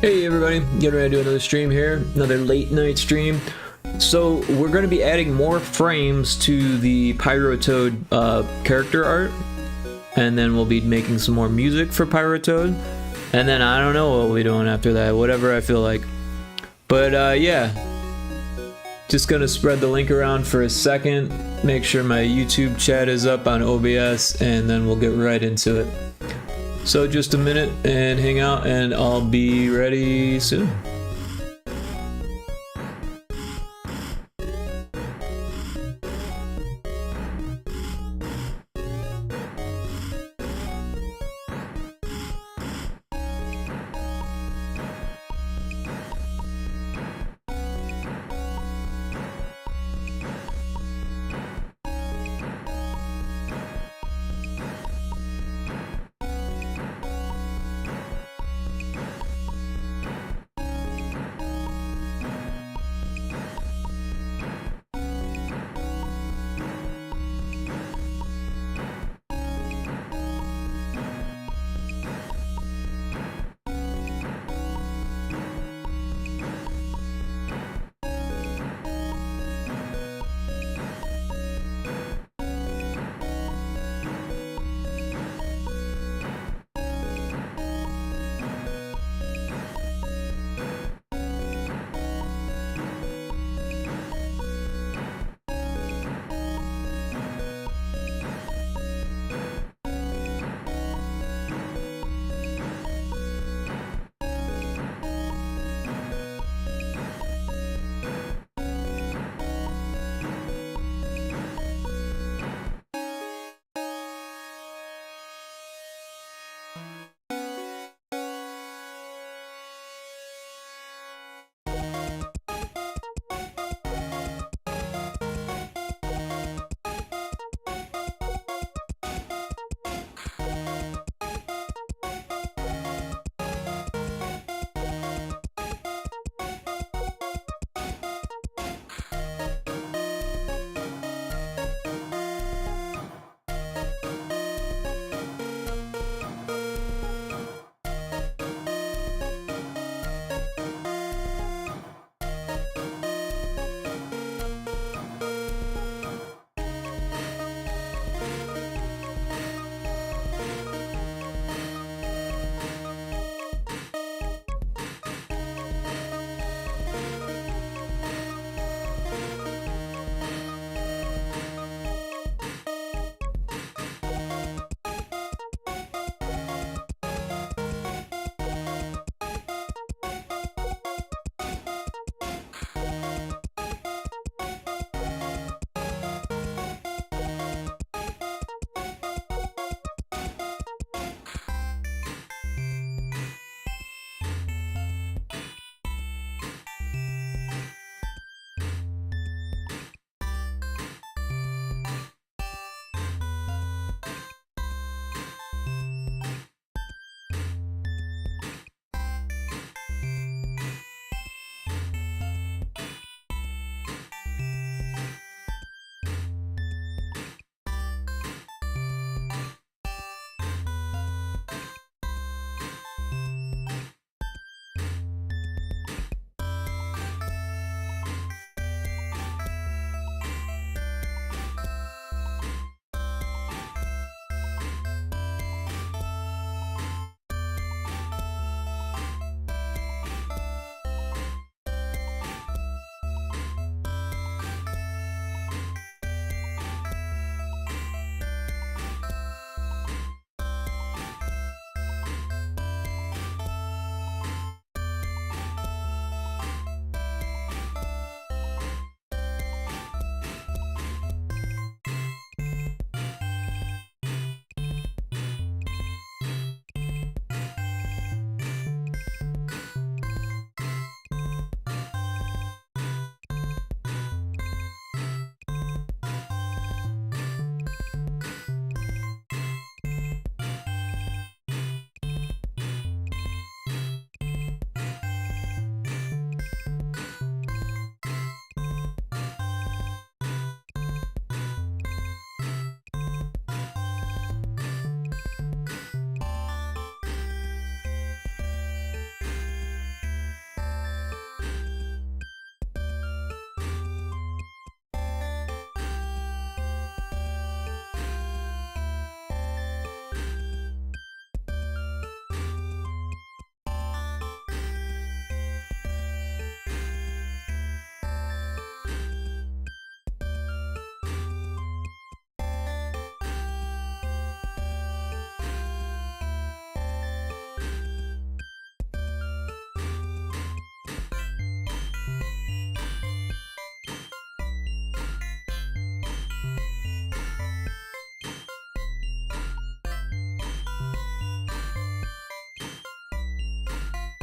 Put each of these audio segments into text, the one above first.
Hey everybody, getting ready to do another stream here, another late night stream. So we're going to be adding more frames to the Pyrotoad character art, and then we'll be making some more music for Pyrotoad, and then I don't know what we'll be doing after that, whatever I feel like. But yeah, just going to spread the link around for a second, make sure my YouTube chat is up on OBS, and then we'll get right into it. So just a minute and hang out and I'll be ready soon.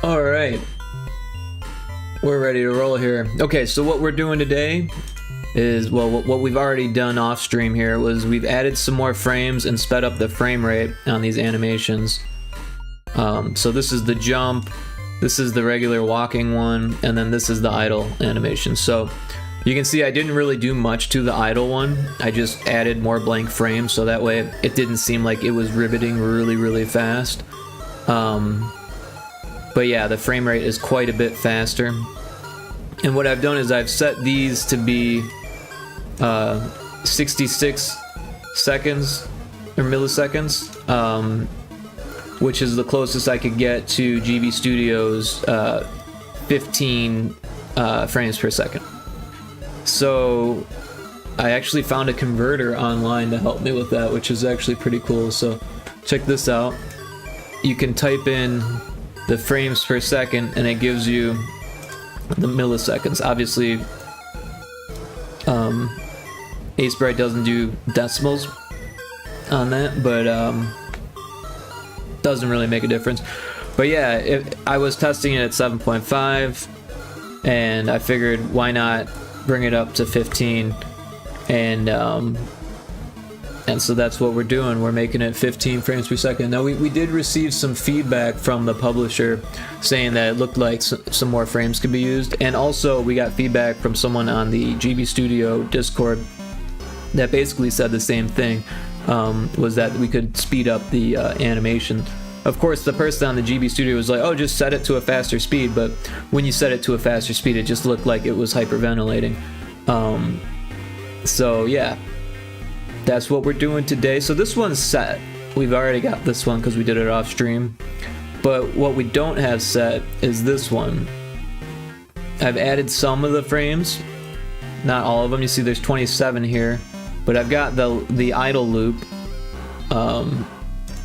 All right, we're ready to roll here. Okay, so what we're doing today is, well, what we've already done off stream here was we've added some more frames and sped up the frame rate on these animations. So this is the jump, this is the regular walking one, and then this is the idle animation. So you can see I didn't really do much to the idle one. I just added more blank frames so that way it didn't seem like it was riveting really fast. But yeah, the frame rate is quite a bit faster. And what I've done is I've set these to be 66 seconds or milliseconds, which is the closest I could get to GB Studio's 15 frames per second. So I actually found a converter online to help me with that, which is actually pretty cool. So check this out. You can type in the frames per second and it gives you the milliseconds. Obviously, Aseprite doesn't do decimals on that, but doesn't really make a difference. But yeah, I was testing it at 7.5 and I figured why not bring it up to 15, and so that's what we're doing. We're making it 15 frames per second. Now we did receive some feedback from the publisher saying that it looked like some more frames could be used, and also we got feedback from someone on the GB Studio Discord that basically said the same thing, was that we could speed up the animation. Of course, the person on the GB Studio was like, oh, just set it to a faster speed, but when you set it to a faster speed, it just looked like it was hyperventilating. So yeah, that's what we're doing today. So this one's set. We've already got this one because we did it off stream. But what we don't have set is this one. I've added some of the frames, not all of them. You see there's 27 here, but I've got the idle loop.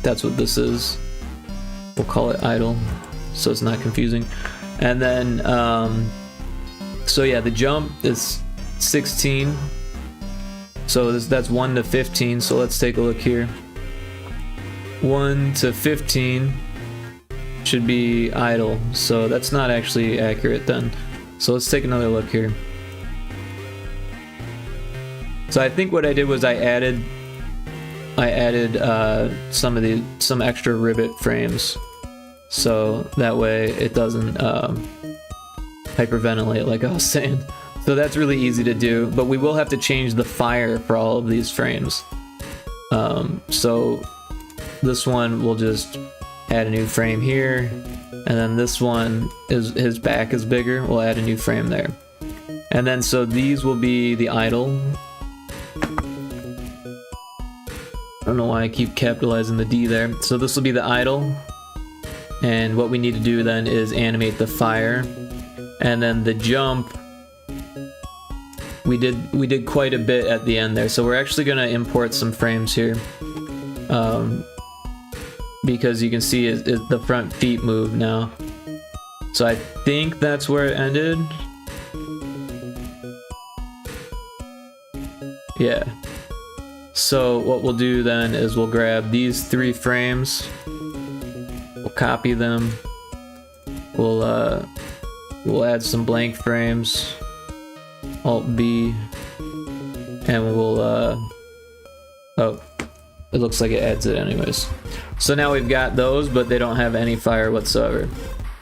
That's what this is. We'll call it idle so it's not confusing. And then so yeah, the jump is 16, so that's 1 to 15. So let's take a look here. 1 to 15 should be idle, so that's not actually accurate then. So let's take another look here. So I think what I did was I added some extra rivet frames, so that way it doesn't hyperventilate like I was saying. So that's really easy to do, but we will have to change the fire for all of these frames. So this one we'll just add a new frame here, and then this one is his back is bigger, we'll add a new frame there. And then so these will be the idle. I don't know why I keep capitalizing the D there. So this will be the idle, and what we need to do then is animate the fire. And then the jump, we did quite a bit at the end there, so we're actually going to import some frames here, because you can see the front feet move now. So I think that's where it ended. Yeah. So what we'll do then is we'll grab these 3 frames, we'll copy them, we'll add some blank frames, Alt B, and we'll oh, it looks like it adds it anyways. So now we've got those, but they don't have any fire whatsoever,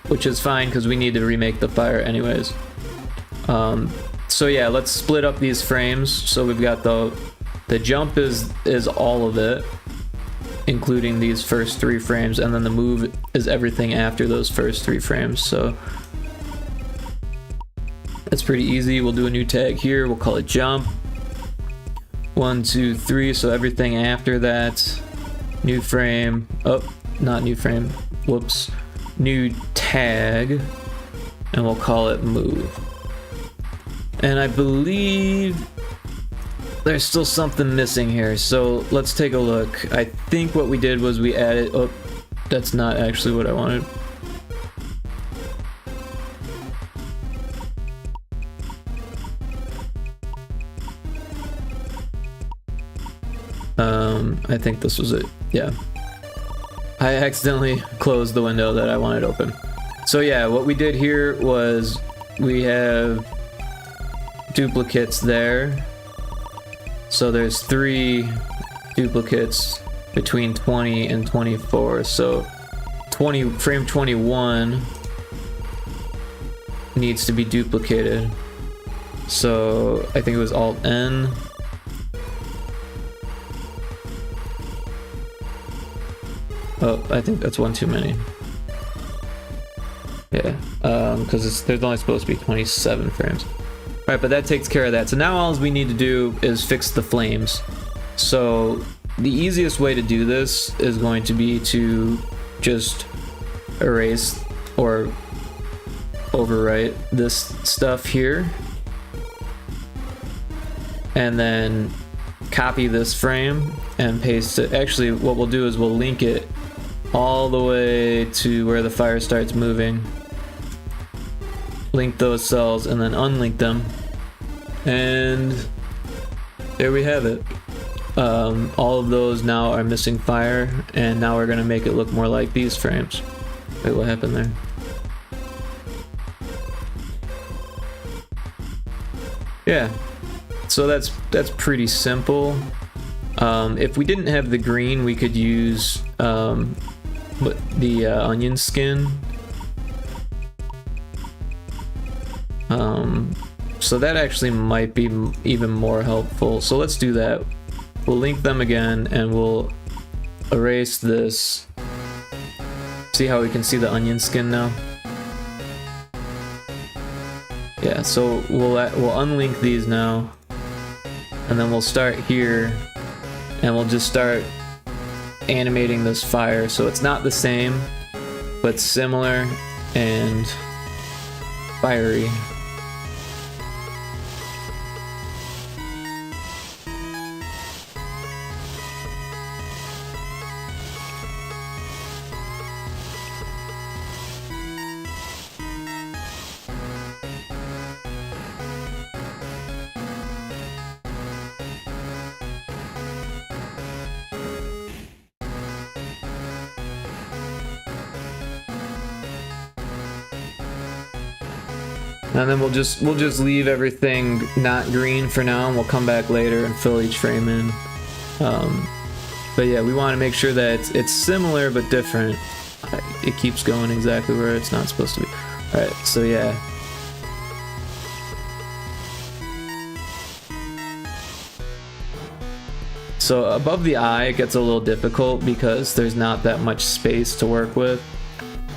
which is fine because we need to remake the fire anyways. So yeah, let's split up these frames. So we've got the jump is all of it, including these first 3 frames, and then the move is everything after those first 3 frames. So that's pretty easy. We'll do a new tag here. We'll call it jump. 1, 2, 3. So everything after that. New frame. Oh, not new frame. Whoops. New tag. And we'll call it move. And I believe there's still something missing here. So let's take a look. I think what we did was we added... Oh, that's not actually what I wanted. I think this was it. Yeah. I accidentally closed the window that I wanted open. So yeah, what we did here was we have duplicates there. So there's 3 duplicates between 20 and 24. So frame 21 needs to be duplicated. So I think it was Alt N. Oh, I think that's one too many. Yeah, because there's only supposed to be 27 frames. Alright, but that takes care of that. So now all we need to do is fix the flames. So the easiest way to do this is going to be to just erase or overwrite this stuff here. And then copy this frame and paste it. Actually, what we'll do is we'll link it all the way to where the fire starts moving. Link those cells and then unlink them. And there we have it. All of those now are missing fire, and now we're gonna make it look more like these frames. Wait, what happened there? Yeah, so that's pretty simple. If we didn't have the green, we could use the onion skin. So that actually might be even more helpful. So let's do that. We'll link them again and we'll erase this. See how we can see the onion skin now? Yeah, so we'll unlink these now. And then we'll start here and we'll just start animating this fire. So it's not the same, but similar and fiery. And then we'll just leave everything not green for now, and we'll come back later and fill each frame in. But yeah, we want to make sure that it's similar but different. It keeps going exactly where it's not supposed to be. Alright, so yeah. So above the eye it gets a little difficult because there's not that much space to work with.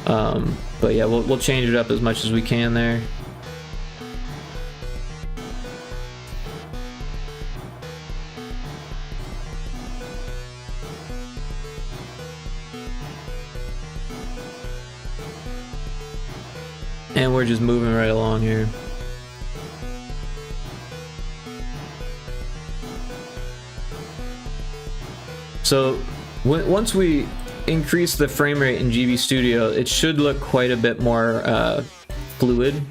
But yeah, we'll change it up as much as we can there. And we're just moving right along here. So once we increase the frame rate in GB Studio, it should look quite a bit more fluid,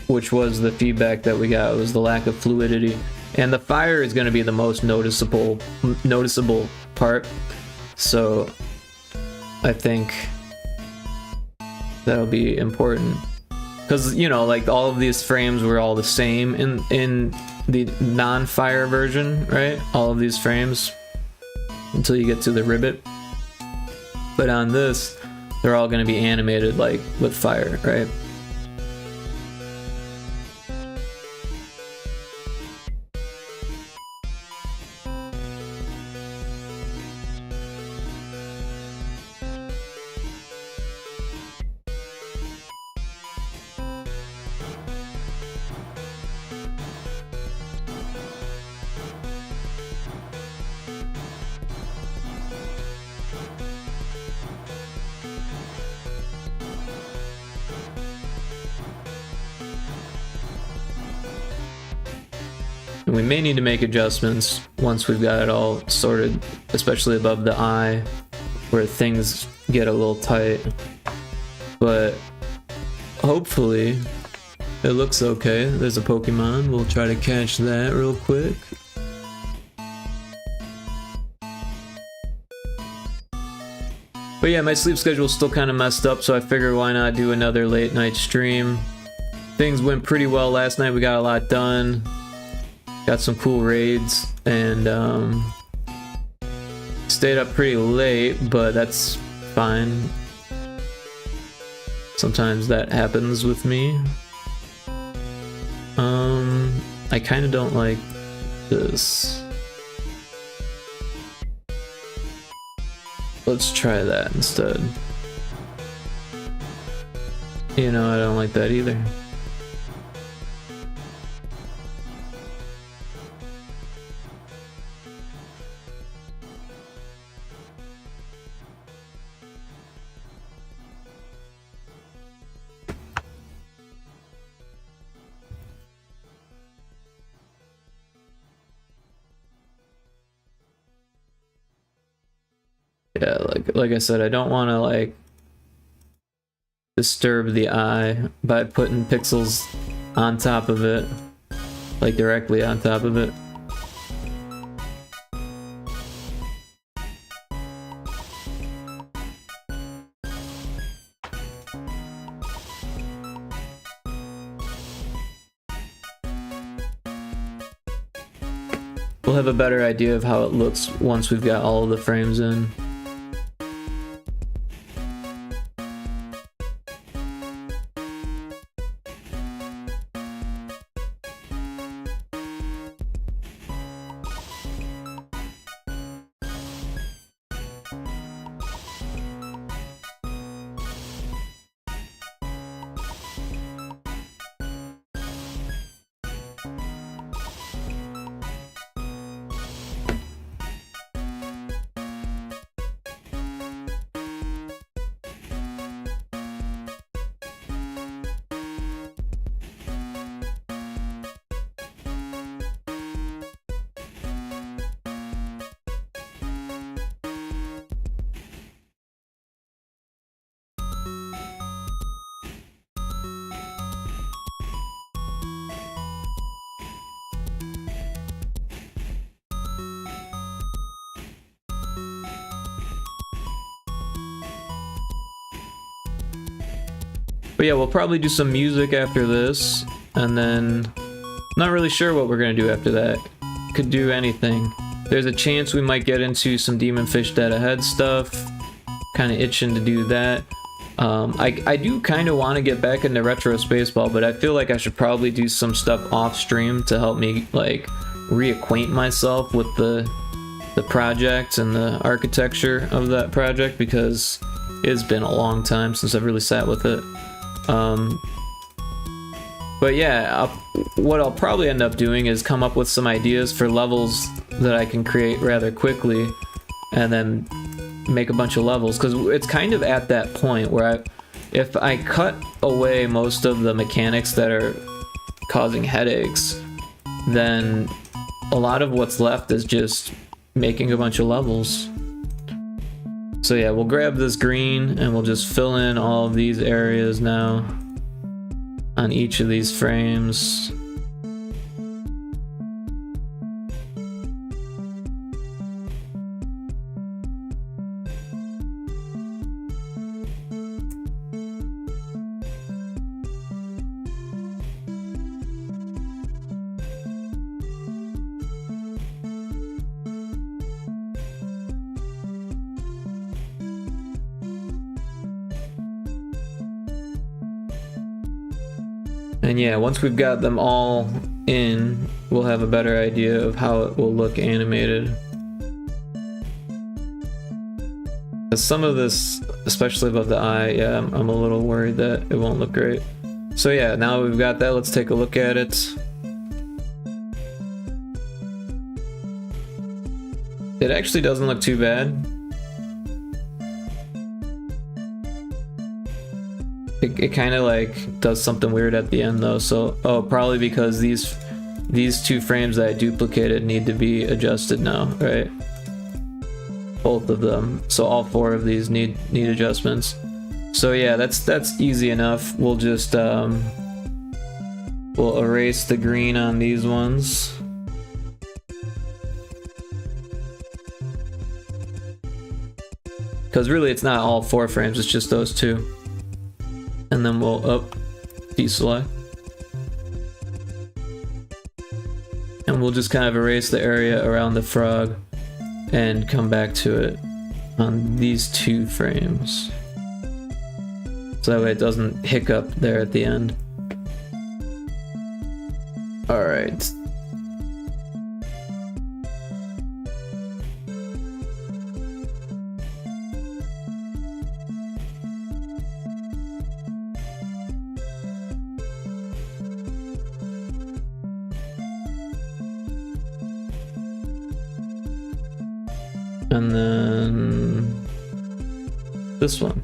which was the feedback that we got, was the lack of fluidity. And the fire is going to be the most noticeable part. So I think that'll be important, because you know, like all of these frames were all the same in the non-fire version, right? All of these frames until you get to the ribbit, but on this they're all going to be animated like with fire, right? And we may need to make adjustments once we've got it all sorted, especially above the eye where things get a little tight. But hopefully it looks okay. There's a Pokemon. We'll try to catch that real quick. But yeah, my sleep schedule is still kind of messed up, so I figured why not do another late night stream. Things went pretty well last night. We got a lot done. Got some cool raids, and stayed up pretty late, but that's fine. Sometimes that happens with me. I kind of don't like this. Let's try that instead. You know, I don't like that either. Yeah, like I said, I don't want to like disturb the eye by putting pixels on top of it, like directly on top of it. We'll have a better idea of how it looks once we've got all of the frames in. But yeah, we'll probably do some music after this, and then not really sure what we're gonna do after that. Could do anything. There's a chance we might get into some Demon Fish Dead Ahead stuff. Kind of itching to do that. I do kind of want to get back into Retro Spaceball, but I feel like I should probably do some stuff off stream to help me like reacquaint myself with the project and the architecture of that project, because it's been a long time since I've really sat with it. But yeah, what I'll probably end up doing is come up with some ideas for levels that I can create rather quickly, and then make a bunch of levels, because it's kind of at that point where if I cut away most of the mechanics that are causing headaches, then a lot of what's left is just making a bunch of levels. So yeah, we'll grab this green and we'll just fill in all of these areas now on each of these frames. And yeah, once we've got them all in, we'll have a better idea of how it will look animated. Some of this, especially above the eye, yeah, I'm a little worried that it won't look great. So yeah, now we've got that, let's take a look at it. It actually doesn't look too bad. It kind of like does something weird at the end though, so probably because these two frames that I duplicated need to be adjusted now, right? Both of them, so all four of these need adjustments. So yeah, that's easy enough. We'll just we'll erase the green on these ones. because really it's not all 4 frames, it's just those 2. And then we'll deselect. And we'll just kind of erase the area around the frog and come back to it on these 2 frames. So that way it doesn't hiccup there at the end. Alright. And then this one.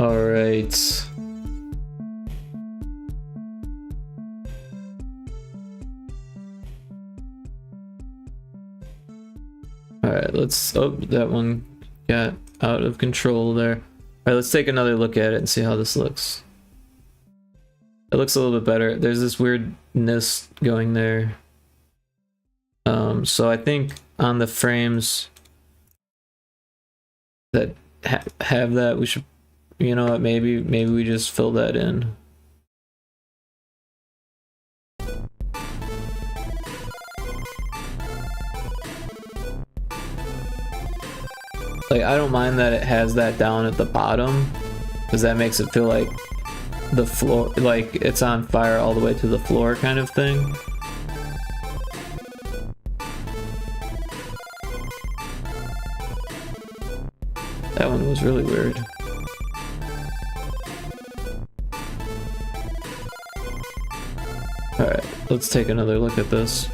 All right. All right, let's, oh, that one got out of control there. All right, let's take another look at it and see how this looks. It looks a little bit better. There's this weirdness going there. So I think on the frames that have that, we should, you know what, maybe we just fill that in. Like, I don't mind that it has that down at the bottom, because that makes it feel like the floor, like it's on fire all the way to the floor kind of thing. That one was really weird. Alright, let's take another look at this.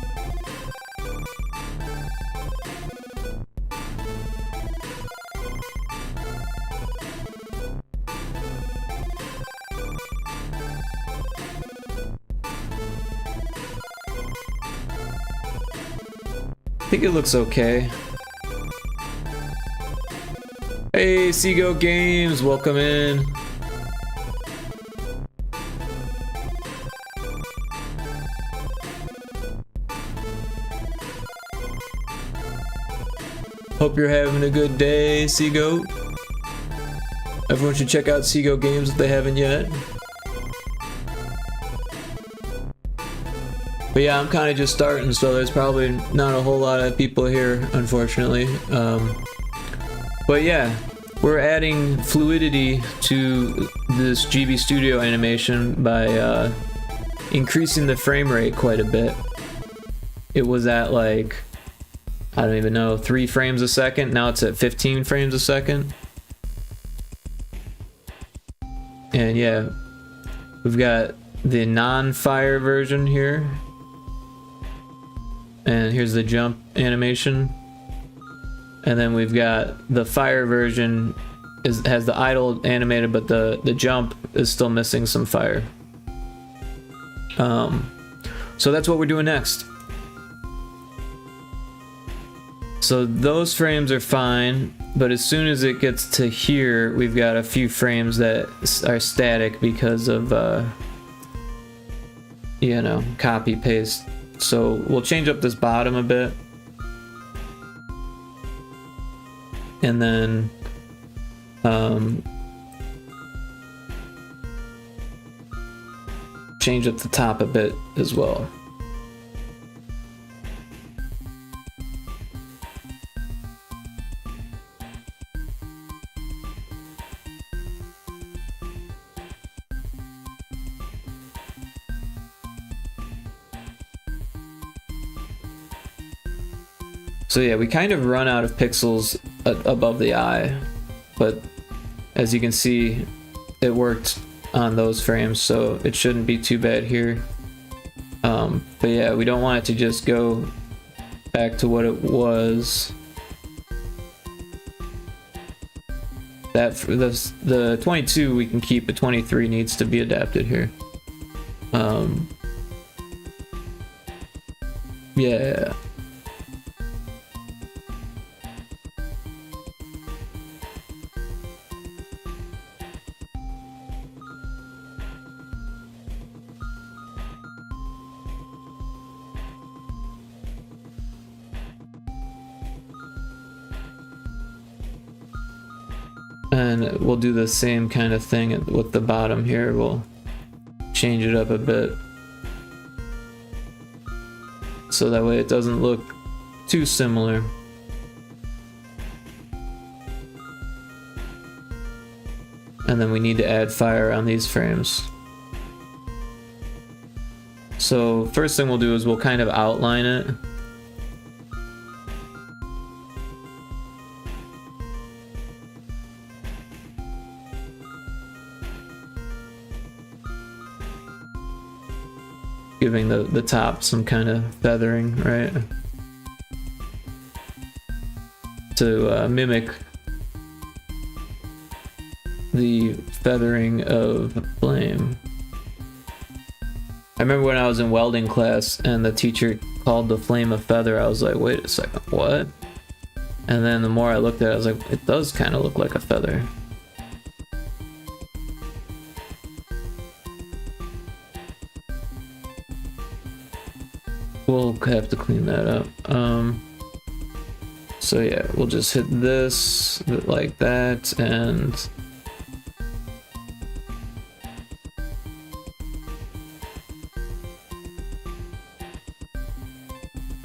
I think it looks okay. Hey, Seago Games, welcome in. Hope you're having a good day, Seago. Everyone should check out Seago Games if they haven't yet. But yeah, I'm kind of just starting, so there's probably not a whole lot of people here, unfortunately. But yeah, we're adding fluidity to this GB Studio animation by increasing the frame rate quite a bit. It was at like, I don't even know, 3 frames a second. Now it's at 15 frames a second. And yeah, we've got the non-fire version here. And here's the jump animation. And then we've got the fire version has the idle animated, but the jump is still missing some fire. So that's what we're doing next. So those frames are fine, but as soon as it gets to here, we've got a few frames that are static because of, you know, copy paste. So we'll change up this bottom a bit. And then change up the top a bit as well. So yeah, we kind of run out of pixels above the eye, but as you can see, it worked on those frames, so it shouldn't be too bad here. But yeah, we don't want it to just go back to what it was. That the 22 we can keep, but 23 needs to be adapted here. Yeah. And we'll do the same kind of thing with the bottom here. We'll change it up a bit, so that way it doesn't look too similar. And then we need to add fire on these frames. So first thing we'll do is we'll kind of outline it. Giving the top some kind of feathering, right? To mimic the feathering of flame. I remember when I was in welding class and the teacher called the flame a feather, I was like, wait a second, what? And then the more I looked at it, I was like, it does kind of look like a feather. We'll have to clean that up. So yeah, we'll just hit this like that, and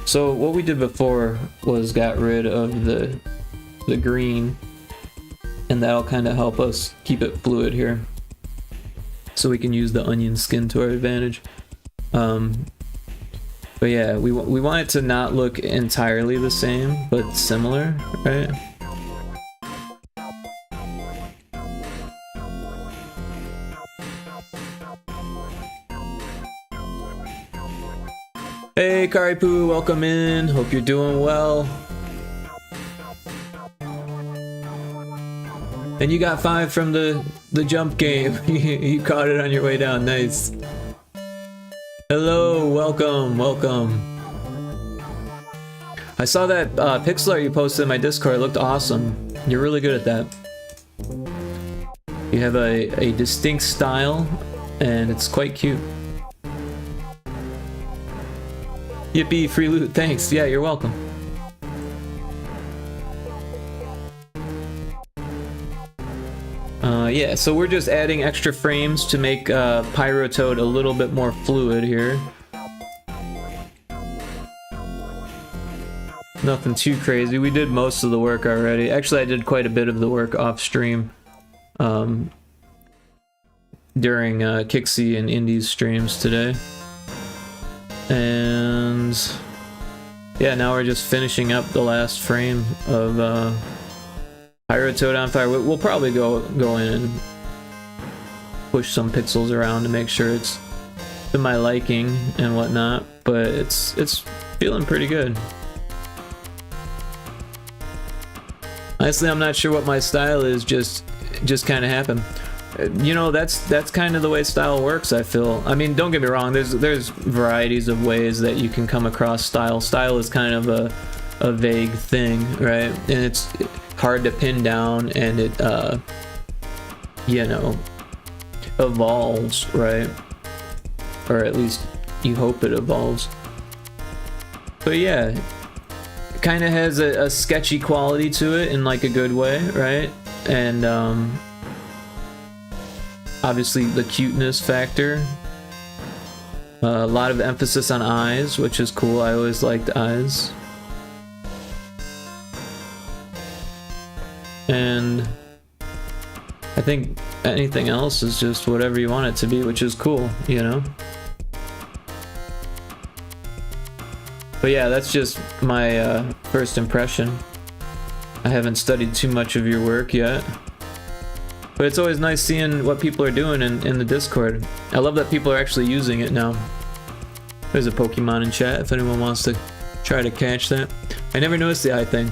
so what we did before was got rid of the green, and that'll kind of help us keep it fluid here, so we can use the onion skin to our advantage. But yeah, we want it to not look entirely the same, but similar, right? Hey Karipu, welcome in. Hope you're doing well. And you got 5 from the jump game. You caught it on your way down. Nice. Hello, welcome, welcome. I saw that pixel art you posted in my Discord. It looked awesome. You're really good at that. You have a distinct style, and it's quite cute. Yippee, free loot, thanks. Yeah, you're welcome. Yeah, so we're just adding extra frames to make Pyrotoad a little bit more fluid here. Nothing too crazy. We did most of the work already. Actually, I did quite a bit of the work off stream during Kixie and Indy's streams today. And yeah, now we're just finishing up the last frame of Pyrotoad on fire. We'll probably go in and push some pixels around to make sure it's to my liking and whatnot, but it's feeling pretty good. Honestly, I'm not sure what my style is, just kind of happened. You know, that's kind of the way style works, I feel. I mean, don't get me wrong, there's varieties of ways that you can come across style. Style is kind of a vague thing, right? And it's hard to pin down, and it you know, evolves, right? Or at least you hope it evolves. But yeah, it kind of has a sketchy quality to it in like a good way, right? And obviously the cuteness factor, a lot of emphasis on eyes, which is cool. I always liked eyes. And I think anything else is just whatever you want it to be, which is cool, you know? But yeah, that's just my first impression. I haven't studied too much of your work yet. But it's always nice seeing what people are doing in the Discord. I love that people are actually using it now. There's a Pokemon in chat if anyone wants to try to catch that. I never noticed the eye thing.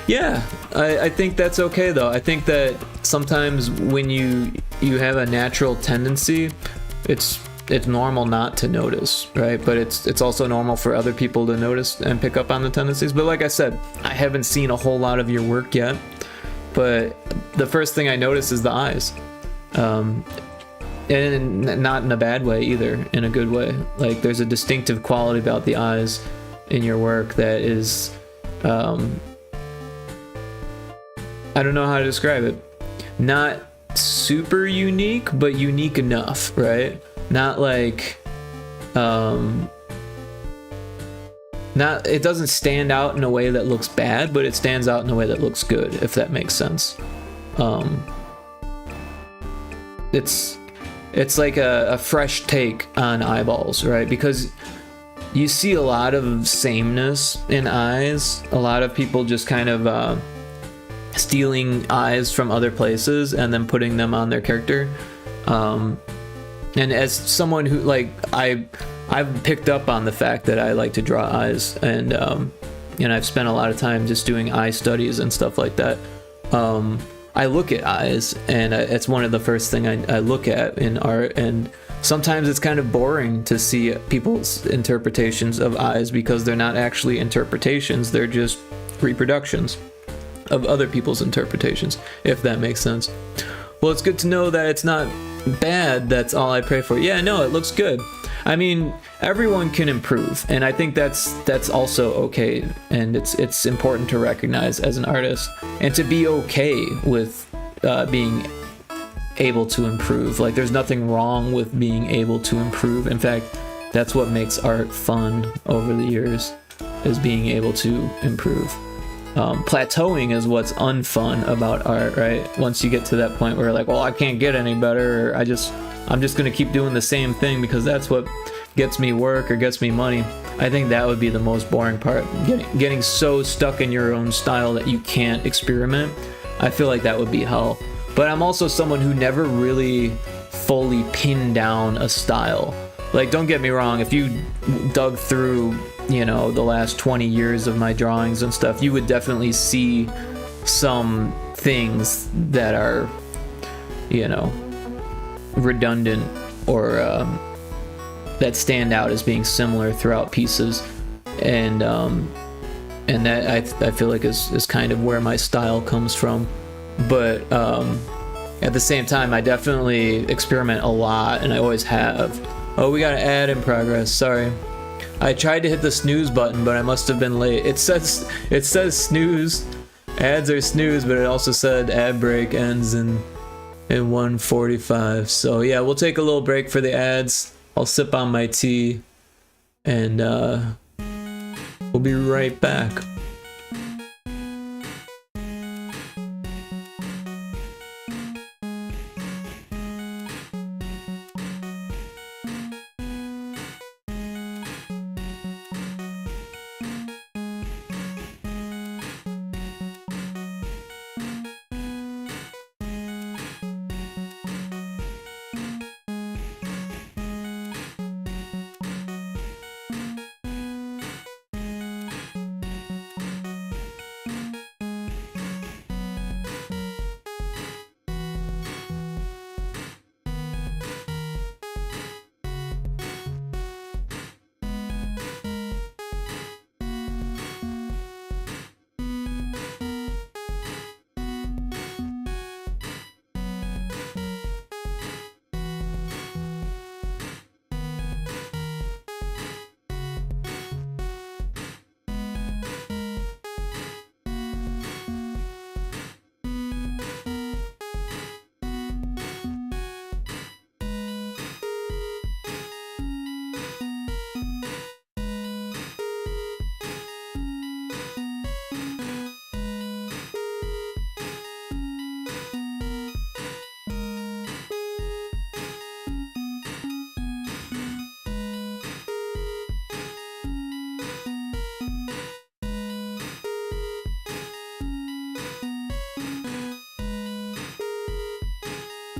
Yeah, I think that's okay though. I think that sometimes when you have a natural tendency, it's normal not to notice, right? But it's also normal for other people to notice and pick up on the tendencies. But like I said, I haven't seen a whole lot of your work yet, but the first thing I notice is the eyes. And not in a bad way either, in a good way. Like there's a distinctive quality about the eyes in your work that is, I don't know how to describe it. Not super unique, but unique enough, right? Not like, it doesn't stand out in a way that looks bad, but it stands out in a way that looks good, if that makes sense. It's like a fresh take on eyeballs, right? Because you see a lot of sameness in eyes. A lot of people just kind of stealing eyes from other places and then putting them on their character. And as someone who, like, I've picked up on the fact that I like to draw eyes, and I've spent a lot of time just doing eye studies and stuff like that. I look at eyes, and it's one of the first thing I look at in art, and sometimes it's kind of boring to see people's interpretations of eyes because they're not actually interpretations, they're just reproductions of other people's interpretations, if that makes sense. Well, it's good to know that it's not bad, that's all I pray for. Yeah, no, it looks good. I mean, everyone can improve, and I think that's also okay, and it's important to recognize as an artist, and to be okay with being able to improve. Like, there's nothing wrong with being able to improve. In fact, that's what makes art fun over the years, is being able to improve. Plateauing is what's unfun about art, right? Once you get to that point where you're like, well, I can't get any better, or I'm just gonna keep doing the same thing because that's what gets me work or gets me money. I think that would be the most boring part. Getting so stuck in your own style that you can't experiment. I feel like that would be hell. But I'm also someone who never really fully pinned down a style. Like, don't get me wrong, if you dug through, the last 20 years of my drawings and stuff, you would definitely see some things that are, redundant or that stand out as being similar throughout pieces, and that I feel like is kind of where my style comes from. But at the same time, I definitely experiment a lot, and I always have. Oh, we got an ad in progress. Sorry, I tried to hit the snooze button, but I must have been late. It says snooze. Ads are snooze, but it also said ad break ends in 1:45. So yeah, we'll take a little break for the ads. I'll sip on my tea, and we'll be right back.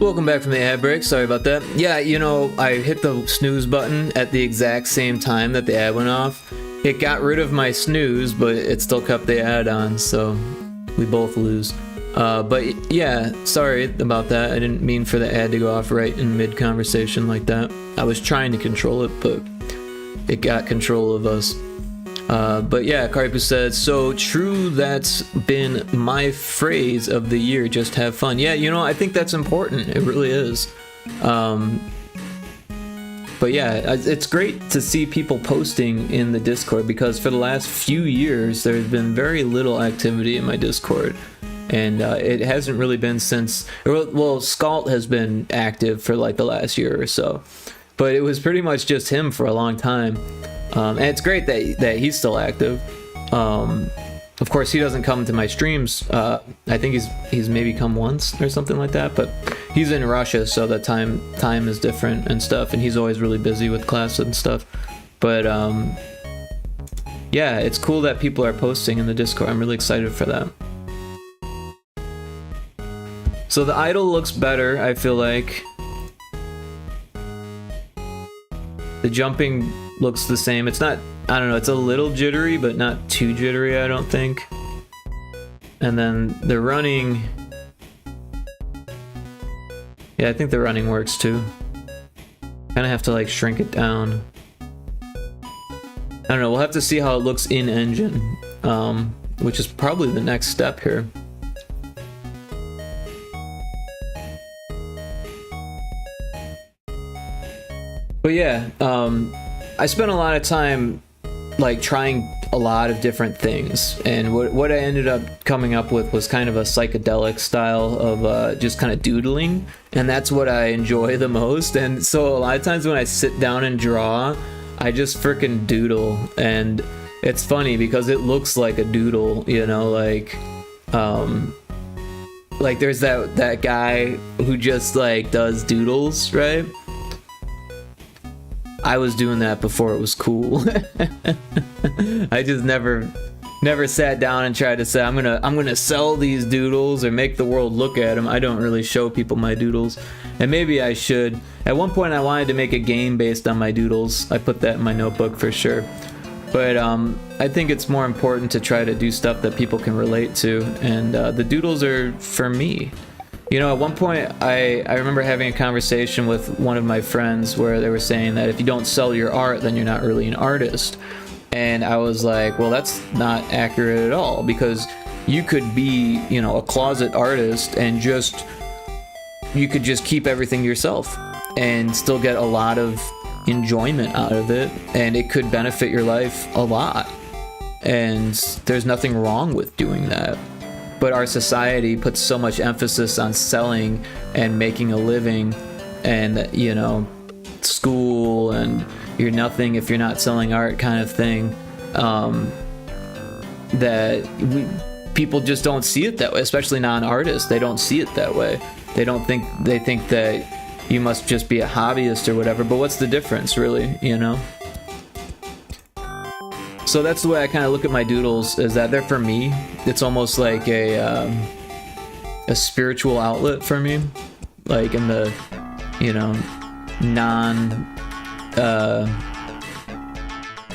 Welcome back from the ad break. Sorry about that. Yeah, I hit the snooze button at the exact same time that the ad went off, It got rid of my snooze, but it still kept the ad on, so we both lose. But yeah, sorry about that. I didn't mean for the ad to go off right in mid-conversation like that. I was trying to control it, but it got control of us. But yeah, Karpu said, so true, that's been my phrase of the year, just have fun. Yeah, you know, I think that's important. It really is. But yeah, it's great to see people posting in the Discord, because for the last few years, there's been very little activity in my Discord. And it hasn't really been since, well, Scalt has been active for like the last year or so. But it was pretty much just him for a long time. And it's great that he's still active. Of course, he doesn't come to my streams. I think he's maybe come once or something like that. But he's in Russia, so the time is different and stuff. And he's always really busy with class and stuff. But yeah, it's cool that people are posting in the Discord. I'm really excited for that. So the idol looks better, I feel like. The jumping looks the same. It's not, I don't know, it's a little jittery, but not too jittery, I don't think. And then the running... Yeah, I think the running works too. Kinda have to like shrink it down. I don't know, we'll have to see how it looks in engine, which is probably the next step here. But yeah, I spent a lot of time like trying a lot of different things, and what I ended up coming up with was kind of a psychedelic style of just kind of doodling, and that's what I enjoy the most. And so a lot of times when I sit down and draw, I just frickin' doodle, and it's funny because it looks like a doodle, you know, like there's that guy who just like does doodles, right? I was doing that before it was cool. I just never sat down and tried to say I'm gonna sell these doodles or make the world look at them. I don't really show people my doodles, and maybe I should. At one point I wanted to make a game based on my doodles. I put that in my notebook for sure. But I think it's more important to try to do stuff that people can relate to, and the doodles are for me. You know, at one point, I remember having a conversation with one of my friends where they were saying that if you don't sell your art, then you're not really an artist. And I was like, well, that's not accurate at all, because you could be, you know, a closet artist and you could just keep everything yourself and still get a lot of enjoyment out of it, and it could benefit your life a lot. And there's nothing wrong with doing that. But our society puts so much emphasis on selling and making a living, and, you know, school, and you're nothing if you're not selling art kind of thing, that people just don't see it that way, especially non-artists. They don't see it that way. They think that you must just be a hobbyist or whatever, but what's the difference, really, you know? So that's the way I kind of look at my doodles, is that they're for me. It's almost like a spiritual outlet for me, like in the, you know,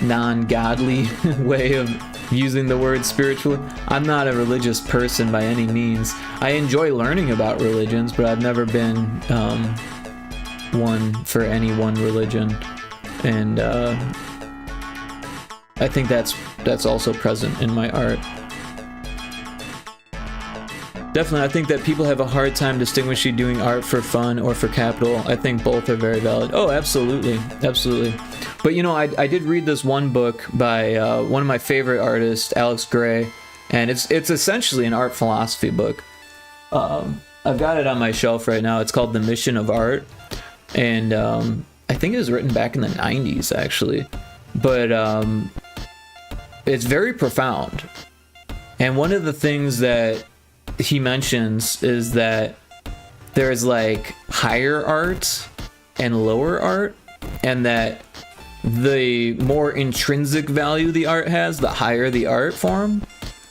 non-godly way of using the word spiritual. I'm not a religious person by any means. I enjoy learning about religions, but I've never been one for any one religion, and I think that's also present in my art. Definitely, I think that people have a hard time distinguishing doing art for fun or for capital. I think both are very valid. Oh, absolutely, absolutely. But you know, I did read this one book by one of my favorite artists, Alex Gray, and it's essentially an art philosophy book. I've got it on my shelf right now. It's called The Mission of Art, and I think it was written back in the 90s, actually. But it's very profound. And one of the things that he mentions is that there's like higher art and lower art, and that the more intrinsic value the art has, the higher the art form.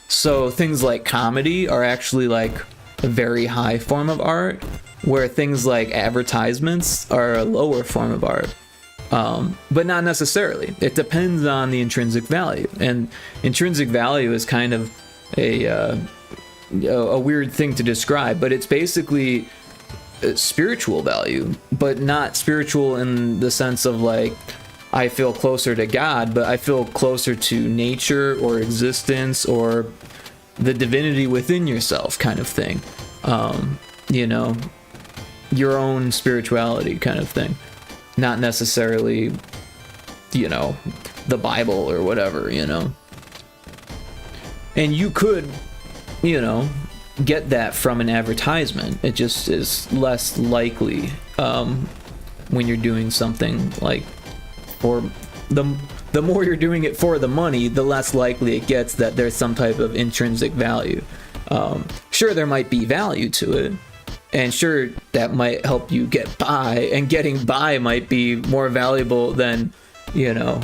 So things like comedy are actually like a very high form of art, where things like advertisements are a lower form of art. But not necessarily. It depends on the intrinsic value, and intrinsic value is kind of a weird thing to describe, but it's basically spiritual value, but not spiritual in the sense of like I feel closer to God, but I feel closer to nature or existence or the divinity within yourself kind of thing. You know, your own spirituality kind of thing. Not necessarily, you know, the Bible or whatever, you know. And you could, you know, get that from an advertisement. It just is less likely when you're doing something like for the more you're doing it for the money, the less likely it gets that there's some type of intrinsic value. Sure, there might be value to it, and sure, that might help you get by, and getting by might be more valuable than, you know,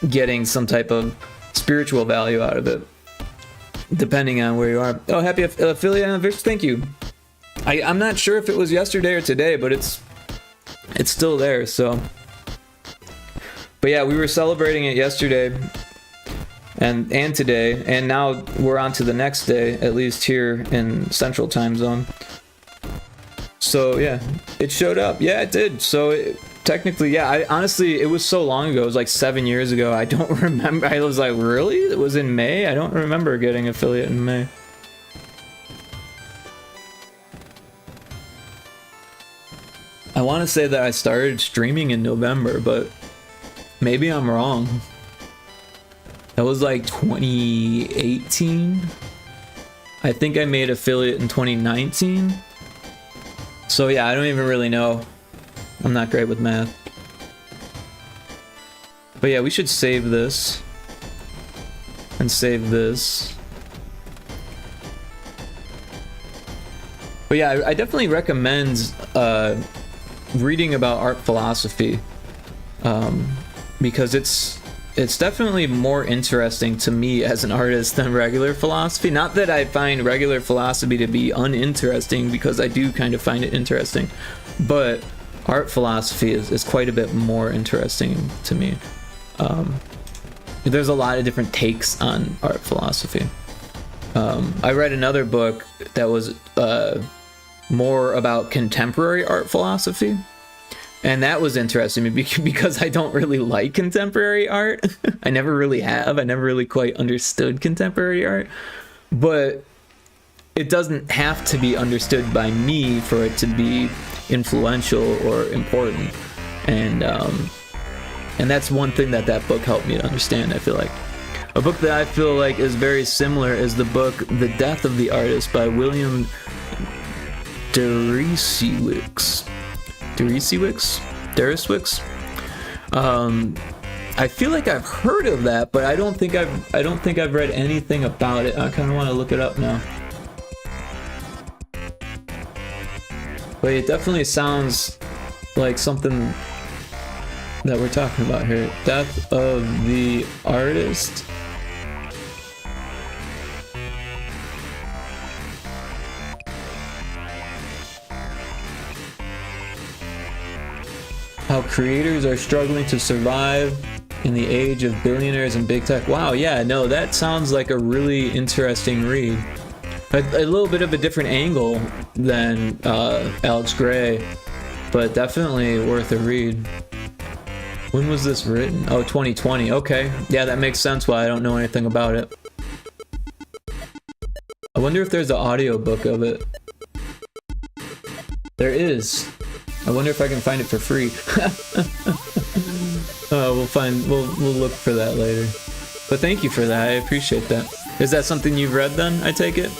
getting some type of spiritual value out of it, depending on where you are. Oh, happy affiliate anniversary, thank you. I'm not sure if it was yesterday or today, but it's still there, so. But yeah, we were celebrating it yesterday and today, and now we're on to the next day, at least here in Central Time Zone. So yeah, it showed up. Yeah, it did. So technically, yeah, honestly, it was so long ago. It was like 7 years ago. I don't remember. I was like, really? It was in May? I don't remember getting affiliate in May. I want to say that I started streaming in November, but maybe I'm wrong. That was like 2018. I think I made affiliate in 2019. So yeah, I don't even really know. I'm not great with math. But yeah, we should save this. And save this. But yeah, I definitely recommend reading about art philosophy. Because it's definitely more interesting to me as an artist than regular philosophy. Not that I find regular philosophy to be uninteresting, because I do kind of find it interesting, but art philosophy is quite a bit more interesting to me. There's a lot of different takes on art philosophy. I read another book that was more about contemporary art philosophy. And that was interesting to me because I don't really like contemporary art. I never really have. I never really quite understood contemporary art. But it doesn't have to be understood by me for it to be influential or important. And that's one thing that book helped me to understand, I feel like. A book that I feel like is very similar is the book The Death of the Artist by William Deresiewicz. I feel like I've heard of that, but I don't think I've read anything about it. I kind of want to look it up now. But it definitely sounds like something that we're talking about here. Death of the Artist. How creators are struggling to survive in the age of billionaires and big tech. Wow, yeah, no, that sounds like a really interesting read. A little bit of a different angle than Alex Gray, but definitely worth a read. When was this written? Oh, 2020. Okay, yeah, that makes sense why I don't know anything about it. I wonder if there's an audiobook of it. There is. I wonder if I can find it for free. We'll look for that later. But thank you for that. I appreciate that. Is that something you've read then, I take it?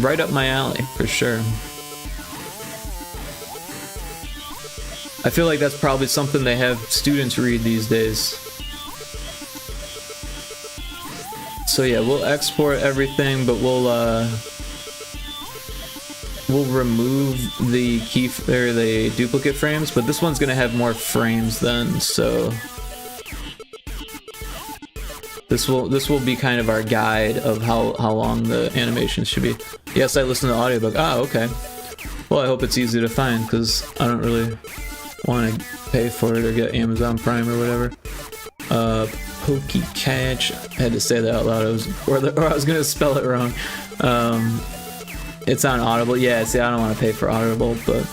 Right up my alley, for sure. I feel like that's probably something they have students read these days. So yeah, we'll export everything, but we'll remove the the duplicate frames, but this one's gonna have more frames then, so this will be kind of our guide of how long the animations should be. Yes, I listened to the audiobook. Ah, okay. Well, I hope it's easy to find, because I don't really want to pay for it or get Amazon Prime or whatever. Pokey Catch. I had to say that out loud. Or I was gonna spell it wrong. It's on Audible. Yeah, see, I don't want to pay for Audible, but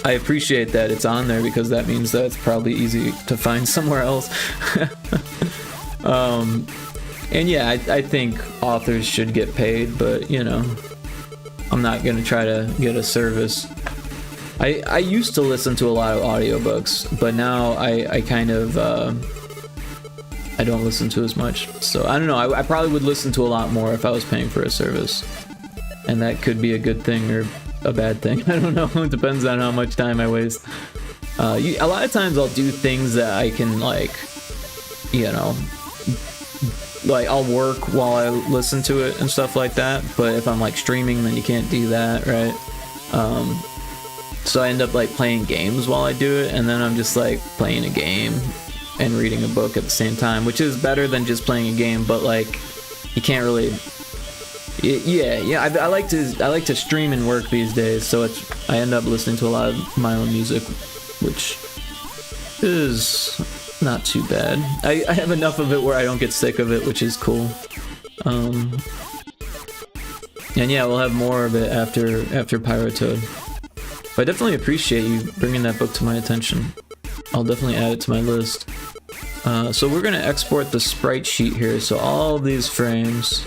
I appreciate that it's on there, because that means that it's probably easy to find somewhere else. And yeah, I think authors should get paid, but you know, I'm not gonna try to get a service. I used to listen to a lot of audiobooks, but now I kind of I don't listen to as much. So I don't know, I probably would listen to a lot more if I was paying for a service. And that could be a good thing or a bad thing. I don't know, it depends on how much time I waste. A lot of times I'll do things that I can, like, you know, like I'll work while I listen to it and stuff like that, but if I'm like streaming, then you can't do that, right? So I end up like playing games while I do it, and then I'm just like playing a game and reading a book at the same time, which is better than just playing a game, but like you can't really. Yeah. I like to stream and work these days, so I end up listening to a lot of my own music, which is not too bad. I have enough of it where I don't get sick of it, which is cool. And yeah, we'll have more of it after Pyrotoad. But I definitely appreciate you bringing that book to my attention. I'll definitely add it to my list. So we're gonna export the sprite sheet here. So all of these frames.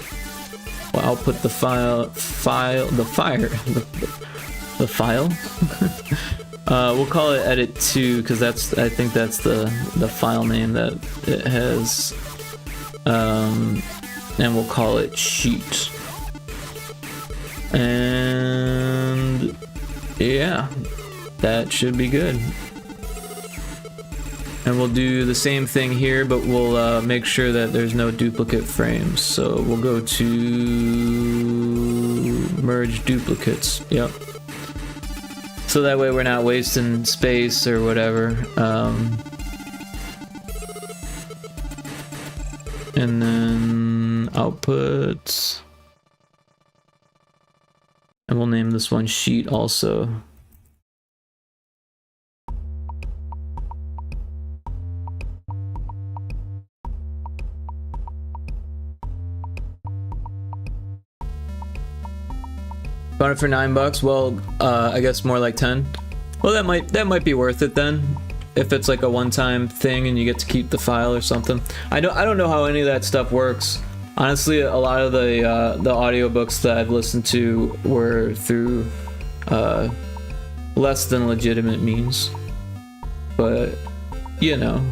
Well, I'll put the file. We'll call it edit 2, because I think that's the file name that it has. And we'll call it sheet. And yeah, that should be good. And we'll do the same thing here, but we'll make sure that there's no duplicate frames. So we'll go to merge duplicates. Yep. So that way we're not wasting space or whatever. And then output. And we'll name this one sheet also. Found it for $9. Well, I guess more like 10. Well, that might be worth it then, if it's like a one-time thing and you get to keep the file or something. I don't know how any of that stuff works. Honestly, a lot of the audiobooks that I've listened to were through less than legitimate means. But you know,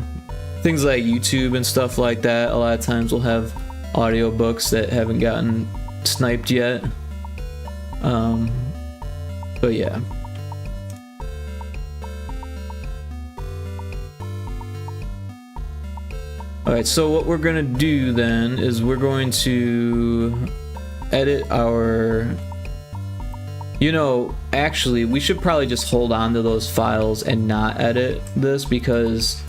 things like YouTube and stuff like that, a lot of times will have audiobooks that haven't gotten sniped yet. But yeah. Alright, so what we're gonna do then is we're going to edit our... You know, actually, we should probably just hold on to those files and not edit this, because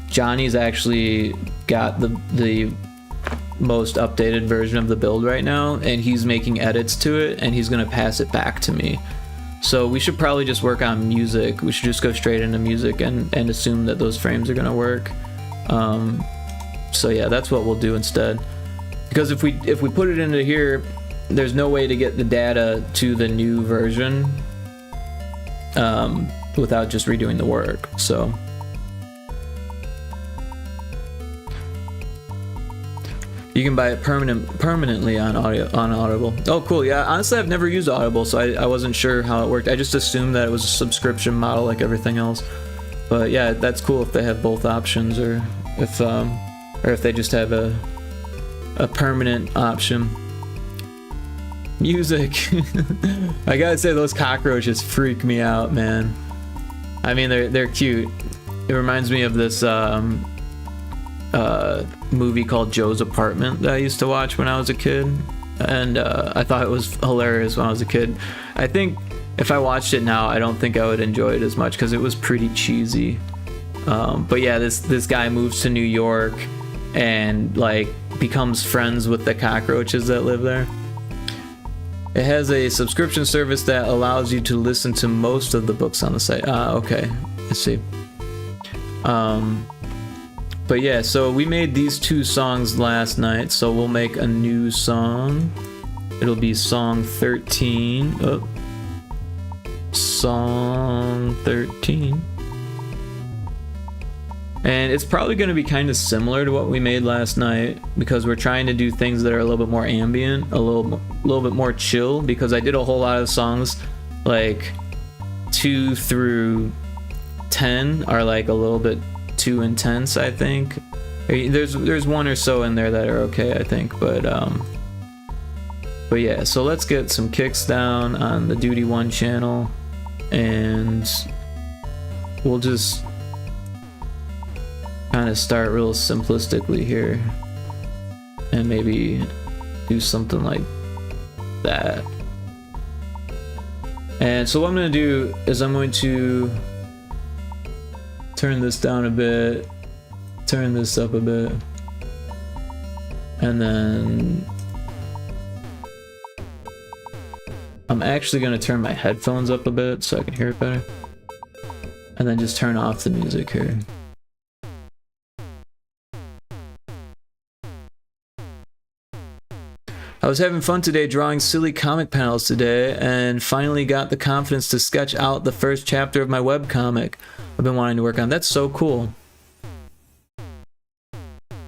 Johnny's actually got the most updated version of the build right now, and he's making edits to it, and he's gonna pass it back to me. So we should probably just work on music. We should just go straight into music and assume that those frames are gonna work. So yeah, that's what we'll do instead. Because if we put it into here, there's no way to get the data to the new version without just redoing the work. So you can buy it permanently on Audible. Oh, cool. Yeah, honestly, I've never used Audible, so I wasn't sure how it worked. I just assumed that it was a subscription model like everything else. But yeah, that's cool if they have both options, or if they just have a permanent option. Music. I gotta say, those cockroaches freak me out, man. I mean, they're cute. It reminds me of this movie called Joe's Apartment that I used to watch when I was a kid, and I thought it was hilarious when I was a kid. I think if I watched it now, I don't think I would enjoy it as much because it was pretty cheesy. But yeah, this guy moves to New York and like becomes friends with the cockroaches that live there. It has a subscription service that allows you to listen to most of the books on the site. Okay, let's see. But yeah, so we made these 2 songs last night, so we'll make a new song. It'll be song 13. Oh. Song 13. And it's probably going to be kind of similar to what we made last night, because we're trying to do things that are a little bit more ambient, a little bit more chill, because I did a whole lot of songs, like 2 through 10 are like a little bit too intense, I think. There's 1 or so in there that are okay, I think, but yeah, so let's get some kicks down on the Duty 1 channel, and we'll just kind of start real simplistically here and maybe do something like that. And so what I'm going to do is I'm going to turn this down a bit, turn this up a bit, and then I'm actually going to turn my headphones up a bit so I can hear it better, and then just turn off the music here. I was having fun today drawing silly comic panels today, and finally got the confidence to sketch out the first chapter of my webcomic I've been wanting to work on. That's so cool.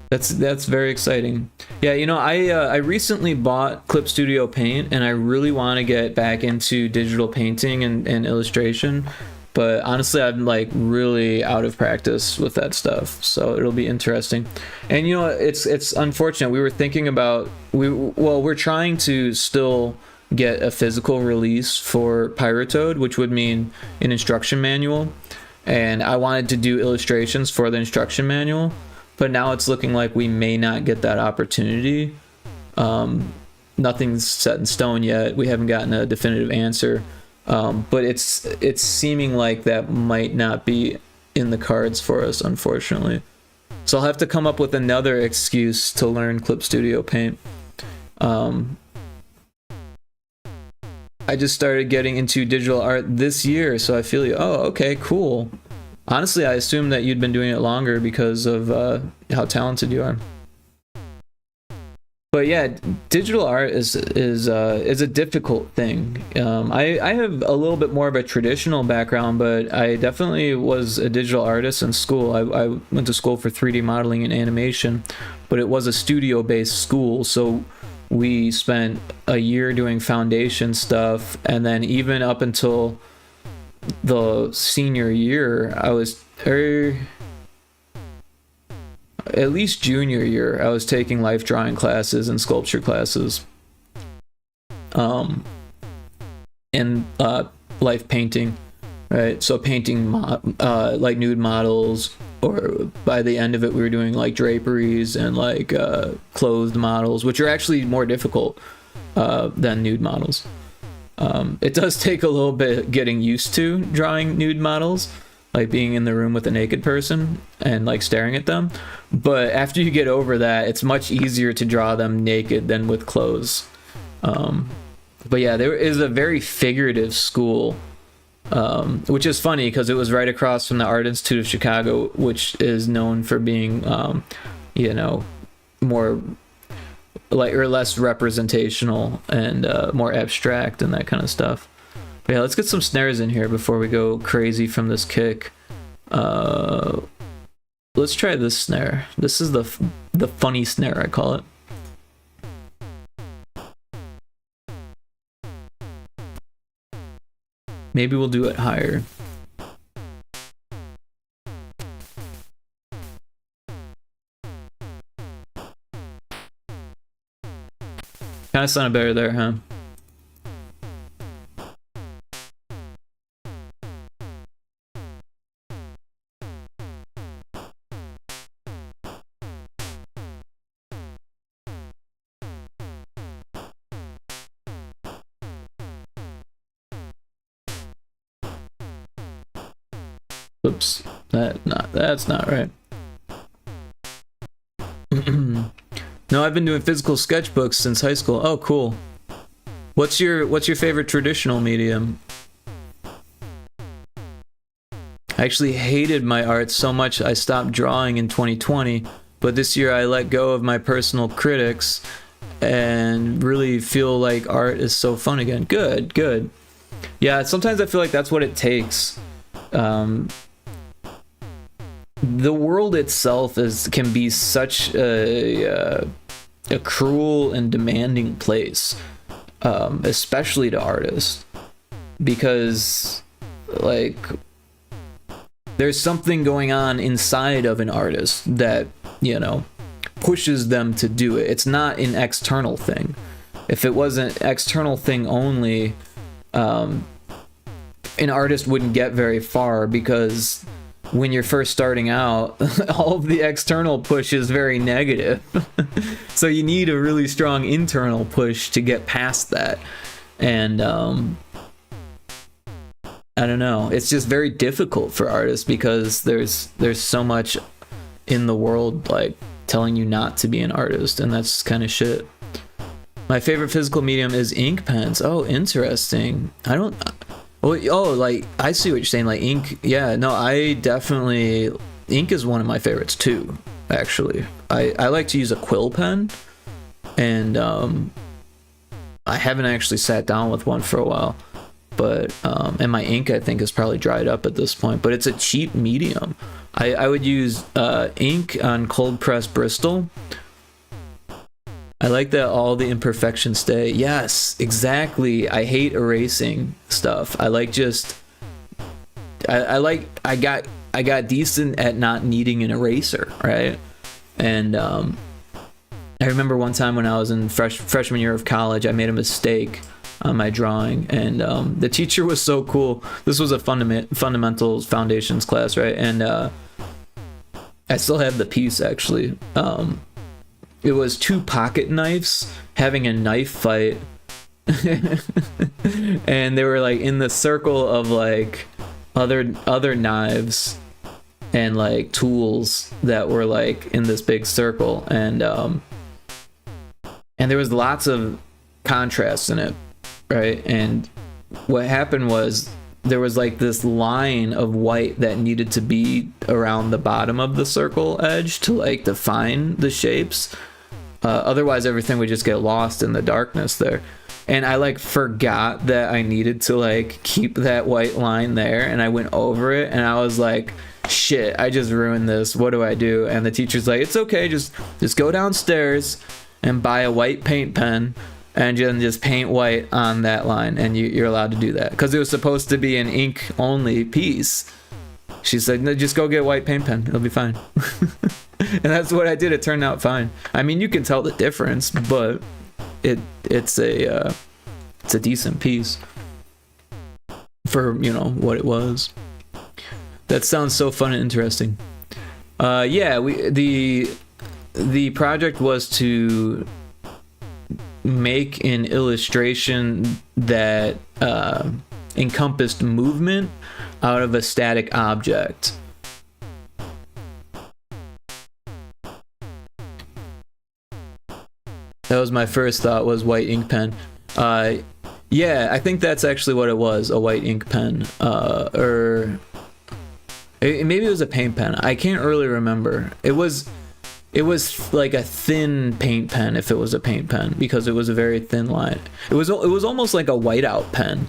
That's very exciting. Yeah, you know, I recently bought Clip Studio Paint, and I really want to get back into digital painting and illustration. But honestly, I'm like really out of practice with that stuff, so it'll be interesting. And you know, it's unfortunate. We were thinking about we're trying to still get a physical release for Pyrotoad, which would mean an instruction manual. And I wanted to do illustrations for the instruction manual, but now it's looking like we may not get that opportunity. Nothing's set in stone yet. We haven't gotten a definitive answer. But it's seeming like that might not be in the cards for us, unfortunately. So I'll have to come up with another excuse to learn Clip Studio Paint. I just started getting into digital art this year, so I feel you. Oh, okay, cool. Honestly, I assumed that you'd been doing it longer because of how talented you are. But yeah, digital art is a difficult thing. I have a little bit more of a traditional background, but I definitely was a digital artist in school. I went to school for 3D modeling and animation, but it was a studio-based school, so we spent a year doing foundation stuff, and then even up until the senior year, I was at least junior year, I was taking life drawing classes and sculpture classes, and life painting, right? So painting like nude models, or by the end of it we were doing like draperies and like clothed models, which are actually more difficult than nude models. It does take a little bit getting used to drawing nude models, like being in the room with a naked person and like staring at them, but after you get over that, it's much easier to draw them naked than with clothes. But yeah, there is a very figurative school, which is funny because it was right across from the Art Institute of Chicago, which is known for being you know, more like, or less representational and more abstract and that kind of stuff. But yeah, let's get some snares in here before we go crazy from this kick. Let's try this snare. This is the funny snare, I call it. Maybe we'll do it higher. Kind of sounded better there, huh? Oops, that's not right. No, I've been doing physical sketchbooks since high school. Oh, cool. What's your favorite traditional medium? I actually hated my art so much I stopped drawing in 2020, but this year I let go of my personal critics and really feel like art is so fun again. Good, good. Yeah, sometimes I feel like that's what it takes. The world itself can be such a cruel and demanding place, especially to artists, because like there's something going on inside of an artist that, you know, pushes them to do it. It's not an external thing. If it was an external thing only, an artist wouldn't get very far, because when you're first starting out, all of the external push is very negative. So you need a really strong internal push to get past that. And I don't know, it's just very difficult for artists because there's so much in the world like telling you not to be an artist, and that's kind of shit. My favorite physical medium is ink pens. Oh, interesting. I don't... Oh, like, I see what you're saying, like ink. Yeah, no, I definitely... Ink is one of my favorites too, actually. I like to use a quill pen, and I haven't actually sat down with one for a while. But, and my ink, I think, is probably dried up at this point, but it's a cheap medium. I would use ink on cold press Bristol. I like that all the imperfections stay. Yes, exactly. I hate erasing stuff. I like just... I got decent at not needing an eraser, right? And I remember one time when I was in freshman year of college, I made a mistake on my drawing, and the teacher was so cool. This was a fundamentals foundations class, right? And I still have the piece, actually. It was two pocket knives having a knife fight, and they were like in the circle of like other knives and like tools that were like in this big circle, and there was lots of contrast in it, right? And what happened was there was like this line of white that needed to be around the bottom of the circle edge to like define the shapes. Otherwise everything would just get lost in the darkness there. And I like forgot that I needed to like keep that white line there, and I went over it, and I was like, shit, I just ruined this. What do I do? And the teacher's like, it's okay, just go downstairs and buy a white paint pen and just paint white on that line, and you're allowed to do that, because it was supposed to be an ink only piece. She said, no, just go get a white paint pen, it'll be fine. And that's what I did. It turned out fine. I mean, you can tell the difference, but it's a decent piece for, you know, what it was. That sounds so fun and interesting. Yeah, the project was to make an illustration that encompassed movement out of a static object. That was my first thought, was white ink pen. Yeah, I think that's actually what it was, a white ink pen. Or maybe it was a paint pen. I can't really remember. It was like a thin paint pen, if it was a paint pen, because it was a very thin line. It was almost like a whiteout pen.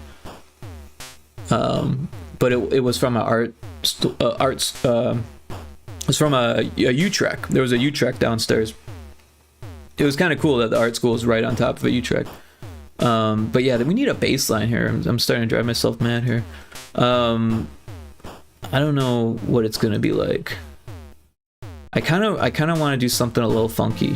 But it was from it was from a Utrecht. There was a Utrecht downstairs. It was kind of cool that the art school is right on top of a Utrecht. But yeah, we need a baseline here. I'm starting to drive myself mad here. I don't know what it's gonna be like. I kind of want to do something a little funky.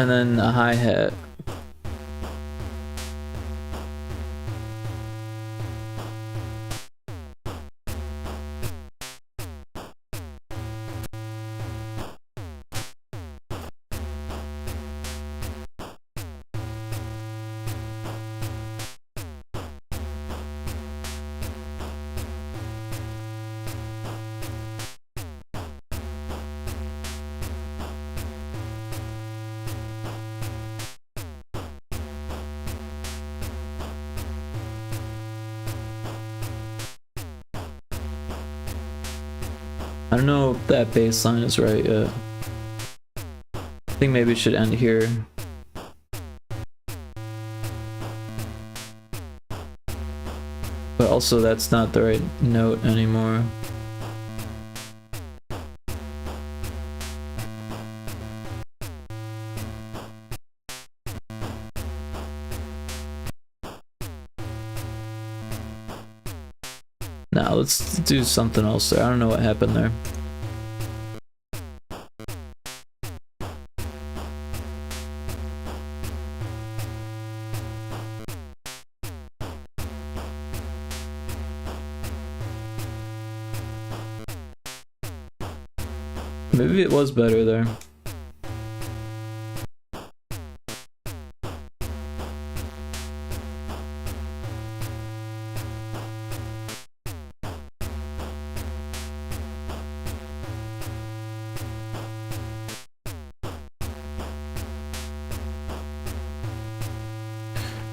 and then a hi-hat. I don't know if that baseline is right yet. I think maybe it should end here. But also that's not the right note anymore. Now let's do something else there. I don't know what happened there. Maybe it was better there.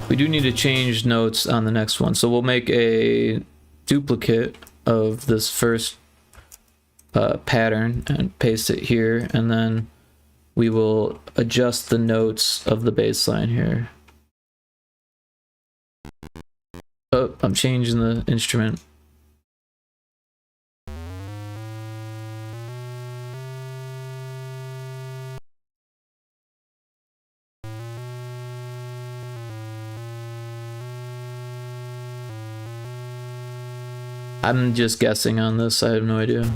We do need to change notes on the next one, so we'll make a duplicate of this first pattern and paste it here, and then we will adjust the notes of the baseline here. Oh, I'm changing the instrument. I'm just guessing on this, I have no idea.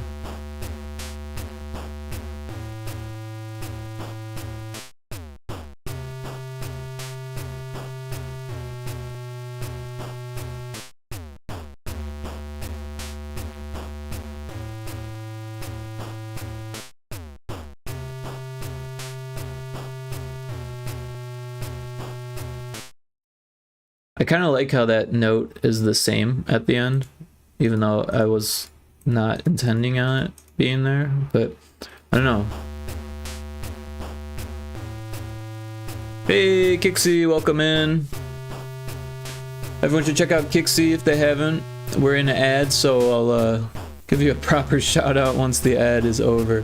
I kind of like how that note is the same at the end, even though I was not intending on it being there, but I don't know. Hey Kixie, welcome in. Everyone should check out Kixie if they haven't. We're in an ad, so I'll give you a proper shout out once the ad is over.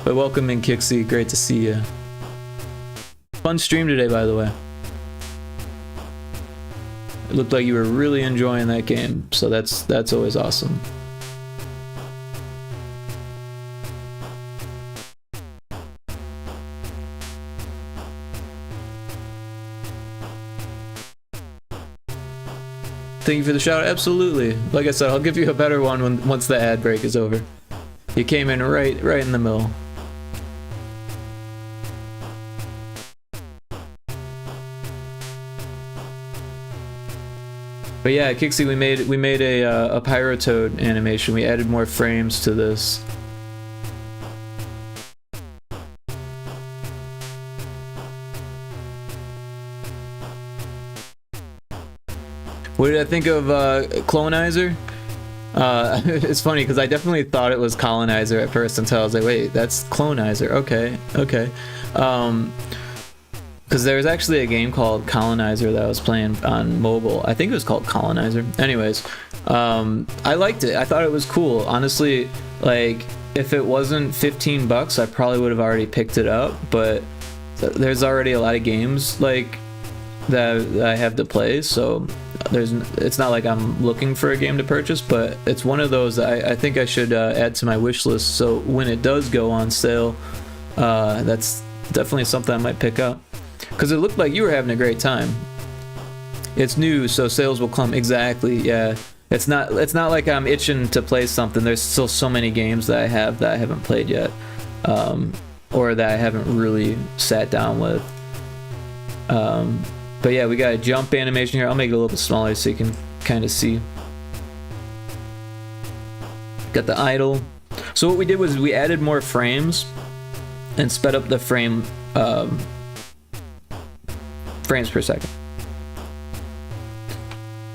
But welcome in Kixie, great to see you. Fun stream today, by the way. It looked like you were really enjoying that game, so that's always awesome. Thank you for the shout out. Absolutely. Like I said, I'll give you a better one once the ad break is over. You came in right in the middle. But yeah, Kixie, we made a Pyrotoad animation. We added more frames to this. What did I think of Clonizer? It's funny because I definitely thought it was Colonizer at first until I was like, wait, that's Clonizer. Okay. Because there was actually a game called Colonizer that I was playing on mobile. I think it was called Colonizer. Anyways, I liked it. I thought it was cool. Honestly, like, if it wasn't 15 bucks, I probably would have already picked it up. But there's already a lot of games like that I have to play, so it's not like I'm looking for a game to purchase. But it's one of those that I think I should add to my wish list. So when it does go on sale, that's definitely something I might pick up. Because it looked like you were having a great time. It's new, so sales will come. Exactly, yeah. It's not like I'm itching to play something. There's still so many games that I haven't played yet, or that I haven't really sat down with. But yeah, we got a jump animation here. I'll make it a little bit smaller so you can kind of see. Got the idle. So what we did was we added more frames and sped up the frames per second.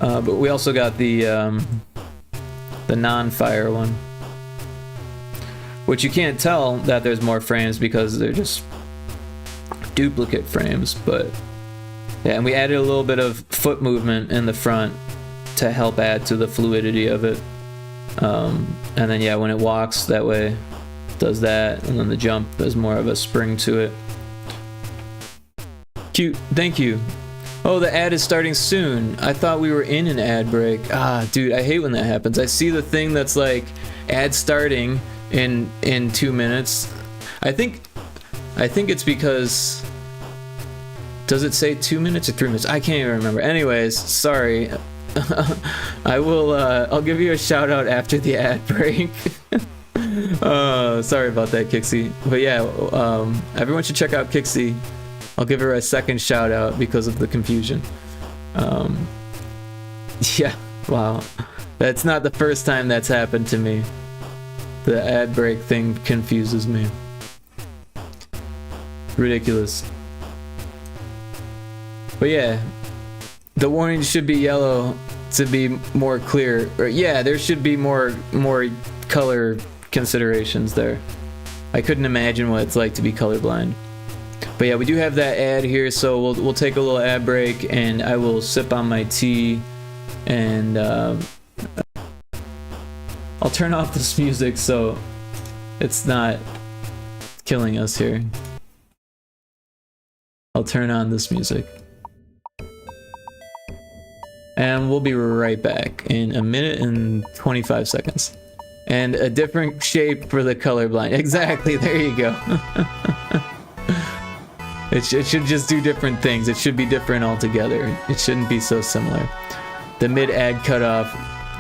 But we also got the non-fire one, which you can't tell that there's more frames because they're just duplicate frames. But yeah, and we added a little bit of foot movement in the front to help add to the fluidity of it. And then yeah, when it walks that way, it does that, and then the jump, there's more of a spring to it. Cute, thank you. Oh, the ad is starting soon. I thought we were in an ad break. Ah, dude, I hate when that happens. I see the thing that's like ad starting in 2 minutes. I think it's because, does it say 2 minutes or 3 minutes? I can't even remember. Anyways, sorry. I'll give you a shout out after the ad break. Sorry about that, Kixie. But yeah, everyone should check out Kixie. I'll give her a second shout out because of the confusion. Yeah, wow. That's not the first time that's happened to me. The ad break thing confuses me. Ridiculous. But yeah, the warning should be yellow to be more clear. Or yeah, there should be more color considerations there. I couldn't imagine what it's like to be colorblind. But yeah, we do have that ad here, so we'll take a little ad break, and I will sip on my tea, and I'll turn off this music so it's not killing us here. I'll turn on this music. And we'll be right back in a minute and 25 seconds. And a different shape for the colorblind. Exactly, there you go. It should just do different things. It should be different altogether. It shouldn't be so similar. The mid-ad cutoff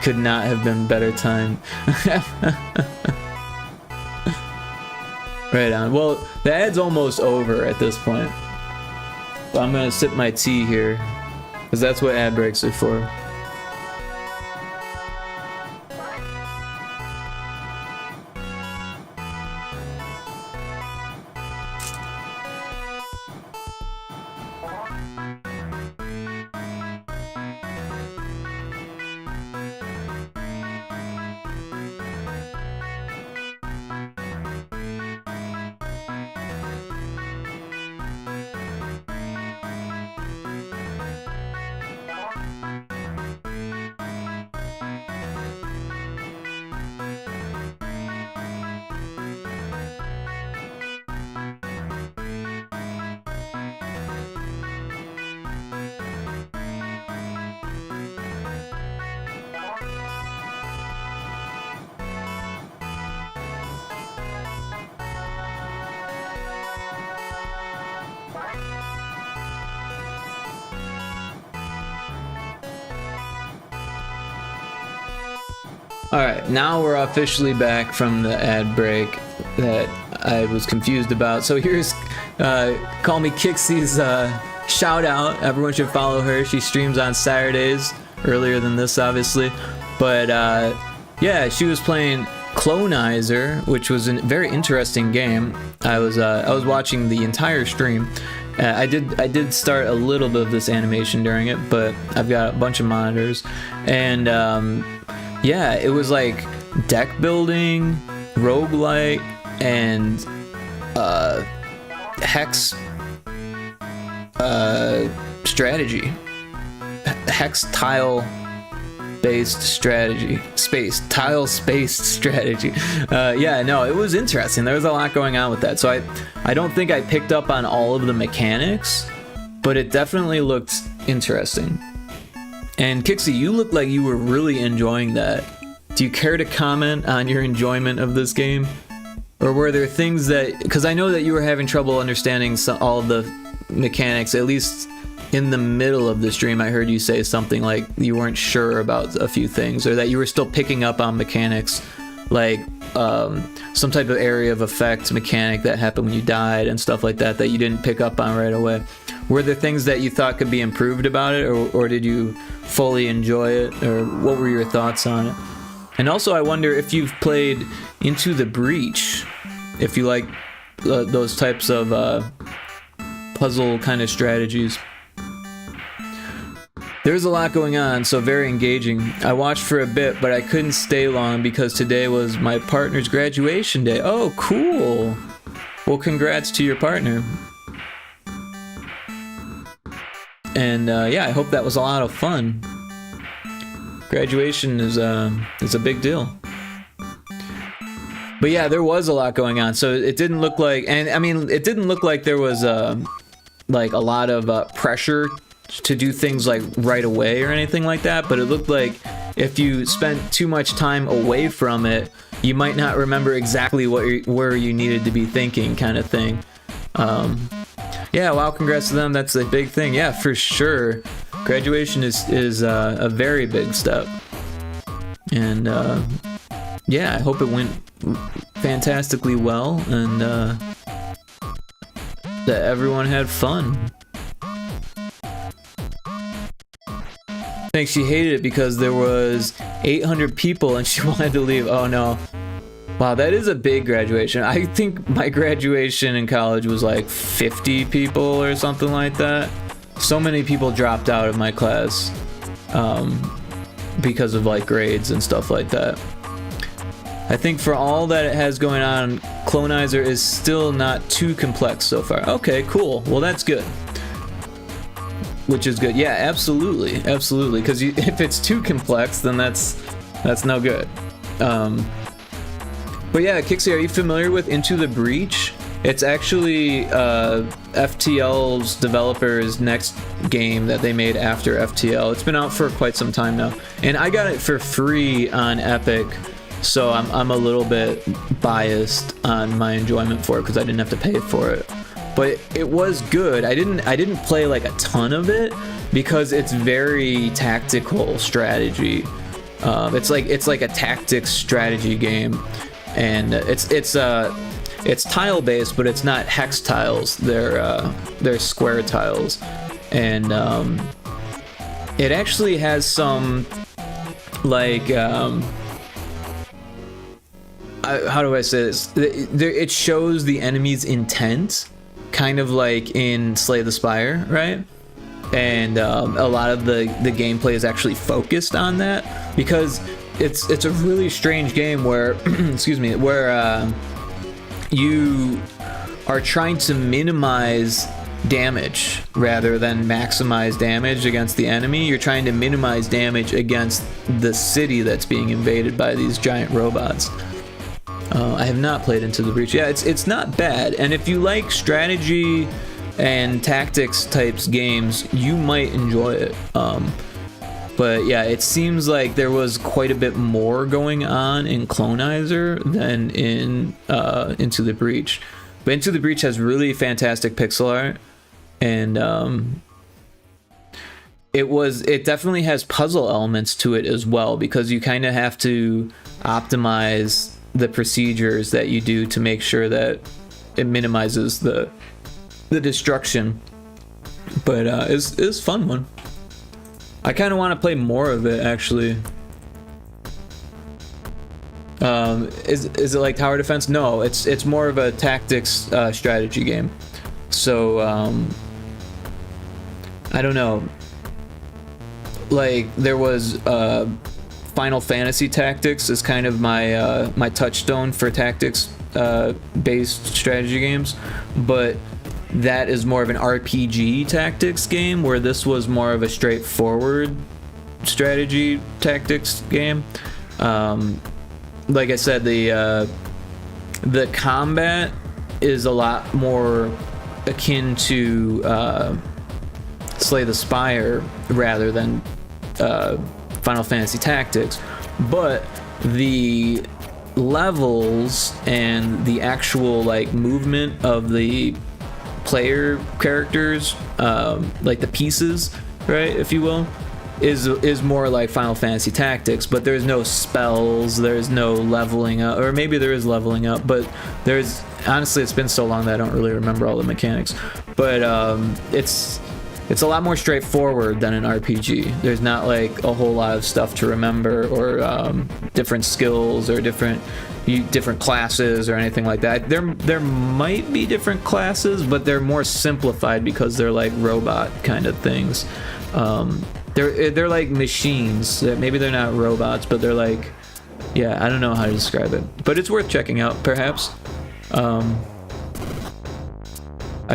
could not have been better timed. Right on. Well, the ad's almost over at this point. But I'm gonna sip my tea here, because that's what ad breaks are for. Alright, now we're officially back from the ad break that I was confused about. So here's Call Me Kixie's shout out. Everyone should follow her. She streams on Saturdays, earlier than this obviously. But yeah, she was playing Clonizer, which was a very interesting game. I was watching the entire stream. I did start a little bit of this animation during it, but I've got a bunch of monitors, and yeah, it was like deck building, roguelite, and hex strategy, hex tile based strategy, tile spaced strategy. Yeah, no, it was interesting. There was a lot going on with that. So I don't think I picked up on all of the mechanics, but it definitely looked interesting. And Kixie, you look like you were really enjoying that. Do you care to comment on your enjoyment of this game? Or were there things that, because I know that you were having trouble understanding all of the mechanics, at least in the middle of the stream, I heard you say something like you weren't sure about a few things, or that you were still picking up on mechanics, like some type of area of effect mechanic that happened when you died and stuff like that you didn't pick up on right away. Were there things that you thought could be improved about it, or did you fully enjoy it, or what were your thoughts on it? And also, I wonder if you've played Into the Breach, if you like those types of puzzle kind of strategies. There's a lot going on, so very engaging. I watched for a bit, but I couldn't stay long because today was my partner's graduation day. Oh, cool. Well, congrats to your partner. And yeah, I hope that was a lot of fun. Graduation is a big deal. But yeah, there was a lot going on, so it didn't look like, and I mean, it didn't look like there was like a lot of pressure to do things like right away or anything like that, but it looked like if you spent too much time away from it, you might not remember exactly where you needed to be thinking, kind of thing. Yeah, wow, congrats to them. That's a big thing. Yeah, for sure. Graduation is a very big step. And yeah, I hope it went fantastically well, and that everyone had fun. I think she hated it because there was 800 people and she wanted to leave. Oh no. Wow, that is a big graduation. I think my graduation in college was like 50 people or something like that. So many people dropped out of my class because of like grades and stuff like that. I think for all that it has going on, Clonizer is still not too complex so far. Okay, cool. Well, that's good. Which is good. Yeah, absolutely. Absolutely. Because if it's too complex, then that's no good. But yeah, Kixie, are you familiar with Into the Breach? It's actually FTL's developers' next game that they made after FTL. It's been out for quite some time now. And I got it for free on Epic, so I'm a little bit biased on my enjoyment for it because I didn't have to pay for it. But it was good. I didn't play like a ton of it because it's very tactical strategy. It's like a tactics strategy game, and it's tile based, but it's not hex tiles. They're square tiles, and it actually has some like how do I say this? It shows the enemy's intent, kind of like in Slay the Spire, right? And a lot of the gameplay is actually focused on that because it's a really strange game where excuse me, where you are trying to minimize damage rather than maximize damage against the enemy. You're trying to minimize damage against the city that's being invaded by these giant robots. I have not played Into the Breach. Yeah, it's not bad, and if you like strategy and tactics types games, you might enjoy it. But yeah, it seems like there was quite a bit more going on in Clonizer than in Into the Breach. But Into the Breach has really fantastic pixel art, and it definitely has puzzle elements to it as well, because you kind of have to optimize the procedures that you do to make sure that it minimizes the destruction. But it's a fun one. I kind of want to play more of it, actually. Is it like tower defense? No, it's more of a tactics strategy game. So I don't know. Like there was Final Fantasy Tactics is kind of my my touchstone for tactics based strategy games, but that is more of an RPG tactics game, where this was more of a straightforward strategy tactics game. Like I said, the combat is a lot more akin to Slay the Spire rather than Final Fantasy Tactics, but the levels and the actual like movement of the player characters, like the pieces, right, if you will, is more like Final Fantasy Tactics, but there's no spells, there's no leveling up, or maybe there is leveling up, but there's, honestly, it's been so long that I don't really remember all the mechanics, but it's a lot more straightforward than an RPG. There's not like a whole lot of stuff to remember, or different skills, or different classes, or anything like that. There might be different classes, but they're more simplified because they're like robot kind of things. They're like machines. Maybe they're not robots, but they're like, yeah, I don't know how to describe it, but it's worth checking out, perhaps. I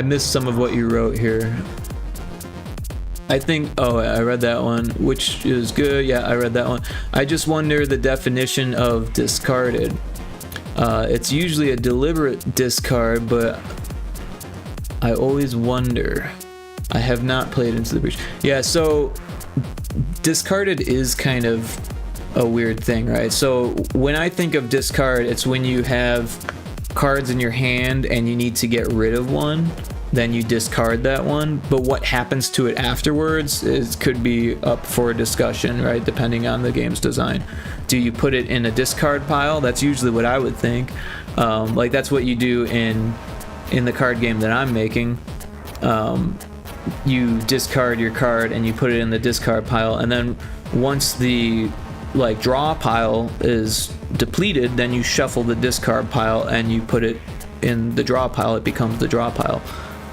missed some of what you wrote here. I think, oh, I read that one, which is good. Yeah, I read that one. I just wonder the definition of discarded. It's usually a deliberate discard, but I always wonder. I have not played Into the Breach. Yeah, so discarded is kind of a weird thing, right? So when I think of discard, it's when you have cards in your hand and you need to get rid of one, then you discard that one. But what happens to it afterwards could be up for discussion, right? Depending on the game's design. Do you put it in a discard pile? That's usually what I would think. Like that's what you do in the card game that I'm making. You discard your card and you put it in the discard pile, and then once the like draw pile is depleted, then you shuffle the discard pile and you put it in the draw pile. It becomes the draw pile.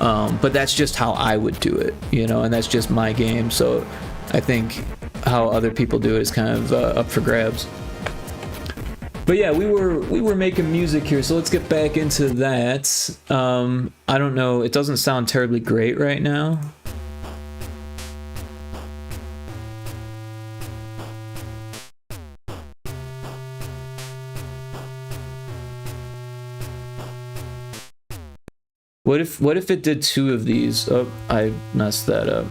But that's just how I would do it, you know, and that's just my game. So I think how other people do it is kind of up for grabs. But yeah, we were making music here, so let's get back into that. I don't know, it doesn't sound terribly great right now. What if it did 2 of these? Oh, I messed that up.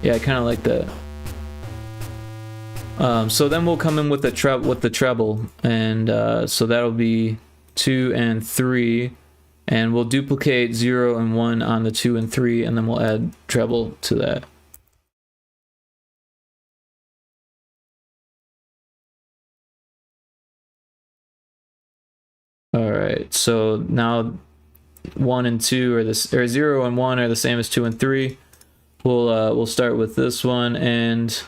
Yeah, I kind of like that. So then we'll come in with the treble, and so that'll be 2 and 3, and we'll duplicate 0 and 1 on the 2 and 3, and then we'll add treble to that. All right, so now 1 and 2 are this, or 0 and 1 are the same as 2 and 3. We'll start with this one, and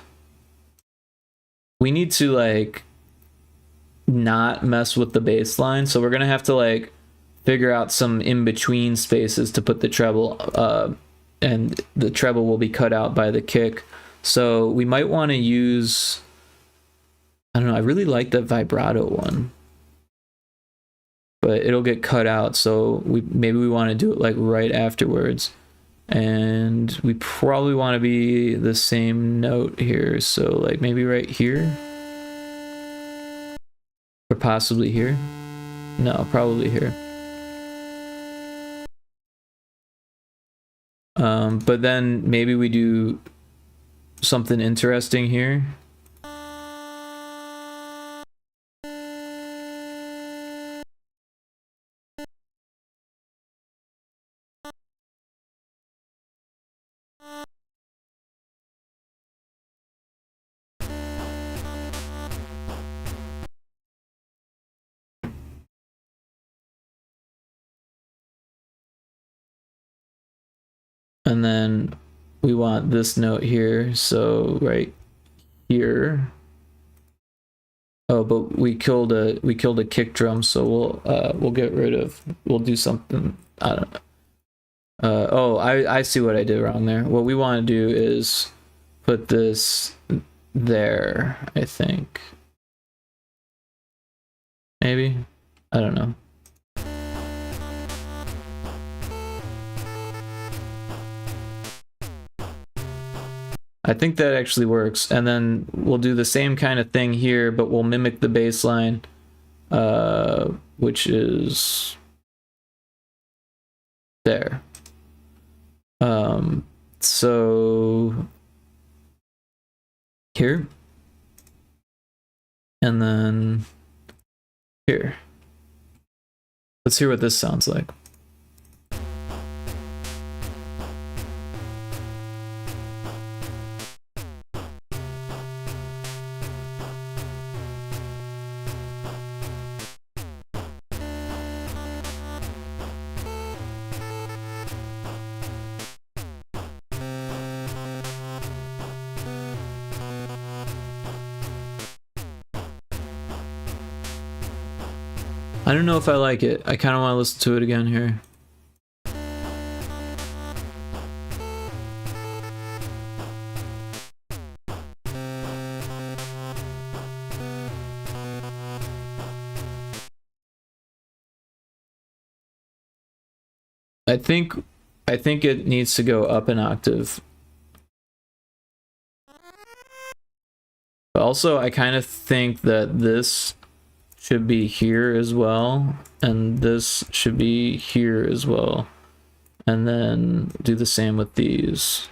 we need to like not mess with the baseline, so we're gonna have to like figure out some in-between spaces to put the treble, and the treble will be cut out by the kick. So we might want to use, I don't know, I really like the vibrato one, but it'll get cut out, so maybe we want to do it like right afterwards. And we probably want to be the same note here, so like maybe right here, or possibly here. No, probably here. But then maybe we do something interesting here. And then we want this note here, so right here. Oh, but we killed a kick drum, so we'll get rid of, we'll do something, I don't know. Oh, I see what I did wrong there. What we want to do is put this there, I think. Maybe? I don't know. I think that actually works, and then we'll do the same kind of thing here, but we'll mimic the bass line. which is there. So here, and then here. Let's hear what this sounds like. I don't know if I like it. I kind of want to listen to it again here. I think it needs to go up an octave. But also, I kind of think that this should be here as well, and this should be here as well, and then do the same with these.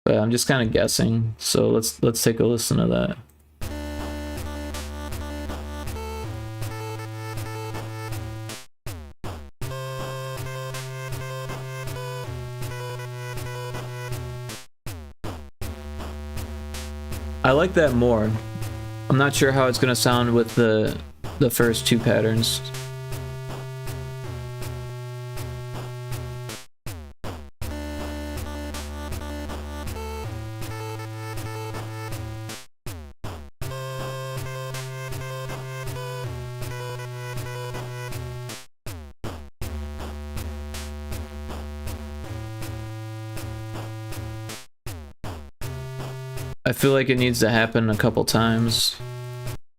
But I'm just kind of guessing, so let's take a listen to that. I like that more. I'm not sure how it's gonna sound with the first two patterns. I feel like it needs to happen a couple times.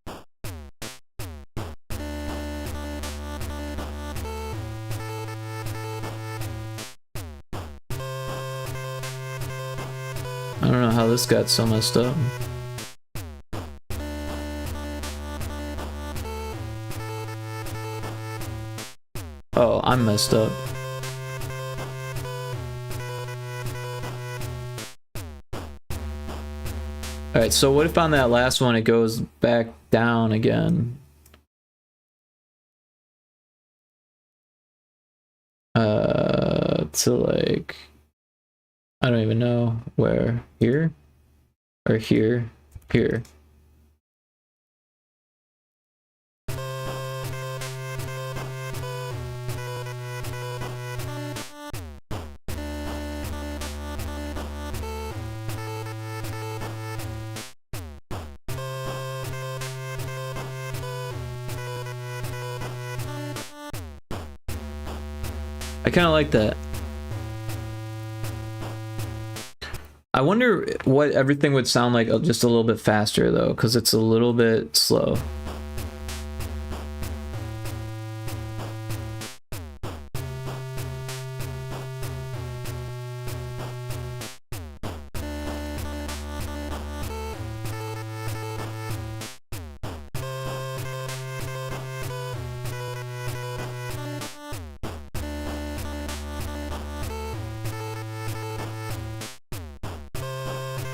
I don't know how this got so messed up. Oh, I'm messed up. Alright, so what if on that last one it goes back down again? To like, I don't even know where, here? Or here? Here. I kind of like that. I wonder what everything would sound like just a little bit faster though, because it's a little bit slow.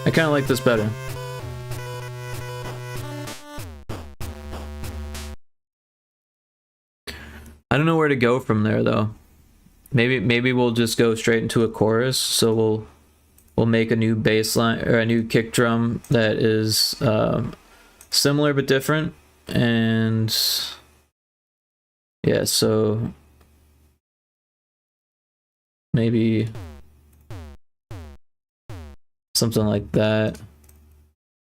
I kind of like this better. I don't know where to go from there though. Maybe we'll just go straight into a chorus. So we'll make a new bass line or a new kick drum that is similar but different. And yeah, so maybe something like that,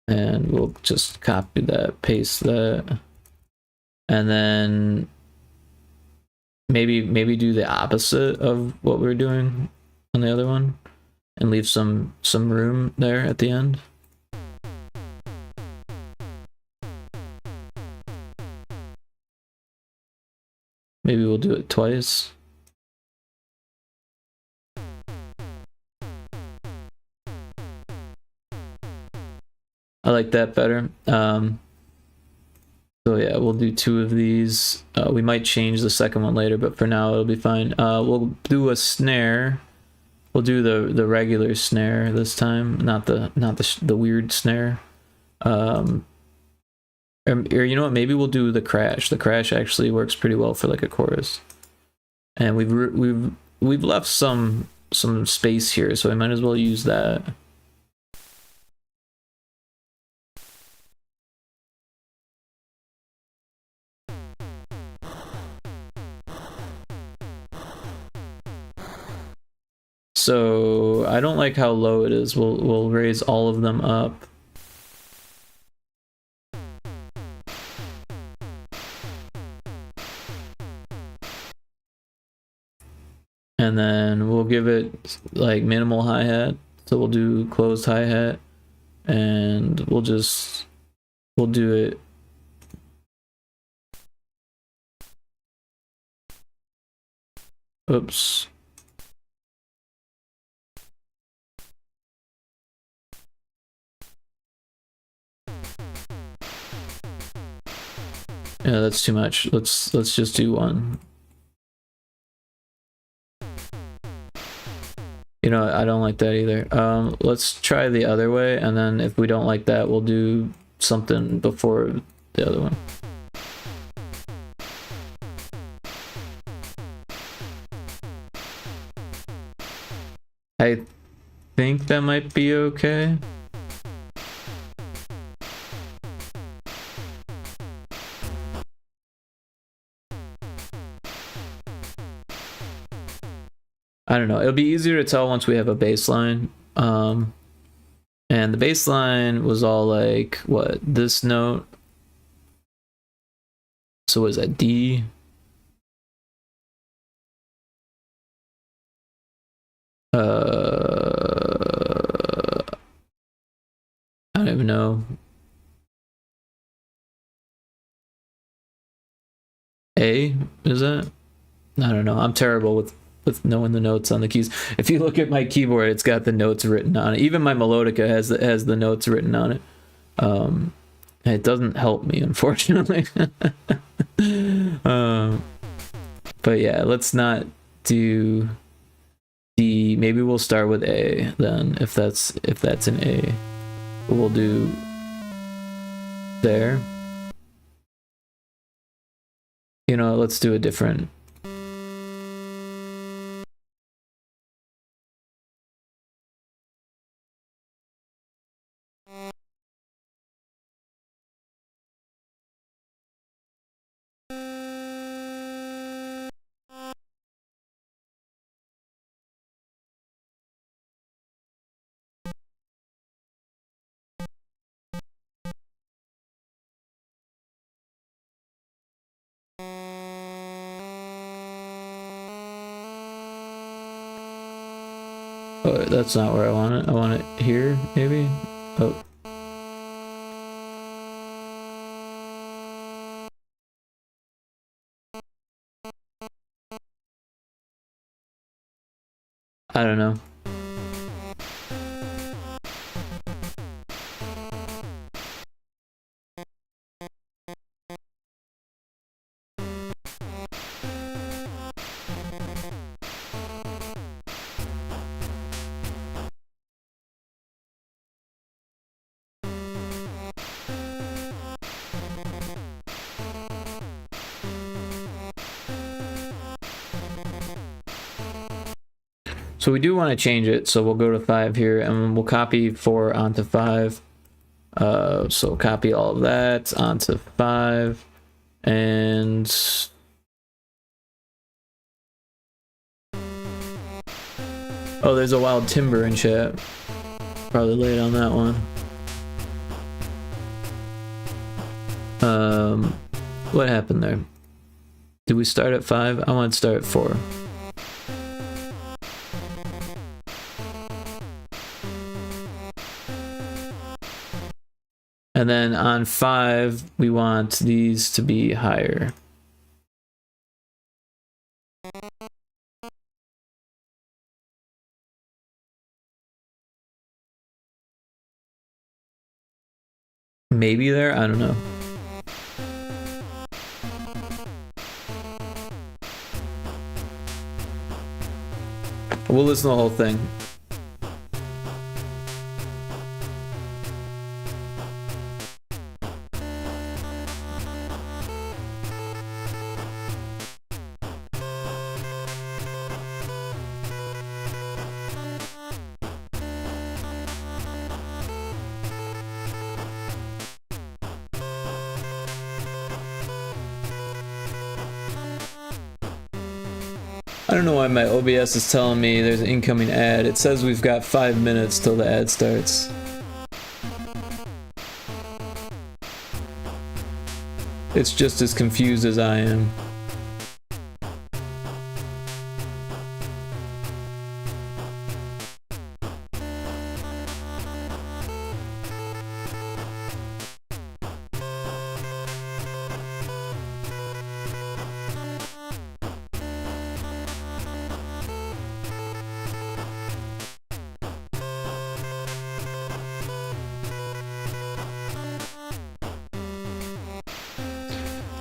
and we'll just copy that, paste that, and then maybe do the opposite of what we were doing on the other one and leave some room there at the end. Maybe we'll do it twice. I like that better. So yeah, we'll do 2 of these. We might change the second one later, but for now it'll be fine. We'll do a snare. We'll do the regular snare this time, not the weird snare. Or you know what? Maybe we'll do the crash. The crash actually works pretty well for like a chorus. And we've left some space here, so I might as well use that. So I don't like how low it is. We'll raise all of them up. And then we'll give it like minimal hi-hat. So we'll do closed hi-hat, and we'll do it. Oops. Yeah, that's too much. Let's just do one. You know, I don't like that either. Let's try the other way, and then if we don't like that, we'll do something before the other one. I think that might be okay. I don't know. It'll be easier to tell once we have a baseline. And the baseline was all like, what, this note? So was that D? I don't even know. A, is that? I don't know. I'm terrible with knowing the notes on the keys. If you look at my keyboard, it's got the notes written on it. Even my melodica has the notes written on it. It doesn't help me, unfortunately. But yeah, let's not do D. Maybe we'll start with A then, if that's an A. We'll do there. You know, let's do a different. Oh, that's not where I want it. I want it here, maybe? Oh. I don't know. So we do want to change it, so we'll go to 5 here, and we'll copy 4 onto 5. So copy all of that onto 5, and oh, there's a wild timber in chat. Probably late on that one. What happened there? Did we start at 5? I want to start at 4. And then on 5, we want these to be higher. maybe there, I don't know. We'll listen to the whole thing. I don't know why my OBS is telling me there's an incoming ad. It says we've got 5 minutes till the ad starts. It's just as confused as I am.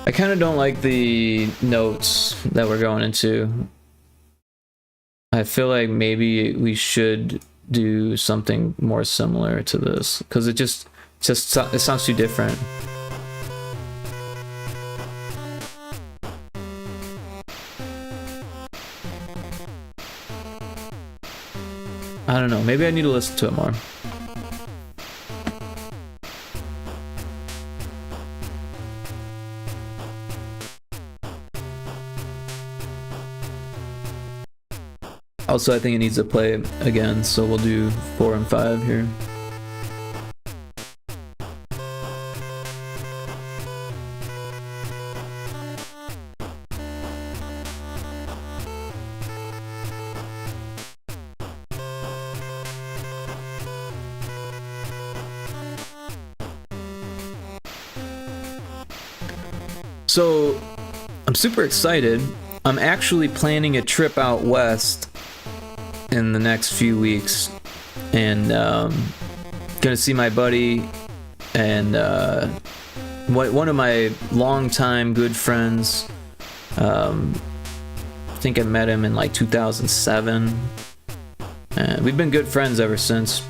I kind of don't like the notes that we're going into. I feel like maybe we should do something more similar to this, because it sounds too different. I don't know, maybe I need to listen to it more. Also, I think it needs to play again, so we'll do 4 and 5 here. So, I'm super excited. I'm actually planning a trip out west in the next few weeks, and gonna see my buddy and one of my longtime good friends. I think I met him in like 2007, and we've been good friends ever since.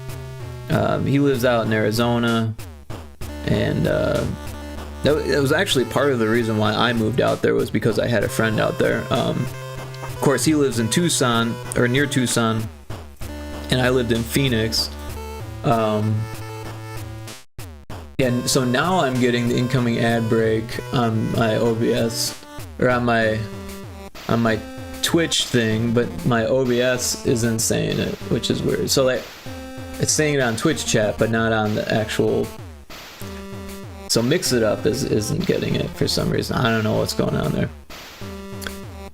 He lives out in Arizona, and that was actually part of the reason why I moved out there, was because I had a friend out there. Of course, he lives in Tucson, or near Tucson, and I lived in Phoenix. And so now I'm getting the incoming ad break on my OBS, or on my Twitch thing, but my OBS isn't saying it, which is weird. So like, it's saying it on Twitch chat, but not on the actual. So Mix It Up isn't getting it for some reason. I don't know what's going on there.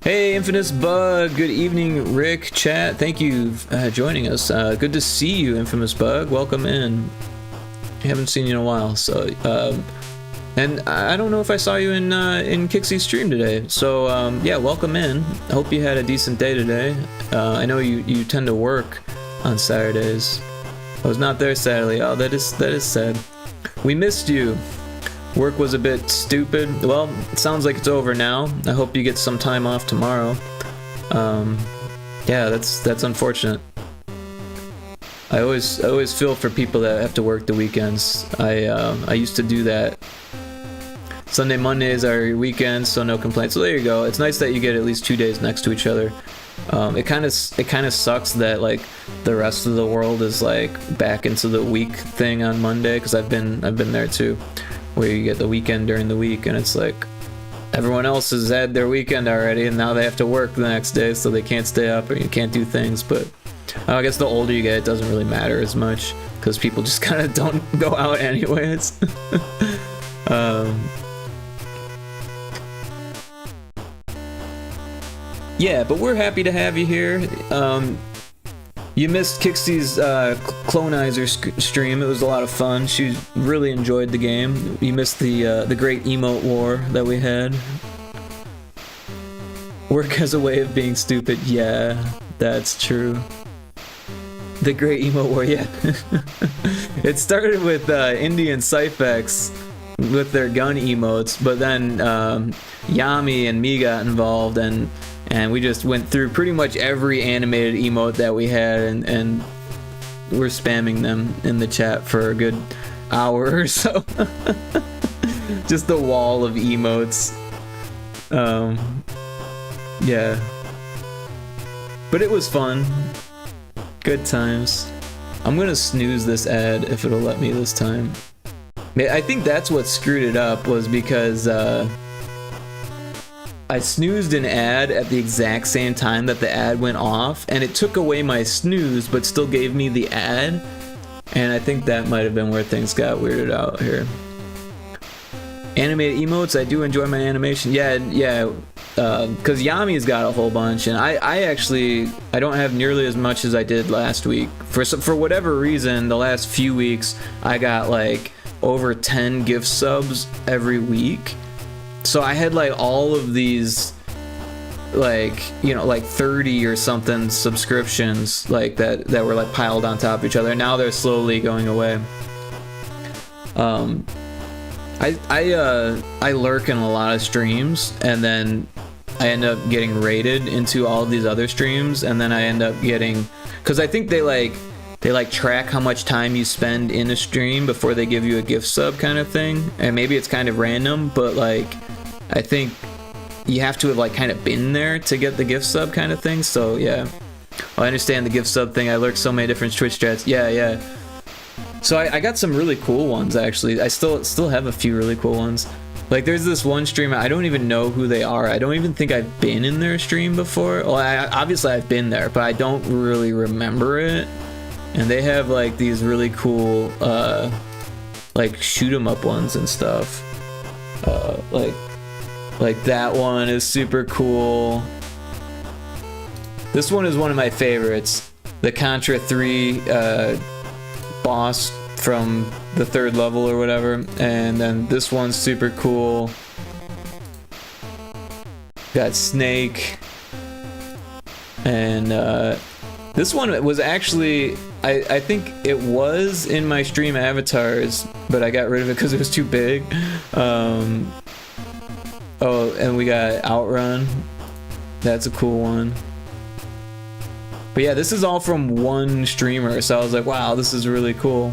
Hey, Infamous Bug. Good evening, Rick. Chat. Thank you joining us. Good to see you, Infamous Bug. Welcome in. I haven't seen you in a while. So, and I don't know if I saw you in Kixie's stream today. So, yeah, welcome in. I hope you had a decent day today. I know you tend to work on Saturdays. I was not there Saturday. Oh, that is sad. We missed you. Work was a bit stupid. Well, it sounds like it's over now. I hope you get some time off tomorrow. Yeah, that's unfortunate. I always feel for people that have to work the weekends. I used to do that. Sunday, Mondays are your weekends, so no complaints. So there you go. It's nice that you get at least 2 days next to each other. It kind of sucks that like the rest of the world is like back into the week thing on Monday, because I've been there too, where you get the weekend during the week, and it's like everyone else has had their weekend already, and now they have to work the next day, so they can't stay up or you can't do things. But I guess the older you get, it doesn't really matter as much, because people just kind of don't go out anyways. Yeah, but we're happy to have you here. You missed Kixie's Clonizer stream. It was a lot of fun. She really enjoyed the game. You missed the great emote war that we had. Work has a way of being stupid. Yeah, that's true. The Great Emo War, yeah. It started with Indian Cyphex with their gun emotes, but then Yami and me got involved, and we just went through pretty much every animated emote that we had, and we're spamming them in the chat for a good hour or so. Just the wall of emotes. Yeah. But it was fun. Good times. I'm gonna snooze this ad if it'll let me this time. I think that's what screwed it up, was because I snoozed an ad at the exact same time that the ad went off, and it took away my snooze but still gave me the ad, and I think that might have been where things got weirded out here. Animated emotes, I do enjoy my animation. Yeah, because Yami's got a whole bunch, and I actually don't have nearly as much as I did last week. For whatever reason, the last few weeks I got like over 10 gift subs every week. So I had like all of these, like, you know, like 30 or something subscriptions like that were like piled on top of each other. Now they're slowly going away. I lurk in a lot of streams, and then I end up getting rated into all these other streams, and then I end up getting, because I think they track how much time you spend in a stream before they give you a gift sub kind of thing, and maybe it's kind of random, but like I think you have to have like kind of been there to get the gift sub kind of thing. So yeah, I understand the gift sub thing. I lurk so many different Twitch strats. Yeah. So I got some really cool ones, actually. I still have a few really cool ones. Like there's this one streamer, I don't even know who they are. I don't even think I've been in their stream before. Well, obviously I've been there, but I don't really remember it. And they have like these really cool like shoot 'em up ones and stuff. Like that one is super cool. This one is one of my favorites. The Contra 3 boss from the 3rd level or whatever, and then this one's super cool. Got Snake, and this one was actually, I think it was in my stream avatars, but I got rid of it because it was too big. Oh, and we got Outrun. That's a cool one. But yeah, this is all from one streamer, so I was like, wow, this is really cool.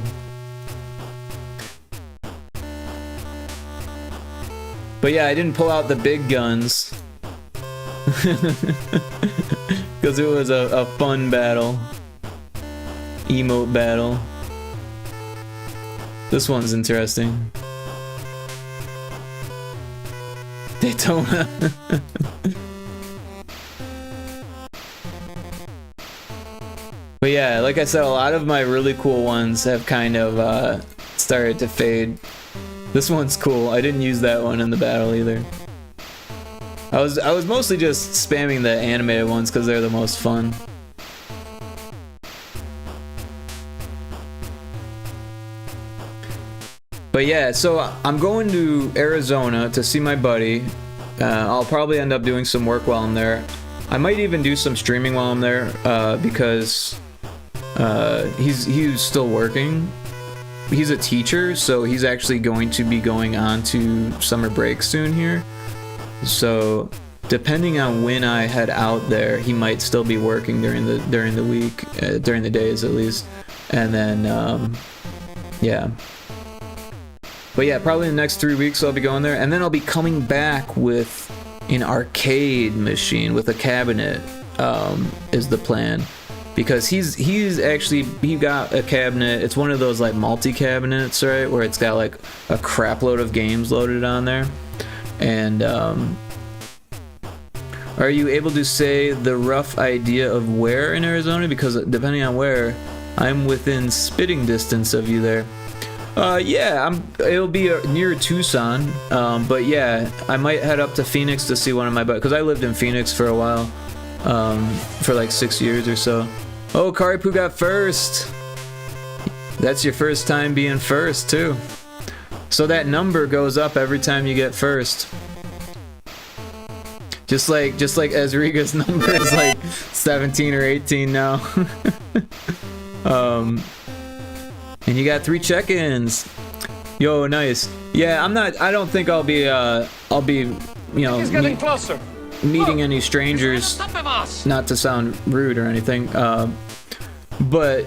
But yeah, I didn't pull out the big guns. Because it was a fun battle. Emote battle. This one's interesting. Daytona. But yeah, like I said, a lot of my really cool ones have kind of started to fade. This one's cool. I didn't use that one in the battle either. I was mostly just spamming the animated ones because they're the most fun. But yeah, so I'm going to Arizona to see my buddy. I'll probably end up doing some work while I'm there. I might even do some streaming while I'm there because he's still working. He's a teacher, so he's actually going to be going on to summer break soon here. So depending on when I head out there, he might still be working during the week, during the days at least. And then yeah. But yeah, probably in the next 3 weeks I'll be going there, and then I'll be coming back with an arcade machine with a cabinet, is the plan. Because he got a cabinet. It's one of those like multi-cabinets, right, where it's got like a crap load of games loaded on there. And are you able to say the rough idea of where in Arizona? Because depending on where, I'm within spitting distance of you there. Yeah, it'll be near Tucson, but yeah, I might head up to Phoenix to see one of my buddies, because I lived in Phoenix for a while, for like 6 years or so. Oh, Karipu got first! That's your first time being first, too. So that number goes up every time you get first. Just like Ezriga's number is like 17 or 18 now. And you got 3 check-ins. Yo, nice. Yeah, I don't think I'll be, you know, He's getting closer. meeting any strangers. Not to sound rude or anything, but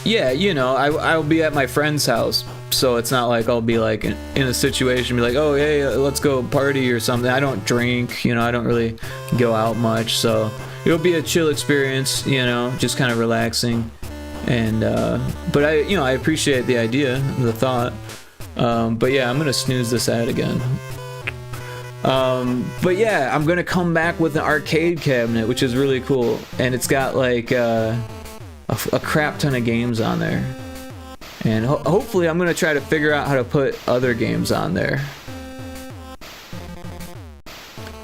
yeah, you know, I'll be at my friend's house, so it's not like I'll be like in a situation, be like, oh, hey, let's go party or something. I don't drink, you know, I don't really go out much, so it'll be a chill experience, you know, just kind of relaxing. And but I appreciate the idea, the thought. But yeah, I'm gonna snooze this ad again. But yeah, I'm gonna come back with an arcade cabinet, which is really cool, and it's got like a crap ton of games on there. And hopefully I'm gonna try to figure out how to put other games on there.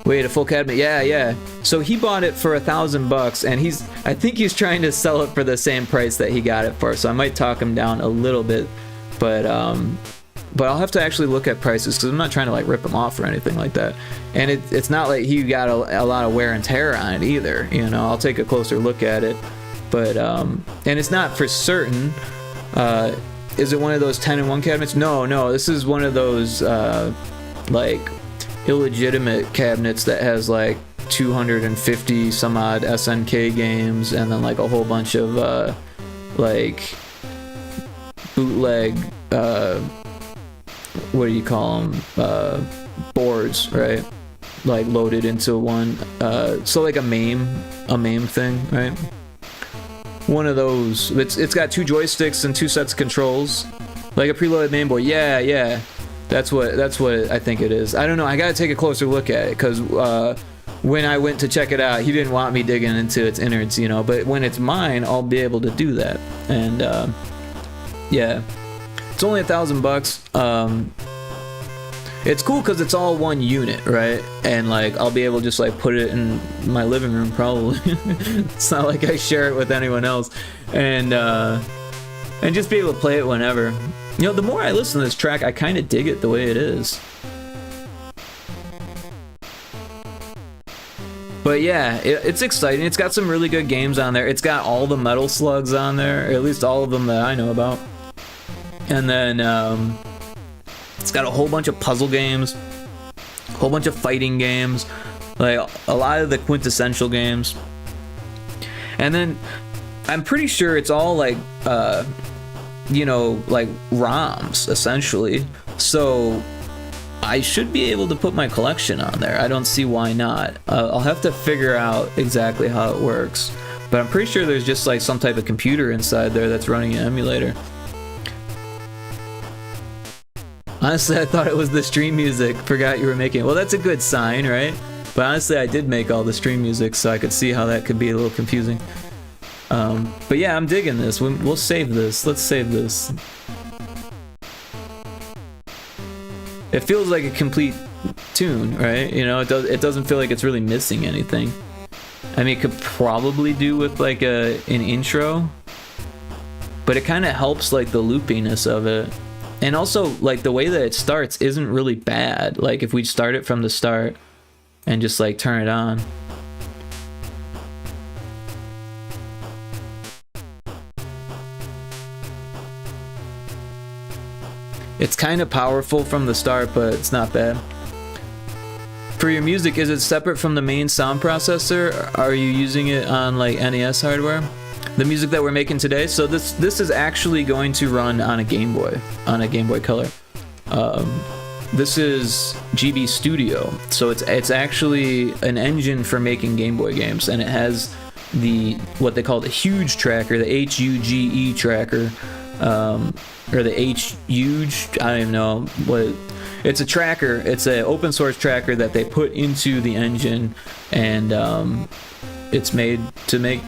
Wait, a full cabinet? Yeah. So he bought it for $1,000, and I think he's trying to sell it for the same price that he got it for. So I might talk him down a little bit, but I'll have to actually look at prices because I'm not trying to like rip him off or anything like that. And it's not like he got a lot of wear and tear on it either. You know, I'll take a closer look at it, but and it's not for certain. Is it one of those 10-in-1 cabinets? No. This is one of those like illegitimate cabinets that has like 250 some odd SNK games and then like a whole bunch of like bootleg what do you call them, boards, right, like loaded into one, so like a MAME thing, right? One of those. It's got 2 joysticks and 2 sets of controls, like a preloaded MAME board. Yeah, that's what I think it is. I don't know, I gotta take a closer look at it, because when I went to check it out, he didn't want me digging into its innards, you know, but when it's mine, I'll be able to do that. And yeah, it's only $1,000. It's cool because it's all one unit, right? And like I'll be able to just like put it in my living room probably. It's not like I share it with anyone else, and just be able to play it whenever. You know, the more I listen to this track, I kind of dig it the way it is. But yeah, it's exciting. It's got some really good games on there. It's got all the Metal Slugs on there, or at least all of them that I know about. And then it's got a whole bunch of puzzle games, a whole bunch of fighting games, like a lot of the quintessential games. And then I'm pretty sure it's all like you know, like ROMs essentially. So I should be able to put my collection on there. I don't see why not. I'll have to figure out exactly how it works, but I'm pretty sure there's just like some type of computer inside there that's running an emulator. Honestly, I thought it was the stream music. Forgot you were making it. Well, that's a good sign, right? But honestly, I did make all the stream music, so I could see how that could be a little confusing. But yeah, I'm digging this. We'll save this. Let's save this. It feels like a complete tune, right? You know, it doesn't feel like it's really missing anything. I mean, it could probably do with like an intro, but it kind of helps like the loopiness of it. And also, like, the way that it starts isn't really bad. Like, if we start it from the start and just, like, turn it on. It's kind of powerful from the start, but it's not bad. For your music, is it separate from the main sound processor? Are you using it on, like, NES hardware? The music that we're making today, so this is actually going to run on a Game Boy Color. This is GB Studio, so it's actually an engine for making Game Boy games, and it has what they call the Huge tracker, the HUGE tracker, or the HUGE. I don't even know what. It's a tracker. It's an open source tracker that they put into the engine, and it's made to make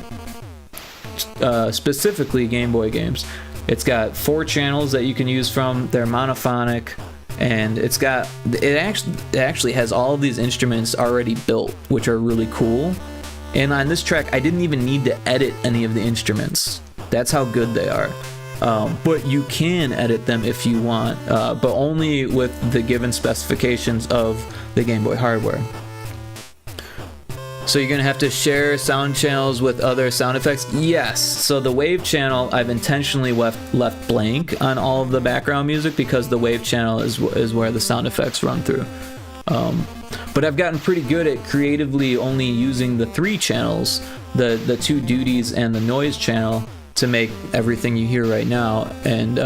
specifically Game Boy games. It's got 4 channels that you can use from. They're monophonic, and it actually has all of these instruments already built, which are really cool. And on this track, I didn't even need to edit any of the instruments. That's how good they are. But you can edit them if you want, but only with the given specifications of the Game Boy hardware. So you're gonna have to share sound channels with other sound effects? Yes. So the wave channel, I've intentionally left blank on all of the background music because the wave channel is where the sound effects run through. But I've gotten pretty good at creatively only using the 3 channels, the 2 duties and the noise channel, to make everything you hear right now, and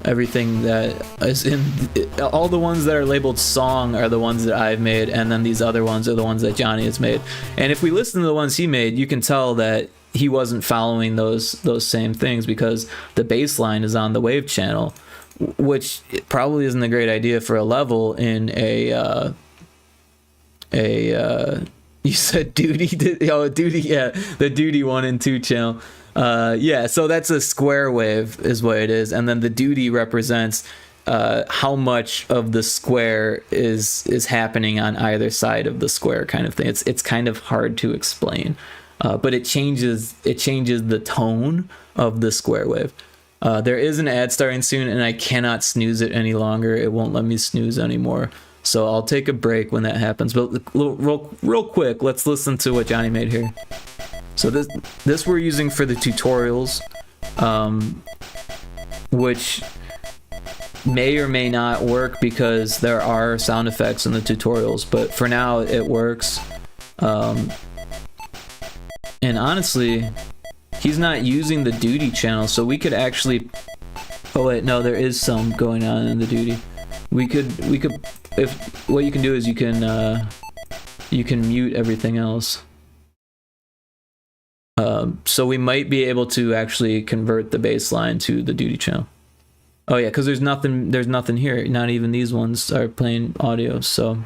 everything that is in all the ones that are labeled song are the ones that I've made, and then these other ones are the ones that Johnny has made. And if we listen to the ones he made, you can tell that he wasn't following those same things, because the bass line is on the wave channel, which probably isn't a great idea for a level in a you said duty, duty, yeah, the duty 1 and 2 channel. Yeah, so that's a square wave is what it is, and then the duty represents how much of the square is happening on either side of the square, kind of thing. It's kind of hard to explain, but it changes the tone of the square wave. There is an ad starting soon, and I cannot snooze it any longer. It won't let me snooze anymore, so I'll take a break when that happens. But real quick, let's listen to what Johnny made here. So this we're using for the tutorials, which may or may not work because there are sound effects in the tutorials, but for now it works. And honestly, he's not using the duty channel, so we could actually... Oh wait, no, there is some going on in the duty. We could, if what you can do is you can mute everything else. So we might be able to actually convert the bass line to the duty channel. Oh yeah, because there's nothing here. Not even these ones are playing audio, so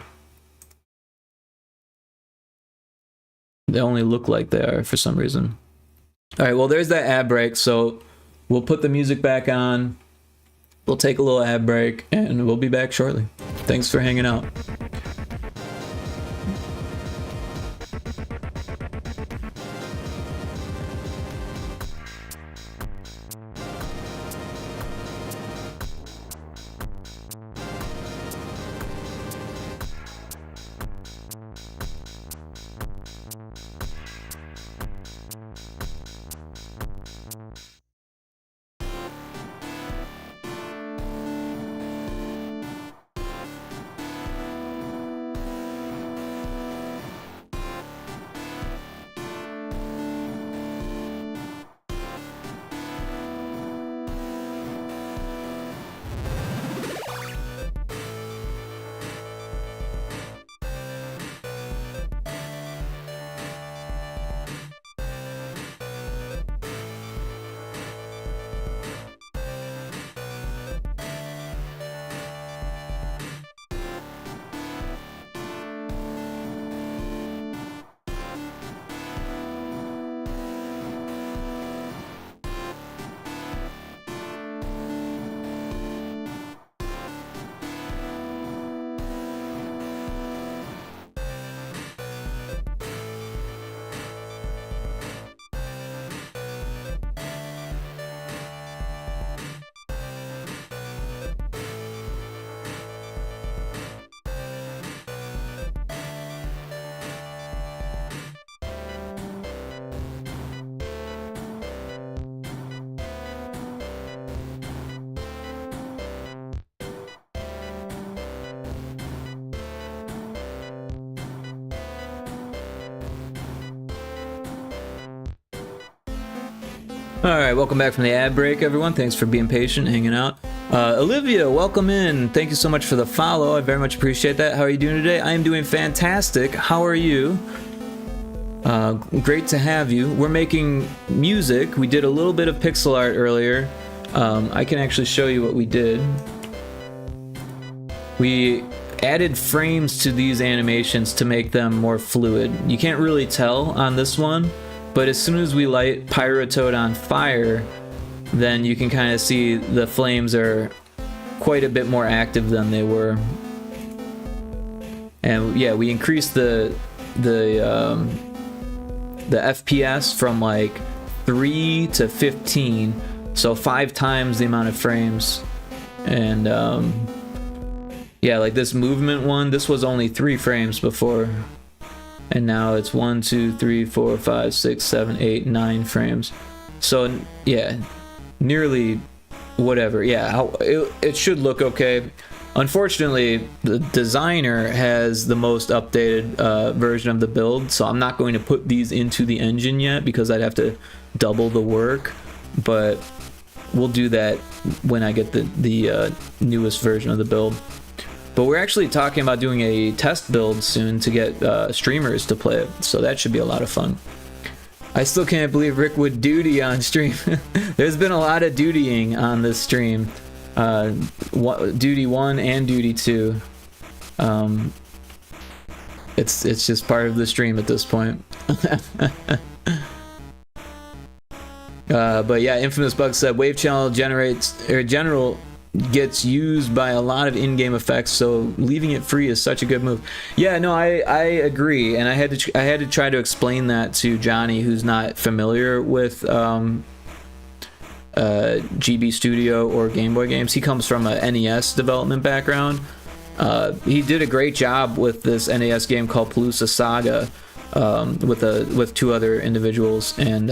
they only look like they are for some reason. All right, well, there's that ad break, so we'll put the music back on. We'll take a little ad break, and we'll be back shortly. Thanks for hanging out. Alright, welcome back from the ad break, everyone. Thanks for being patient, hanging out. Olivia, welcome in. Thank you so much for the follow. I very much appreciate that. How are you doing today? I am doing fantastic. How are you? Great to have you. We're making music. We did a little bit of pixel art earlier. I can actually show you what we did. We added frames to these animations to make them more fluid. You can't really tell on this one, but as soon as we light Pyrotoad on fire, then you can kind of see the flames are quite a bit more active than they were. And yeah, we increased the FPS from like 3 to 15, so 5 times the amount of frames. And yeah, like this movement one, this was only 3 frames before. and now it's 1, 2, 3, 4, 5, 6, 7, 8, 9 frames. So yeah, nearly whatever. Yeah, it should look okay. Unfortunately, the designer has the most updated version of the build, so I'm not going to put these into the engine yet because I'd have to double the work, but we'll do that when I get the newest version of the build. But we're actually talking about doing a test build soon to get streamers to play it, so that should be a lot of fun. I still can't believe Rick would duty on stream. There's been a lot of dutying on this stream. Duty 1 and Duty 2. It's just part of the stream at this point. But yeah, Infamous Bug said Wave Channel gets used by a lot of in-game effects, so leaving it free is such a good move. Yeah, no, I agree, and I had to try to explain that to Johnny, who's not familiar with GB Studio or Game Boy games. He comes from a NES development background. He did a great job with this NES game called Palooza Saga, with 2 other individuals, and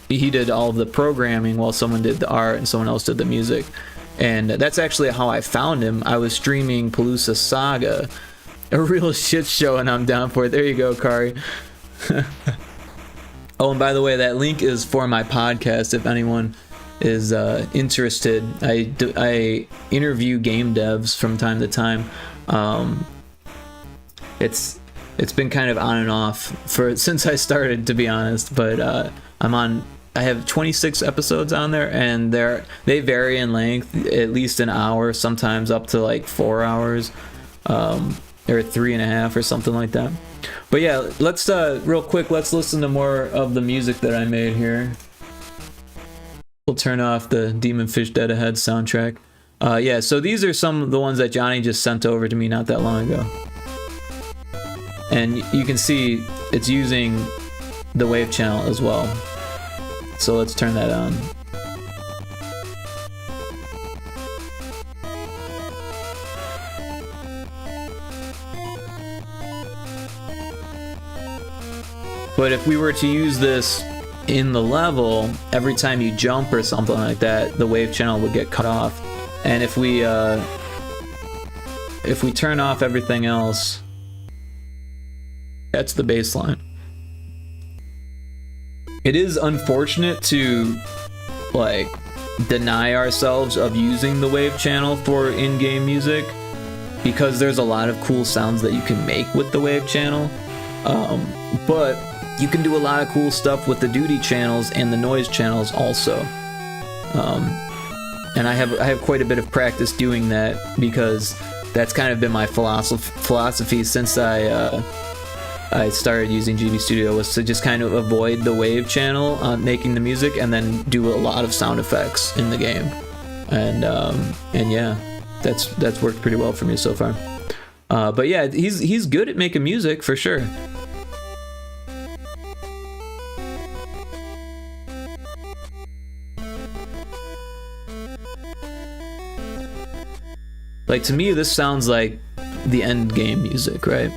he did all of the programming while someone did the art and someone else did the music. And that's actually how I found him. I was streaming Palooza Saga, a real shit show, and I'm down for it. There you go, Kari. Oh, and by the way, that link is for my podcast if anyone is interested. I interview game devs from time to time. It's been kind of on and off since I started, to be honest, but I have 26 episodes on there, and they vary in length, at least an hour, sometimes up to like 4 hours, or 3.5 or something like that. But yeah, let's real quick, let's listen to more of the music that I made here. We'll turn off the Demon Fish Dead Ahead soundtrack. Yeah, so these are some of the ones that Johnny just sent over to me not that long ago. And you can see it's using the wave channel as well. So let's turn that on. But if we were to use this in the level, every time you jump or something like that, the wave channel would get cut off. And if we turn off everything else, that's the baseline. It is unfortunate to like deny ourselves of using the wave channel for in-game music, because there's a lot of cool sounds that you can make with the wave channel, but you can do a lot of cool stuff with the duty channels and the noise channels also. And I have quite a bit of practice doing that, because that's kind of been my philosophy since I started using GB Studio, was to just kind of avoid the wave channel on making the music, and then do a lot of sound effects in the game. And yeah, that's worked pretty well for me so far. But yeah, he's good at making music for sure. Like, to me, this sounds like the end game music, right?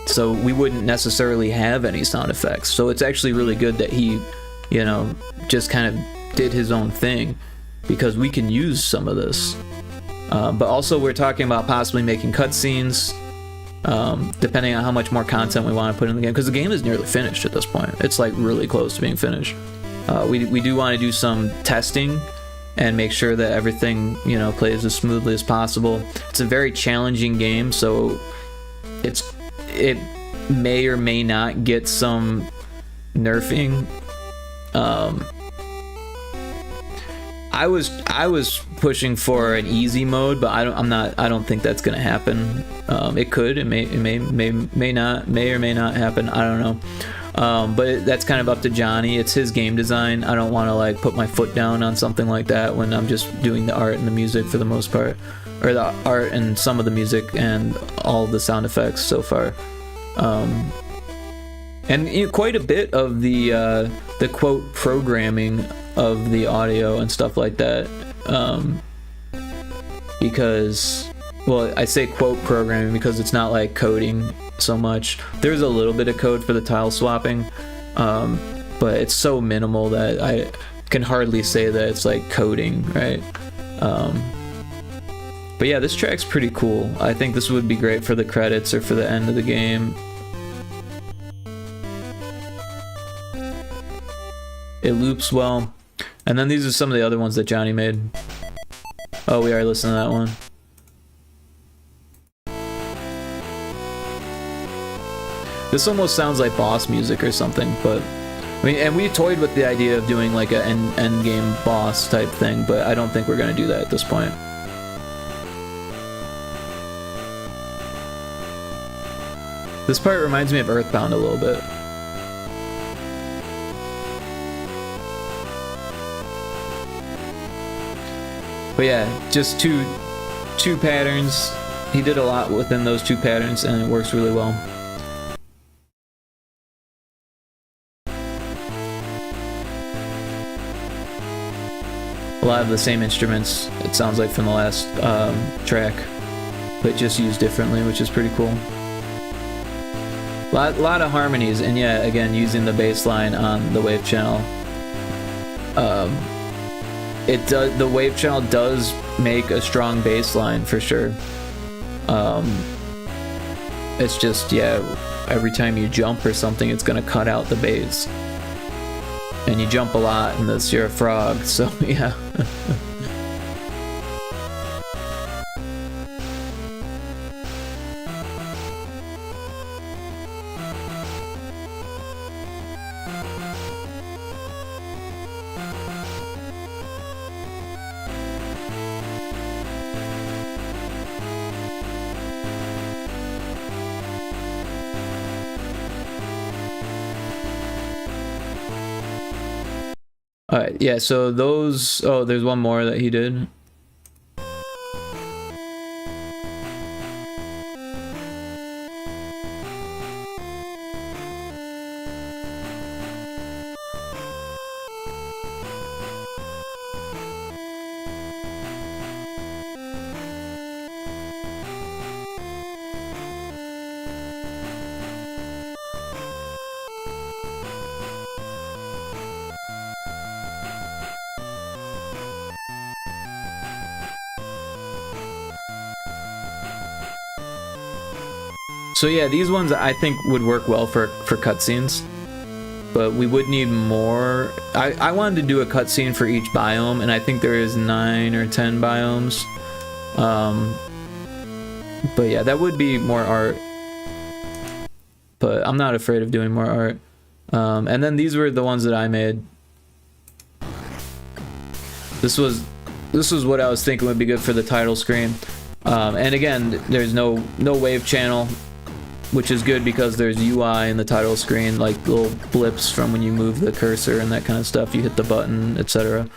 So we wouldn't necessarily have any sound effects. So it's actually really good that he, you know, just kind of did his own thing, because we can use some of this. But also we're talking about possibly making cutscenes, depending on how much more content we want to put in the game, because the game is nearly finished at this point. It's like really close to being finished. We do want to do some testing and make sure that everything, you know, plays as smoothly as possible. It's a very challenging game, so it may or may not get some nerfing. I was pushing for an easy mode, but I don't think that's gonna happen. It could, it may or may not happen. I don't know. But that's kind of up to Johnny. It's his game design. I don't want to like put my foot down on something like that when I'm just doing the art and the music for the most part, or the art and some of the music and all of the sound effects so far. And quite a bit of the quote programming of the audio and stuff like that, because well, I say quote programming because it's not like coding so much. There's a little bit of code for the tile swapping, but it's so minimal that I can hardly say that it's like coding, right? But yeah, this track's pretty cool. I think this would be great for the credits or for the end of the game. It loops well. And then these are some of the other ones that Johnny made. Oh, we already listened to that one. This almost sounds like boss music or something, but I mean, and we toyed with the idea of doing like a end game boss type thing, but I don't think we're gonna do that at this point. This part reminds me of Earthbound a little bit. But yeah, just two patterns. He did a lot within those two patterns, and it works really well. A lot of the same instruments, it sounds like, from the last track, but just used differently, which is pretty cool. Lot of harmonies, and yeah, again, using the bass line on the wave channel. The wave channel does make a strong bass line for sure. It's just, yeah, every time you jump or something, it's gonna cut out the bass. And you jump a lot, and you're a frog, so yeah. Alright, yeah, so those... Oh, there's one more that he did. So yeah, these ones I think would work well for cutscenes, but we would need more. I wanted to do a cutscene for each biome, and I think there is 9 or 10 biomes. But yeah, that would be more art. But I'm not afraid of doing more art. And then these were the ones that I made. This was what I was thinking would be good for the title screen. And again, there's no wave channel, which is good because there's UI in the title screen, like little blips from when you move the cursor and that kind of stuff. You hit the button, etc.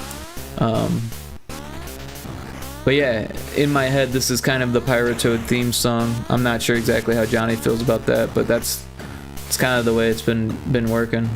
But yeah, in my head, this is kind of the Pyrotoad theme song. I'm not sure exactly how Johnny feels about that, but it's kind of the way it's been working.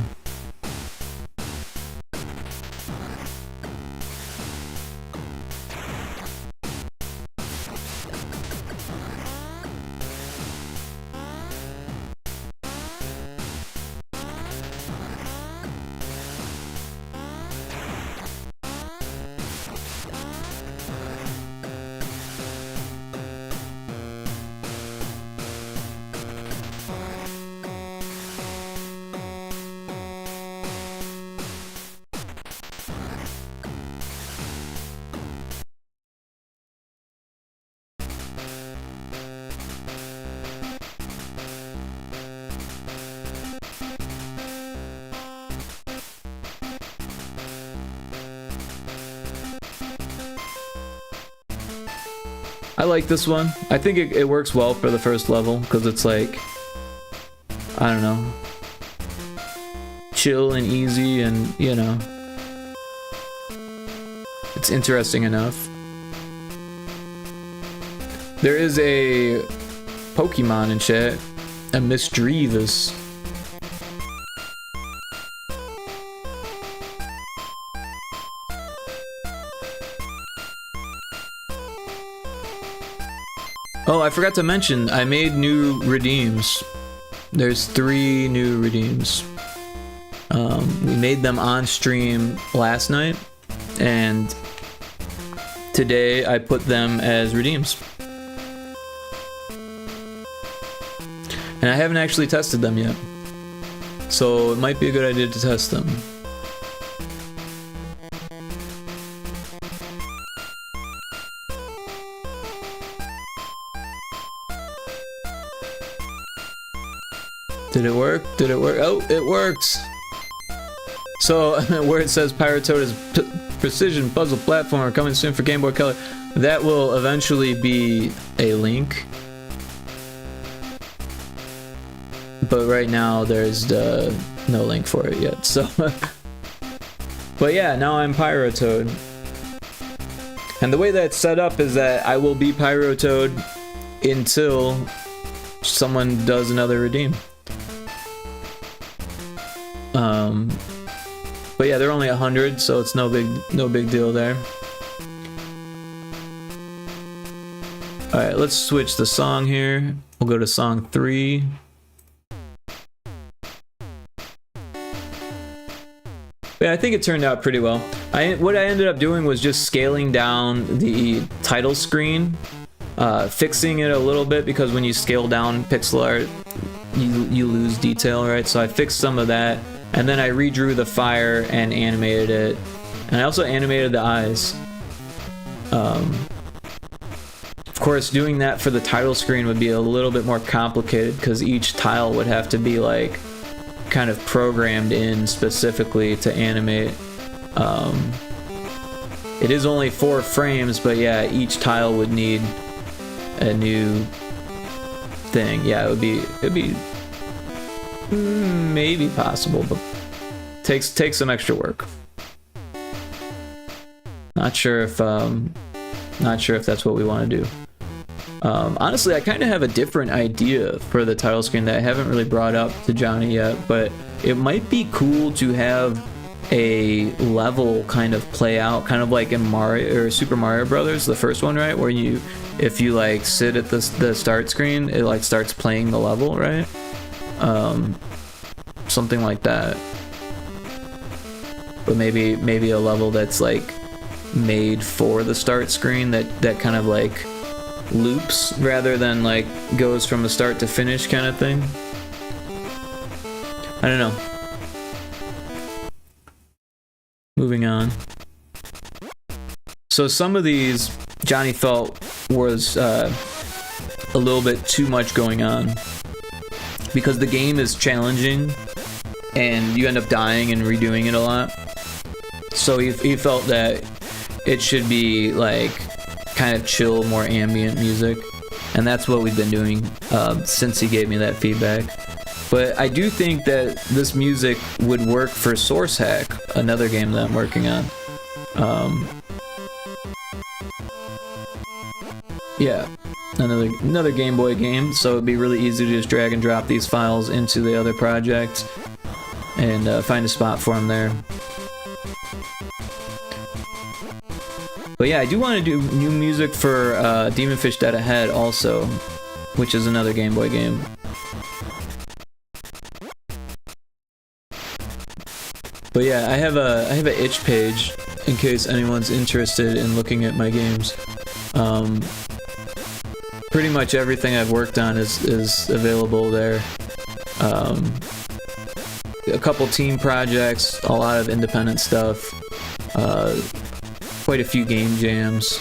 I like this one. I think it works well for the first level because it's like, I don't know, chill and easy, and you know, it's interesting enough. There is a Pokemon in chat, a Misdreavus. Oh, I forgot to mention, I made new redeems. There's 3 new redeems. We made them on stream last night, and today I put them as redeems. And I haven't actually tested them yet, so it might be a good idea to test them. Did it work? Did it work? Oh, it works! So, where it says Pyrotoad is precision puzzle platformer coming soon for Game Boy Color, that will eventually be a link. But right now, there's no link for it yet, so... But yeah, now I'm Pyrotoad. And the way that's set up is that I will be Pyrotoad until someone does another redeem. But yeah, they're only 100, so it's no big deal there. All right, let's switch the song here. We'll go to song 3. Yeah, I think it turned out pretty well. What I ended up doing was just scaling down the title screen, fixing it a little bit, because when you scale down pixel art, you lose detail, right? So I fixed some of that, and then I redrew the fire and animated it, and I also animated the eyes. Of course, doing that for the title screen would be a little bit more complicated, because each tile would have to be like kind of programmed in specifically to animate. It is only 4 frames, but yeah, each tile would need a new thing. Yeah, it'd be maybe possible, but takes some extra work. Not sure if that's what we want to do. Honestly, I kind of have a different idea for the title screen that I haven't really brought up to Johnny yet, but it might be cool to have a level kind of play out, kind of like in Mario or Super Mario Brothers, the first one, right? Where if you like sit at the start screen, it like starts playing the level, right? Something like that. But maybe a level that's like made for the start screen that kind of like loops rather than like goes from the start to finish kind of thing. I don't know. Moving on. So some of these Johnny felt was a little bit too much going on, because the game is challenging and you end up dying and redoing it a lot. So he felt that it should be like kind of chill, more ambient music, and that's what we've been doing since he gave me that feedback. But I do think that this music would work for Source Hack, another game that I'm working on. Yeah, another Game Boy game, so it'd be really easy to just drag and drop these files into the other project and find a spot for them there. But yeah, I do want to do new music for Demon Fish Dead Ahead also, which is another Game Boy game. But yeah, I have a itch page in case anyone's interested in looking at my games. Pretty much everything I've worked on is available there. A couple team projects, a lot of independent stuff, quite a few game jams.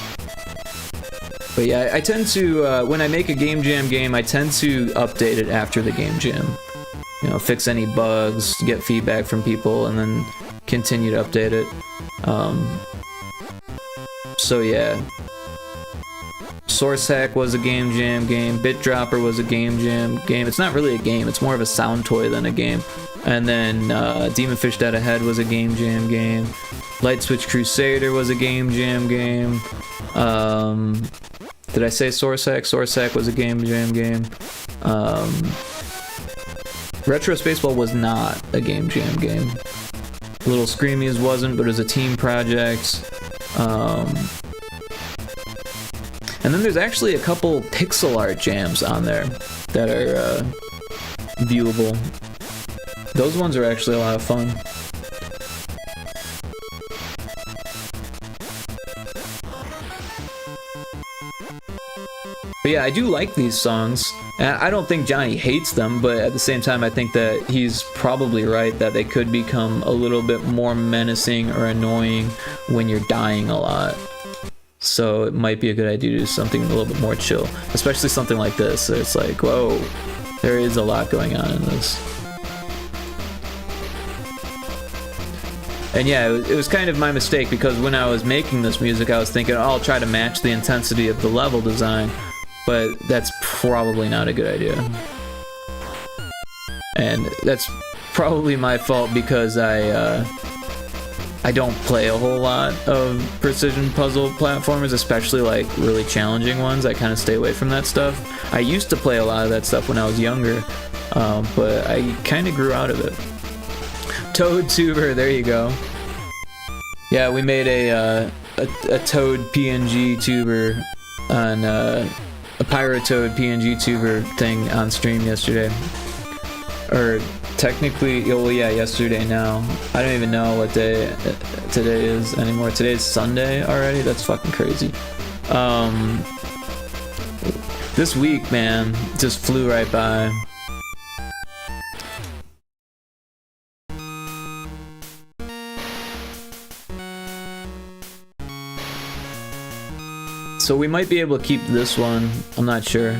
But yeah, I tend to, when I make a game jam game, I tend to update it after the game jam. You know, fix any bugs, get feedback from people, and then continue to update it. So yeah. Source Hack was a game jam game. Bit Dropper was a game jam game. It's not really a game, it's more of a sound toy than a game. And then Demon Fish Dead Ahead was a game jam game. Light Switch Crusader was a game jam game. Did I say Source Hack? Source Hack was a game jam game. Retro Spaceball was not a game jam game. Little Screamies wasn't, but it was a team project. And then there's actually a couple pixel art jams on there that are viewable. Those ones are actually a lot of fun. But yeah, I do like these songs. And I don't think Johnny hates them, but at the same time, I think that he's probably right that they could become a little bit more menacing or annoying when you're dying a lot. So it might be a good idea to do something a little bit more chill, especially something like this. So it's like, whoa, there is a lot going on in this. And yeah, it was kind of my mistake, because when I was making this music, I was thinking, oh, I'll try to match the intensity of the level design, but that's probably not a good idea. And that's probably my fault, because I don't play a whole lot of precision puzzle platformers, especially like really challenging ones. I kind of stay away from that stuff. I used to play a lot of that stuff when I was younger, but I kind of grew out of it. Toad Tuber, there you go. Yeah, we made a Toad PNG tuber on a Pyrotoad PNG tuber thing on stream yesterday. Or technically, well, yeah, yesterday now. I don't even know what day today is anymore. Today's Sunday already? That's fucking crazy. This week, man, just flew right by. So we might be able to keep this one. I'm not sure.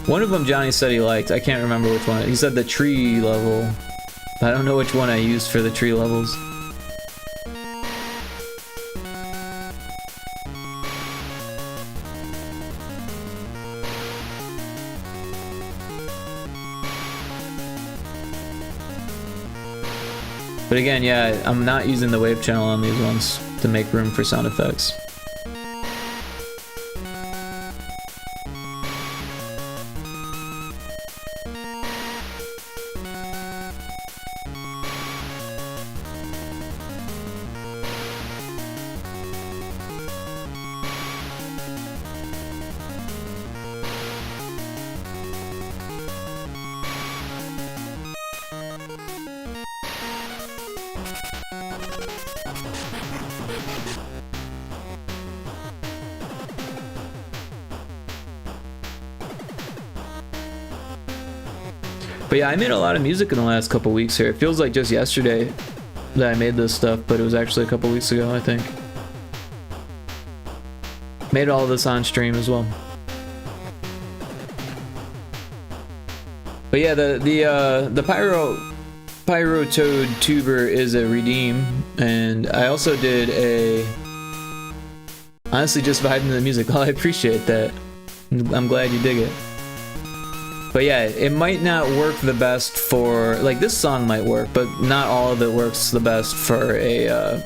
One of them Johnny said he liked. I can't remember which one. He said the tree level. I don't know which one I used for the tree levels. But again, yeah, I'm not using the wave channel on these ones to make room for sound effects. But yeah, I made a lot of music in the last couple weeks here. It feels like just yesterday that I made this stuff, but it was actually a couple weeks ago, I think. Made all of this on stream as well. But yeah, the Pyrotoad tuber is a redeem, and I also did a honestly just vibing to the music. Oh, I appreciate that. I'm glad you dig it. But yeah, it might not work the best for, like, this song might work, but not all of it works the best for a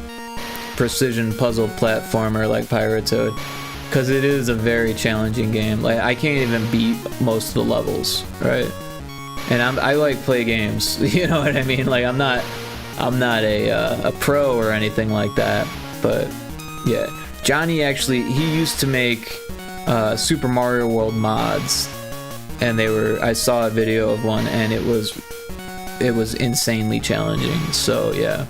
precision puzzle platformer like Pyrotoad, because it is a very challenging game. Like, I can't even beat most of the levels, right? And I like play games, you know what I mean? Like, I'm not a pro or anything like that, but yeah. Johnny actually, he used to make Super Mario World mods. And I saw a video of one, and it was insanely challenging. So yeah.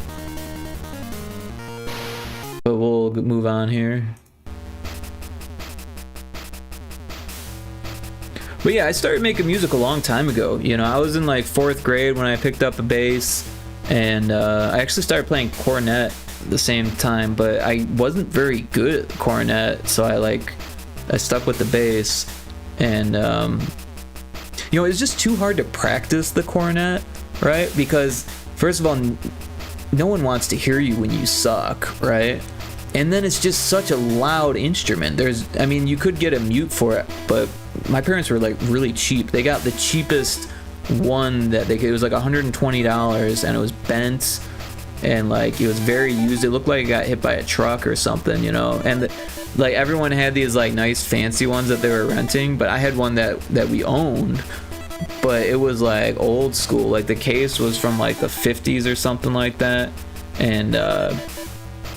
But we'll move on here. But yeah, I started making music a long time ago. You know, I was in like 4th grade when I picked up a bass, and I actually started playing cornet at the same time, but I wasn't very good at the cornet, so I stuck with the bass, and you know, it's just too hard to practice the cornet, right? Because first of all, no one wants to hear you when you suck, right? And then it's just such a loud instrument. I mean, you could get a mute for it, but my parents were like really cheap. They got the cheapest one that it was like $120, and it was bent, and like it was very used. It looked like it got hit by a truck or something, you know. And like everyone had these like nice fancy ones that they were renting, but I had one that we owned, but it was like old school. Like the case was from like the 50s or something like that, and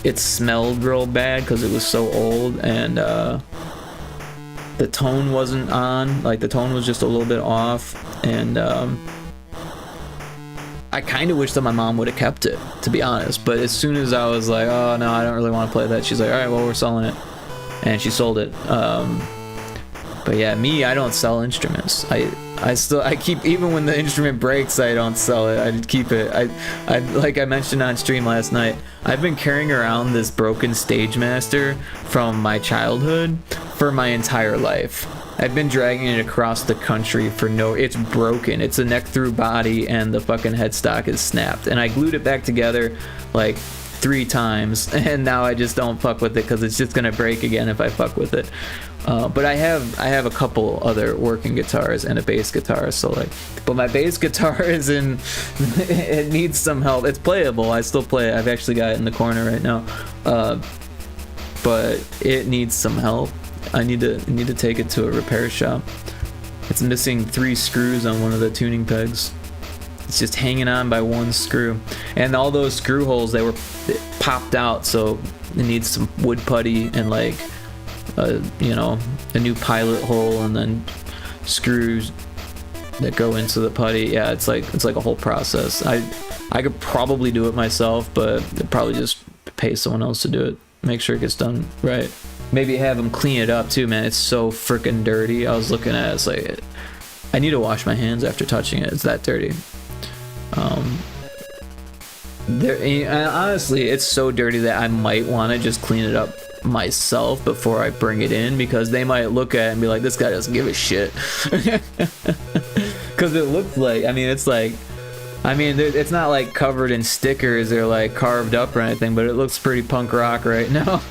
it smelled real bad because it was so old, and the tone wasn't on. Like, the tone was just a little bit off, and I kind of wish that my mom would have kept it, to be honest. But as soon as I was like, oh no, I don't really want to play that, she's like, all right, well, we're selling it, and she sold it. But yeah, me, I don't sell instruments. I keep, even when the instrument breaks, I don't sell it. I keep it. I like I mentioned on stream last night, I've been carrying around this broken Stagemaster from my childhood for my entire life. I've been dragging it across the country for it's broken. It's a neck through body, and the fucking headstock is snapped. And I glued it back together like 3 times, and now I just don't fuck with it because it's just gonna break again if I fuck with it. But I have a couple other working guitars and a bass guitar, so like, but my bass guitar is in, it needs some help. It's playable, I still play it. I've actually got it in the corner right now, but it needs some help. I need to take it to a repair shop. It's missing 3 screws on one of the tuning pegs. It's just hanging on by 1 screw, and all those screw holes, they popped out, so it needs some wood putty and like you know, a new pilot hole, and then screws that go into the putty. Yeah, it's like a whole process. I could probably do it myself, but I'd probably just pay someone else to do it. Make sure it gets done right. Maybe have them clean it up too, man. It's so freaking dirty. I was looking at it, it's like, I need to wash my hands after touching it. It's that dirty. Honestly, it's so dirty that I might want to just clean it up myself before I bring it in, because they might look at it and be like, this guy doesn't give a shit. Because it looks like, I mean, it's like, I mean, it's not like covered in stickers or like carved up or anything, but it looks pretty punk rock right now.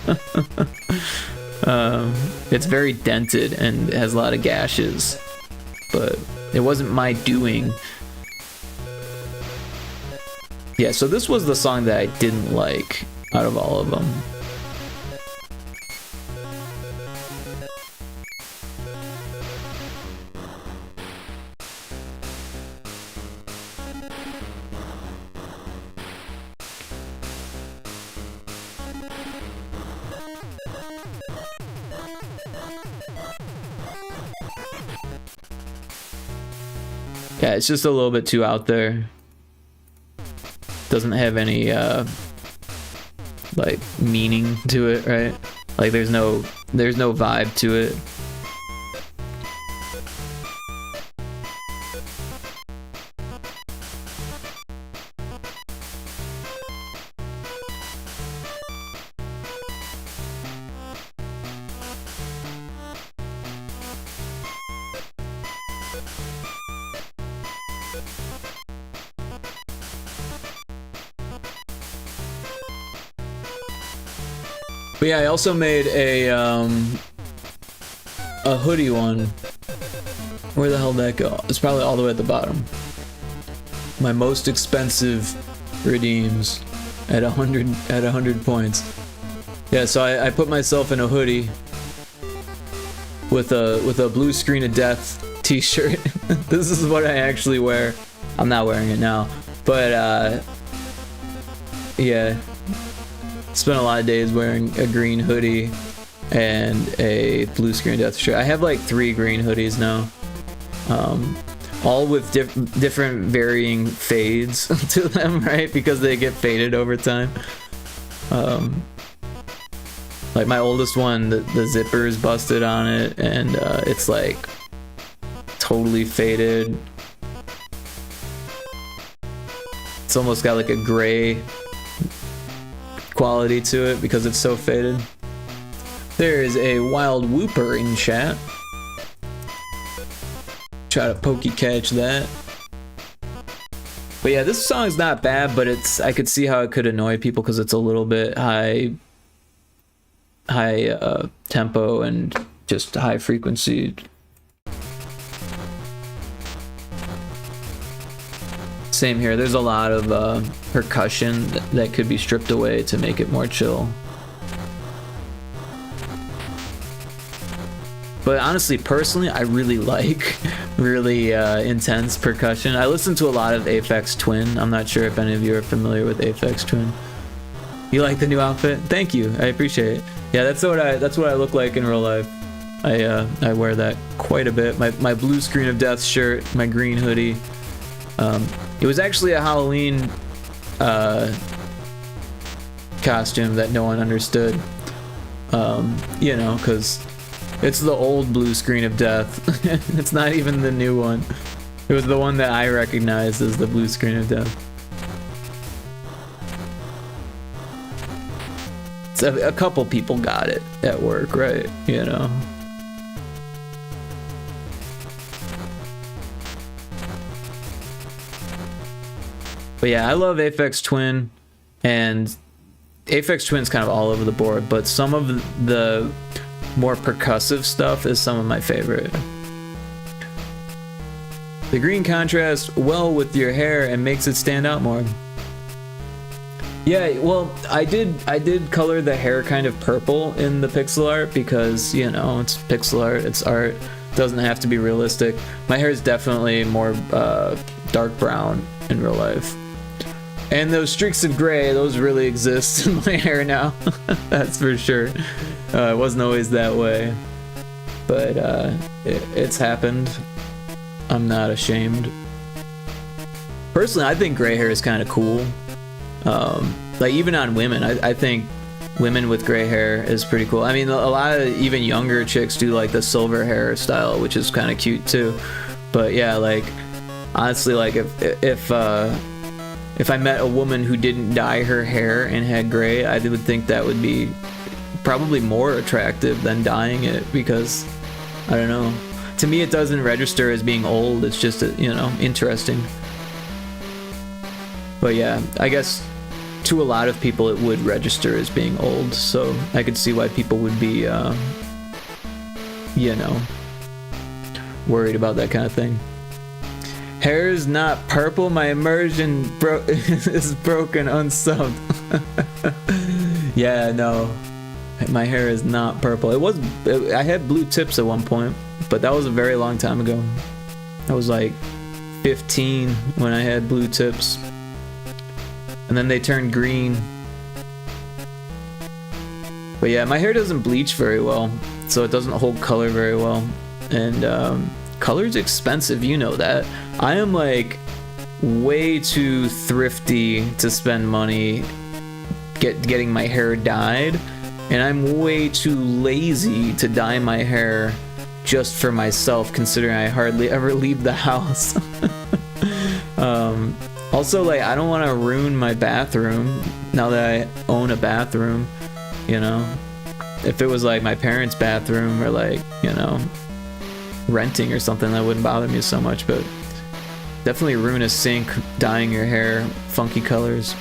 It's very dented and has a lot of gashes, but it wasn't my doing. Yeah, so this was the song that I didn't like out of all of them. Yeah, it's just a little bit too out there. Doesn't have any like meaning to it, right? Like there's no vibe to it. But yeah, I also made a hoodie one. Where the hell did that go? It's probably all the way at the bottom. My most expensive redeems at 100 points. Yeah, so I put myself in a hoodie with a blue screen of death t-shirt. This is what I actually wear. I'm not wearing it now, but yeah. Spent a lot of days wearing a green hoodie and a blue screen death shirt. I have like 3 green hoodies now, all with different varying fades to them, right? Because they get faded over time. Like my oldest one, the zipper is busted on it, and it's like totally faded. It's almost got like a gray quality to it because it's so faded. There is a wild whooper in chat. Try to pokey catch that. But yeah, this song is not bad, but I could see how it could annoy people because it's a little bit high tempo and just high frequency. Same here. There's a lot of percussion that could be stripped away to make it more chill. But honestly, personally, I really like really intense percussion. I listen to a lot of Aphex Twin. I'm not sure if any of you are familiar with Aphex Twin. You like the new outfit? Thank you. I appreciate it. Yeah, that's what I look like in real life. I wear that quite a bit. My blue screen of death shirt, my green hoodie. It was actually a Halloween costume that no one understood. You know, because it's the old blue screen of death. It's not even the new one. It was the one that I recognized as the blue screen of death. A couple people got it at work, right? You know. But yeah, I love Aphex Twin, and Aphex Twin's kind of all over the board, but some of the more percussive stuff is some of my favorite. The green contrasts well with your hair and makes it stand out more. Yeah, well, I did color the hair kind of purple in the pixel art because, you know, it's pixel art, it's art, it doesn't have to be realistic. My hair is definitely more dark brown in real life. And those streaks of gray, those really exist in my hair now. That's for sure. It wasn't always that way. But it's happened. I'm not ashamed. Personally, I think gray hair is kind of cool. Like even on women, I think women with gray hair is pretty cool. I mean, a lot of even younger chicks do like the silver hairstyle, which is kind of cute too. But yeah, like honestly, like if I met a woman who didn't dye her hair and had gray, I would think that would be probably more attractive than dyeing it, because I don't know. To me, it doesn't register as being old. It's just, you know, interesting. But yeah, I guess to a lot of people it would register as being old, so I could see why people would be, you know, worried about that kind of thing. Hair is not purple, my immersion is broken unsubbed. Yeah, no, my hair is not purple. I had blue tips at one point, but that was a very long time ago. I was like 15 when I had blue tips. And then they turned green. But yeah, my hair doesn't bleach very well, so it doesn't hold color very well. And color's expensive, you know that. I am like way too thrifty to spend money getting my hair dyed, and I'm way too lazy to dye my hair just for myself, considering I hardly ever leave the house. Also, like, I don't want to ruin my bathroom now that I own a bathroom, you know? If it was like my parents' bathroom or like, you know, renting or something, that wouldn't bother me so much, but definitely ruin a sink dyeing your hair funky colors.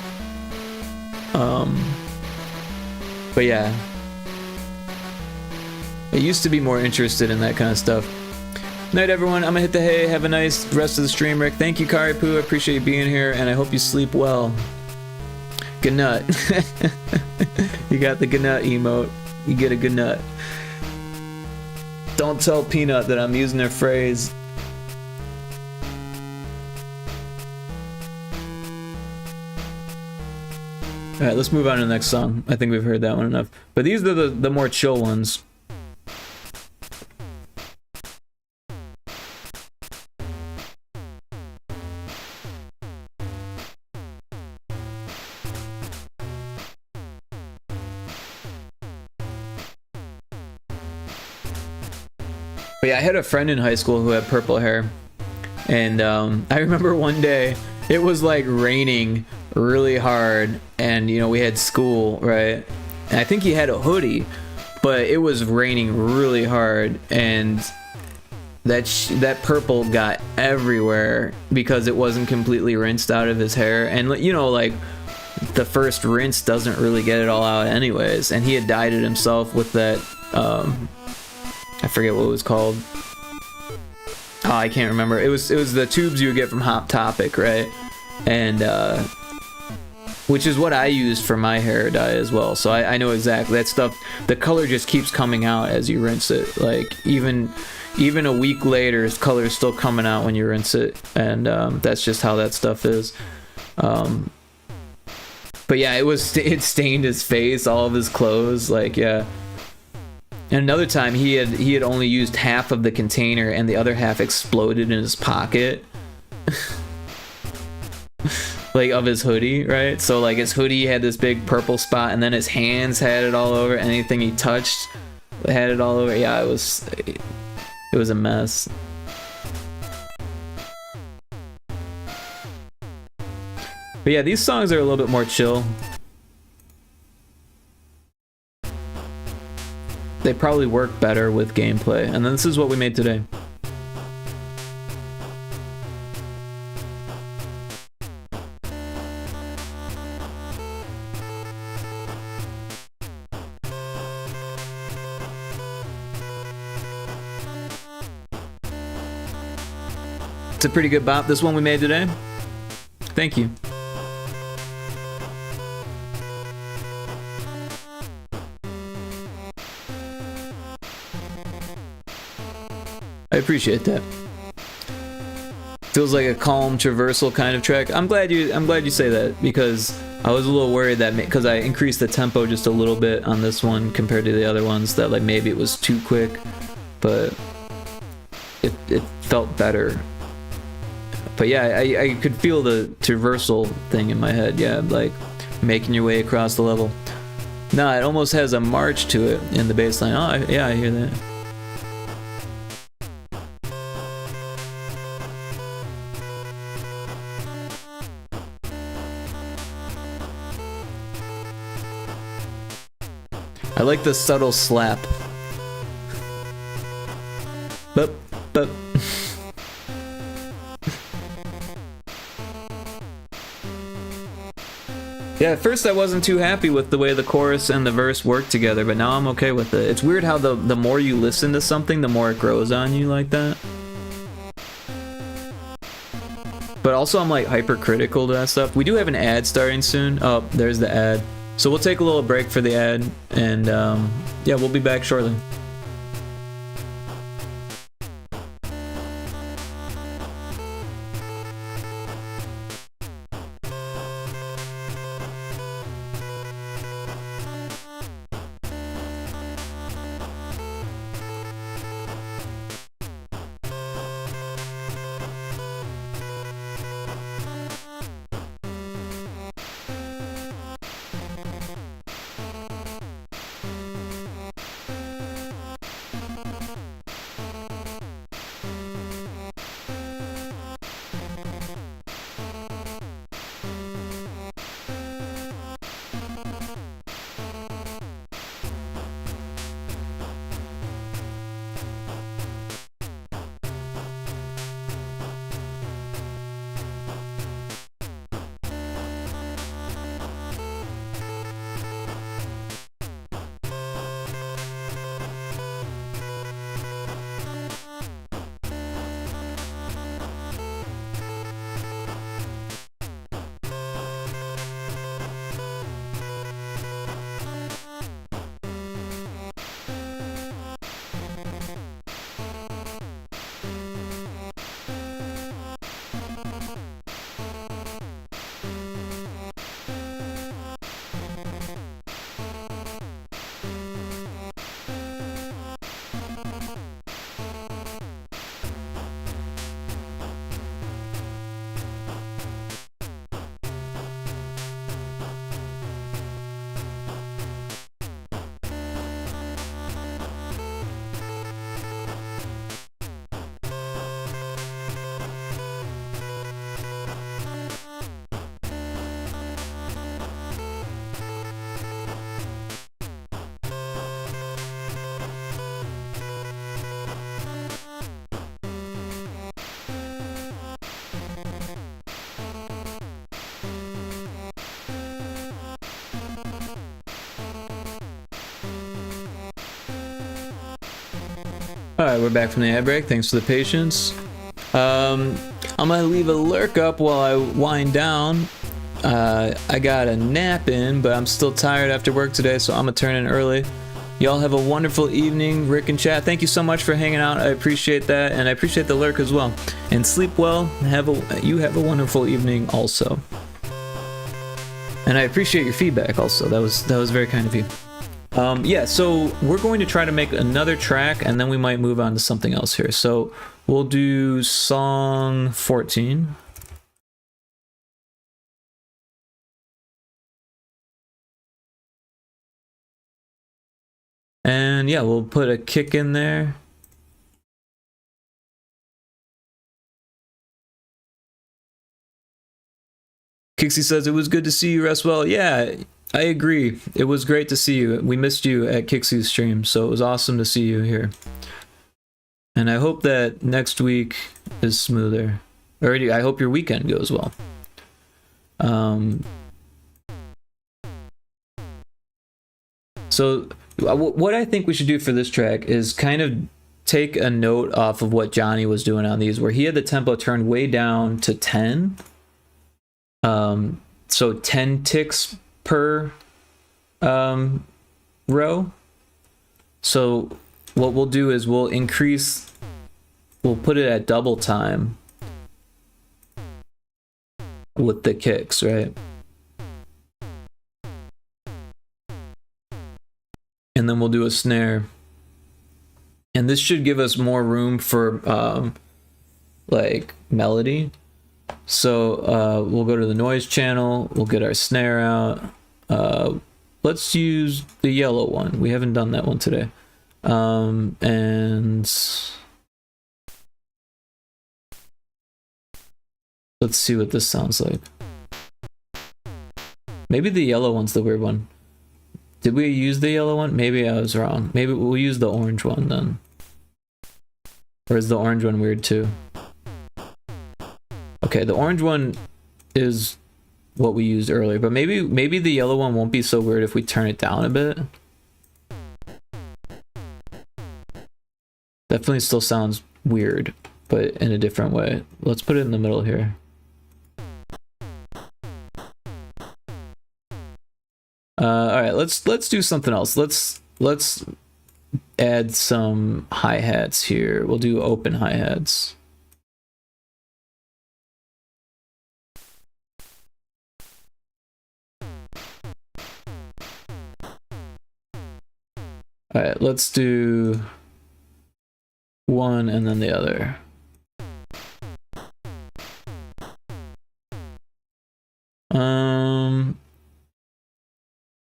But yeah, I used to be more interested in that kind of stuff. Night, everyone. I'm gonna hit the hay. Have a nice rest of the stream, Rick. Thank you, Karipu. I appreciate you being here, and I hope you sleep well. Good nut. You got the good nut emote. You get a good nut. Don't tell Peanut that I'm using their phrase. Alright, let's move on to the next song. I think we've heard that one enough. But these are the more chill ones. But yeah, I had a friend in high school who had purple hair, and I remember one day it was like raining really hard, and you know, we had school, right? And I think he had a hoodie, but it was raining really hard, and that purple got everywhere because it wasn't completely rinsed out of his hair. And you know, like, the first rinse doesn't really get it all out anyways, and he had dyed it himself with that I forget what it was called. Oh, I can't remember. It was the tubes you would get from Hot Topic, right? And which is what I used for my hair dye as well. So I know exactly that stuff. The color just keeps coming out as you rinse it. Like even a week later, color is still coming out when you rinse it, and that's just how that stuff is. But But yeah, it stained his face, all of his clothes, like, yeah. And another time he had only used half of the container and the other half exploded in his pocket. Like of his hoodie, right? So like his hoodie had this big purple spot and then his hands had it all over. Anything he touched had it all over. Yeah, it was a mess. But yeah, these songs are a little bit more chill. They probably work better with gameplay. And then this is what we made today. It's a pretty good bop, this one we made today. Thank you. I appreciate that. Feels like a calm traversal kind of track. I'm glad you say that, because I was a little worried that because I increased the tempo just a little bit on this one compared to the other ones, that like maybe it was too quick, but it felt better. But yeah, I could feel the traversal thing in my head. Yeah, like making your way across the level. Nah, it almost has a march to it in the bass line. Oh, yeah, I hear that. I like the subtle slap. But. Yeah, at first I wasn't too happy with the way the chorus and the verse work together, but now I'm okay with it. It's weird how the more you listen to something, the more it grows on you like that. But also I'm like hypercritical to that stuff. We do have an ad starting soon. Oh, there's the ad. So we'll take a little break for the ad, and yeah, we'll be back shortly. Alright, we're back from the ad break. Thanks for the patience. I'm gonna leave a lurk up while I wind down. I got a nap in, but I'm still tired after work today, so I'm gonna turn in early. Y'all have a wonderful evening. Rick and chat, thank you so much for hanging out. I appreciate that, and I appreciate the lurk as well. And sleep well. You have a wonderful evening also. And I appreciate your feedback also. That was very kind of you. Yeah, so we're going to try to make another track, and then we might move on to something else here. So we'll do song 14. And yeah, we'll put a kick in there. Kixie says, it was good to see you, Restwell. Yeah, I agree. It was great to see you. We missed you at Kixie's stream, so it was awesome to see you here. And I hope that next week is smoother. Or I hope your weekend goes well. So what I think we should do for this track is kind of take a note off of what Johnny was doing on these, where he had the tempo turned way down to 10. So 10 ticks per row. So what we'll do is we'll put it at double time with the kicks, right? And then we'll do a snare. And this should give us more room for like melody. So we'll go to the noise channel, we'll get our snare out. Let's use the yellow one. We haven't done that one today. And let's see what this sounds like. Maybe the yellow one's the weird one. Did we use the yellow one? Maybe I was wrong. Maybe we'll use the orange one then. Or is the orange one weird too? Okay, the orange one is what we used earlier, but maybe the yellow one won't be so weird if we turn it down a bit. Definitely still sounds weird, but in a different way. Let's put it in the middle here. All right, let's do something else. Let's add some hi-hats here. We'll do open hi-hats. All right, let's do one and then the other.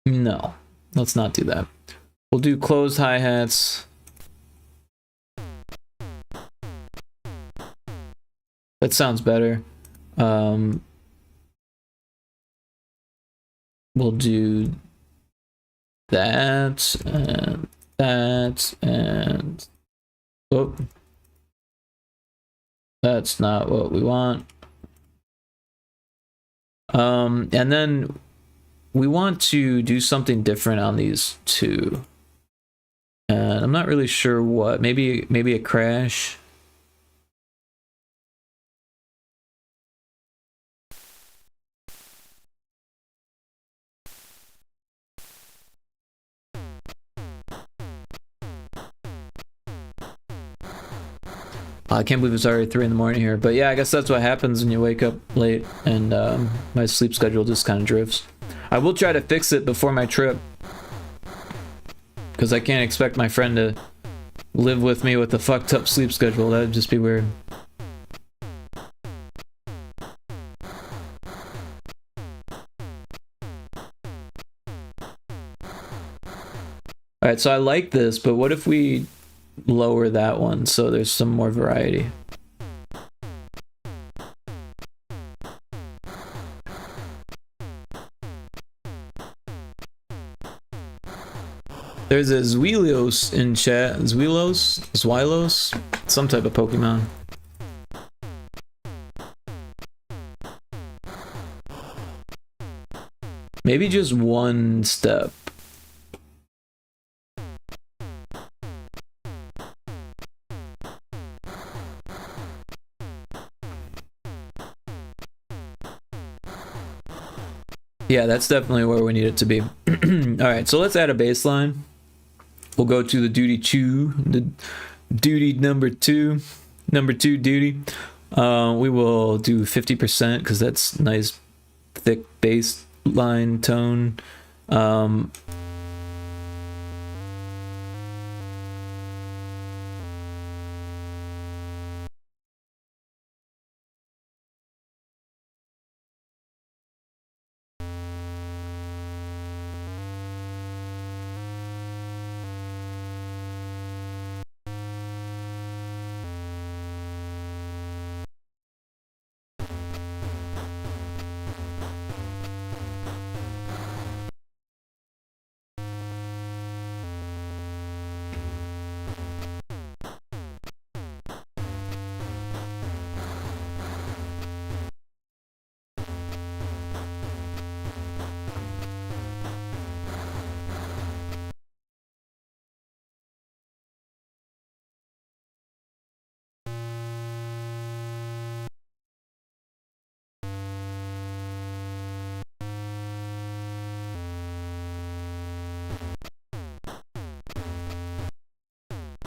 No, let's not do that. We'll do closed hi-hats. That sounds better. We'll do that and that and oh, that's not what we want. And then we want to do something different on these two. And I'm not really sure what. Maybe a crash. I can't believe it's already 3 in the morning here, but yeah, I guess that's what happens when you wake up late and my sleep schedule just kind of drifts. I will try to fix it before my trip, because I can't expect my friend to live with me with a fucked up sleep schedule. That'd just be weird. Alright, so I like this, but what if we lower that one so there's some more variety? There's a Zweilios in chat. Zweilios? Some type of Pokemon. Maybe just one step. Yeah, that's definitely where we need it to be. Alright, so let's add a bass line. We'll go to the duty 2, the duty number 2 duty. We will do 50% because that's nice thick bass line tone.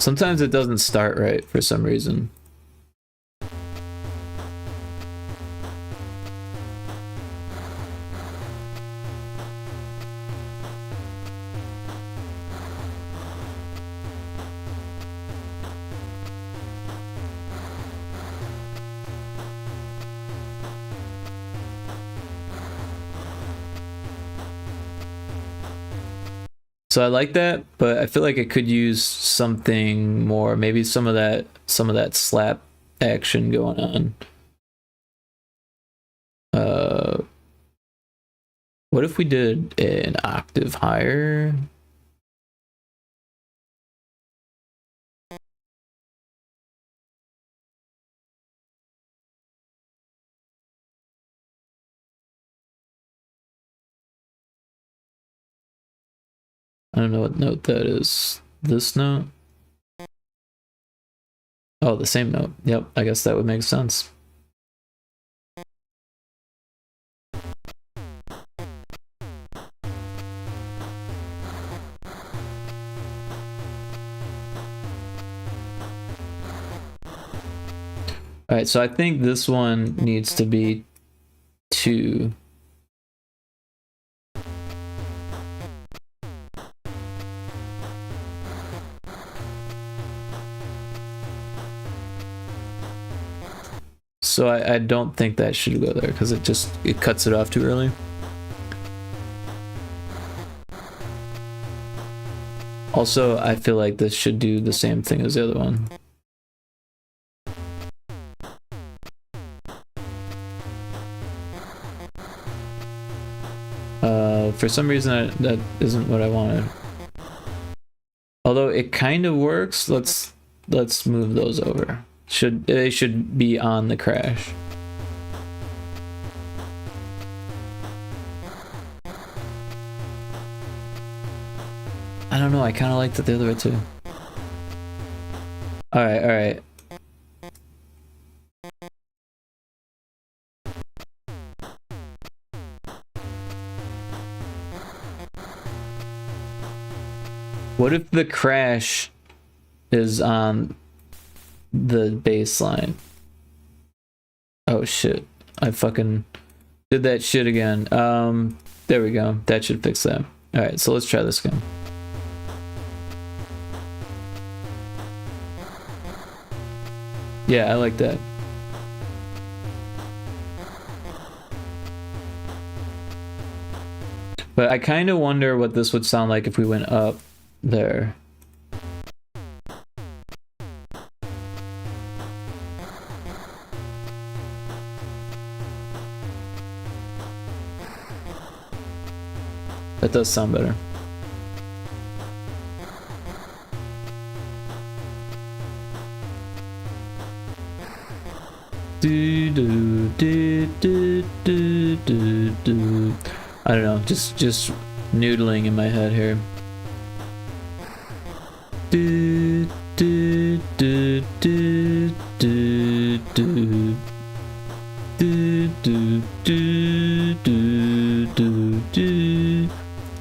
Sometimes it doesn't start right for some reason. So I like that, but I feel like it could use something more, maybe some of that slap action going on. What if we did an octave higher? I don't know what note that is. This note? Oh, the same note. Yep, I guess that would make sense. All right, so I think this one needs to be 2. So I don't think that should go there because it cuts it off too early. Also, I feel like this should do the same thing as the other one. For some reason that isn't what I wanted. Although it kind of works. Let's move those over. They should be on the crash. I don't know, I kind of liked it the other way too. Alright. What if the crash is on the baseline? Oh shit, I fucking did that shit again. There we go, that should fix that. Alright, so let's try this again. Yeah, I like that. But I kind of wonder what this would sound like if we went up there. That does sound better. I don't know, just noodling in my head here.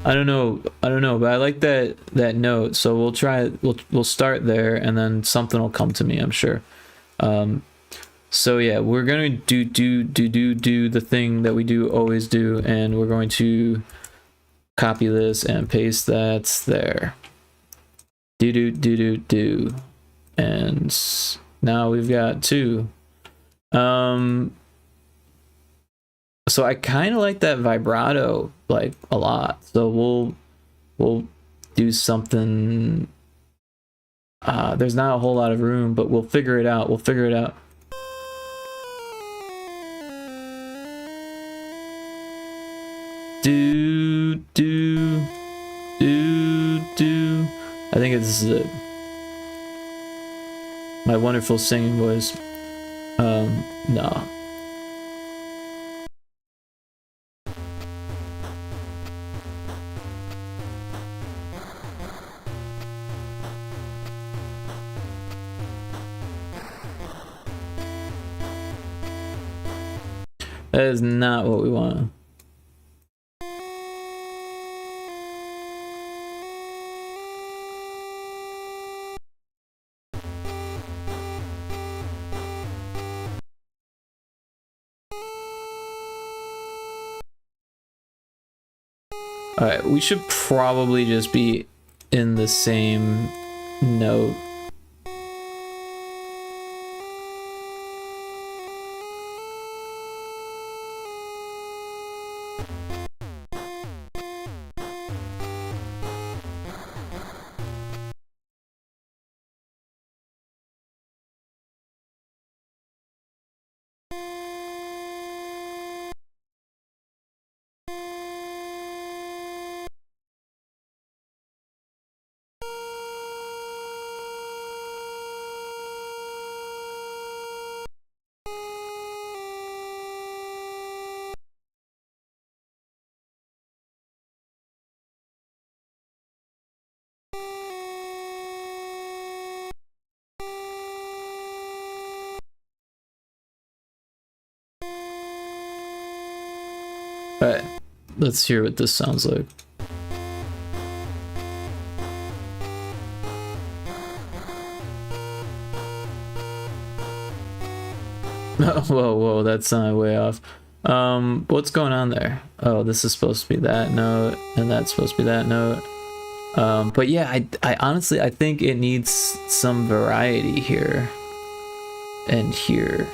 I don't know, but I like that note, so we'll start there and then something will come to me, I'm sure. So yeah, we're gonna do the thing that we do always do, and we're going to copy this and paste that there. Do. And now we've got 2. So I kind of like that vibrato like a lot. So we'll do something. There's not a whole lot of room, but we'll figure it out. Do. I think this is it. My wonderful singing voice. No. That is not what we want. Alright, we should probably just be in the same note. Alright, let's hear what this sounds like. Whoa, that's way off. What's going on there? Oh, this is supposed to be that note, and that's supposed to be that note. But yeah, I honestly, I think it needs some variety here and here.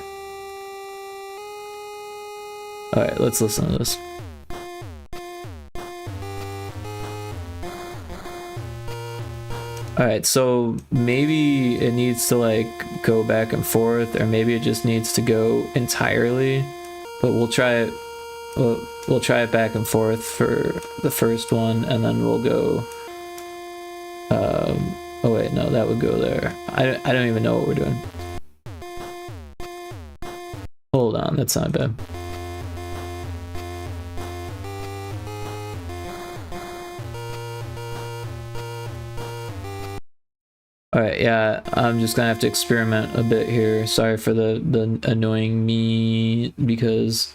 Alright, let's listen to this. Alright, so maybe it needs to like go back and forth, or maybe it just needs to go entirely, but we'll try it. We'll try it back and forth for the first one, and then we'll go. Oh wait, no, that would go there. I don't even know what we're doing. Hold on, that's not bad. Alright, yeah, I'm just gonna have to experiment a bit here. Sorry for the annoying me, because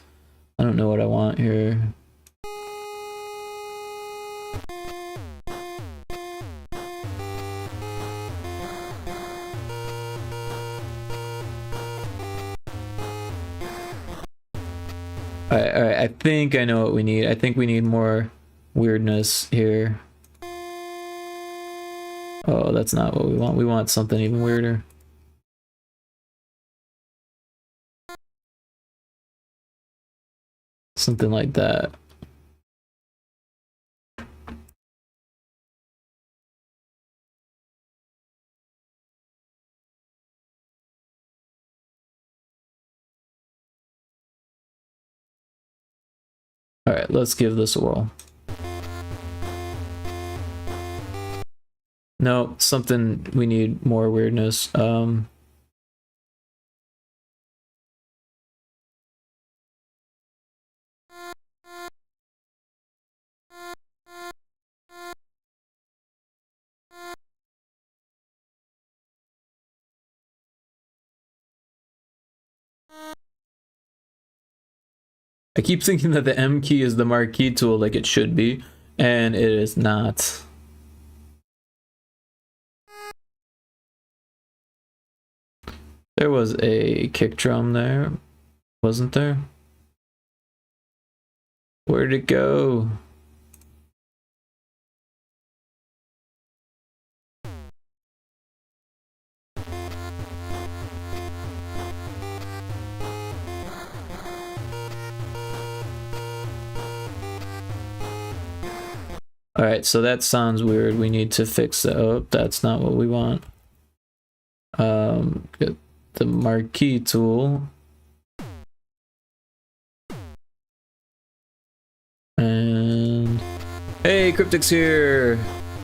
I don't know what I want here. Alright, I think I know what we need. I think we need more weirdness here. Oh, that's not what we want. We want something even weirder. Something like that. Alright, let's give this a whirl. No, something, we need more weirdness. I keep thinking that the M key is the marquee tool like it should be, and it is not. There was a kick drum there, wasn't there? Where'd it go? Alright, so that sounds weird. We need to fix that. Oh, that's not what we want. Get the marquee tool. And hey, Cryptic's here.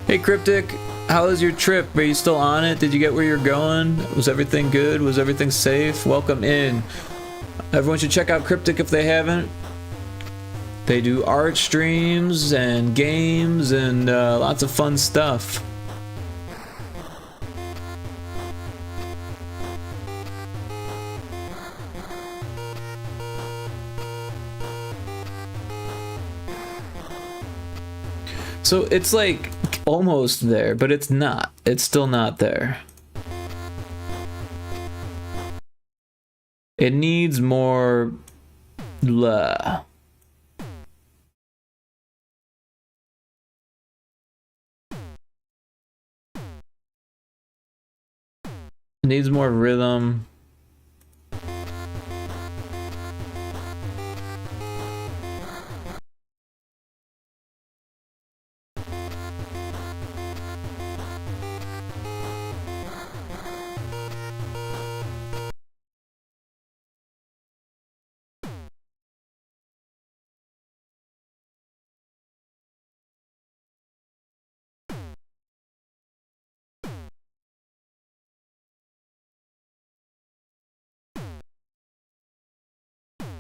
Hey, Cryptic, how was your trip? Are you still on it? Did you get where you're going? Was everything good? Was everything safe? Welcome in. Everyone should check out Cryptic if they haven't. They do art streams and games and lots of fun stuff. So it's like almost there, but it's not. It's still not there. It needs more blah. It needs more rhythm.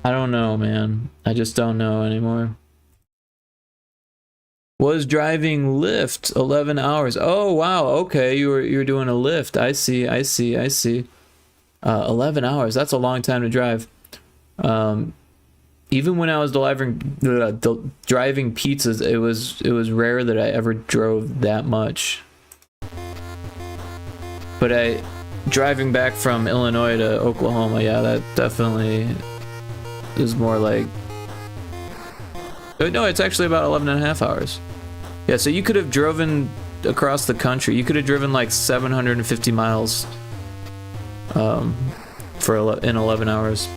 I don't know, man. I just don't know anymore. Was driving Lyft 11 hours. Oh, wow. Okay, you were doing a Lyft. I see. 11 hours. That's a long time to drive. Even when I was driving pizzas, it was rare that I ever drove that much. But driving back from Illinois to Oklahoma, yeah, that definitely is more like, no, it's actually about 11 and a half hours. Yeah, so you could have driven across the country. You could have driven like 750 miles in 11 hours.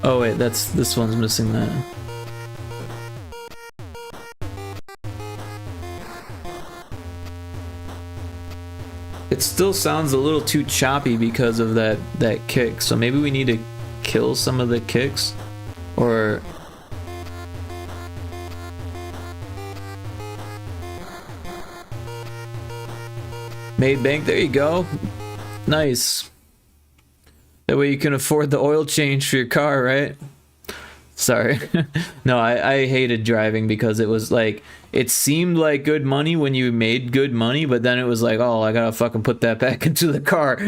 Oh wait, this one's missing that. It still sounds a little too choppy because of that kick. So maybe we need to kill some of the kicks, or made bank. There you go. Nice. That way you can afford the oil change for your car, right? Sorry. No, I hated driving because it was like, it seemed like good money when you made good money, but then it was like, oh, I gotta fucking put that back into the car.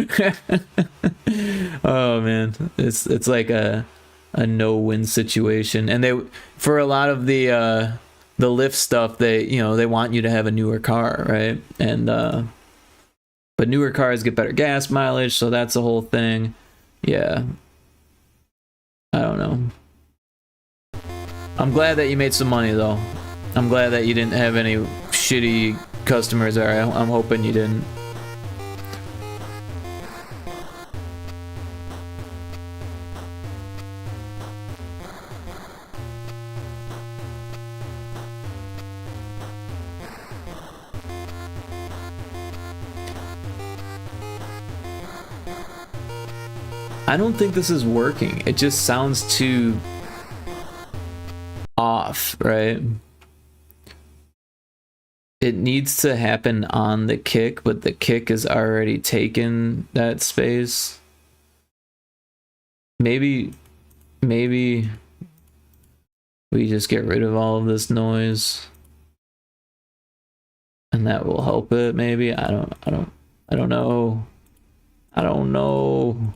Oh man, it's like a no-win situation. And for a lot of the Lyft stuff, they want you to have a newer car, right? And but newer cars get better gas mileage, so that's the whole thing. Yeah. I don't know. I'm glad that you made some money though. I'm glad that you didn't have any shitty customers there. I'm hoping you didn't. I don't think this is working. It just sounds too off, right? It needs to happen on the kick, but the kick has already taken that space. Maybe we just get rid of all of this noise and that will help it. Maybe I don't know. I don't know.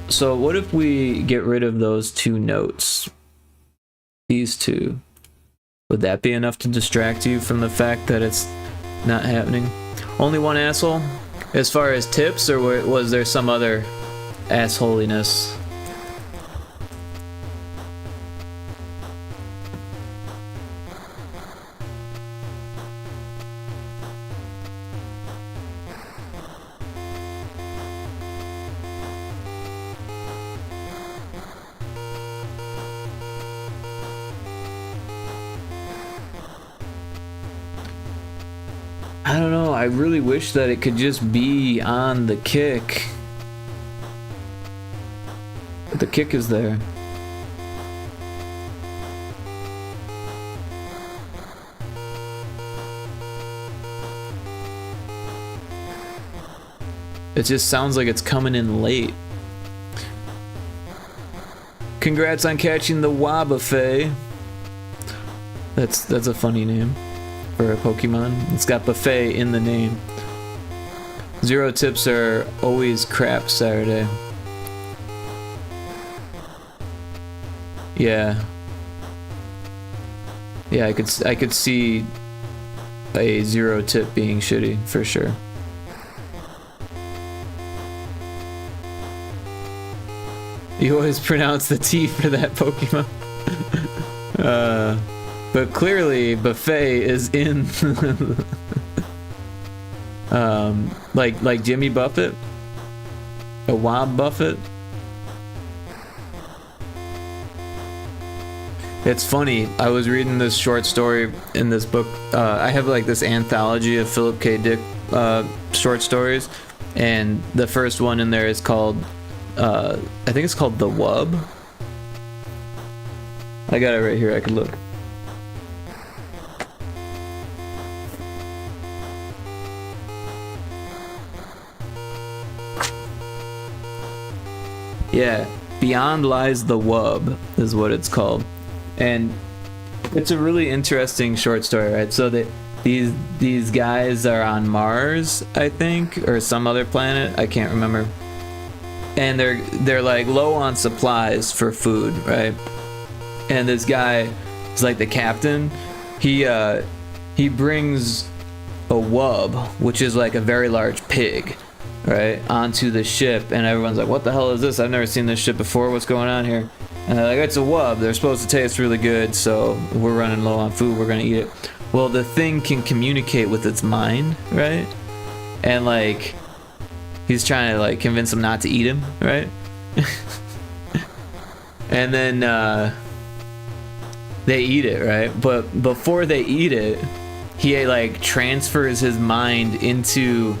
So what if we get rid of those two notes? These two. Would that be enough to distract you from the fact that it's not happening? Only one asshole? As far as tips, or was there some other assholiness? I don't know, I really wish that it could just be on the kick. But the kick is there. It just sounds like it's coming in late. Congrats on catching the Wobbuffet. That's a funny name for a Pokemon. It's got buffet in the name. Zero tips are always crap Saturday. Yeah. Yeah, I could see a zero tip being shitty for sure. You always pronounce the T for that Pokemon. But clearly, buffet is in, like Jimmy Buffett, a Wob Buffett. It's funny. I was reading this short story in this book. I have like this anthology of Philip K. Dick short stories, and the first one in there is called, I think it's called The Wub. I got it right here. I can look. Yeah, Beyond Lies the Wub is what it's called, and it's a really interesting short story, right? So that these guys are on Mars, I think, or some other planet, I can't remember, and they're like low on supplies for food, right? And this guy is like the captain. He brings a wub, which is like a very large pig, right, onto the ship, and everyone's like, what the hell is this? I've never seen this ship before. What's going on here? And they're like, it's a wub. They're supposed to taste really good, so we're running low on food. We're gonna eat it. Well, the thing can communicate with its mind, right? And like, he's trying to like convince him not to eat him, right? And then they eat it, right? But before they eat it, he like transfers his mind into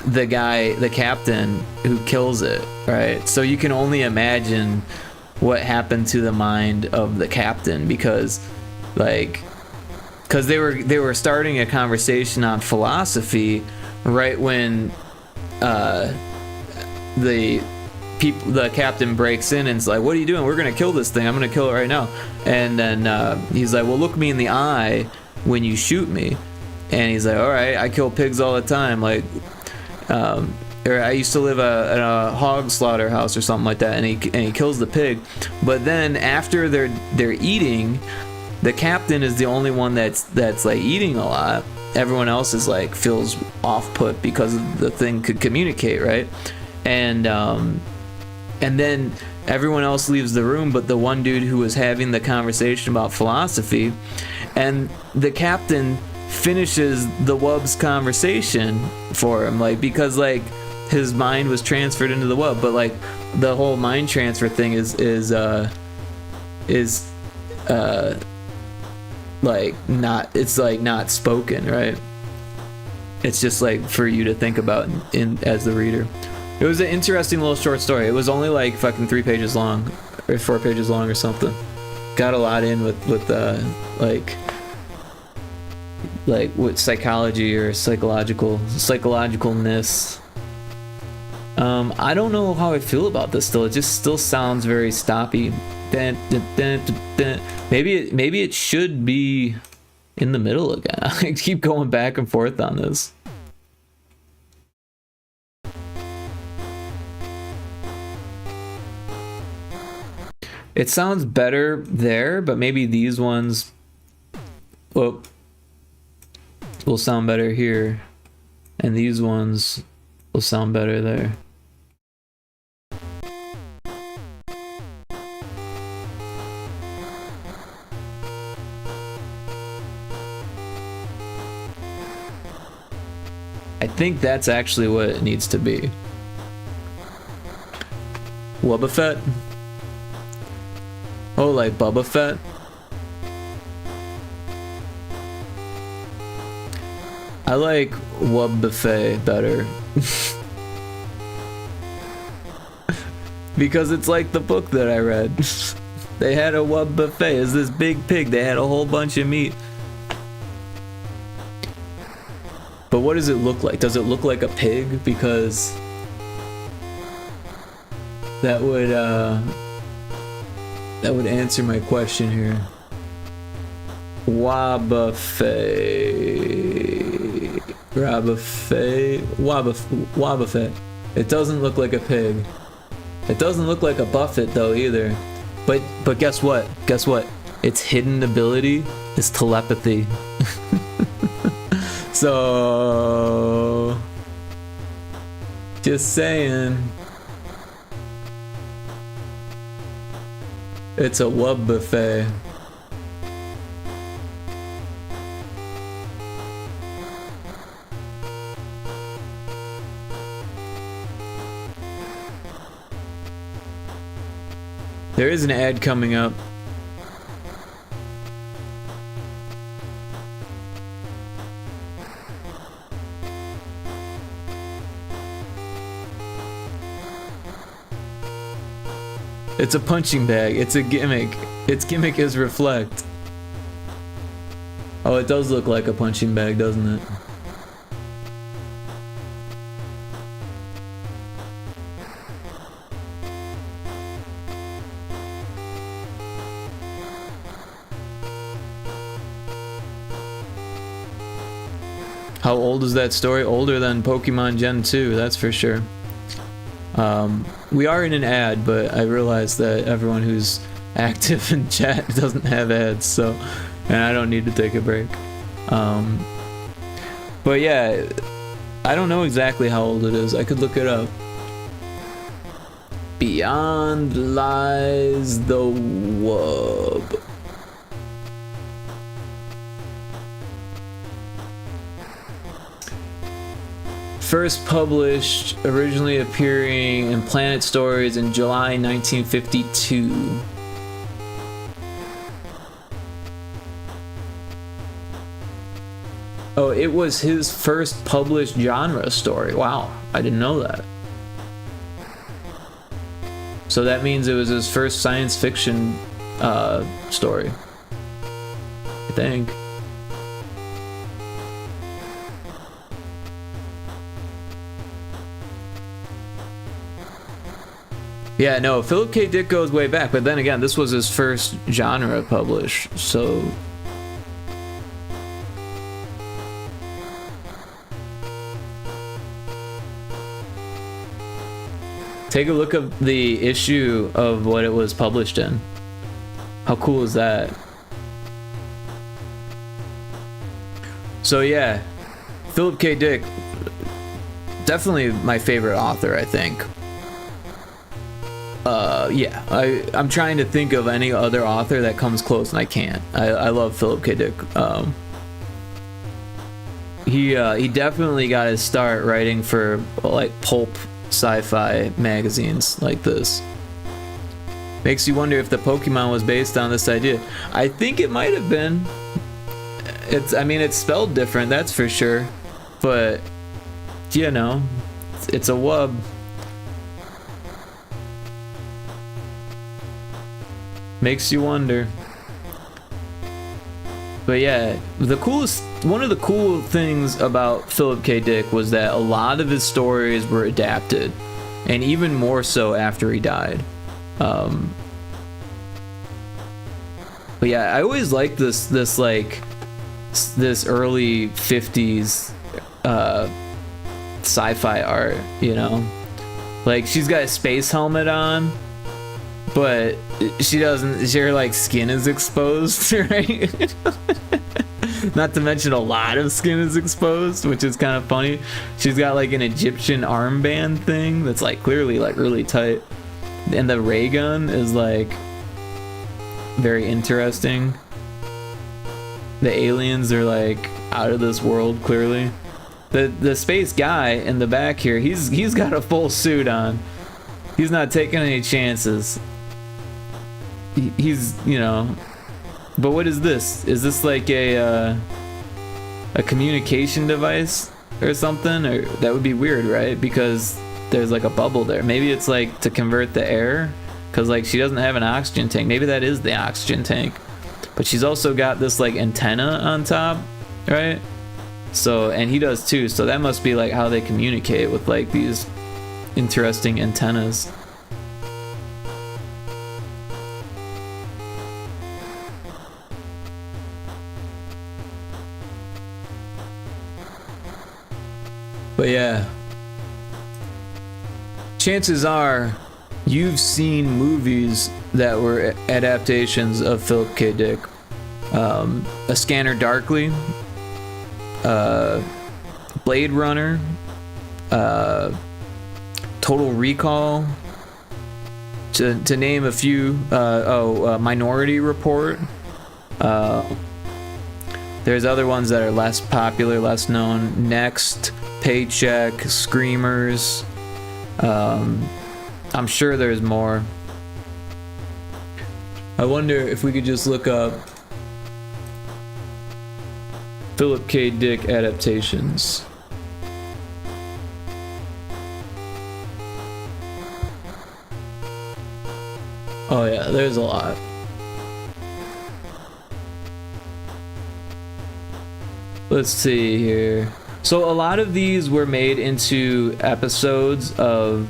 the guy, the captain, who kills it, right? So you can only imagine what happened to the mind of the captain, because they were starting a conversation on philosophy right when the captain breaks in and is like, what are you doing? We're gonna kill this thing. I'm gonna kill it right now. And then he's like, well, look me in the eye when you shoot me. And he's like, all right, I kill pigs all the time, like or I used to live in a hog slaughterhouse or something like that, and he kills the pig. But then after they're eating, the captain is the only one that's like eating a lot. Everyone else is like feels off put because the thing could communicate, right? And then everyone else leaves the room but the one dude who was having the conversation about philosophy, and the captain finishes the wub's conversation for him, like, because like his mind was transferred into the wub. But like the whole mind transfer thing is like not, it's like not spoken, right? It's just like for you to think about in as the reader. It was an interesting little short story. It was only like fucking 3 pages long or 4 pages long or something. Got a lot in with like with psychology or psychologicalness. I don't know how I feel about this still. It just still sounds very stoppy. Maybe it should be in the middle again. I keep going back and forth on this. It sounds better there, but maybe these ones will sound better here, and these ones will sound better there. I think that's actually what it needs to be. Wubba Fett? Oh, like Bubba Fett? I like Wub Buffet better. Because it's like the book that I read. They had a Wub Buffet. It's this big pig. They had a whole bunch of meat. But what does it look like? Does it look like a pig? Because that would answer my question here. Wabafay. Wabafay. It doesn't look like a pig. It doesn't look like a Buffett though either. But guess what? Guess what? Its hidden ability is telepathy. So just saying. It's a Wub Buffet. There is an ad coming up. It's a punching bag. It's a gimmick. Its gimmick is reflect. Oh, it does look like a punching bag, doesn't it? How old is that story? Older than Pokemon Gen 2, that's for sure. We are in an ad, but I realize that everyone who's active in chat doesn't have ads, so, and I don't need to take a break. But yeah, I don't know exactly how old it is. I could look it up. Beyond lies the wub. First published, originally appearing in Planet Stories in July 1952. Oh, it was his first published genre story. Wow, I didn't know that. So that means it was his first science fiction story, I think. Yeah, no, Philip K. Dick goes way back, but then again, this was his first genre published, so... Take a look at the issue of what it was published in. How cool is that? So yeah, Philip K. Dick, definitely my favorite author, I think. Yeah, I'm trying to think of any other author that comes close, and I can't. I love Philip K. Dick. He definitely got his start writing for like pulp sci-fi magazines like this. Makes you wonder if the Pokemon was based on this idea. I think it might have been. I mean, it's spelled different, that's for sure, but you know, it's a wub. Makes you wonder. But yeah, one of the cool things about Philip K. Dick was that a lot of his stories were adapted, and even more so after he died. But yeah, I always liked this early 50s sci-fi art, you know? Like, she's got a space helmet on, but she doesn't, her like skin is exposed, right? Not to mention a lot of skin is exposed, which is kind of funny. She's got like an Egyptian armband thing that's like clearly like really tight, and the ray gun is like very interesting. The aliens are like out of this world, clearly. The space guy in the back here, he's got a full suit on. He's not taking any chances. He's, you know. But what is this? Is this like a communication device or something? Or that would be weird, right? Because there's like a bubble there. Maybe it's like to convert the air, because like she doesn't have an oxygen tank. Maybe that is the oxygen tank. But she's also got this like antenna on top, right? So, and he does too. So that must be like how they communicate, with like these interesting antennas. But yeah, chances are you've seen movies that were adaptations of Philip K. Dick. A Scanner Darkly, Blade Runner, Total Recall, to name a few. Minority Report. There's other ones that are less popular, less known. Next, Paycheck, Screamers. I'm sure there's more. I wonder if we could just look up Philip K. Dick adaptations. Oh yeah, there's a lot. Let's see here. So a lot of these were made into episodes of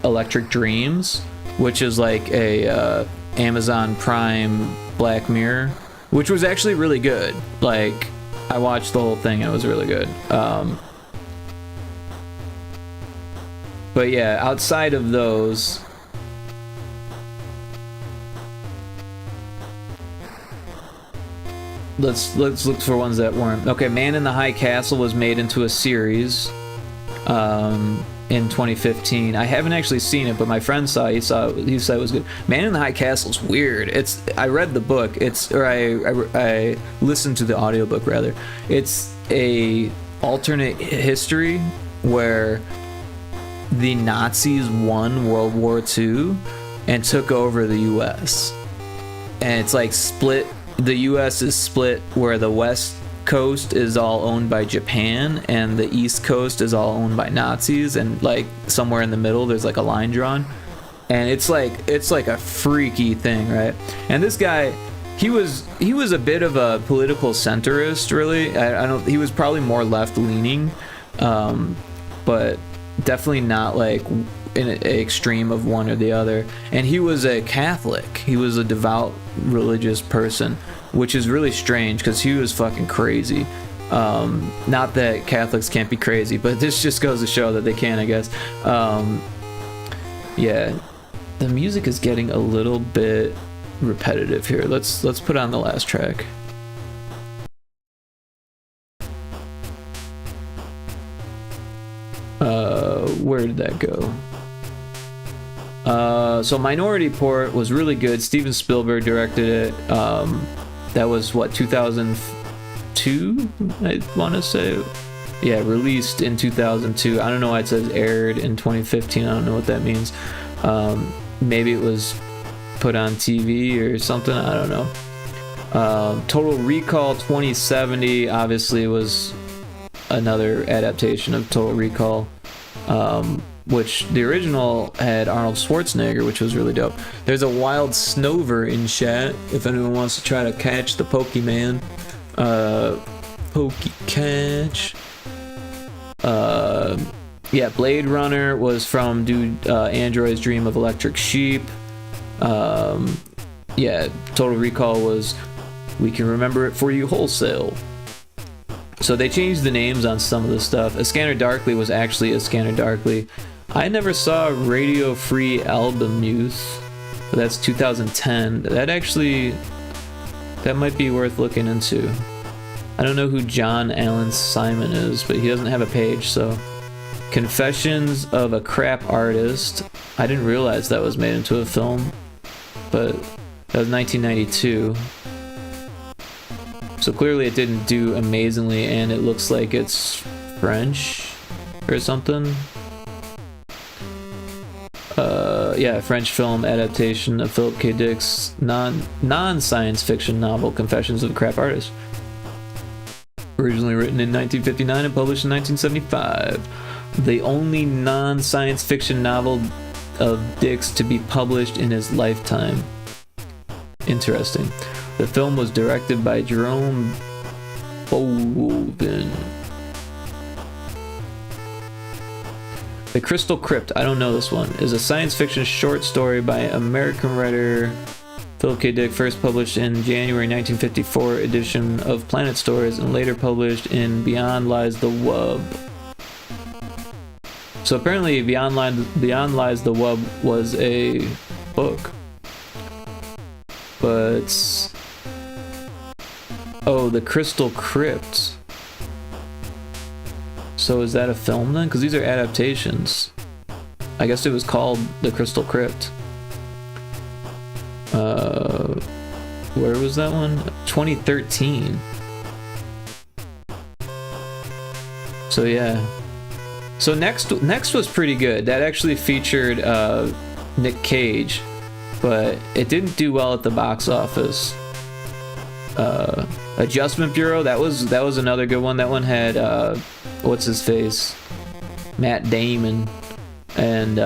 Electric Dreams, which is like a Amazon Prime Black Mirror, which was actually really good. Like, I watched the whole thing and it was really good. But yeah, outside of those, let's look for ones that weren't. Okay, Man in the High Castle was made into a series in 2015. I haven't actually seen it, but my friend saw it. He said it was good. Man in the High Castle's weird. I read the book. I listened to the audiobook rather. It's a alternate history where the Nazis won World War II and took over the US. And it's like split. The US is split where the West Coast is all owned by Japan and the East Coast is all owned by Nazis, and like somewhere in the middle there's like a line drawn, and it's like a freaky thing, right? And this guy, he was a bit of a political centrist, really. I don't, he was probably more left leaning, but definitely not like in an extreme of one or the other. And he was a Catholic. He was a devout religious person, which is really strange because he was fucking crazy. Not that Catholics can't be crazy, but this just goes to show that they can, I guess. Yeah, the music is getting a little bit repetitive here. Let's put on the last track. Where did that go? So Minority Report was really good. Steven Spielberg directed it. That was what, 2002, I want to say. Yeah, released in 2002. I don't know why it says aired in 2015. I don't know what that means. Maybe it was put on TV or something. I don't know. Total Recall 2070 obviously was another adaptation of Total Recall. Which the original had Arnold Schwarzenegger, which was really dope. There's a Wild Snover in chat if anyone wants to try to catch the Pokemon. Catch. Yeah, Blade Runner was from Android's Dream of Electric Sheep. Yeah, Total Recall was We Can Remember It For You Wholesale. So they changed the names on some of the stuff. A Scanner Darkly was actually A Scanner Darkly. I never saw Radio Free Album Youth. but that's 2010. That might be worth looking into. I don't know who John Allen Simon is, but he doesn't have a page, so. Confessions of a Crap Artist. I didn't realize that was made into a film, but that was 1992. So clearly it didn't do amazingly, and it looks like it's French or something. Yeah, French film adaptation of Philip K. Dick's non-science fiction novel Confessions of a Crap Artist. Originally written in 1959 and published in 1975. The only non-science fiction novel of Dick's to be published in his lifetime. Interesting. The film was directed by Jerome Boven. The Crystal Crypt, I don't know this one, is a science fiction short story by American writer Philip K. Dick, first published in January 1954 edition of Planet Stories and later published in Beyond Lies the Wub. So apparently Beyond Lies the Wub was a book. But... oh, The Crystal Crypt. So is that a film then? Because these are adaptations. I guess it was called The Crystal Crypt. Where was that one? 2013. So yeah. So next was pretty good. That actually featured Nick Cage, but it didn't do well at the box office. Adjustment Bureau, that was another good one. That one had what's his face, Matt Damon, and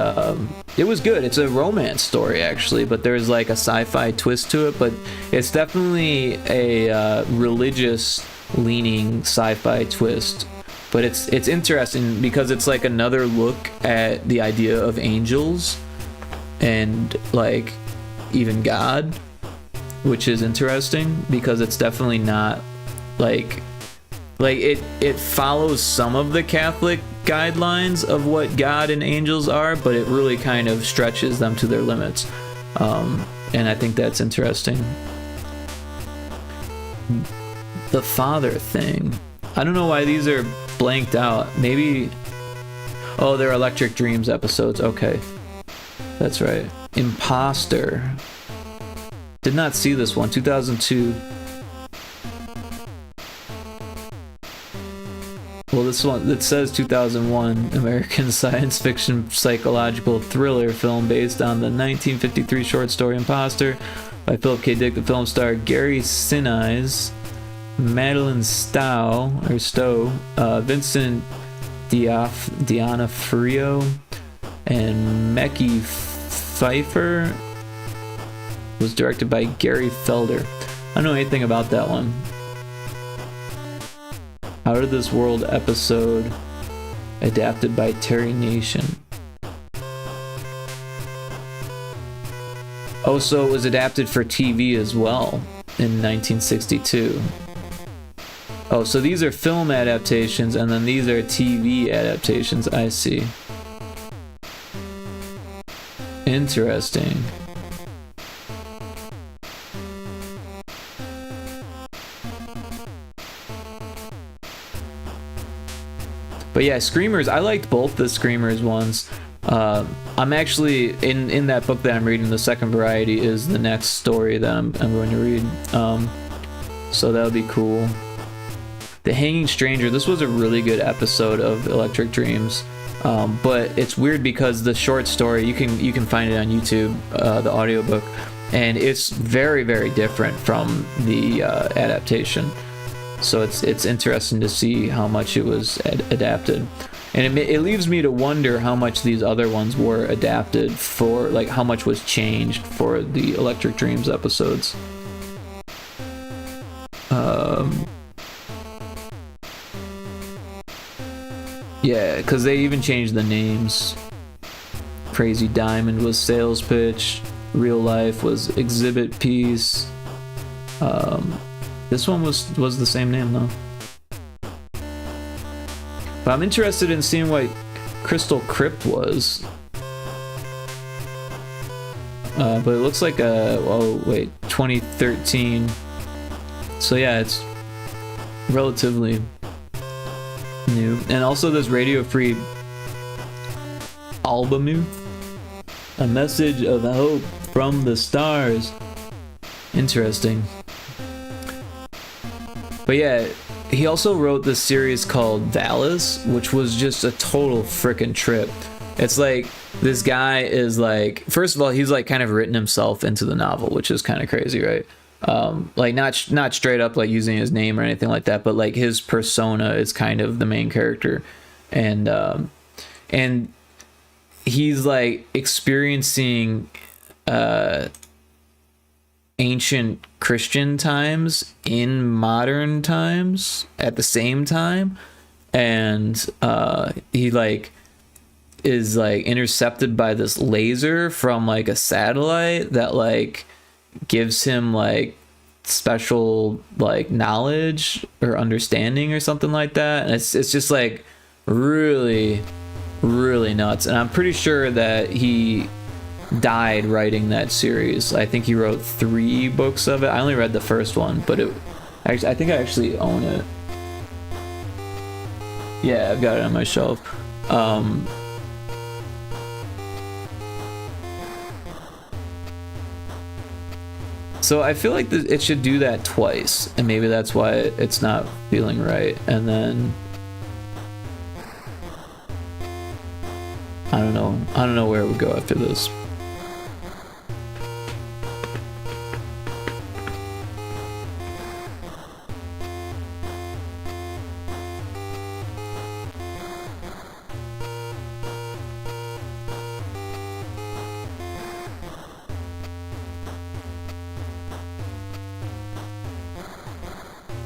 it was good. It's a romance story actually, but there's like a sci-fi twist to it. But it's definitely a religious leaning sci-fi twist. But it's interesting because it's like another look at the idea of angels and like even God, which is interesting because it's definitely not like it follows some of the Catholic guidelines of what God and angels are, but it really kind of stretches them to their limits, and I think that's interesting. The father thing, I don't know why these are blanked out. Maybe, oh, they're Electric Dreams episodes. Okay, that's right. Imposter, did not see this one. 2002. Well, this one, it says 2001, American science fiction psychological thriller film based on the 1953 short story Imposter by Philip K. Dick. The film starred Gary Sinise, Madeline Stowe, Vincent D'Onofrio, and Mekhi Phifer. Was directed by Gary Felder. I don't know anything about that one. Out of This World episode, adapted by Terry Nation. Oh, so it was adapted for TV as well in 1962. Oh, so these are film adaptations, and then these are TV adaptations. I see. Interesting. But yeah, Screamers, I liked both the Screamers ones. I'm actually, in that book that I'm reading, The Second Variety is the next story that I'm going to read. So that'll be cool. The Hanging Stranger, this was a really good episode of Electric Dreams. But it's weird because the short story, you can find it on YouTube, the audiobook, and it's very, very different from the adaptation. So it's interesting to see how much it was adapted, and it leaves me to wonder how much these other ones were adapted for, like how much was changed for the Electric Dreams episodes. Yeah, because they even changed the names. Crazy Diamond was Sales Pitch, Real Life was Exhibit Piece. This one was the same name though. But I'm interested in seeing what Crystal Crypt was. but it looks like a, oh wait, 2013. So yeah, it's relatively new. And also this Radio Free album, a message of hope from the stars. Interesting. But yeah, he also wrote this series called Valis, which was just a total freaking trip. It's like this guy is like, first of all, he's like kind of written himself into the novel, which is kind of crazy, right? Like not straight up like using his name or anything like that, but like his persona is kind of the main character, and he's like experiencing ancient Christian times in modern times at the same time, and he like is like intercepted by this laser from like a satellite that like gives him like special like knowledge or understanding or something like that, and it's just like really nuts. And I'm pretty sure that he died writing that series. I think he wrote 3 books of it. I only read the first one, but I think I actually own it. Yeah, I've got it on my shelf. So I feel like it should do that twice, and maybe that's why it's not feeling right. And then I don't know where it would go after this.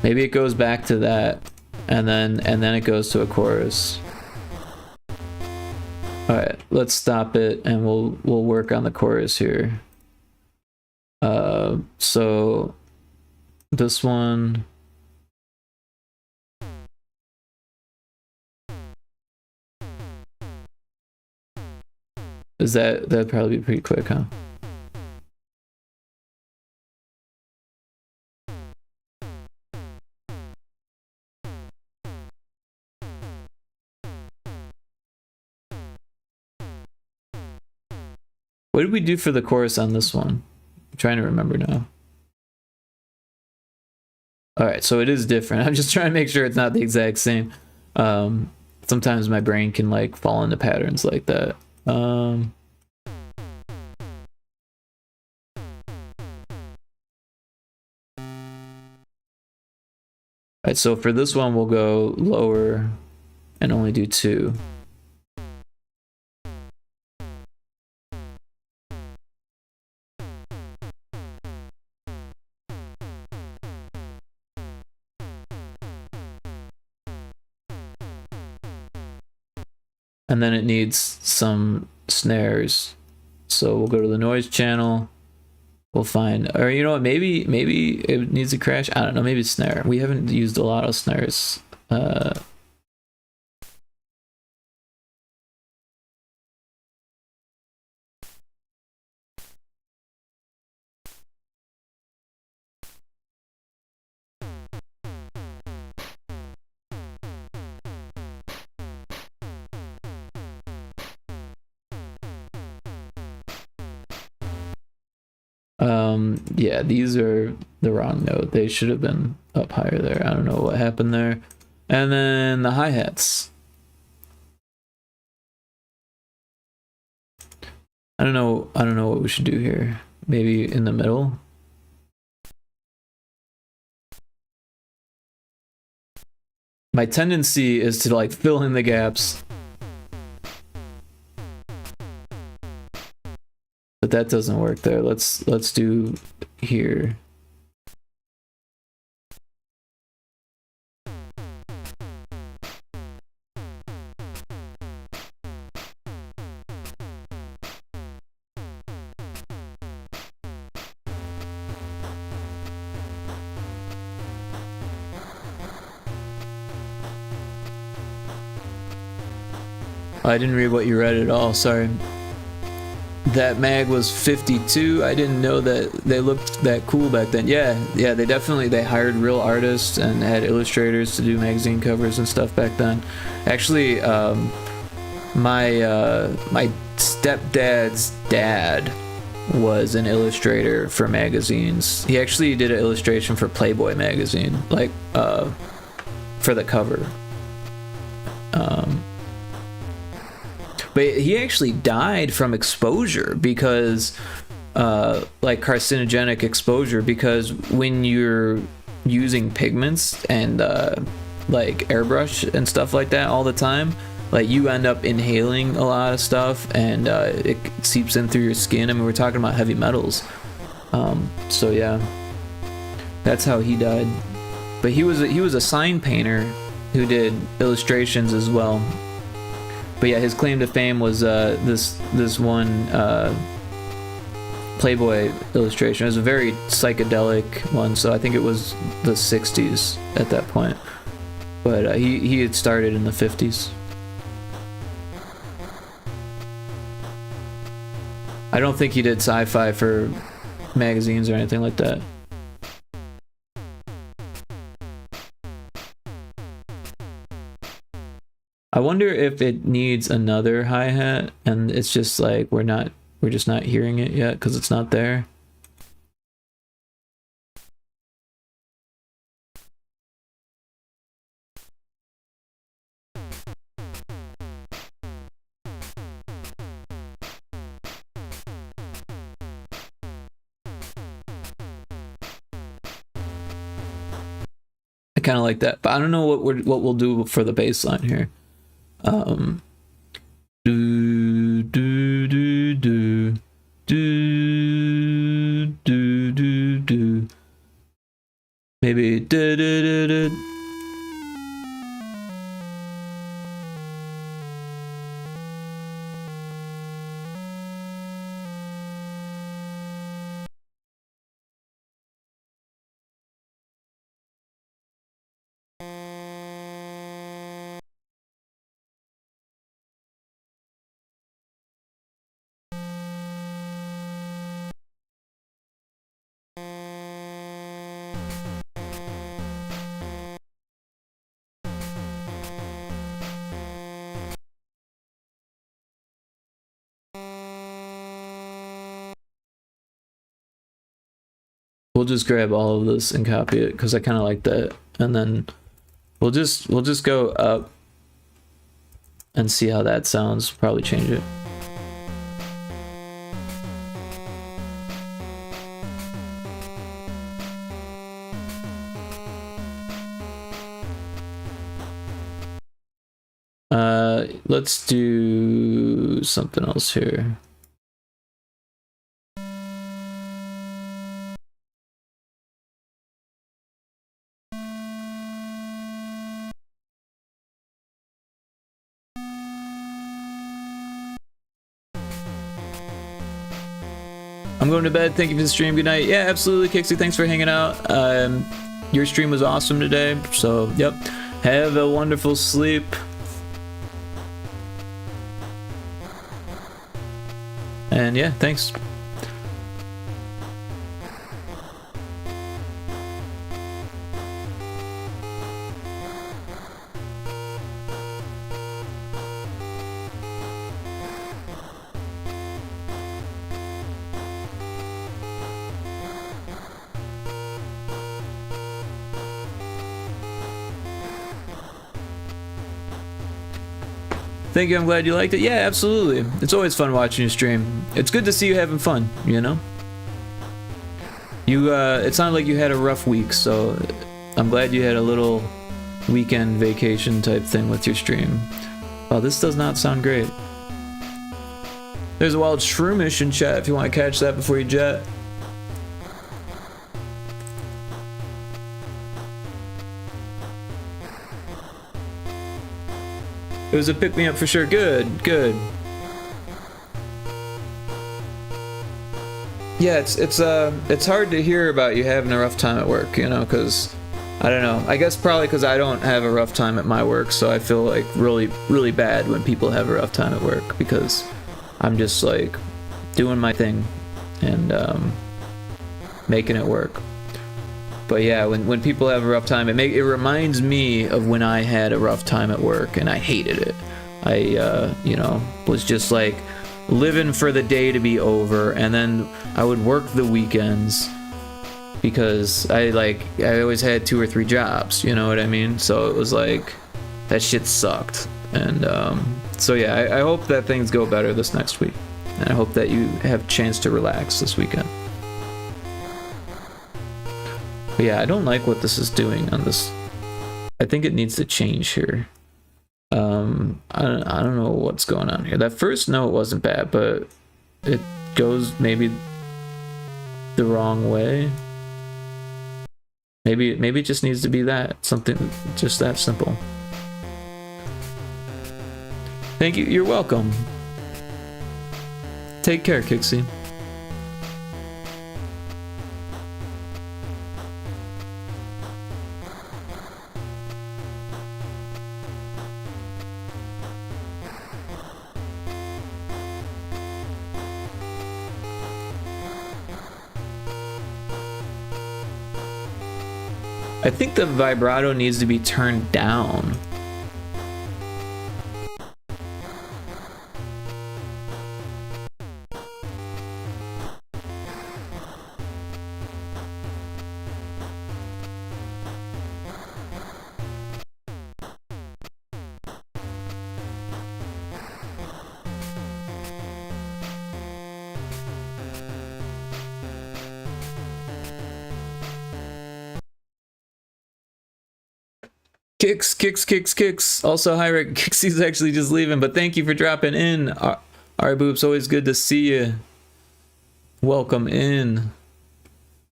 Maybe it goes back to that, and then it goes to a chorus. All right, let's stop it, and we'll work on the chorus here. So this one. That'd probably be pretty quick, huh? What did we do for the chorus on this one? I'm trying to remember now. All right, so it is different. I'm just trying to make sure it's not the exact same. Sometimes my brain can like fall into patterns like that. All right, so for this one, we'll go lower and only do 2. And then it needs some snares. So we'll go to the noise channel. We'll find, or you know what, maybe it needs a crash. I don't know, maybe snare. We haven't used a lot of snares. Yeah, these are the wrong note. They should have been up higher there. I don't know what happened there. And then the hi-hats. I don't know what we should do here. Maybe in the middle. My tendency is to like fill in the gaps. But that doesn't work there. Let's do here. I didn't read what you read at all, sorry. that mag was 52. I didn't know that they looked that cool back then. Yeah, they definitely, they hired real artists and had illustrators to do magazine covers and stuff back then. Actually, my stepdad's dad was an illustrator for magazines. He actually did an illustration for Playboy magazine, like for the cover. But he actually died from exposure because like carcinogenic exposure, because when you're using pigments and like airbrush and stuff like that all the time, like you end up inhaling a lot of stuff, and it seeps in through your skin. I mean, we're talking about heavy metals. So yeah, that's how he died. But he was a sign painter who did illustrations as well. But yeah, his claim to fame was this one Playboy illustration. It was a very psychedelic one, so I think it was the 60s at that point. But he had started in the 50s. I don't think he did sci-fi for magazines or anything like that. I wonder if it needs another hi-hat and it's just like we're just not hearing it yet because it's not there. I kind of like that, but I don't know what we'll do for the bass line here. Do do do do do do do do. Maybe do do do do. We'll just grab all of this and copy it because I kind of like that, and then we'll just go up and see how that sounds. Probably change it. Let's do something else here. I'm going to bed. Thank you for the stream. Good night. Yeah, absolutely, Kixie. Thanks for hanging out. Your stream was awesome today. So, yep. Have a wonderful sleep. And yeah, thanks. Thank you, I'm glad you liked it. Yeah, absolutely. It's always fun watching you stream. It's good to see you having fun, you know? It sounded like you had a rough week, so I'm glad you had a little weekend vacation type thing with your stream. Oh, this does not sound great. There's a wild shroomish in chat if you want to catch that before you jet. It was a pick-me-up for sure. Good, good. Yeah, it's hard to hear about you having a rough time at work, you know, because I don't know. I guess probably because I don't have a rough time at my work, so I feel like really, really bad when people have a rough time at work because I'm just like doing my thing and making it work. But yeah, when people have a rough time, it reminds me of when I had a rough time at work and I hated it. I you know, was just like living for the day to be over, and then I would work the weekends because I always had 2 or 3 jobs, you know what I mean? So it was like that shit sucked. And so yeah, I hope that things go better this next week, and I hope that you have a chance to relax this weekend. But yeah, I don't like what this is doing on this. I think it needs to change here. I don't know what's going on here. That first note wasn't bad, but it goes maybe the wrong way. Maybe it just needs to be that. Something just that simple. Thank you. You're welcome. Take care, Kixie. I think the vibrato needs to be turned down. Kicks. Also, hi, Rick. Kixie's actually just leaving, but thank you for dropping in. Alright, Boops, always good to see you. Welcome in.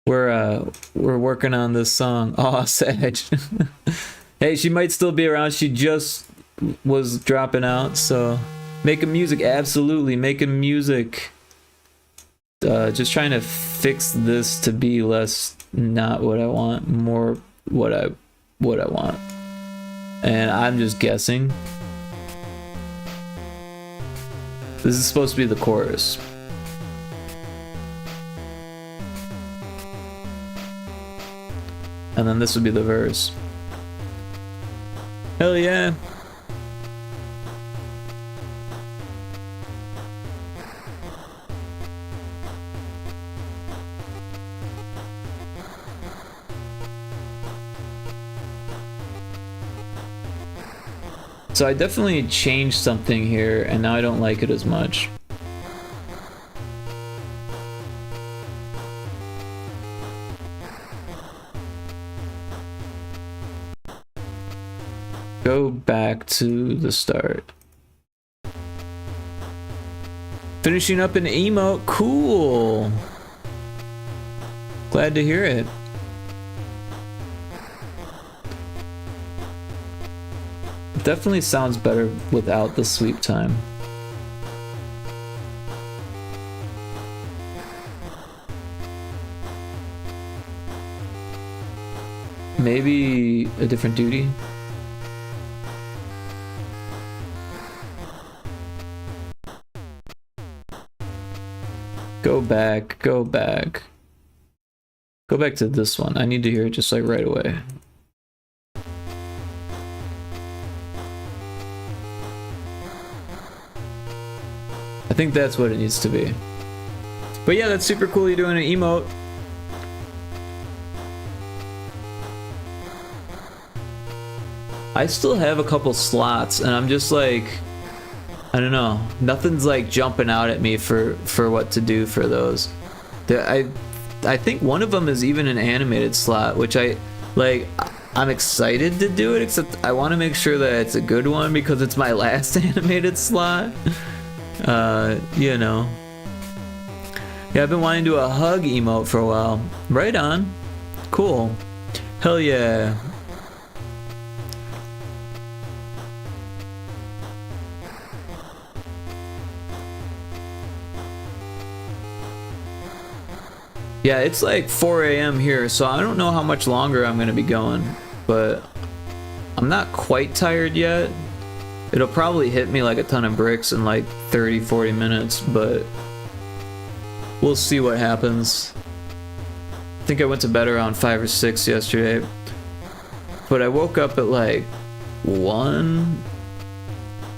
We're working on this song. Aw, Sag. Hey, she might still be around. She just was dropping out, so making music, absolutely making music. Just trying to fix this to be less not what I want, more what I want. And I'm just guessing. This is supposed to be the chorus. And then this would be the verse. Hell yeah. So I definitely changed something here, and now I don't like it as much. Go back to the start. Finishing up an emote, cool. Glad to hear it. Definitely sounds better without the sweep time. Maybe a different duty. Go back. Go back to this one. I need to hear it just like right away. I think that's what it needs to be. But yeah, that's super cool you're doing an emote. I still have a couple slots and I'm just like, I don't know, nothing's like jumping out at me for what to do for those. I think one of them is even an animated slot, which I'm excited to do it, except I want to make sure that it's a good one because it's my last animated slot. You know. Yeah, I've been wanting to do a hug emote for a while. Right on. Cool. Hell yeah. Yeah, it's like 4 a.m. here, so I don't know how much longer I'm gonna be going, but I'm not quite tired yet. It'll probably hit me like a ton of bricks in like 30-40 minutes, but we'll see what happens. I think I went to bed around 5 or 6 yesterday, but I woke up at like 1,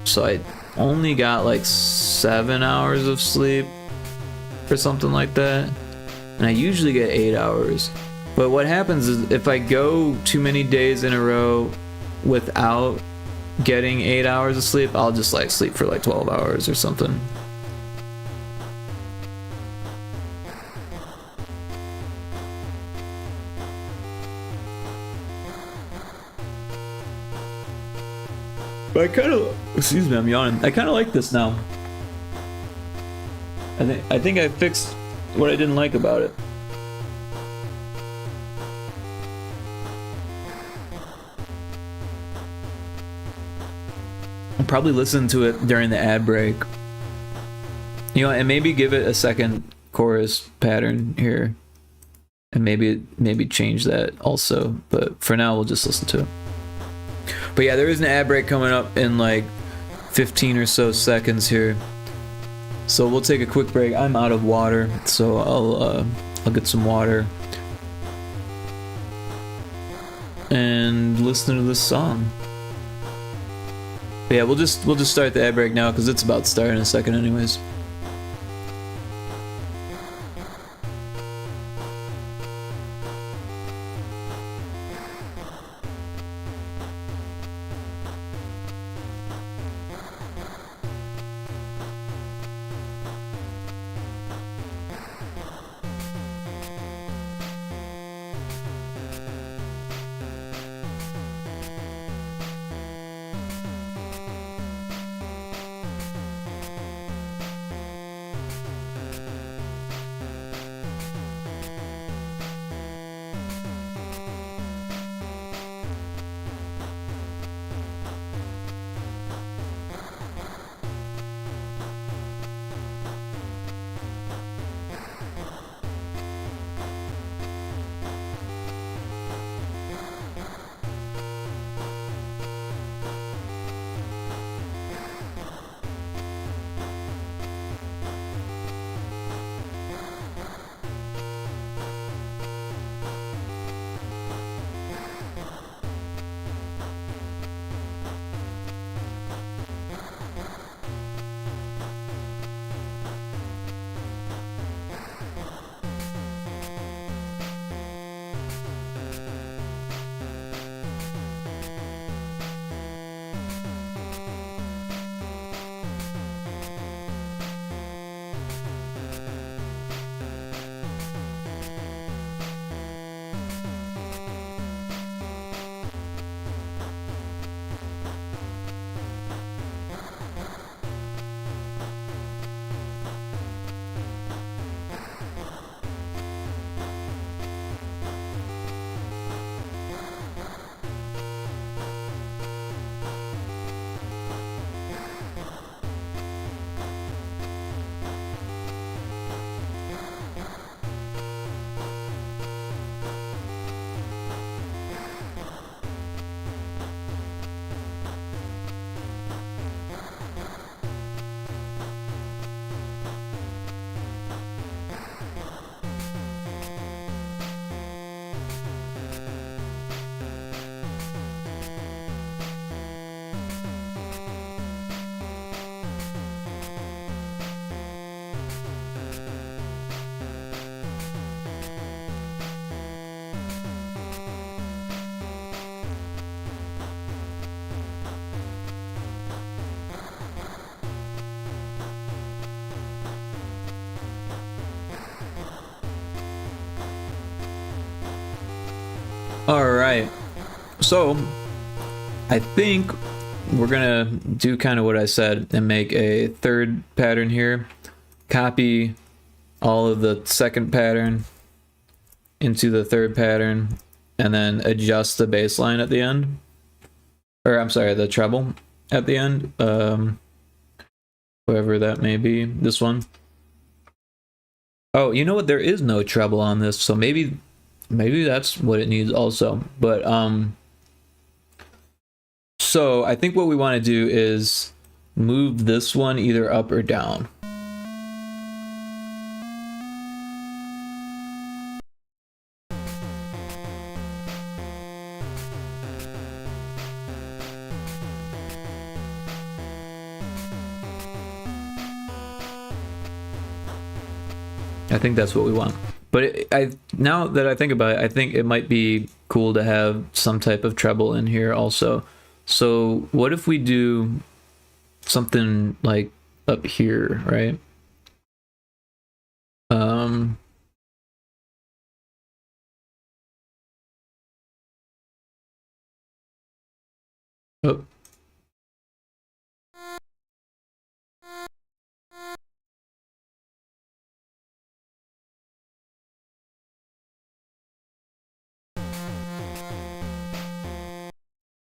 so I only got like 7 hours of sleep or something like that, and I usually get 8 hours. But what happens is if I go too many days in a row without getting 8 hours of sleep, I'll just like sleep for like 12 hours or something. But I kind of, excuse me, I'm yawning. I kind of like this now. I think I fixed what I didn't like about it. I'll probably listen to it during the ad break. You know, and maybe give it a second chorus pattern here. And maybe change that also. But for now, we'll just listen to it. But yeah, there is an ad break coming up in like 15 or so seconds here. So we'll take a quick break. I'm out of water, so I'll get some water and listen to this song. But yeah, we'll just start the ad break now because it's about to start in a second anyways. Alright, so I think we're gonna do kind of what I said and make a third pattern here. Copy all of the second pattern into the third pattern and then adjust the bass line at the end. Or I'm sorry, the treble at the end. Whoever that may be, this one. Oh, you know what? There is no treble on this, so maybe that's what it needs also. But so I think what we want to do is move this one either up or down. I think that's what we want. But now that I think about it, I think it might be cool to have some type of treble in here also. So what if we do something like up here, right? Oh.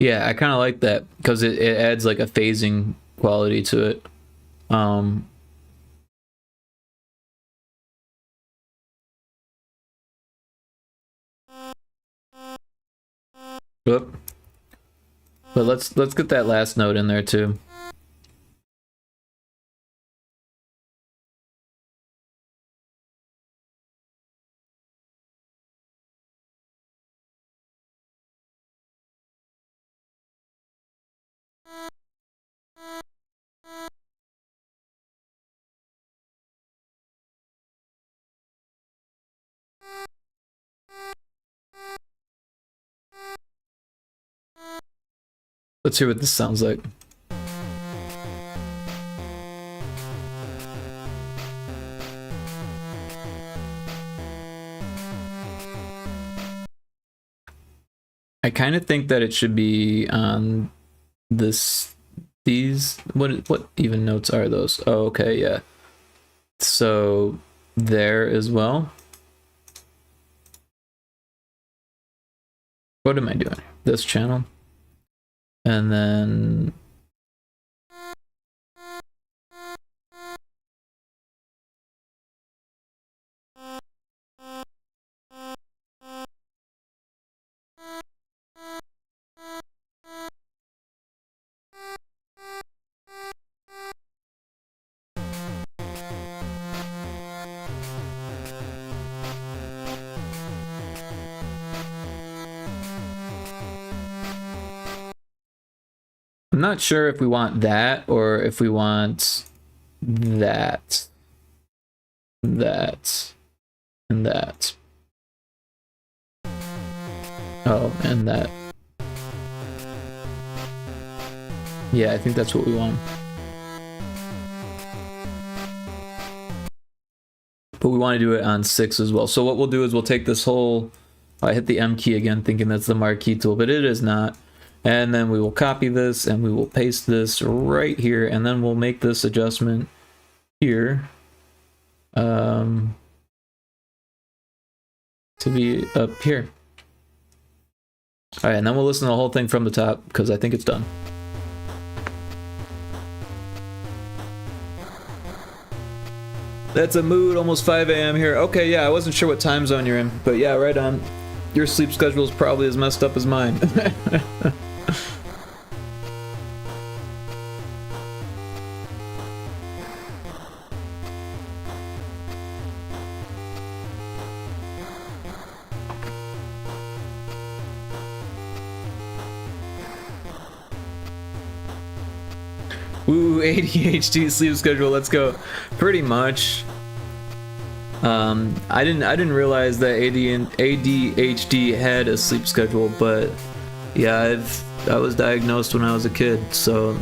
Yeah, I kind of like that because it adds like a phasing quality to it. Whoop. But let's get that last note in there too. Let's hear what this sounds like. I kind of think that it should be on these, what even notes are those? Oh, okay, yeah. So there as well. What am I doing? This channel. And then I'm not sure if we want that or if we want that, and that. Oh, and that. Yeah, I think that's what we want. But we want to do it on 6 as well. So what we'll do is we'll take this whole... I hit the M key again thinking that's the marquee tool, but it is not. And then we will copy this and we will paste this right here, and then we'll make this adjustment here to be up here. All right, and then we'll listen to the whole thing from the top because I think it's done. That's a mood, almost 5 a.m. here. Okay, yeah, I wasn't sure what time zone you're in, but yeah, right on. Your sleep schedule is probably as messed up as mine. Ooh, ADHD sleep schedule, let's go. Pretty much. I didn't realize that ADHD had a sleep schedule, but yeah, I was diagnosed when I was a kid, so,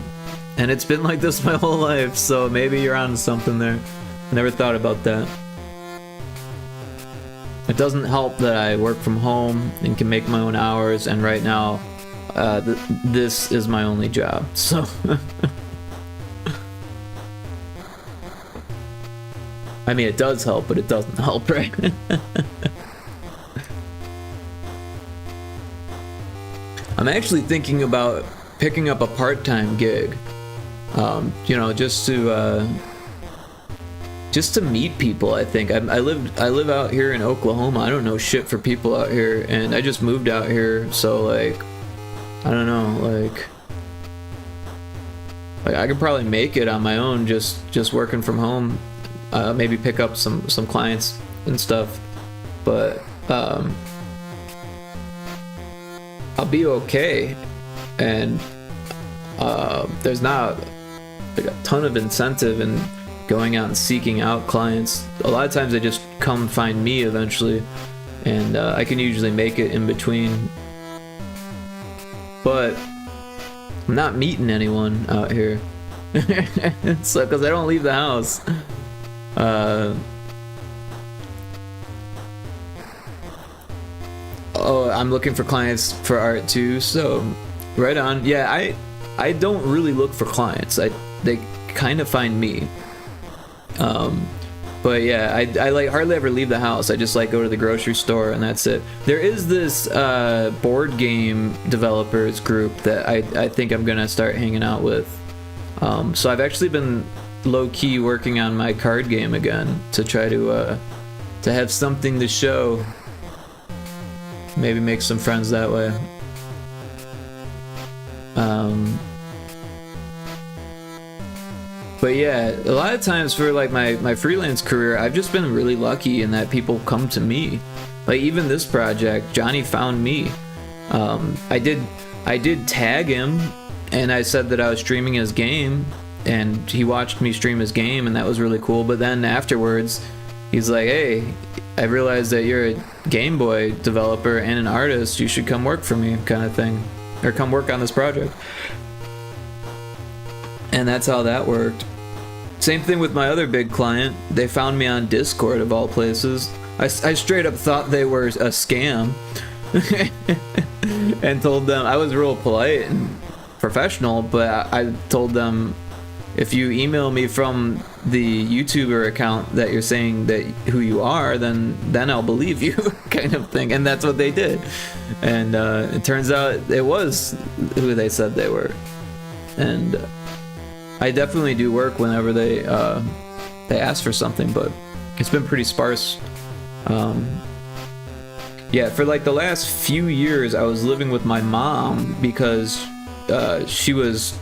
and it's been like this my whole life, so maybe you're on something there. Never thought about that. It doesn't help that I work from home and can make my own hours, and right now, this is my only job, so. I mean, it does help, but it doesn't help, right? I'm actually thinking about picking up a part-time gig, you know, just to meet people. I think I live out here in Oklahoma. I don't know shit for people out here, and I just moved out here, so like, I don't know, like I could probably make it on my own, just working from home. Maybe pick up some clients and stuff, but I'll be okay, and there's not like a ton of incentive in going out and seeking out clients. A lot of times they just come find me eventually, and I can usually make it in between. But I'm not meeting anyone out here. So, because I don't leave the house. Oh, I'm looking for clients for art too, so right on. Yeah, I don't really look for clients. They kind of find me. But yeah, I like hardly ever leave the house. I just like go to the grocery store and that's it. There is this board game developers group that I think I'm gonna start hanging out with. So I've actually been low-key working on my card game again to try to have something to show. Maybe make some friends that way. But yeah, a lot of times for like my freelance career, I've just been really lucky in that people come to me. Like even this project, Johnny found me. I did tag him, and I said that I was streaming his game, and he watched me stream his game, and that was really cool. But then afterwards, he's like, "Hey, I realized that you're a Game Boy developer and an artist. You should come work for me," kind of thing, or come work on this project. And that's how that worked. Same thing with my other big client. They found me on Discord of all places. I straight up thought they were a scam and told them, I was real polite and professional, but I told them, if you email me from the YouTuber account that you're saying that who you are, then I'll believe you, kind of thing. And that's what they did. And it turns out it was who they said they were. And I definitely do work whenever they ask for something, but it's been pretty sparse. Yeah, for like the last few years, I was living with my mom because she was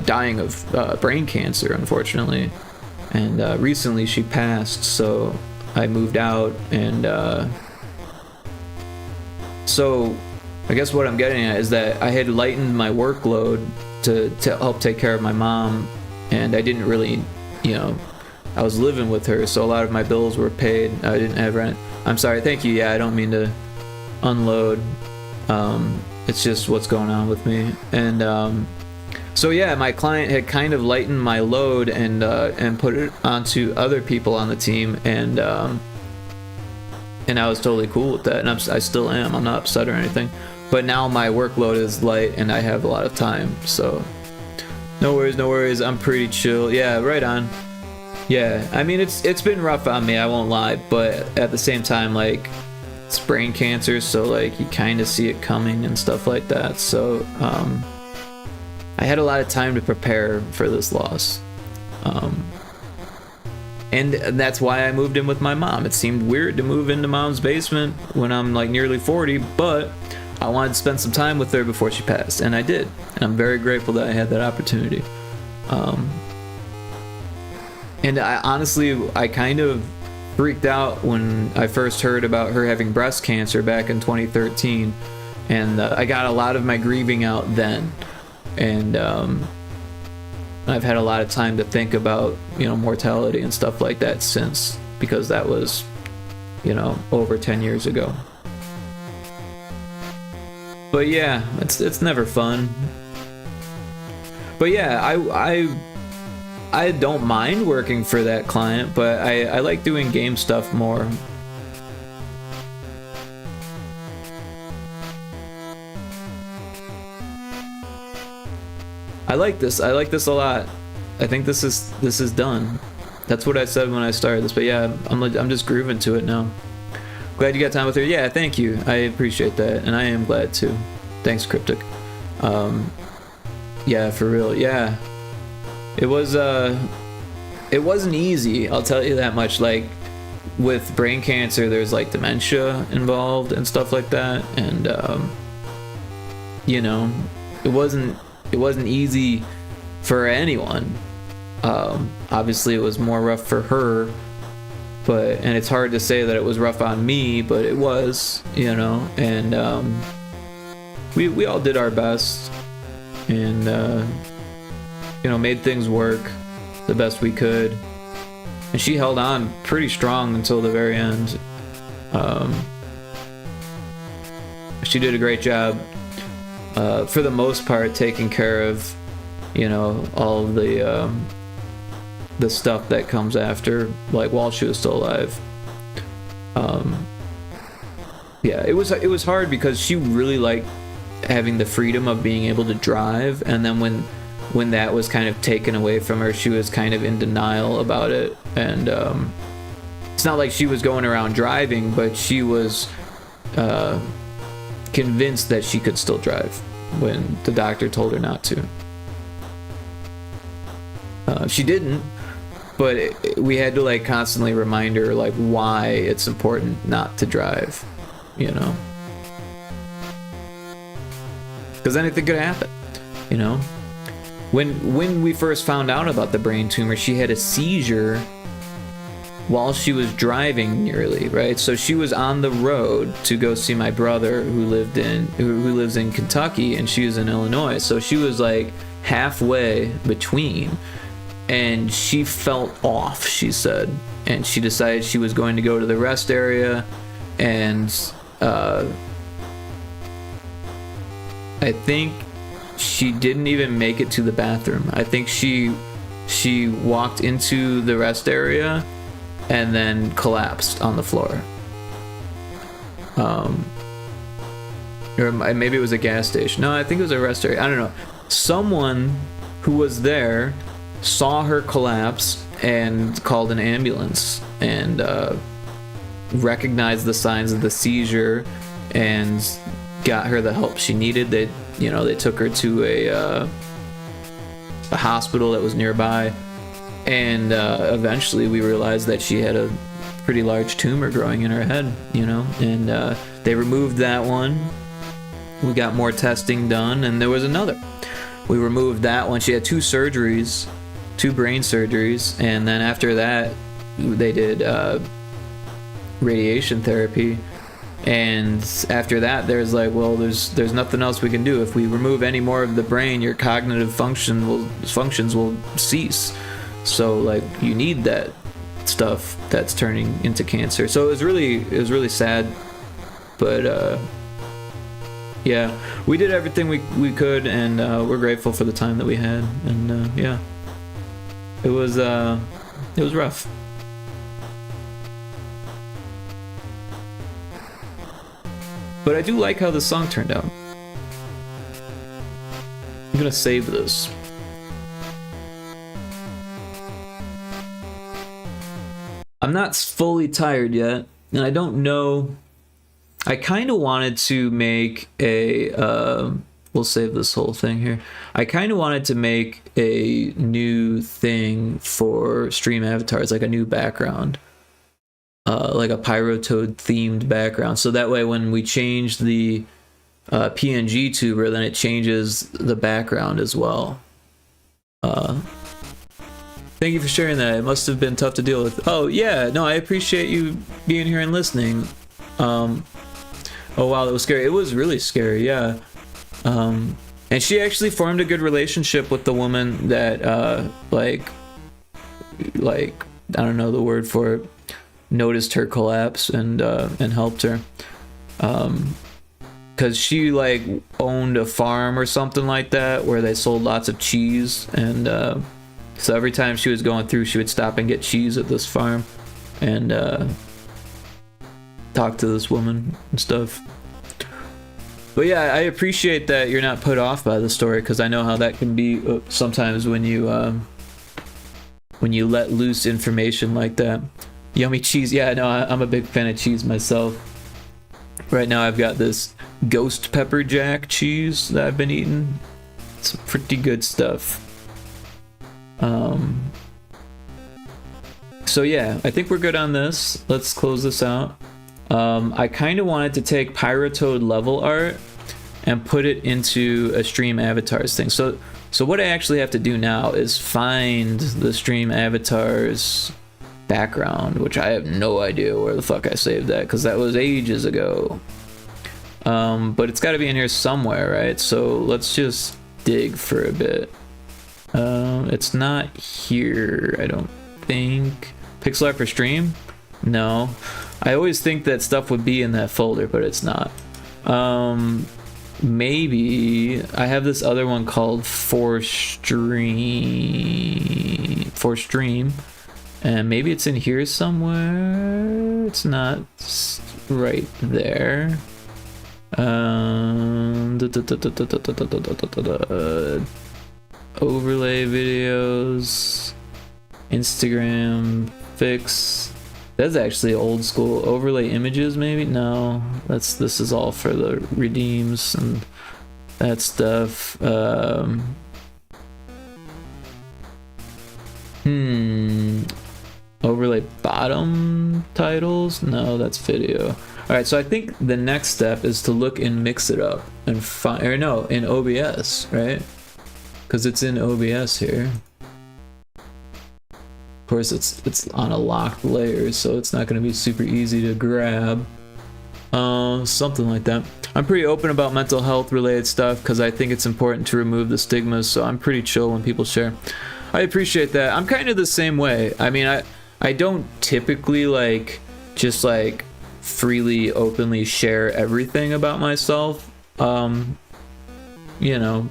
dying of brain cancer, unfortunately, and recently she passed. So I moved out, and so I guess what I'm getting at is that I had lightened my workload to help take care of my mom, and I didn't really, I was living with her, so a lot of my bills were paid. I didn't have rent. I'm sorry, thank you. Yeah, I don't mean to unload. It's just what's going on with me. And so yeah, my client had kind of lightened my load and put it onto other people on the team, and I was totally cool with that, and I still am. I'm not upset or anything. But now my workload is light and I have a lot of time, so no worries, I'm pretty chill. Yeah, right on. Yeah, I mean, it's been rough on me, I won't lie, but at the same time, like, it's brain cancer, so like you kind of see it coming and stuff like that. So I had a lot of time to prepare for this loss, and that's why I moved in with my mom. It seemed weird to move into mom's basement when I'm like nearly 40, but I wanted to spend some time with her before she passed, and I did, and I'm very grateful that I had that opportunity. And I honestly kind of freaked out when I first heard about her having breast cancer back in 2013, and I got a lot of my grieving out then, and I've had a lot of time to think about mortality and stuff like that since, because that was over 10 years ago. But yeah, it's never fun. But yeah, I don't mind working for that client, but I like doing game stuff more. I like this a lot. I think this is done. That's what I said when I started this, but yeah, I'm just grooving to it now. Glad you got time with her. Yeah, thank you. I appreciate that, and I am glad too. Thanks, Cryptic. Yeah, for real. Yeah, it wasn't easy. I'll tell you that much. Like with brain cancer, there's like dementia involved and stuff like that, and it wasn't easy for anyone. Obviously, it was more rough for her. And it's hard to say that it was rough on me, but it was, and we all did our best, and made things work the best we could. and she held on pretty strong until the very end. She did a great job, for the most part, taking care of, you know, all of the stuff that comes after, like while she was still alive. Yeah, it was hard because she really liked having the freedom of being able to drive, and then when that was kind of taken away from her, she was kind of in denial about it. And it's not like she was going around driving, but she was convinced that she could still drive when the doctor told her not to. She didn't, but we had to like constantly remind her like why it's important not to drive, you know, because anything could happen, you know. When we first found out about the brain tumor, she had a seizure while she was driving nearly, right? So she was on the road to go see my brother who lives in Kentucky, and she was in Illinois. So she was like halfway between, and she felt off, she said, and she decided she was going to go to the rest area, and I think she didn't even make it to the bathroom. I think she walked into the rest area and then collapsed on the floor. Or maybe it was a gas station. No, I think it was a rest area. I don't know. Someone who was there saw her collapse and called an ambulance, and recognized the signs of the seizure and got her the help she needed. They took her to a hospital that was nearby, and eventually we realized that she had a pretty large tumor growing in her head, you know, and they removed that one. We got more testing done, and there was another. We removed that one. She had 2 surgeries, 2 brain surgeries, and then after that they did radiation therapy. And after that, there's like, well, there's nothing else we can do. If we remove any more of the brain, your cognitive functions will cease. So like, you need that stuff that's turning into cancer. So it was really sad, but yeah, we did everything we could, and we're grateful for the time that we had. And yeah, it was rough. But I do like how the song turned out. I'm gonna save this. I'm not fully tired yet, and I don't know. I kind of wanted to make a. We'll save this whole thing here. I kind of wanted to make a new thing for stream avatars, like a new background. Like a Pyrotoad themed background, so that way when we change the PNG tuber, then it changes the background as well. Thank you for sharing that. It must have been tough to deal with. Oh yeah, no, I appreciate you being here and listening. Oh wow, that was scary. It was really scary, yeah. And she actually formed a good relationship with the woman that like I don't know the word for it, noticed her collapse and helped her, because she like owned a farm or something like that where they sold lots of cheese, and so every time she was going through, she would stop and get cheese at this farm and talk to this woman and stuff. But yeah, I appreciate that you're not put off by the story, because I know how that can be sometimes when you let loose information like that. Yummy cheese. Yeah, no, I'm a big fan of cheese myself. Right now I've got this ghost pepper jack cheese that I've been eating. It's pretty good stuff. So yeah, I think we're good on this. Let's close this out. I kind of wanted to take Pyrotoad level art and put it into a stream avatars thing. So what I actually have to do now is find the stream avatars background, which I have no idea where the fuck I saved that, because that was ages ago. But it's got to be in here somewhere, right? So let's just dig for a bit. It's not here, I don't think. Pixel art for stream? No. I always think that stuff would be in that folder, but it's not. Maybe I have this other one called for stream, and maybe it's in here somewhere. It's not right there. Overlay videos, Instagram fix. That's actually old school. Overlay images, maybe? No, this is all for the redeems and that stuff. Overlay bottom titles? No, that's video. Alright, so I think the next step is to look and mix it up and find, or no, in OBS, right? Because it's in OBS here. Of course, it's on a locked layer, so it's not going to be super easy to grab. Something like that. I'm pretty open about mental health related stuff because I think it's important to remove the stigmas, so I'm pretty chill when people share. I appreciate that. I'm kind of the same way. I mean, I don't typically just freely, openly share everything about myself, you know,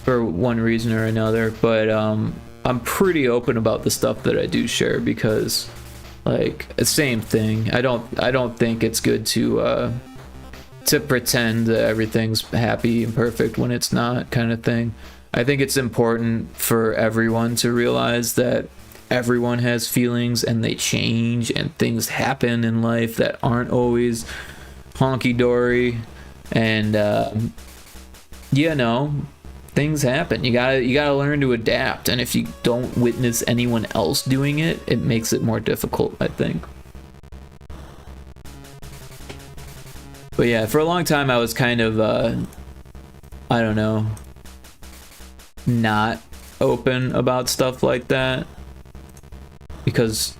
for one reason or another, but I'm pretty open about the stuff that I do share because, same thing. I don't think it's good to pretend that everything's happy and perfect when it's not, kind of thing. I think it's important for everyone to realize that everyone has feelings and they change and things happen in life that aren't always honky-dory, and you know, things happen. You gotta learn to adapt, and if you don't witness anyone else doing it, it makes it more difficult, I think. But yeah, for a long time I was kind of I don't know, not open about stuff like that because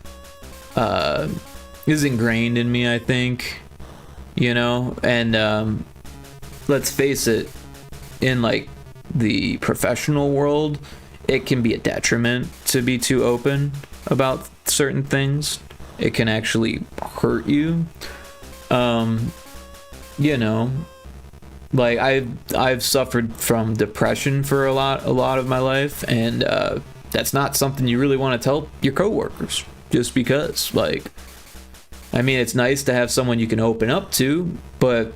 it's ingrained in me, I think, you know. And let's face it, in the professional world, it can be a detriment to be too open about certain things. It can actually hurt you. You know, I've suffered from depression for a lot of my life, and that's not something you really want to tell your coworkers just because, I mean, it's nice to have someone you can open up to, but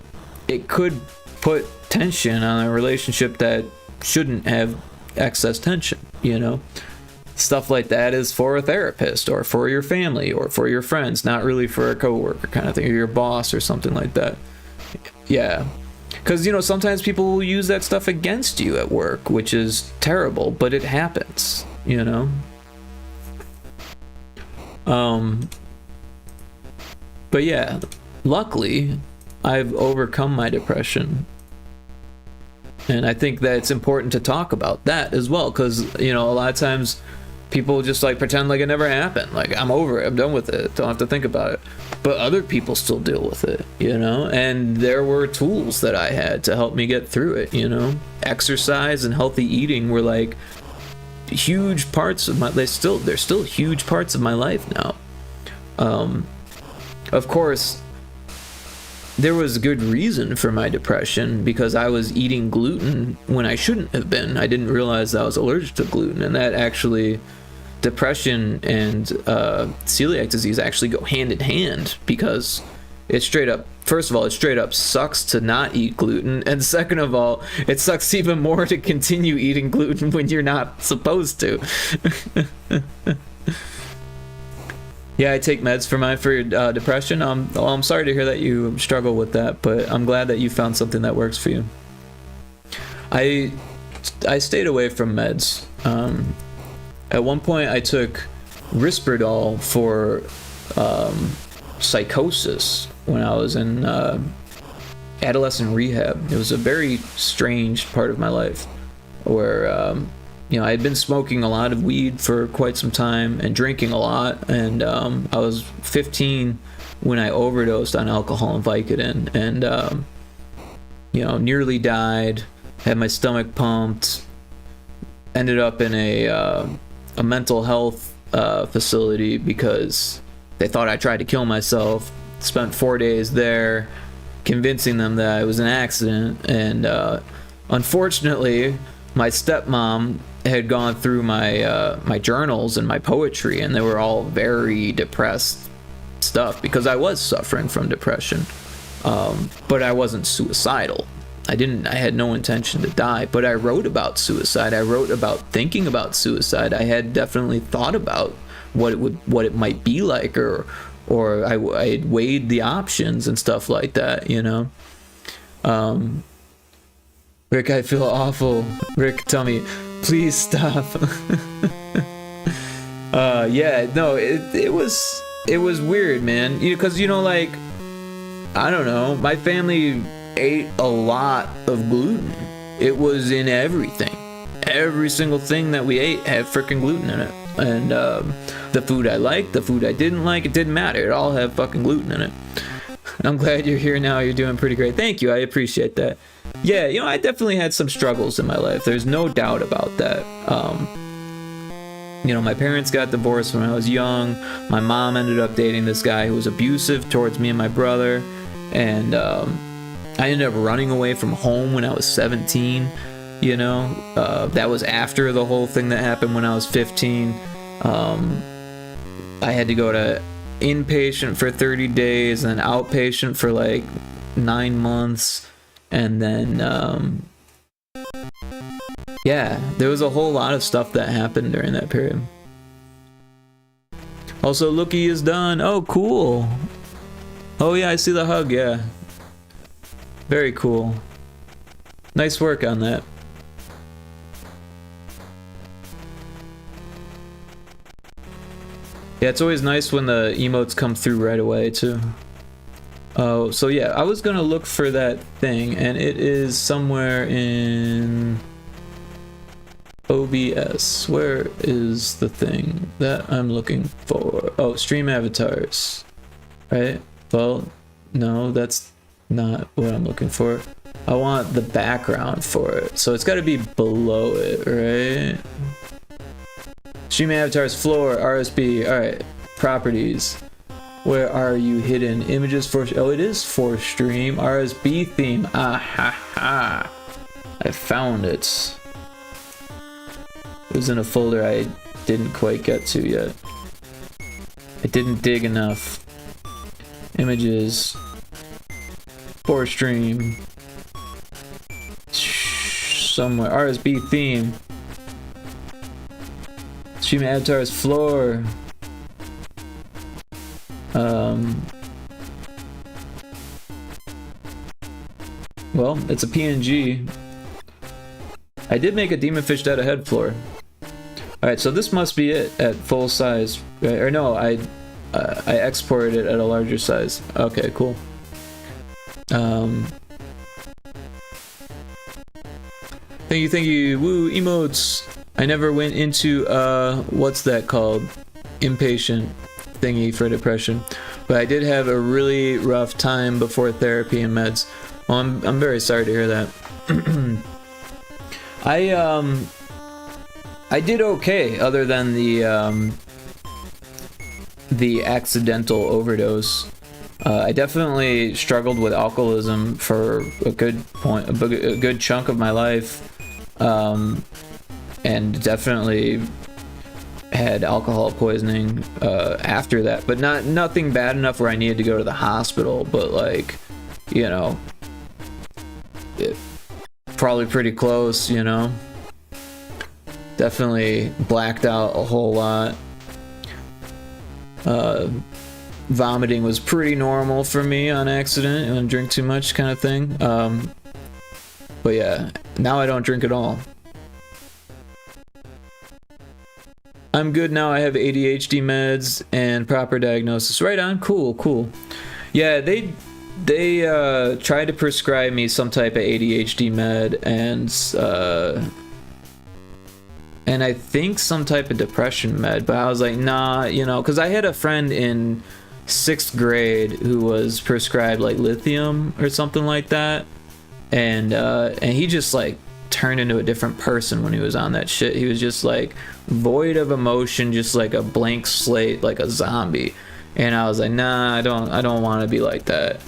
it could put tension on a relationship that shouldn't have excess tension, you know. Stuff like that is for a therapist or for your family or for your friends, not really for a coworker kind of thing, or your boss or something like that. Yeah, because, you know, sometimes people will use that stuff against you at work, which is terrible, but it happens, you know. But yeah, luckily I've overcome my depression, and I think that it's important to talk about that as well, because, you know, a lot of times people just pretend like it never happened, I'm over it, I'm done with it, don't have to think about it. But other people still deal with it, you know, and there were tools that I had to help me get through it, you know. Exercise and healthy eating were huge parts of my, they're still huge parts of my life now. Of course, there was good reason for my depression because I was eating gluten when I shouldn't have been. I didn't realize I was allergic to gluten, and that actually, depression and celiac disease actually go hand in hand, because it straight up, first of all, it straight up sucks to not eat gluten, and second of all, it sucks even more to continue eating gluten when you're not supposed to. Yeah, I take meds for depression. I'm sorry to hear that you struggle with that, but I'm glad that you found something that works for you. I stayed away from meds. At one point, I took Risperdal for psychosis when I was in adolescent rehab. It was a very strange part of my life where you know, I had been smoking a lot of weed for quite some time and drinking a lot, and I was 15 when I overdosed on alcohol and Vicodin, and you know, nearly died, had my stomach pumped, ended up in a mental health facility because they thought I tried to kill myself. Spent 4 days there convincing them that it was an accident, and unfortunately my stepmom had gone through my journals and my poetry, and they were all very depressed stuff because I was suffering from depression, but I wasn't suicidal. I had no intention to die, but I wrote about suicide. I wrote about thinking about suicide. I had definitely thought about what it might be like, or I had weighed the options and stuff like that, you know. Rick, I feel awful. Rick, tell me, please stop. Yeah, no, it was weird, man. Because like, I don't know, my family ate a lot of gluten. It was in everything. Every single thing that we ate had freaking gluten in it. And the food I liked, the food I didn't like, it didn't matter. It all had fucking gluten in it. I'm glad you're here now. You're doing pretty great. Thank you. I appreciate that. Yeah, I definitely had some struggles in my life. There's no doubt about that. My parents got divorced when I was young. My mom ended up dating this guy who was abusive towards me and my brother. And I ended up running away from home when I was 17. That was after the whole thing that happened when I was 15. I had to go to inpatient for 30 days and outpatient for like 9 months. And then, yeah, there was a whole lot of stuff that happened during that period. Also, Lookie is done. Oh, cool. Oh, yeah, I see the hug, yeah. Very cool. Nice work on that. Yeah, it's always nice when the emotes come through right away, too. Oh, so yeah, I was gonna look for that thing, and it is somewhere in OBS. Where is the thing that I'm looking for? Oh, stream avatars. Right? Well, no, that's not what I'm looking for. I want the background for it. So it's gotta be below it, right? Stream avatars, floor, RSB. Alright, properties. Where are you hidden? Images for... Oh, it is for stream. RSB theme. Ah ha ha. I found it. It was in a folder I didn't quite get to yet. I didn't dig enough. Images. For stream. Somewhere. RSB theme. Stream avatars floor. Well, it's a PNG. I did make a Demon Fish Dead Ahead floor. Alright, so this must be it at full size. Or no, I exported it at a larger size. Okay, cool. Thank you. Woo, emotes. I never went into, what's that called? Impatient thingy for depression. But I did have a really rough time before therapy and meds. Well, I'm very sorry to hear that. I did okay, other than the accidental overdose. I definitely struggled with alcoholism for a good chunk of my life, and definitely had alcohol poisoning after that, but nothing bad enough where I needed to go to the hospital, but like, probably pretty close, definitely blacked out a whole lot. Vomiting was pretty normal for me on accident and drink too much kind of thing. But yeah, now I don't drink at all. I'm good now. I have ADHD meds and proper diagnosis. Right on. Cool. Yeah, they tried to prescribe me some type of ADHD med and I think some type of depression med, but I was like, nah, because I had a friend in 6th grade who was prescribed like lithium or something like that, and he just like turned into a different person when he was on that shit. He was just like void of emotion, just like a blank slate, like a zombie. And I was like, nah, I don't want to be like that.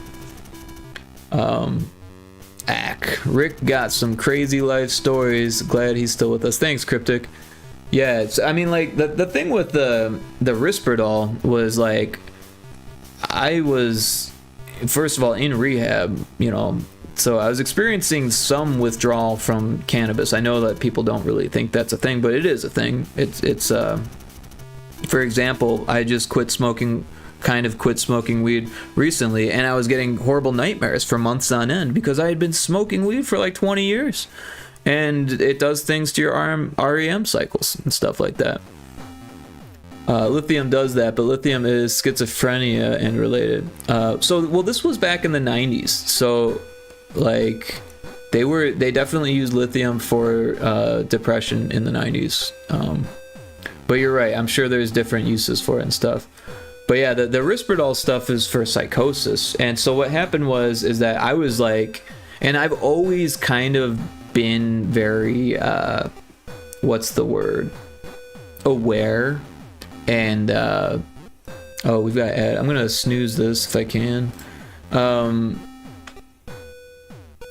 Rick got some crazy life stories. Glad he's still with us. Thanks, Cryptic. Yeah, it's, I mean, like, the thing with the Risperdal was, like, I was, first of all, in rehab, you know, so I was experiencing some withdrawal from cannabis. I know that people don't really think that's a thing, but it is a thing. It's for example, I just quit smoking weed recently, and I was getting horrible nightmares for months on end because I had been smoking weed for like 20 years. And it does things to your REM cycles and stuff like that. Lithium does that, but lithium is schizophrenia and related. Well, this was back in the 90s, so like they definitely used lithium for depression in the 90s. But you're right, I'm sure there's different uses for it and stuff. But yeah, the Risperdal stuff is for psychosis. And so what happened is that I was like, and I've always kind of been very what's the word, aware. And oh, we've got ad. I'm gonna snooze this if I can.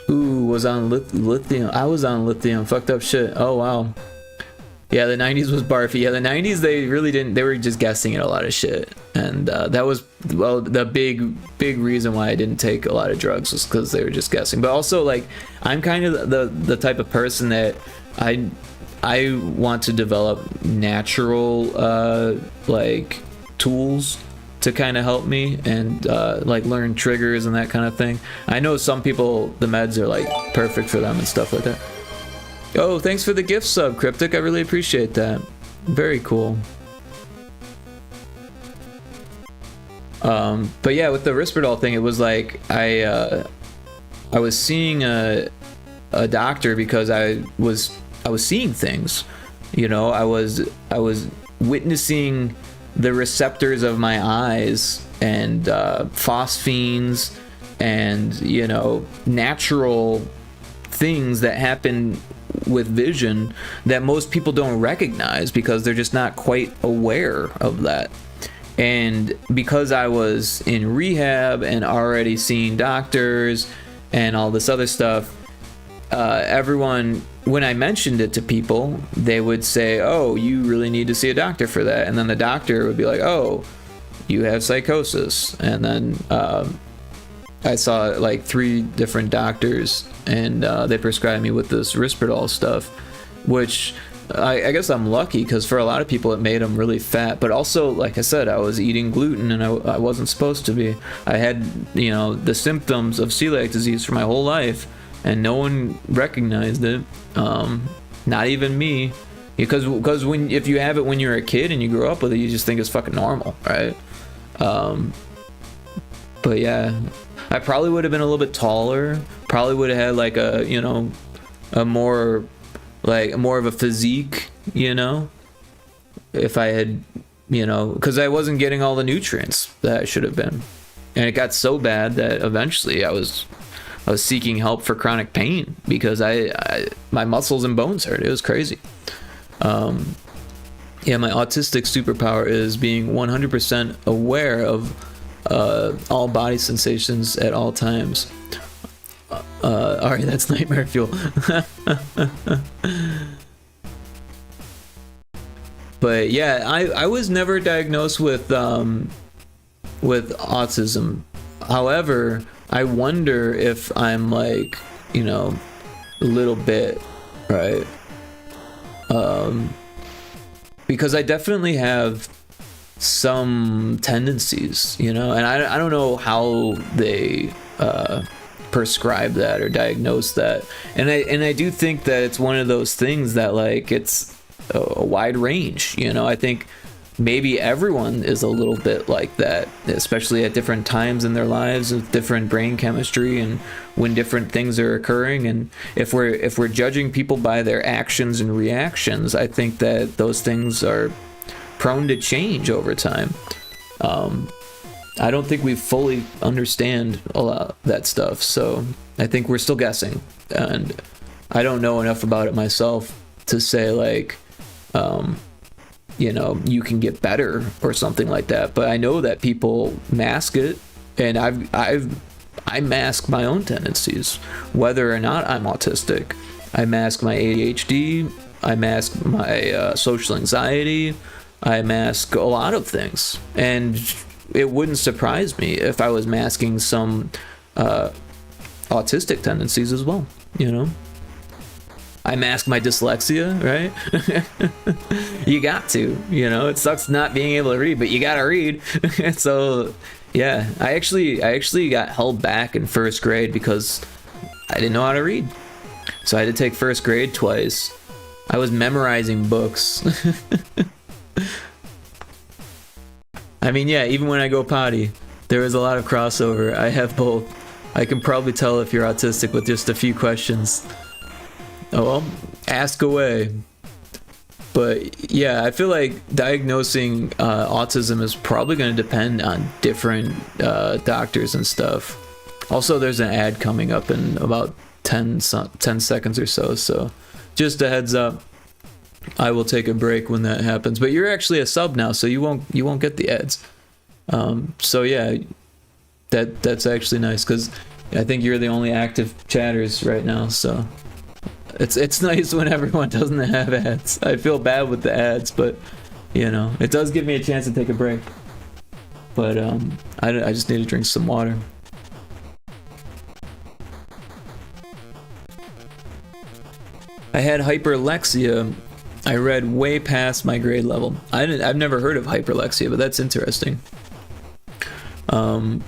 Ooh, was on lithium. I was on lithium. Fucked up shit. Oh wow. Yeah, the 90s was barfy. Yeah, the 90s, they really didn't, they were just guessing at a lot of shit. And that was, well, the big reason why I didn't take a lot of drugs was because they were just guessing. But also, like, I'm kind of the type of person that I want to develop natural, like, tools to kind of help me and, like, learn triggers and that kind of thing. I know some people, the meds are, like, perfect for them and stuff like that. Oh, thanks for the gift sub, Cryptic. I really appreciate that. Very cool. But yeah, with the Risperdal thing, it was like I was seeing a doctor because I was seeing things. You know, I was witnessing the receptors of my eyes and phosphenes and, you know, natural things that happen with vision that most people don't recognize because they're just not quite aware of that. And because I was in rehab and already seeing doctors and all this other stuff, everyone, when I mentioned it to people, they would say, oh, you really need to see a doctor for that. And then the doctor would be like, oh, you have psychosis. And then I saw like 3 different doctors, and they prescribed me with this Risperdal stuff, which I guess I'm lucky because for a lot of people it made them really fat. But also, like I said, I was eating gluten and I wasn't supposed to be. I had, you know, the symptoms of celiac disease for my whole life, and no one recognized it, not even me, because if you have it when you're a kid and you grow up with it, you just think it's fucking normal, right? But yeah, I probably would have been a little bit taller, probably would have had like a, you know, a more of a physique, you know, if I had, you know, because I wasn't getting all the nutrients that I should have been. And it got so bad that eventually I was seeking help for chronic pain because my muscles and bones hurt. It was crazy. Yeah, my autistic superpower is being 100% aware of all body sensations at all times. Alright, that's nightmare fuel. But yeah, I was never diagnosed with autism. However, I wonder if I'm like, you know, a little bit, right? Because I definitely have some tendencies, you know, and I don't know how they prescribe that or diagnose that, and I do think that it's one of those things that, like, it's a wide range, you know. I think maybe everyone is a little bit like that, especially at different times in their lives with different brain chemistry and when different things are occurring. And if we're judging people by their actions and reactions, I think that those things are prone to change over time. I don't think we fully understand a lot of that stuff, so I think we're still guessing. And I don't know enough about it myself to say like, you know, you can get better or something like that. But I know that people mask it, and I mask my own tendencies, whether or not I'm autistic. I mask my ADHD. I mask my social anxiety. I mask a lot of things, and it wouldn't surprise me if I was masking some autistic tendencies as well, you know? I mask my dyslexia, right? You got to, you know, it sucks not being able to read, but you gotta read. So yeah, I actually got held back in first grade because I didn't know how to read. So I had to take first grade twice. I was memorizing books. I mean, yeah, even when I go potty, there is a lot of crossover. I have both. I can probably tell if you're autistic with just a few questions. Oh well, ask away. But yeah, I feel like diagnosing autism is probably going to depend on different doctors and stuff. Also, there's an ad coming up in about 10 seconds or so, so just a heads up. I will take a break when that happens. But you're actually a sub now, so you won't get the ads. So yeah, that's actually nice because I think you're the only active chatters right now. So it's nice when everyone doesn't have ads. I feel bad with the ads, but you know, it does give me a chance to take a break. But I just need to drink some water. I had hyperlexia. I read way past my grade level. I've never heard of hyperlexia, but that's interesting. I'm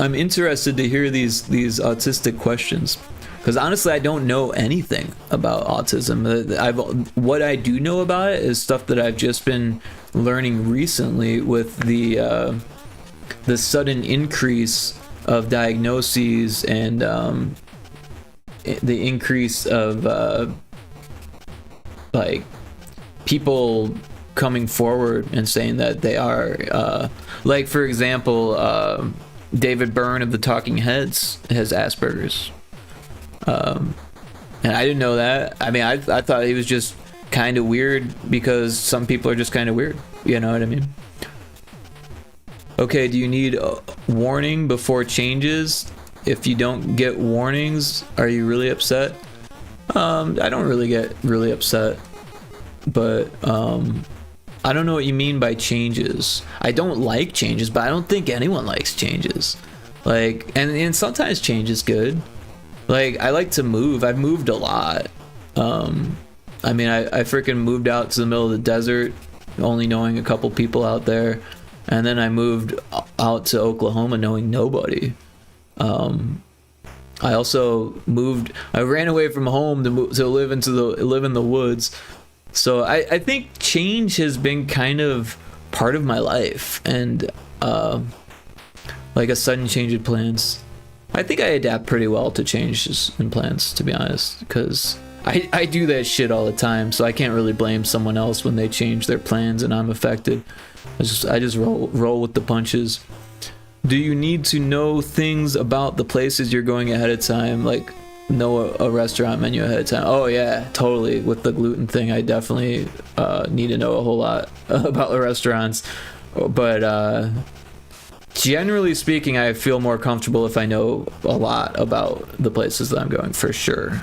interested to hear these autistic questions, because honestly, I don't know anything about autism. What I do know about it is stuff that I've just been learning recently with the sudden increase of diagnoses and the increase of like people coming forward and saying that they are like, for example, David Byrne of the Talking Heads has Asperger's, and I didn't know that. I mean, I thought he was just kind of weird because some people are just kind of weird, you know what I mean? Okay, do you need a warning before changes? If you don't get warnings, are you really upset? I don't really get really upset, but I don't know what you mean by changes. I don't like changes, but I don't think anyone likes changes. Like, and sometimes change is good. Like, I like to move. I've moved a lot. I mean, I freaking moved out to the middle of the desert, only knowing a couple people out there, and then I moved out to Oklahoma knowing nobody. I also moved. I ran away from home to live in the woods. So I think change has been kind of part of my life, and like a sudden change in plans. I think I adapt pretty well to changes in plans, to be honest, because I do that shit all the time. So I can't really blame someone else when they change their plans and I'm affected. I just roll with the punches. Do you need to know things about the places you're going ahead of time, like know a restaurant menu ahead of time? Oh yeah, totally. With the gluten thing, I definitely need to know a whole lot about the restaurants. But generally speaking, I feel more comfortable if I know a lot about the places that I'm going, for sure.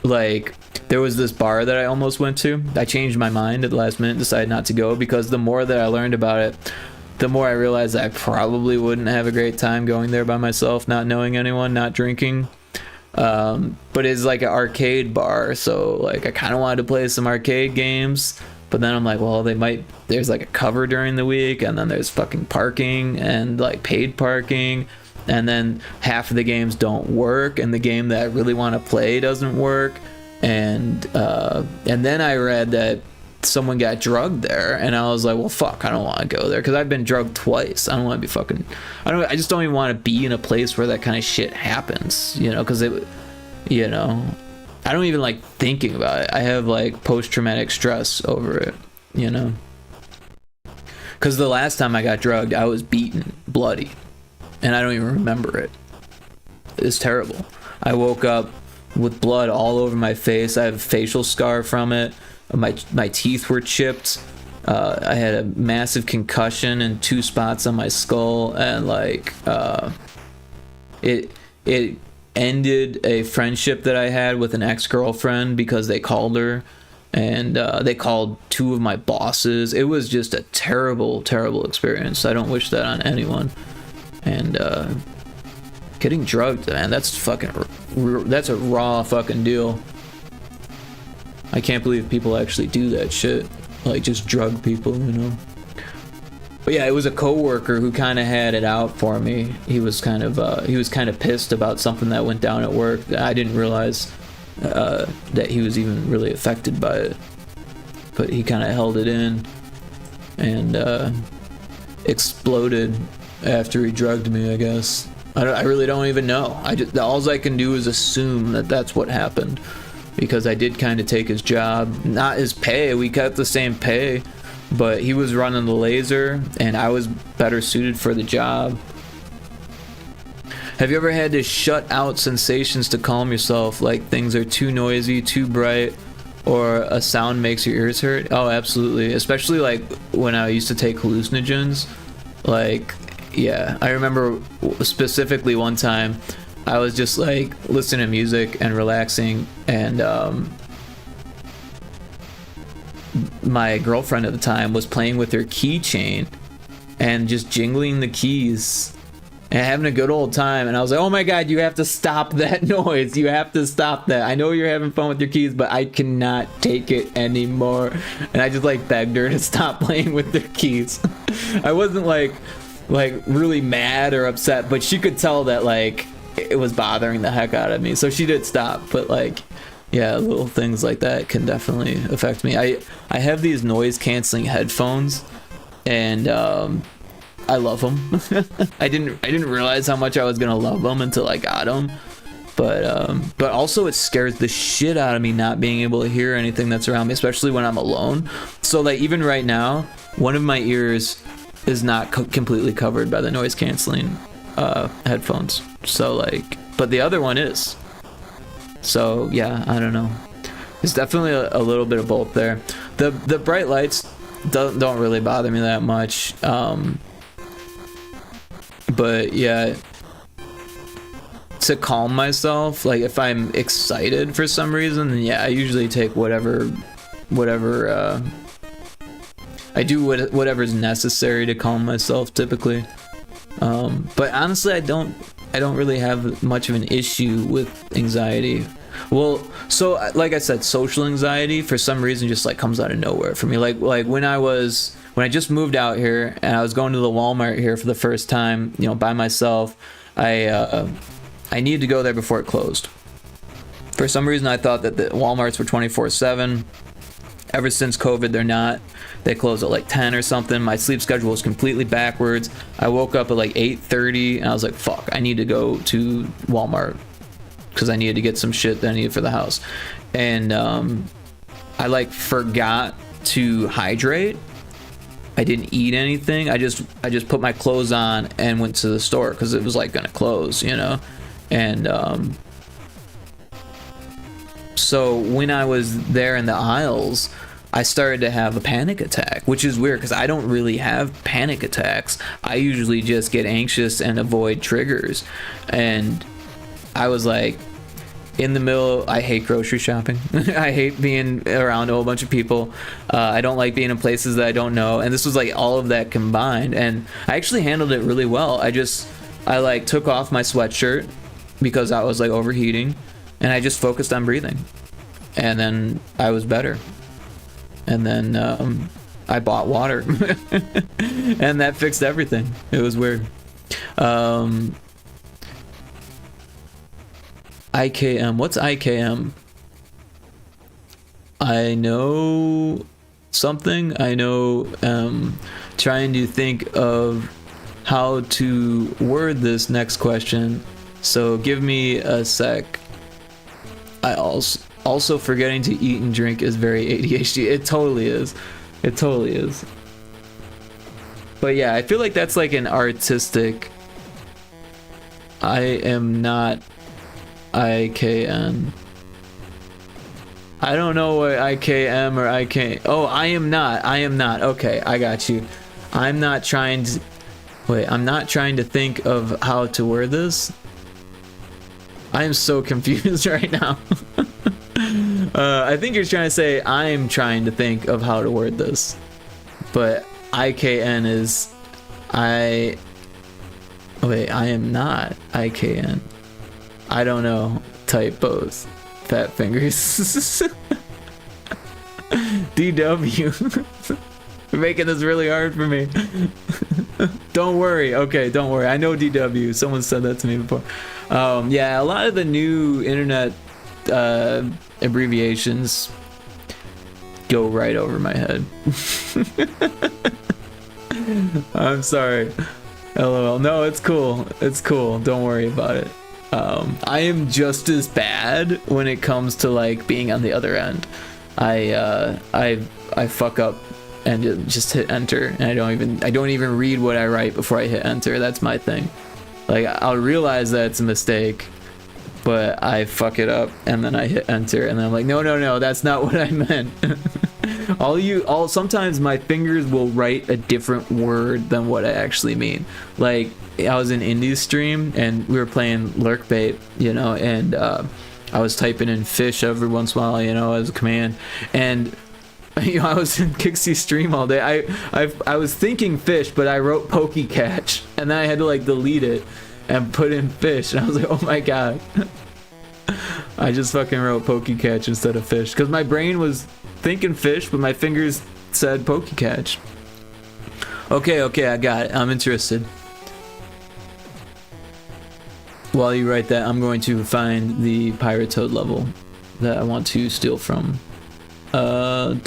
Like, there was this bar that I almost went to. I changed my mind at the last minute, decided not to go, because the more that I learned about it, the more I realized that I probably wouldn't have a great time going there by myself, not knowing anyone, not drinking. But it's like an arcade bar, so like I kind of wanted to play some arcade games, but then I'm like, well, there's like a cover during the week, and then there's fucking parking and like paid parking, and then half of the games don't work, and the game that I really want to play doesn't work, and then I read that someone got drugged there, and I was like, well, fuck, I don't want to go there, because I've been drugged twice. I don't want to be fucking, I just don't even want to be in a place where that kind of shit happens, you know, because it, you know, I don't even like thinking about it. I have like post-traumatic stress over it, you know, because the last time I got drugged, I was beaten bloody, and I don't even remember it. is terrible. I woke up with blood all over my face. I have a facial scar from it. My teeth were chipped. I had a massive concussion in 2 spots on my skull, and like it ended a friendship that I had with an ex-girlfriend because they called her, and they called 2 of my bosses. It was just a terrible experience. I don't wish that on anyone. And getting drugged, man, that's a raw fucking deal. I can't believe people actually do that shit, like just drug people, you know. But yeah, it was a coworker who kind of had it out for me. He was kind of pissed about something that went down at work. I didn't realize that he was even really affected by it, but he kind of held it in and exploded after he drugged me, I guess. I really don't even know. All I can do is assume that that's what happened, because I did kind of take his job, not his pay. We got the same pay, but he was running the laser and I was better suited for the job. Have you ever had to shut out sensations to calm yourself, like things are too noisy, too bright, or a sound makes your ears hurt? Oh, absolutely. Especially like when I used to take hallucinogens. Like, yeah, I remember specifically one time I was just like listening to music and relaxing, and my girlfriend at the time was playing with her keychain and just jingling the keys and having a good old time, and I was like, oh my god, you have to stop that noise, you have to stop that. I know you're having fun with your keys, but I cannot take it anymore. And I just like begged her to stop playing with their keys. I wasn't like really mad or upset, but she could tell that like it was bothering the heck out of me, so she did stop. But like, yeah, little things like that can definitely affect me. I have these noise canceling headphones, and I love them. I didn't realize how much I was gonna love them until I got them. But also it scares the shit out of me not being able to hear anything that's around me, especially when I'm alone. So like even right now, one of my ears is not completely covered by the noise canceling headphones. So like, but the other one is. So yeah, I don't know. There's definitely a little bit of both there. The bright lights don't really bother me that much. But yeah, to calm myself, like if I'm excited for some reason, then yeah, I usually take whatever I do whatever's necessary to calm myself typically. But honestly, I don't really have much of an issue with anxiety. Well, so like I said, social anxiety for some reason just like comes out of nowhere for me. Like when I just moved out here and I was going to the Walmart here for the first time, you know, by myself, I needed to go there before it closed. For some reason, I thought that the Walmarts were 24/7. Ever since COVID, they're not. They close at like 10 or something. My sleep schedule was completely backwards. I woke up at like 8:30 and I was like, fuck, I need to go to Walmart because I needed to get some shit that I needed for the house. And I like forgot to hydrate. I didn't eat anything. I just put my clothes on and went to the store because it was like gonna close, you know. And so when I was there in the aisles, I started to have a panic attack, which is weird because I don't really have panic attacks. I usually just get anxious and avoid triggers. And I was like, in the middle, I hate grocery shopping. I hate being around a whole bunch of people. I don't like being in places that I don't know. And this was like all of that combined. And I actually handled it really well. I like took off my sweatshirt because I was like overheating, and I just focused on breathing. And then I was better. And then I bought water. And that fixed everything. It was weird. IKM. What's IKM? I know something. I know trying to think of how to word this next question. So give me a sec. I also forgetting to eat and drink is very ADHD. It totally is. It totally is. But yeah, I feel like that's like an artistic I am not IKN. I don't know what IKM or IK. Oh, I am not. I am not. Okay, I got you. I'm not trying to. Wait, I'm not trying to think of how to word this. I am so confused right now. I think you're trying to say I'm trying to think of how to word this. But IKN is I. Wait, I am not IKN. I don't know. Typos. Fat fingers. DW. You're making this really hard for me. Don't worry. Okay, don't worry. I know DW. Someone said that to me before. Yeah, a lot of the new internet abbreviations go right over my head. I'm sorry. LOL. No, it's cool. It's cool. Don't worry about it. I am just as bad when it comes to like being on the other end. I fuck up and just hit enter, and I don't even read what I write before I hit enter. That's my thing. Like, I'll realize that it's a mistake, but I fuck it up and then I hit enter, and then I'm like, no, that's not what I meant. Sometimes my fingers will write a different word than what I actually mean. Like, I was in Indy's stream and we were playing Lurkbait, you know, and I was typing in fish every once in a while, you know, as a command, and you know, I was in Kixie's stream all day. I was thinking fish, but I wrote Pokecatch, and then I had to like delete it and put in fish, and I was like, oh my god. I just fucking wrote Pokecatch instead of fish because my brain was thinking fish, but my fingers said Pokecatch. Okay, I got it. I'm interested. While you write that, I'm going to find the Pyrotoad level that I want to steal from. Backgrounds,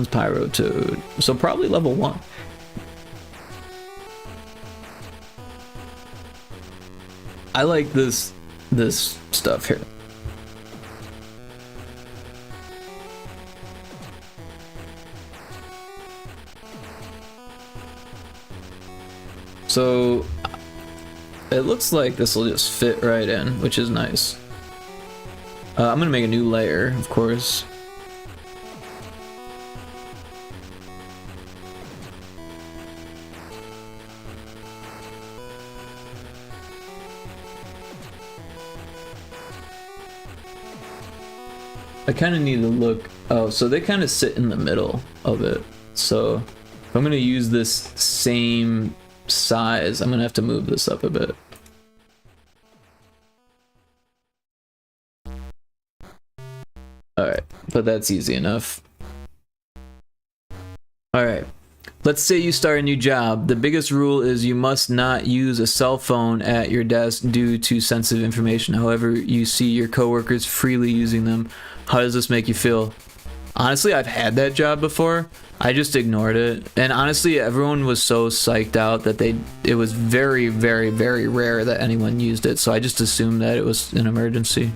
Pyrotoad. So probably level 1. I like this stuff here. So it looks like this will just fit right in, which is nice. I'm gonna make a new layer, of course. I kind of need to look. Oh, so they kind of sit in the middle of it. So if I'm gonna use this same size, I'm gonna have to move this up a bit. Alright, but that's easy enough. Alright, let's say you start a new job. The biggest rule is you must not use a cell phone at your desk due to sensitive information. However, you see your coworkers freely using them. How does this make you feel? Honestly, I've had that job before. I just ignored it. And honestly, everyone was so psyched out that it was very, very, very rare that anyone used it. So I just assumed that it was an emergency.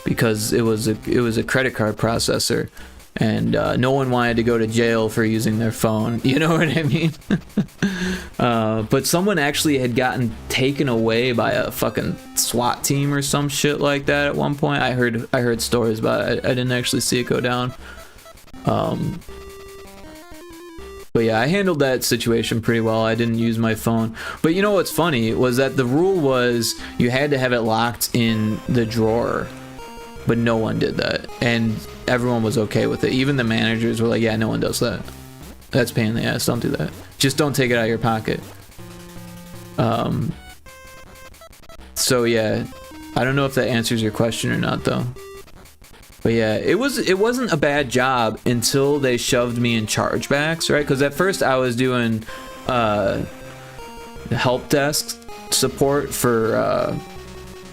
Because it was a credit card processor, and no one wanted to go to jail for using their phone. You know what I mean? But someone actually had gotten taken away by a fucking SWAT team or some shit like that at one point. I heard stories about it. I didn't actually see it go down. But yeah, I handled that situation pretty well. I didn't use my phone. But you know what's funny was that the rule was you had to have it locked in the drawer. But no one did that, and everyone was okay with it. Even the managers were like, yeah, no one does that. That's a pain in the ass, don't do that. Just don't take it out of your pocket. So yeah, I don't know if that answers your question or not though. But yeah, it wasn't a bad job until they shoved me in chargebacks, right? Because at first I was doing help desk support for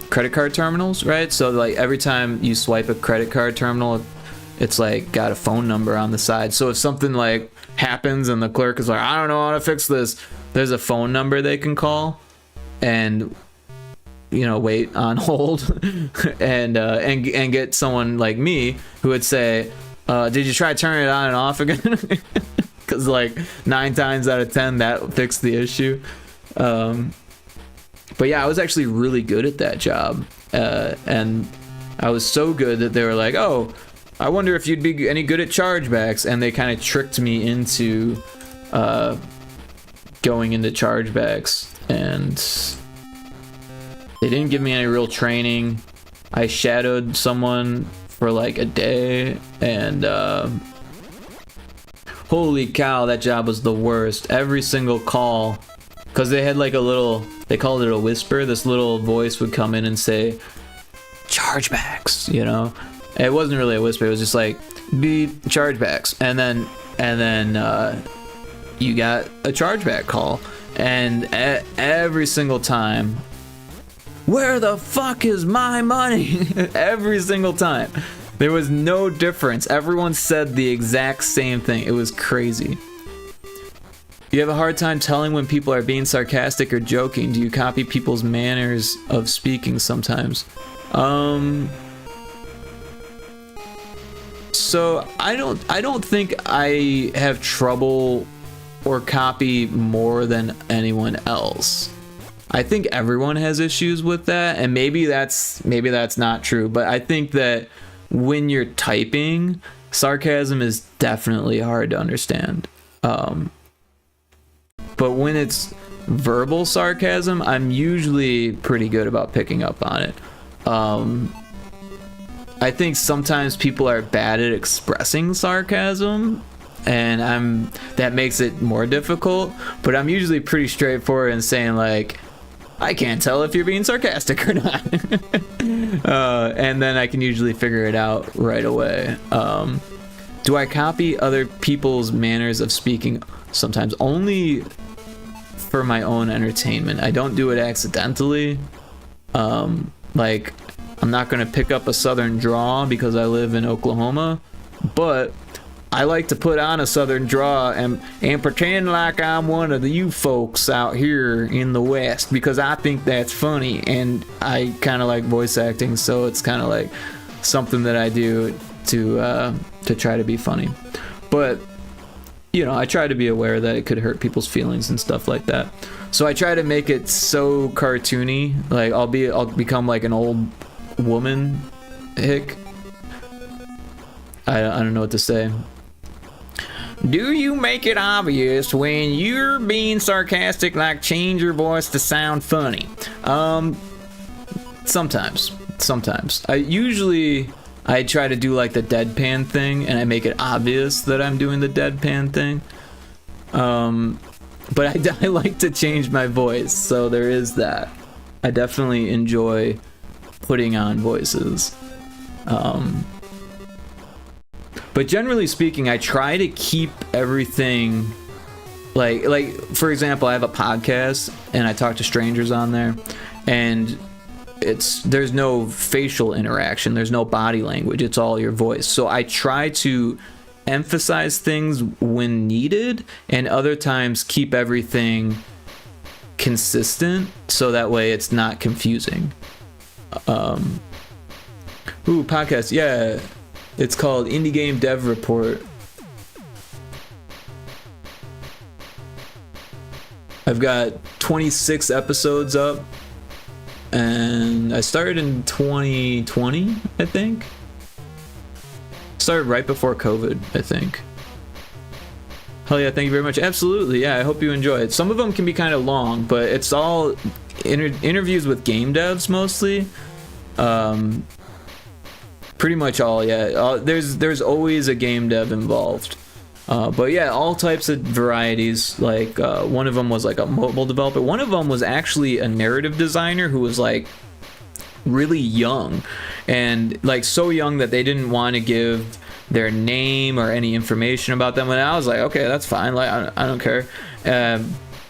credit card terminals, right? So like every time you swipe a credit card terminal, it's like got a phone number on the side. So if something like happens and the clerk is like, I don't know how to fix this, there's a phone number they can call and, you know, wait on hold and get someone like me who would say, did you try turning it on and off again? Because like 9 times out of 10 that fixed the issue. But yeah, I was actually really good at that job, and I was so good that they were like, "Oh, I wonder if you'd be any good at chargebacks," and they kind of tricked me into going into chargebacks, and they didn't give me any real training. I shadowed someone for like a day, and holy cow, that job was the worst. Every single call, because they had like a little, they called it a whisper, this little voice would come in and say, chargebacks, you know? It wasn't really a whisper, it was just like, beep, chargebacks. And then you got a chargeback call. And every single time, where the fuck is my money? Every single time. There was no difference. Everyone said the exact same thing. It was crazy. You have a hard time telling when people are being sarcastic or joking. Do you copy people's manners of speaking sometimes? So I don't think I have trouble or copy more than anyone else. I think everyone has issues with that, and maybe that's not true, but I think that when you're typing, sarcasm is definitely hard to understand. But when it's verbal sarcasm, I'm usually pretty good about picking up on it. I think sometimes people are bad at expressing sarcasm, and that makes it more difficult, but I'm usually pretty straightforward in saying like, I can't tell if you're being sarcastic or not. And then I can usually figure it out right away. Do I copy other people's manners of speaking? Sometimes, only for my own entertainment. I don't do it accidentally. Like, I'm not gonna pick up a southern drawl because I live in Oklahoma, but I like to put on a southern drawl and pretend like I'm one of you folks out here in the West because I think that's funny, and I kind of like voice acting, so it's kind of like something that I do to try to be funny. But you know, I try to be aware that it could hurt people's feelings and stuff like that. So I try to make it so cartoony, like I'll become like an old woman hick. I don't know what to say. Do you make it obvious when you're being sarcastic, like change your voice to sound funny? Sometimes. I try to do like the deadpan thing, and I make it obvious that I'm doing the deadpan thing. But I like to change my voice, so there is that. I definitely enjoy putting on voices. But generally speaking, I try to keep everything like for example, I have a podcast and I talk to strangers on there, and there's no facial interaction, there's no body language, it's all your voice. So I try to emphasize things when needed, and other times keep everything consistent so that way it's not confusing. Podcast, yeah. It's called Indie Game Dev Report. I've got 26 episodes up, and I started in 2020, I think. Started right before COVID, I think. Hell yeah, thank you very much. Absolutely, yeah, I hope you enjoy it. Some of them can be kind of long, but it's all interviews with game devs mostly. Pretty much all, yeah. There's always a game dev involved. But yeah, all types of varieties. Like one of them was like a mobile developer. One of them was actually a narrative designer who was like really young, and like so young that they didn't want to give their name or any information about them. And I was like, okay, that's fine. Like I don't care.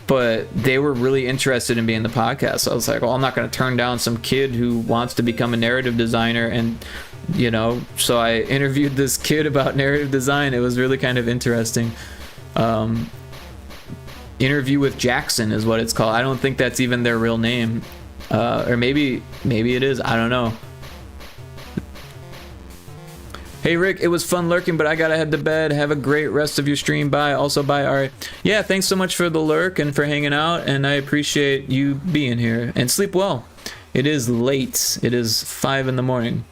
But they were really interested in being the podcast. So I was like, well, I'm not going to turn down some kid who wants to become a narrative designer. And you know, so I interviewed this kid about narrative design. It was really kind of interesting. Interview with Jackson is what it's called. I don't think that's even their real name, or maybe it is. I don't know. Hey Rick, it was fun lurking, but I gotta head to bed. Have a great rest of your stream. Bye. Also bye. All right. Yeah, thanks so much for the lurk and for hanging out, and I appreciate you being here. And sleep well. It is late. It is 5 in the morning.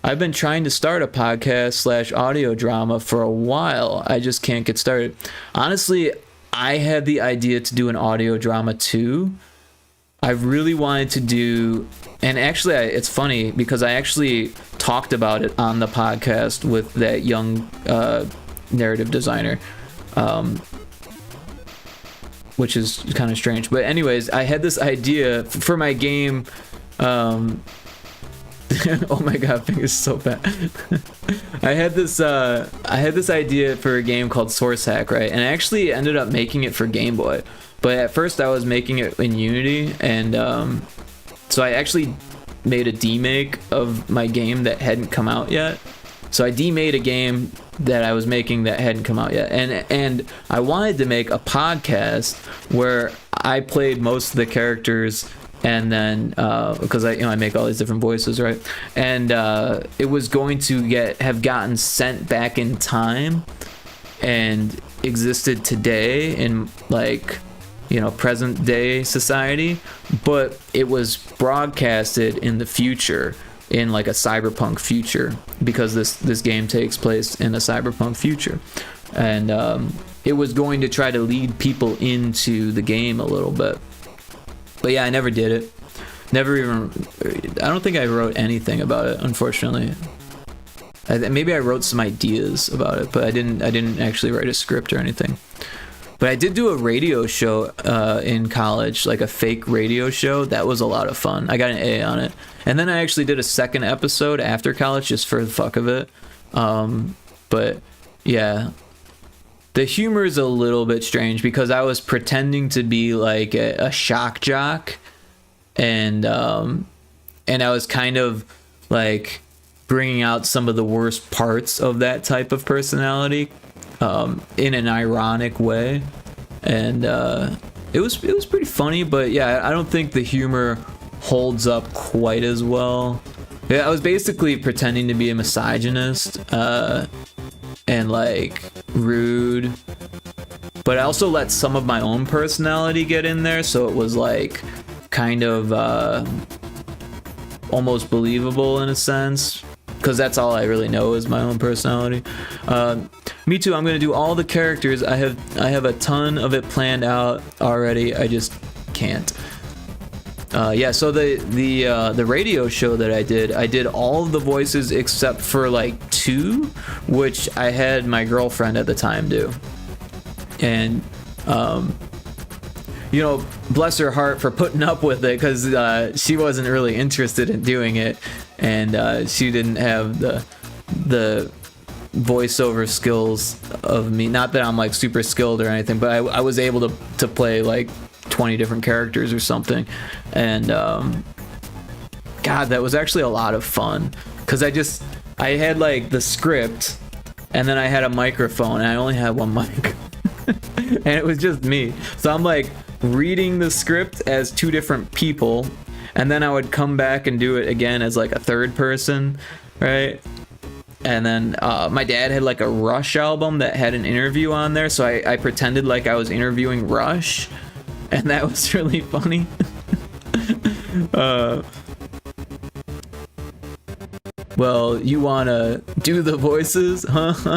I've been trying to start a podcast / audio drama for a while. I just can't get started. Honestly, I had the idea to do an audio drama too. I really wanted to do, and actually it's funny because I actually talked about it on the podcast with that young narrative designer, which is kind of strange. But anyways, I had this idea for my game. Oh my god, fingers so bad. I had this idea for a game called Source Hack, right? And I actually ended up making it for Game Boy. But at first I was making it in Unity, and so I actually made a demake of my game that hadn't come out yet. So I demade a game that I was making that hadn't come out yet, and I wanted to make a podcast where I played most of the characters, and then because I make all these different voices, right? And it was going to have gotten sent back in time and existed today in like, present day society, but it was broadcasted in the future, in like a cyberpunk future, because this game takes place in a cyberpunk future. And it was going to try to lead people into the game a little bit. But yeah, I never did it. I don't think I wrote anything about it, unfortunately. Maybe I wrote some ideas about it, but I didn't actually write a script or anything. But I did do a radio show in college, like a fake radio show. That was a lot of fun. I got an A on it. And then I actually did a second episode after college just for the fuck of it. But yeah, the humor is a little bit strange because I was pretending to be like a shock jock, and I was kind of like bringing out some of the worst parts of that type of personality in an ironic way, and it was pretty funny. But yeah, I don't think the humor holds up quite as well. Yeah, I was basically pretending to be a misogynist and like rude, but I also let some of my own personality get in there, so it was like kind of almost believable in a sense, because that's all I really know is my own personality. Me too. I'm gonna do all the characters. I have a ton of it planned out already. I just can't. Yeah. So the radio show that I did all of the voices except for like 2, which I had my girlfriend at the time do, and bless her heart for putting up with it, because she wasn't really interested in doing it, and she didn't have the voiceover skills of me. Not that I'm like super skilled or anything, but I was able to play like 20 different characters or something, and God, that was actually a lot of fun, because I had like the script, and then I had a microphone, and I only had one mic. And it was just me, so I'm like reading the script as 2 different people, and then I would come back and do it again as like a third person, right? And then my dad had like a Rush album that had an interview on there, so I pretended like I was interviewing Rush, and that was really funny. Well, you wanna do the voices, huh?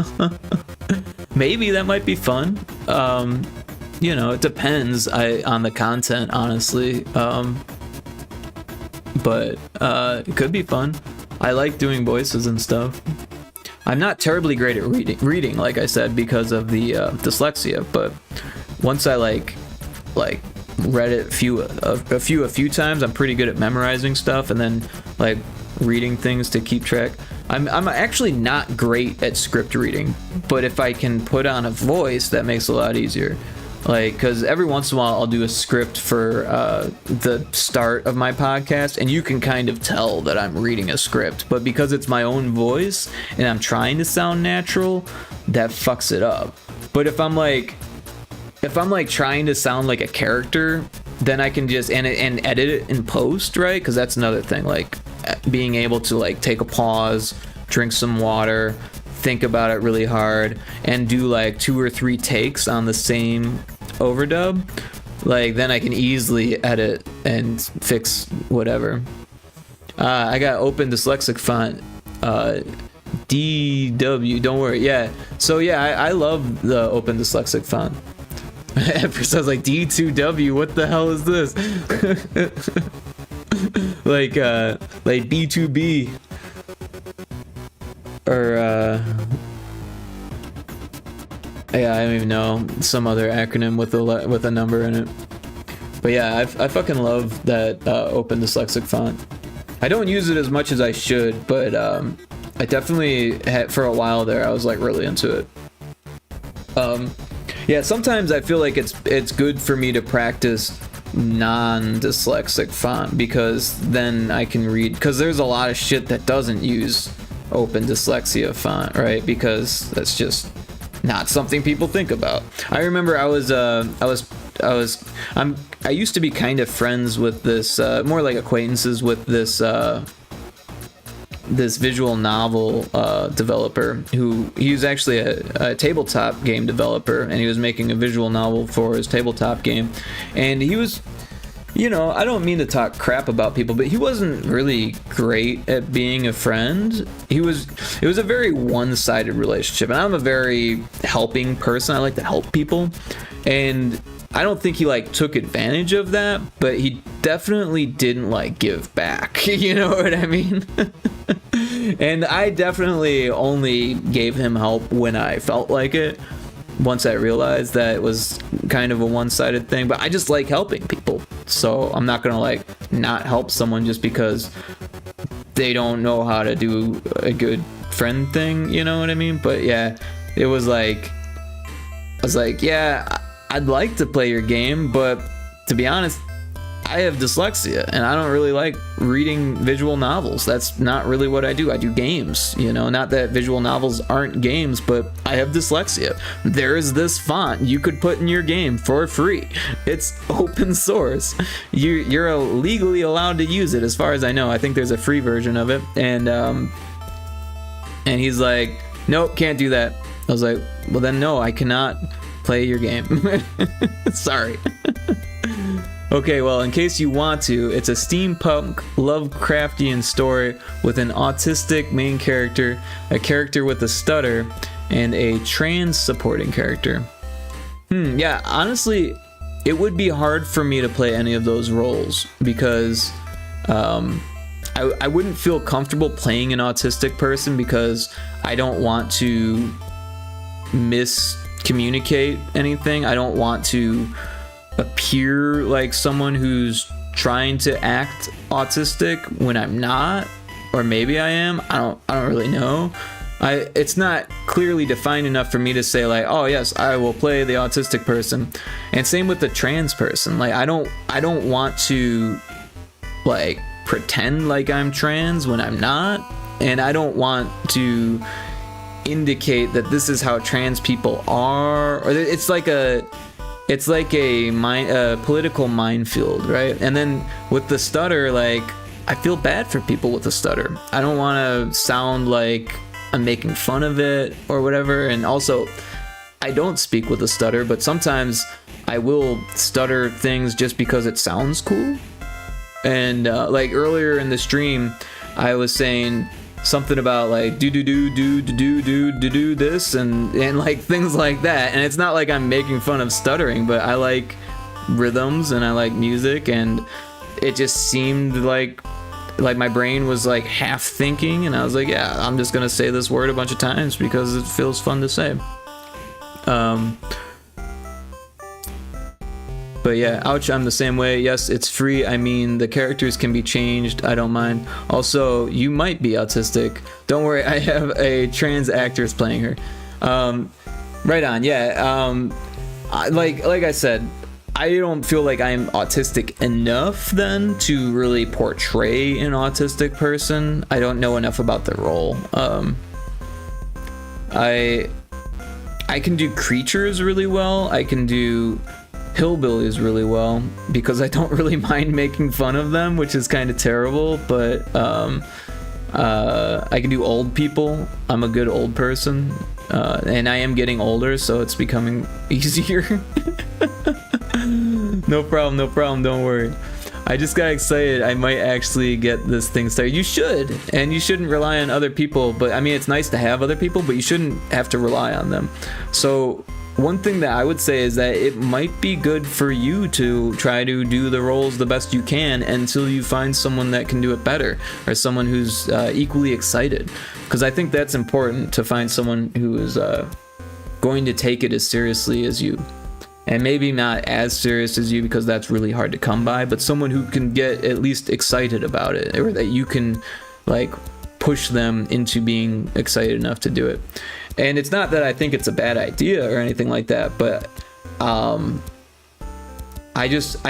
Maybe that might be fun. It depends on the content, honestly. But it could be fun. I like doing voices and stuff. I'm not terribly great at reading, like I said, because of the dyslexia. But once I like read it a few times, I'm pretty good at memorizing stuff, and then like reading things to keep track. I'm actually not great at script reading, but if I can put on a voice, that makes it a lot easier. Like, because every once in a while I'll do a script for the start of my podcast, and you can kind of tell that I'm reading a script, but because it's my own voice and I'm trying to sound natural, that fucks it up. But if I'm like trying to sound like a character, then I can just and edit it in post, right? Because that's another thing, like being able to like take a pause drink some water, think about it really hard, and do like 2 or 3 takes on the same overdub, like then I can easily edit and fix whatever. I got open dyslexic font, DW, don't worry. Yeah, so yeah, I love the open dyslexic font. At first I was like, D2W, what the hell is this? like B2B, or yeah, I don't even know, some other acronym with a number in it. But yeah, I fucking love that open dyslexic font. I don't use it as much as I should, but I definitely had, for a while there, I was like really into it. Yeah, sometimes I feel like it's good for me to practice non-dyslexic font, because then I can read, because there's a lot of shit that doesn't use open dyslexia font, right? Because that's just not something people think about. I remember I used to be kind of friends with this, more like acquaintances with this this visual novel developer, who he was actually a tabletop game developer, and he was making a visual novel for his tabletop game. And he was, you know, I don't mean to talk crap about people, but he wasn't really great at being a friend. It was a very one-sided relationship, and I'm a very helping person. I like to help people, and I don't think he like took advantage of that, but he definitely didn't like give back. You know what I mean? And I definitely only gave him help when I felt like it, once I realized that it was kind of a one-sided thing. But I just like helping people, so I'm not gonna like not help someone just because they don't know how to do a good friend thing, you know what I mean? But yeah, it was like, I was like, yeah, I'd like to play your game, but to be honest, I have dyslexia and I don't really like reading visual novels. That's not really what I do. I do games, you know, not that visual novels aren't games, but I have dyslexia. There's this font you could put in your game for free. It's open source. You're legally allowed to use it, as far as I know. I think there's a free version of it. And he's like, nope, can't do that. I was like, well then no, I cannot play your game. Sorry. Okay, well, in case you want to, it's a steampunk Lovecraftian story with an autistic main character, a character with a stutter, and a trans supporting character. Yeah, honestly, it would be hard for me to play any of those roles, because I wouldn't feel comfortable playing an autistic person, because I don't want to miscommunicate anything. I don't want to appear like someone who's trying to act autistic when I'm not, or maybe I am. I don't really know. It's not clearly defined enough for me to say like, oh yes, I will play the autistic person. And same with the trans person. Like I don't want to like pretend like I'm trans when I'm not, and I don't want to indicate that this is how trans people are, or it's like a political minefield, right? And then with the stutter, like I feel bad for people with the stutter. I don't want to sound like I'm making fun of it or whatever. And also, I don't speak with a stutter, but sometimes I will stutter things just because it sounds cool. And like earlier in the stream, I was saying something about like do this and like things like that, and it's not like I'm making fun of stuttering, but I like rhythms and I like music, and it just seemed like my brain was like half thinking, and I was like, yeah, I'm just gonna say this word a bunch of times because it feels fun to say. But yeah, ouch, I'm the same way. Yes, it's free. I mean, the characters can be changed. I don't mind. Also, you might be autistic. Don't worry, I have a trans actress playing her. Right on, yeah. Like I said, I don't feel like I'm autistic enough then to really portray an autistic person. I don't know enough about the role. I can do creatures really well. I can do hillbillies really well because I don't really mind making fun of them, which is kind of terrible, but I can do old people. I'm a good old person, and I am getting older, so it's becoming easier. No problem, no problem, don't worry. I just got excited. I might actually get this thing started. You should, and you shouldn't rely on other people, but I mean, it's nice to have other people, but you shouldn't have to rely on them. So one thing that I would say is that it might be good for you to try to do the roles the best you can until you find someone that can do it better, or someone who's equally excited. Because I think that's important, to find someone who is going to take it as seriously as you. And maybe not as serious as you, because that's really hard to come by, but someone who can get at least excited about it, or that you can like push them into being excited enough to do it. And it's not that I think it's a bad idea or anything like that, but I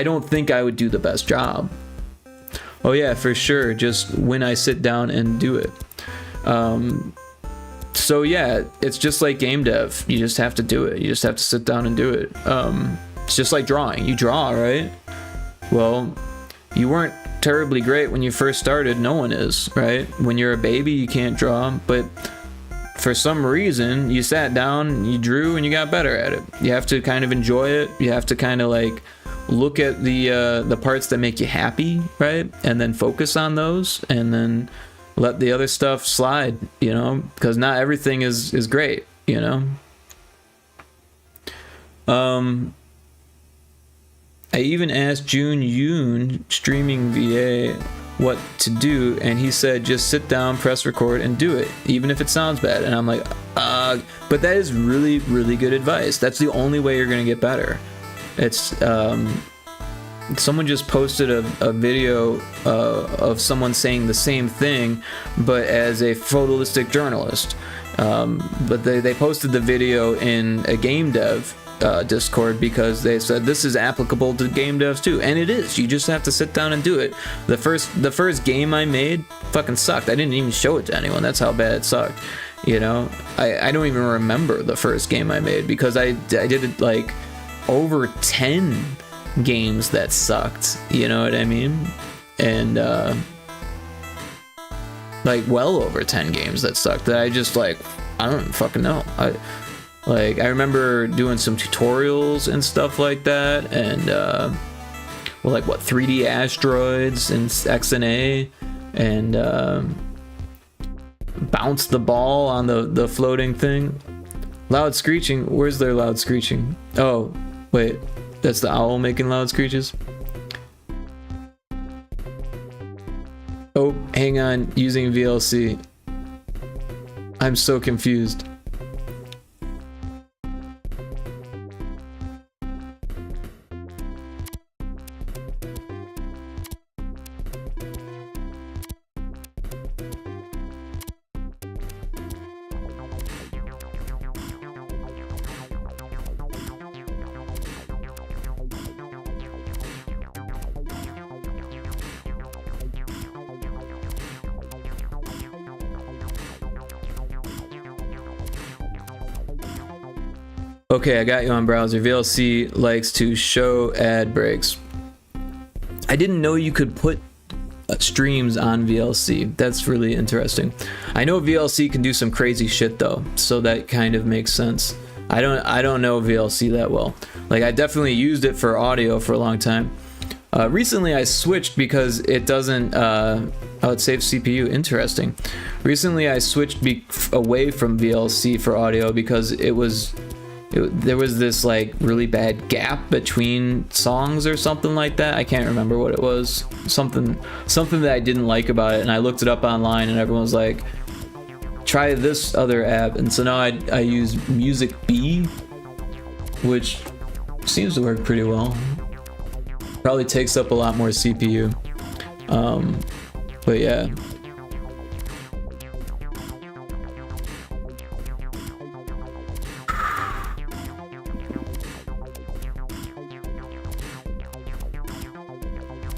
don't think I would do the best job. Oh yeah, for sure, just when I sit down and do it. So yeah, it's just like game dev. You just have to do it. You just have to sit down and do it. It's just like drawing. You draw, right? Well, you weren't terribly great when you first started. No one is, right? When you're a baby, you can't draw, but for some reason, you sat down, you drew, and you got better at it. You have to kind of enjoy it. You have to kind of like look at the parts that make you happy, right? And then focus on those, and then let the other stuff slide, you know, because not everything is great, you know. I even asked Jun Yoon, streaming VA, what to do, and he said just sit down, press record, and do it, even if it sounds bad. And I'm like, but that is really, really good advice. That's the only way you're gonna get better. It's someone just posted a video of someone saying the same thing, but as a photolistic journalist. But they posted the video in a game dev Discord, because they said this is applicable to game devs too, and it is. You just have to sit down and do it. The first game I made fucking sucked. I didn't even show it to anyone. That's how bad it sucked. You know, I don't even remember the first game I made, because I did it like over 10 games that sucked, you know what I mean? And like well over 10 games that sucked, that I just like, I don't fucking know. I remember doing some tutorials and stuff like that, and well, like what, 3D asteroids and XNA, and bounce the ball on the floating thing. Loud screeching, where's their loud screeching? Oh wait, that's the owl making loud screeches. Oh, hang on, using VLC. I'm so confused. Okay, I got you on browser. VLC likes to show ad breaks. I didn't know you could put streams on VLC. That's really interesting. I know VLC can do some crazy shit though, so that kind of makes sense. I don't know VLC that well. Like, I definitely used it for audio for a long time. Recently I switched because it doesn't oh, it saves CPU. Interesting. Recently I switched away from VLC for audio because there was this like really bad gap between songs or something like that. I can't remember what it was. Something that I didn't like about it, and I looked it up online, and everyone was like, try this other app. And so now I use Music B, which seems to work pretty well. Probably takes up a lot more CPU. But yeah.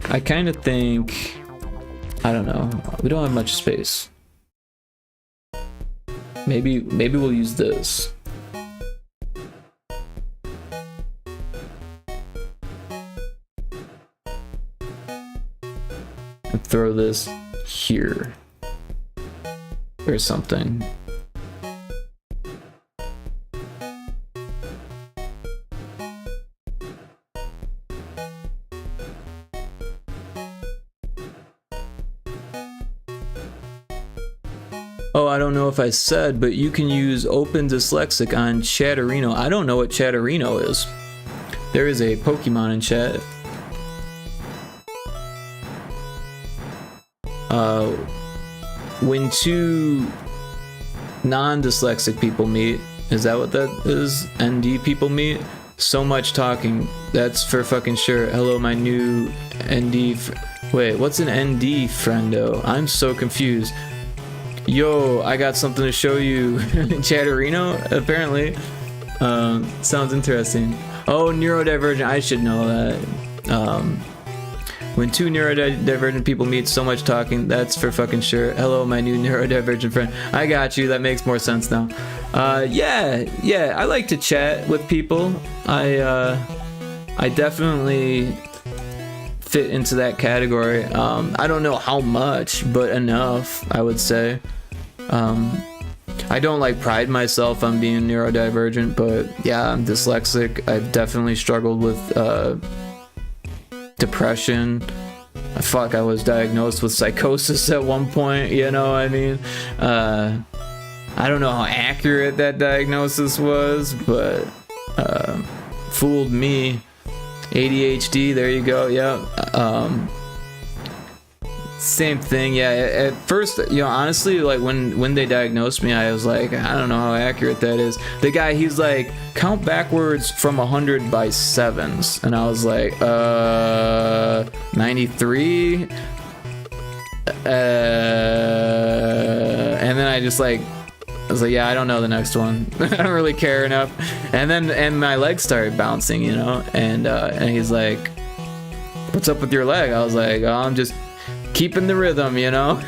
I kind of think, I don't know, we don't have much space. Maybe we'll use this. And throw this here. or something. Oh, I don't know if I said, but you can use Open Dyslexic on Chatterino. I don't know what Chatterino is. There is a Pokemon in chat. When two non-dyslexic people meet, is that what that is? ND people meet? So much talking. That's for fucking sure. Hello, my new ND. Wait, what's an ND friendo? I'm so confused. Yo, I got something to show you. Chatterino, apparently. Sounds interesting. Oh, neurodivergent. I should know that. When two neurodivergent people meet, so much talking. That's for fucking sure. Hello, my new neurodivergent friend. I got you. That makes more sense now. Yeah. I like to chat with people. I definitely fit into that category. I don't know how much, but enough, I would say. I don't like pride myself on being neurodivergent, but yeah, I'm dyslexic. I've definitely struggled with depression. I was diagnosed with psychosis at one point, you know what I mean? I don't know how accurate that diagnosis was, but fooled me. ADHD, there you go. Yeah. Same thing. Yeah, at first, you know, honestly, like when they diagnosed me, I was like, I don't know how accurate that is. The guy, he's like, count backwards from 100 by sevens, and I was like, 93. And then I was like, yeah, I don't know the next one. I don't really care enough. And my legs started bouncing, you know, and he's like, what's up with your leg? I was like, oh, I'm just keeping the rhythm, you know.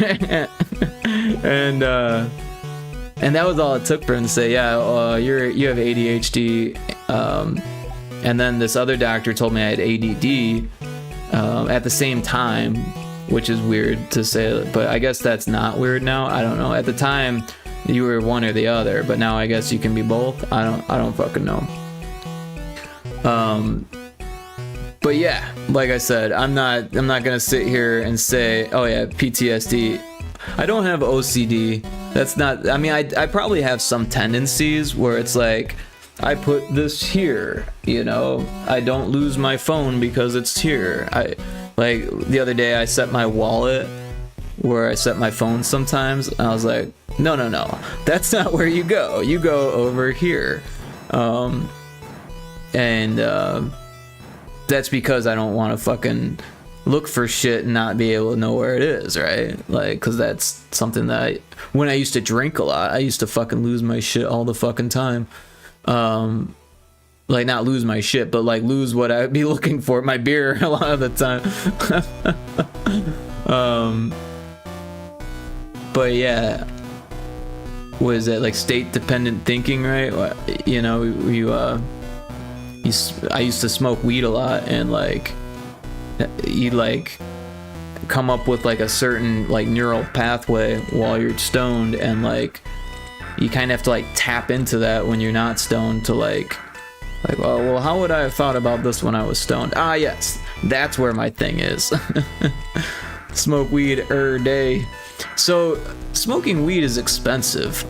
And that was all it took for him to say, yeah, you have ADHD. And then this other doctor told me I had ADD at the same time, which is weird to say, but I guess that's not weird now. I don't know. At the time, you were one or the other, but now I guess you can be both. I don't fucking know. But yeah, like I said, I'm not gonna sit here and say, oh yeah, PTSD. I don't have OCD. That's not. I mean, I probably have some tendencies where it's like, I put this here, you know. I don't lose my phone because it's here. Like the other day, I set my wallet where I set my phone sometimes, and I was like, no, that's not where you go. You go over here. That's because I don't want to fucking look for shit and not be able to know where it is, right? Like, because that's something that when I used to drink a lot, I used to fucking lose my shit all the fucking time. Like, not lose my shit, but like lose what I'd be looking for, my beer, a lot of the time. But yeah, what is that, like state dependent thinking, right? You know, I used to smoke weed a lot, and like you like come up with like a certain like neural pathway while you're stoned, and like you kind of have to like tap into that when you're not stoned to like well, how would I have thought about this when I was stoned? Ah, yes, that's where my thing is. Smoke weed day. So smoking weed is expensive,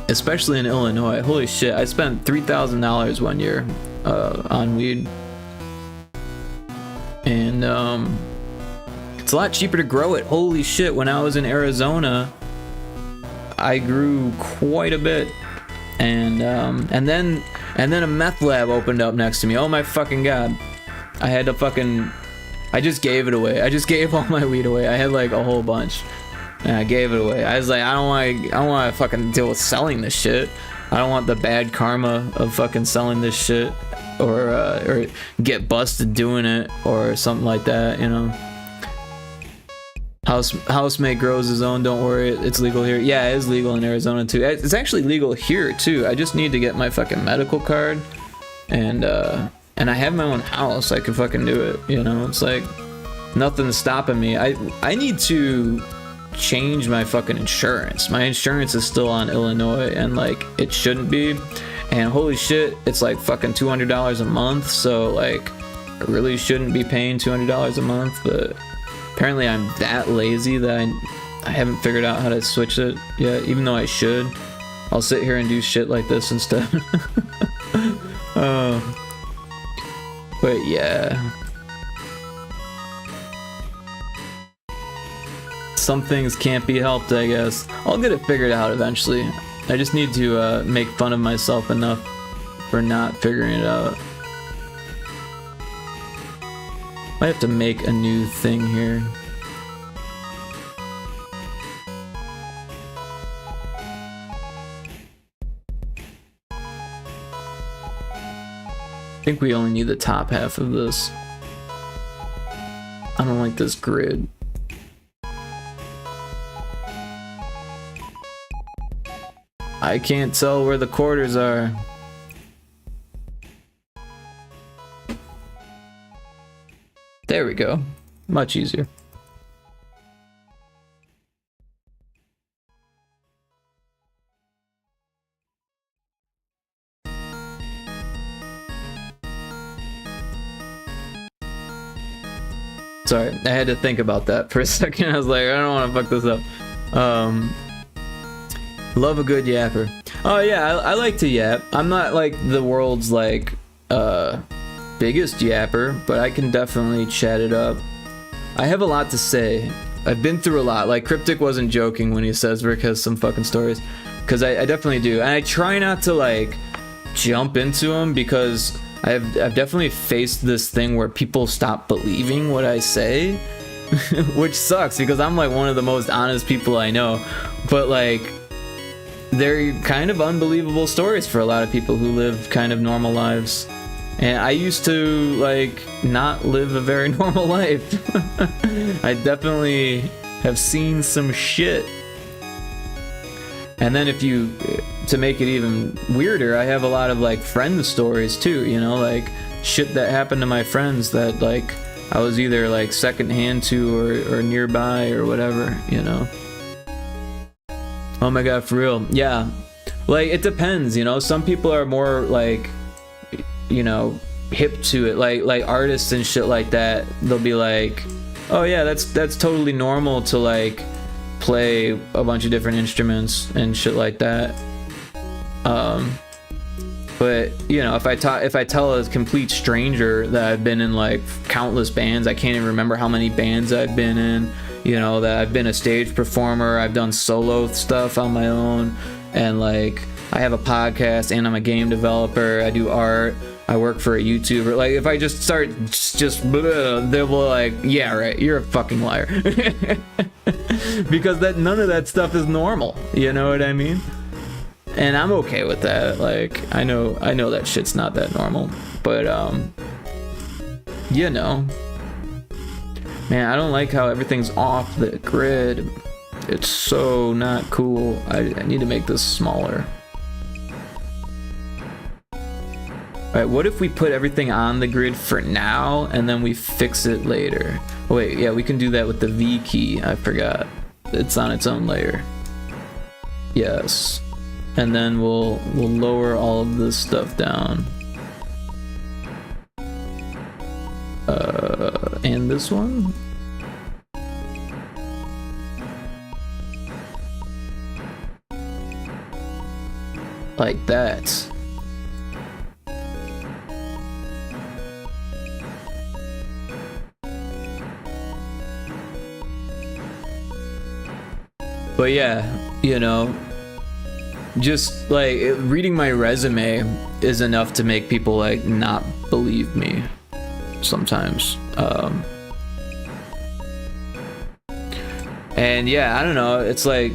especially in Illinois. Holy shit, I spent $3,000 one year on weed, and it's a lot cheaper to grow it. Holy shit, when I was in Arizona, I grew quite a bit, and then a meth lab opened up next to me. Oh my fucking god, I just gave it away. I just gave all my weed away. I had like a whole bunch, and I gave it away. I was like, I don't want to fucking deal with selling this shit. I don't want the bad karma of fucking selling this shit, or get busted doing it, or something like that, you know. Housemate grows his own, don't worry, it's legal here. Yeah, it is legal in Arizona too. It's actually legal here too. I just need to get my fucking medical card, and I have my own house. I can fucking do it, you know. It's like nothing's stopping me. I need to change my fucking insurance. My insurance is still on Illinois, and like it shouldn't be. And holy shit, it's like fucking $200 a month. So like, I really shouldn't be paying $200 a month, but apparently I'm that lazy that I haven't figured out how to switch it yet, even though I should. I'll sit here and do shit like this instead. But yeah. Some things can't be helped, I guess. I'll get it figured out eventually. I just need to make fun of myself enough for not figuring it out. I have to make a new thing here. I think we only need the top half of this. I don't like this grid. I can't tell where the quarters are. There we go. Much easier. Sorry, I had to think about that for a second. I was like, I don't want to fuck this up. Love a good yapper. Oh yeah, I like to yap. I'm not like the world's like biggest yapper, but I can definitely chat it up. I have a lot to say. I've been through a lot. Like Cryptic wasn't joking when he says Rick has some fucking stories, because I definitely do, and I try not to like jump into them, because I've definitely faced this thing where people stop believing what I say, which sucks because I'm like one of the most honest people I know, but like they're kind of unbelievable stories for a lot of people who live kind of normal lives. And I used to like not live a very normal life. I definitely have seen some shit. And then if you, to make it even weirder, I have a lot of like friend stories too, you know, like shit that happened to my friends that like I was either like secondhand to or nearby or whatever, you know. Oh my god, for real. Yeah. Like it depends, you know. Some people are more like, you know, hip to it, like artists and shit like that. They'll be like, oh yeah, that's totally normal to like play a bunch of different instruments and shit like that. But you know, if I tell a complete stranger that I've been in like countless bands, I can't even remember how many bands I've been in, you know, that I've been a stage performer, I've done solo stuff on my own, and like I have a podcast, and I'm a game developer, I do art, I work for a YouTuber. Like if I just start they'll be like, yeah right, you're a fucking liar. Because that none of that stuff is normal, you know what I mean? And I'm okay with that. Like I know that shit's not that normal, but you know, man, I don't like how everything's off the grid. It's so not cool. I need to make this smaller. Alright, what if we put everything on the grid for now and then we fix it later? Oh wait, yeah, we can do that with the V key. I forgot. It's on its own layer. Yes. And then we'll lower all of this stuff down. And this one? Like that. But yeah, you know, just like reading my resume is enough to make people like not believe me sometimes. And yeah, I don't know, it's like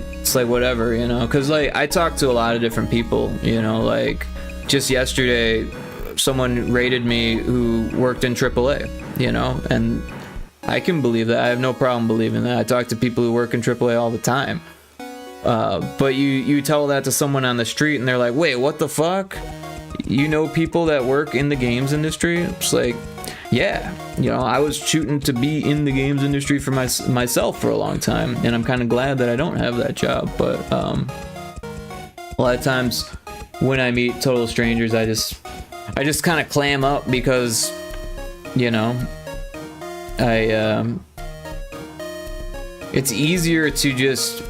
whatever, you know, because like I talk to a lot of different people, you know, like just yesterday someone rated me who worked in AAA, you know, and I can believe that. I have no problem believing that. I talk to people who work in AAA all the time. But you tell that to someone on the street and they're like, wait, what the fuck? You know people that work in the games industry? It's like, yeah, you know, I was shooting to be in the games industry for myself for a long time, and I'm kind of glad that I don't have that job. But a lot of times when I meet total strangers, I just kind of clam up because, you know, it's easier to just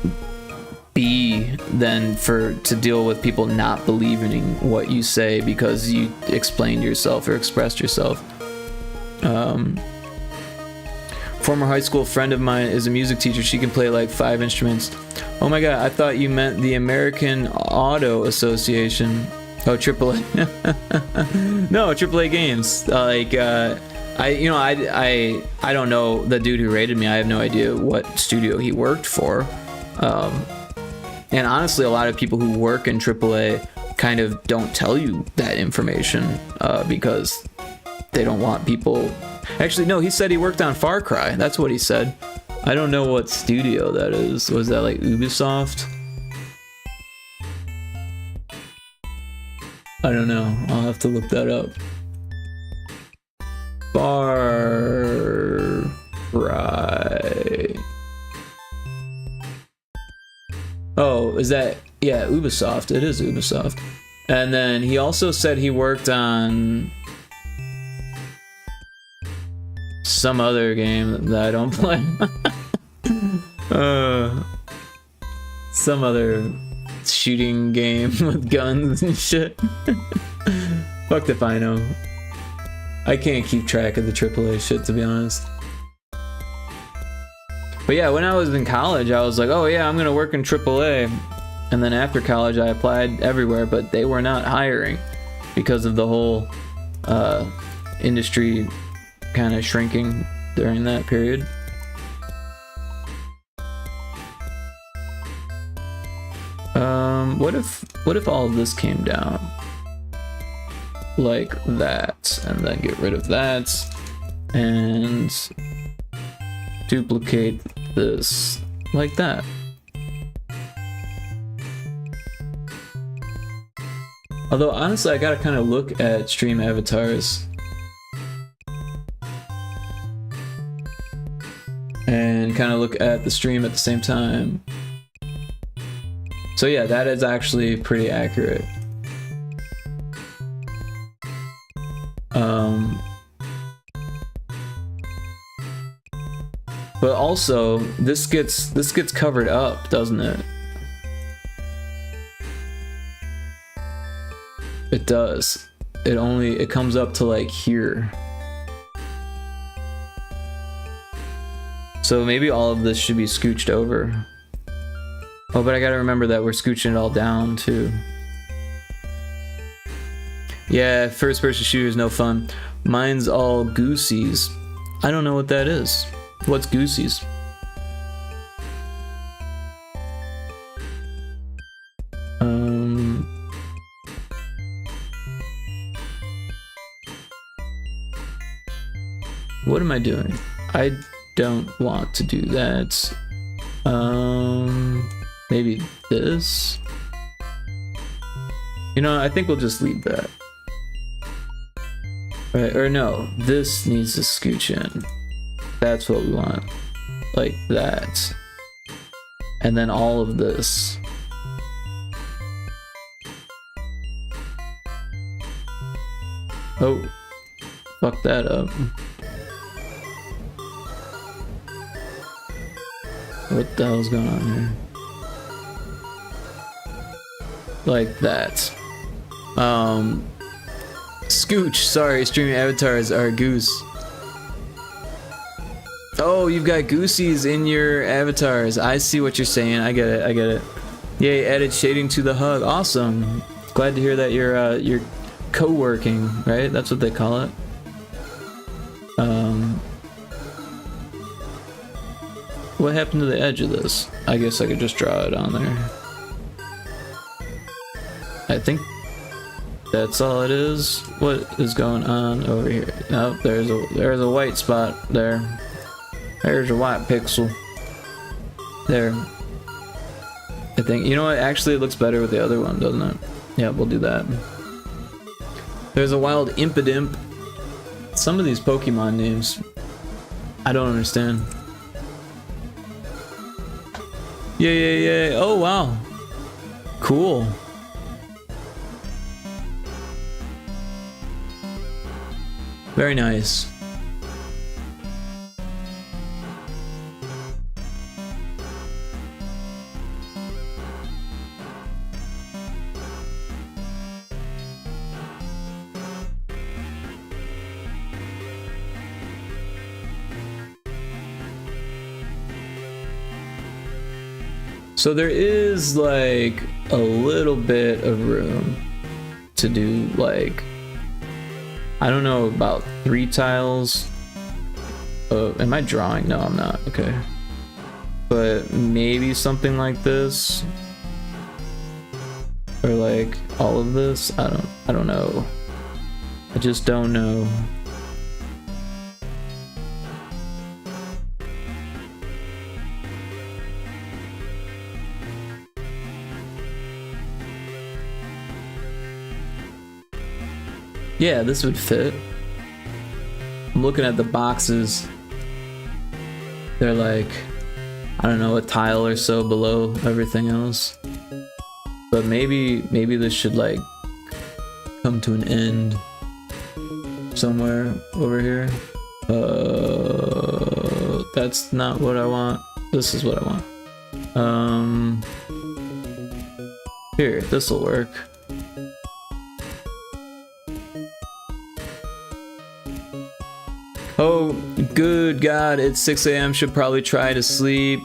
be than to deal with people not believing what you say because you explained yourself or expressed yourself. Former high school friend of mine is a music teacher. She can play like 5 instruments. Oh my god, I thought you meant the American Auto Association. Oh, AAA. No, AAA games. I don't know the dude who rated me. I have no idea what studio he worked for. And honestly, a lot of people who work in AAA kind of don't tell you that information because they don't want people. Actually, no, he said he worked on Far Cry. That's what he said. I don't know what studio that is. Was that like Ubisoft? I don't know. I'll have to look that up. Far Cry. Oh, is that... Yeah, Ubisoft. It is Ubisoft. And then he also said he worked on some other game that I don't play. Some other shooting game with guns and shit. Fuck if I know. I can't keep track of the AAA shit, to be honest. But yeah, when I was in college, I was like, oh yeah, I'm gonna work in AAA. And then after college, I applied everywhere, but they were not hiring because of the whole industry kind of shrinking during that period. What if all of this came down like that, and then get rid of that and duplicate this like that? Although honestly, I gotta kind of look at stream avatars and kind of look at the stream at the same time. So yeah, that is actually pretty accurate. But also, this gets covered up, doesn't it? It does. It comes up to like here. So maybe all of this should be scooched over. Oh, but I gotta remember that we're scooching it all down too. Yeah, first person shooter is no fun. Mine's all goosies. I don't know what that is. What's goosies? What am I doing? I don't want to do that. Maybe this? You know, I think we'll just leave that. Right, or no, this needs to scooch in. That's what we want. Like that. And then all of this. Oh, fuck that up. What the hell's going on here? Like that. Scooch, sorry, streaming avatars are goose. Oh, you've got goosies in your avatars. I see what you're saying. I get it. Yay, added shading to the hug. Awesome. Glad to hear that you're co-working, right? That's what they call it. What happened to the edge of this? I guess I could just draw it on there. I think that's all it is. What is going on over here? Oh, there's a white spot there. There's a white pixel. There. I think, you know what, actually it looks better with the other one, doesn't it? Yeah, we'll do that. There's a wild impidimp Some of these Pokemon names, I don't understand. Yeah. Oh, wow. Cool. Very nice. So there is like a little bit of room to do like, I don't know, about 3 tiles. Am I drawing? No, I'm not. Okay. But maybe something like this. Or like all of this. I don't know. I just don't know. Yeah, this would fit. I'm looking at the boxes. They're like, I don't know, a tile or so below everything else. But maybe this should like come to an end somewhere over here. That's not what I want. This is what I want. Here, this'll work. Oh, good God, it's 6 a.m. Should probably try to sleep.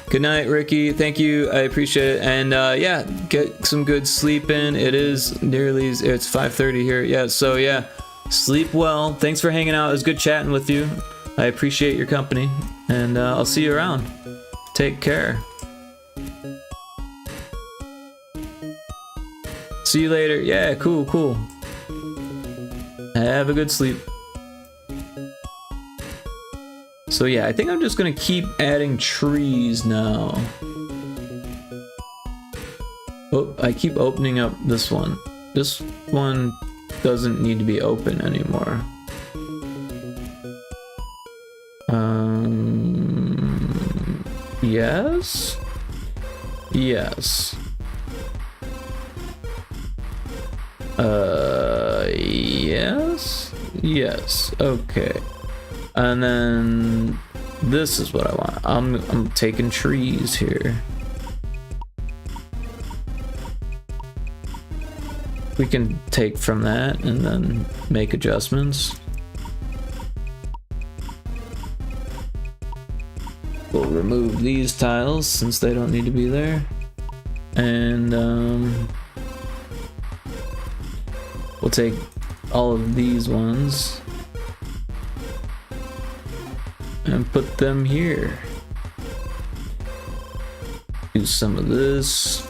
Good night, Ricky. Thank you. I appreciate it. And yeah, get some good sleep in. It is nearly, it's 5:30 here. Yeah, so yeah, sleep well. Thanks for hanging out. It was good chatting with you. I appreciate your company. And I'll see you around. Take care. See you later. Yeah, cool. Have a good sleep. So yeah, I think I'm just gonna keep adding trees now. Oh, I keep opening up this one. This one doesn't need to be open anymore. Yes? Yes. Yes? Yes, okay. And then this is what I want. I'm taking trees here. We can take from that and then make adjustments. We'll remove these tiles since they don't need to be there. And we'll take all of these ones and put them here. Do some of this.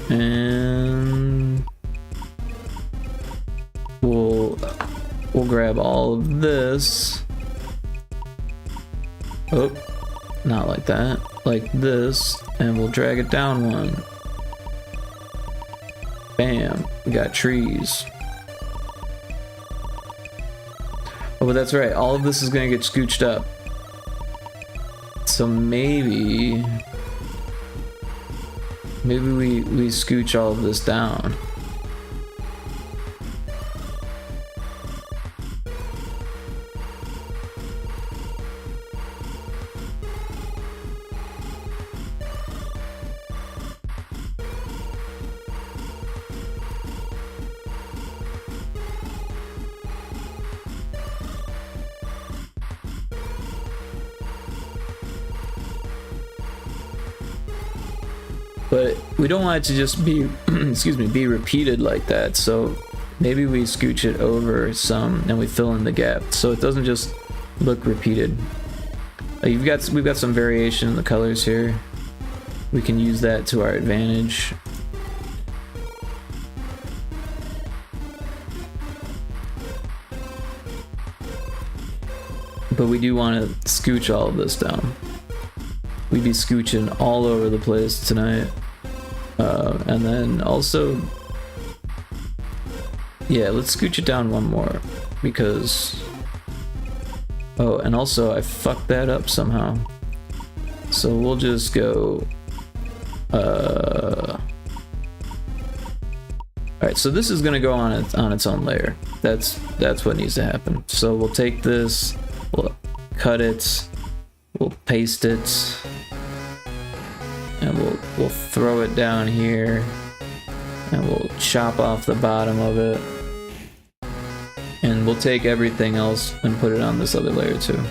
And we'll grab all of this. Oh, not like that. Like this. And we'll drag it down one. Bam. We got trees. Oh, but that's right. All of this is gonna get scooched up. So maybe we scooch all of this down. But we don't want it to just be, excuse me, be repeated like that. So maybe we scooch it over some and we fill in the gap so it doesn't just look repeated. We've got some variation in the colors here. We can use that to our advantage. But we do want to scooch all of this down. We'd be scooching all over the place tonight. And then also, Yeah, let's scooch it down one more because... Oh, and also I fucked that up somehow. So we'll just go... Alright, so this is gonna go on its own layer. That's what needs to happen. So we'll take this, we'll cut it, we'll paste it, and we'll throw it down here, and we'll chop off the bottom of it, and we'll take everything else and put it on this other layer too.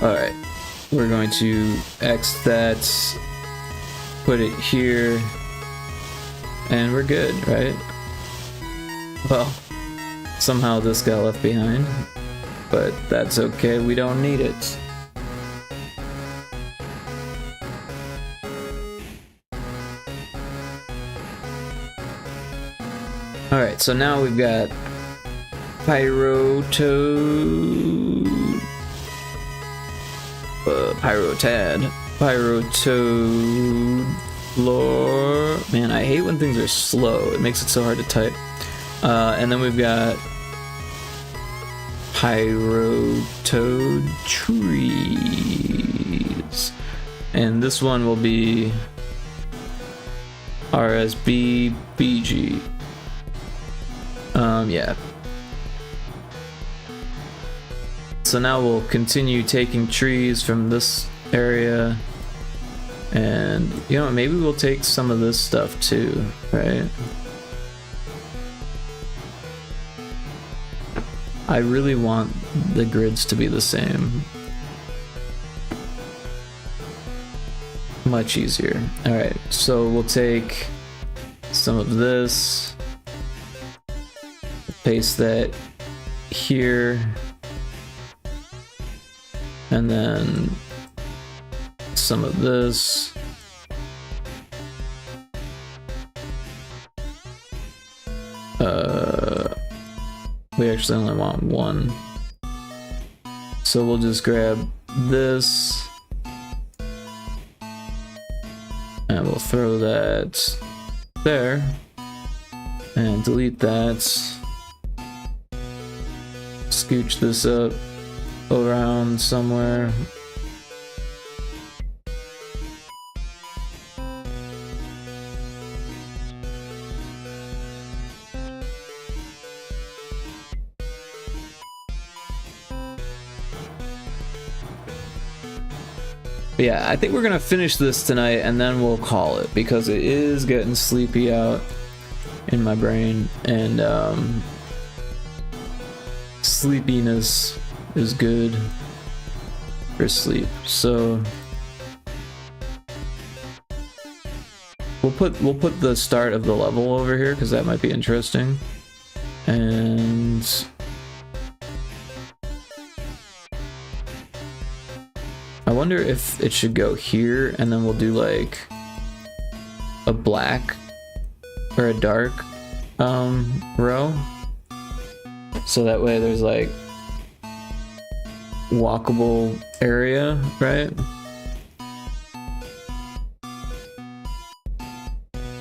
Alright, we're going to X that, put it here, and we're good, right? Well, somehow this got left behind, but that's okay, we don't need it. Alright, so now we've got Pyrotoad floor. Man, I hate when things are slow. It makes it so hard to type. And then we've got Pyrotoad trees. And this one will be RSBBG. Yeah. So now we'll continue taking trees from this area, and you know, maybe we'll take some of this stuff too, right? I really want the grids to be the same. Much easier. Alright, so we'll take some of this, paste that here, and then some of this. We actually only want one. So we'll just grab this, and we'll throw that there, and delete that. Scooch this up around somewhere. But yeah, I think we're gonna finish this tonight and then we'll call it, because it is getting sleepy out in my brain, and sleepiness is good for sleep. So we'll put the start of the level over here because that might be interesting. And I wonder if it should go here, and then we'll do like a black or a dark row, so that way there's like walkable area, right?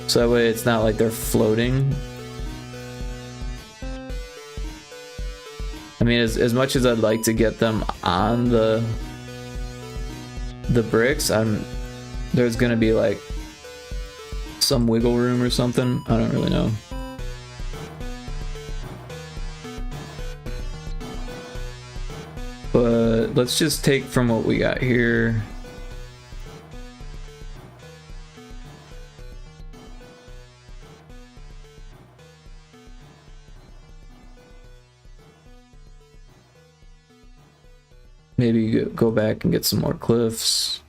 So that way it's not like they're floating. I mean, as much as I'd like to get them on the bricks, there's gonna be like some wiggle room or something. I don't really know. But let's just take from what we got here. Maybe go back and get some more cliffs.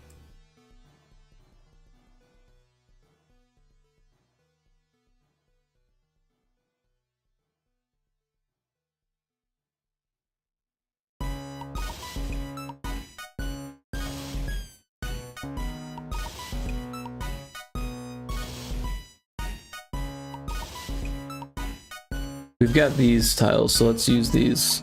We've got these tiles, so let's use these.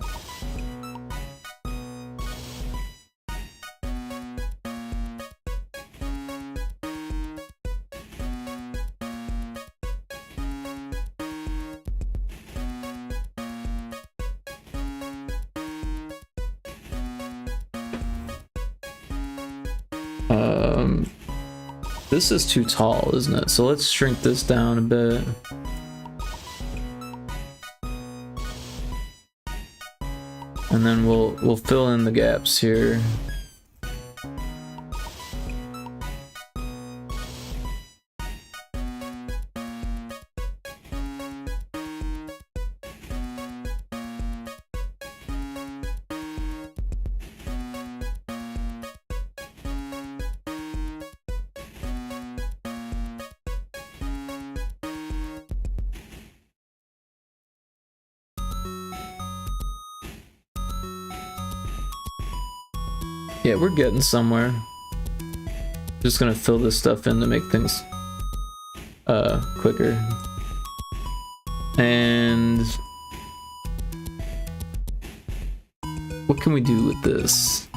This is too tall, isn't it? So let's shrink this down a bit. And then we'll fill in the gaps here. Yeah, we're getting somewhere. Just gonna fill this stuff in to make things quicker. And what can we do with this?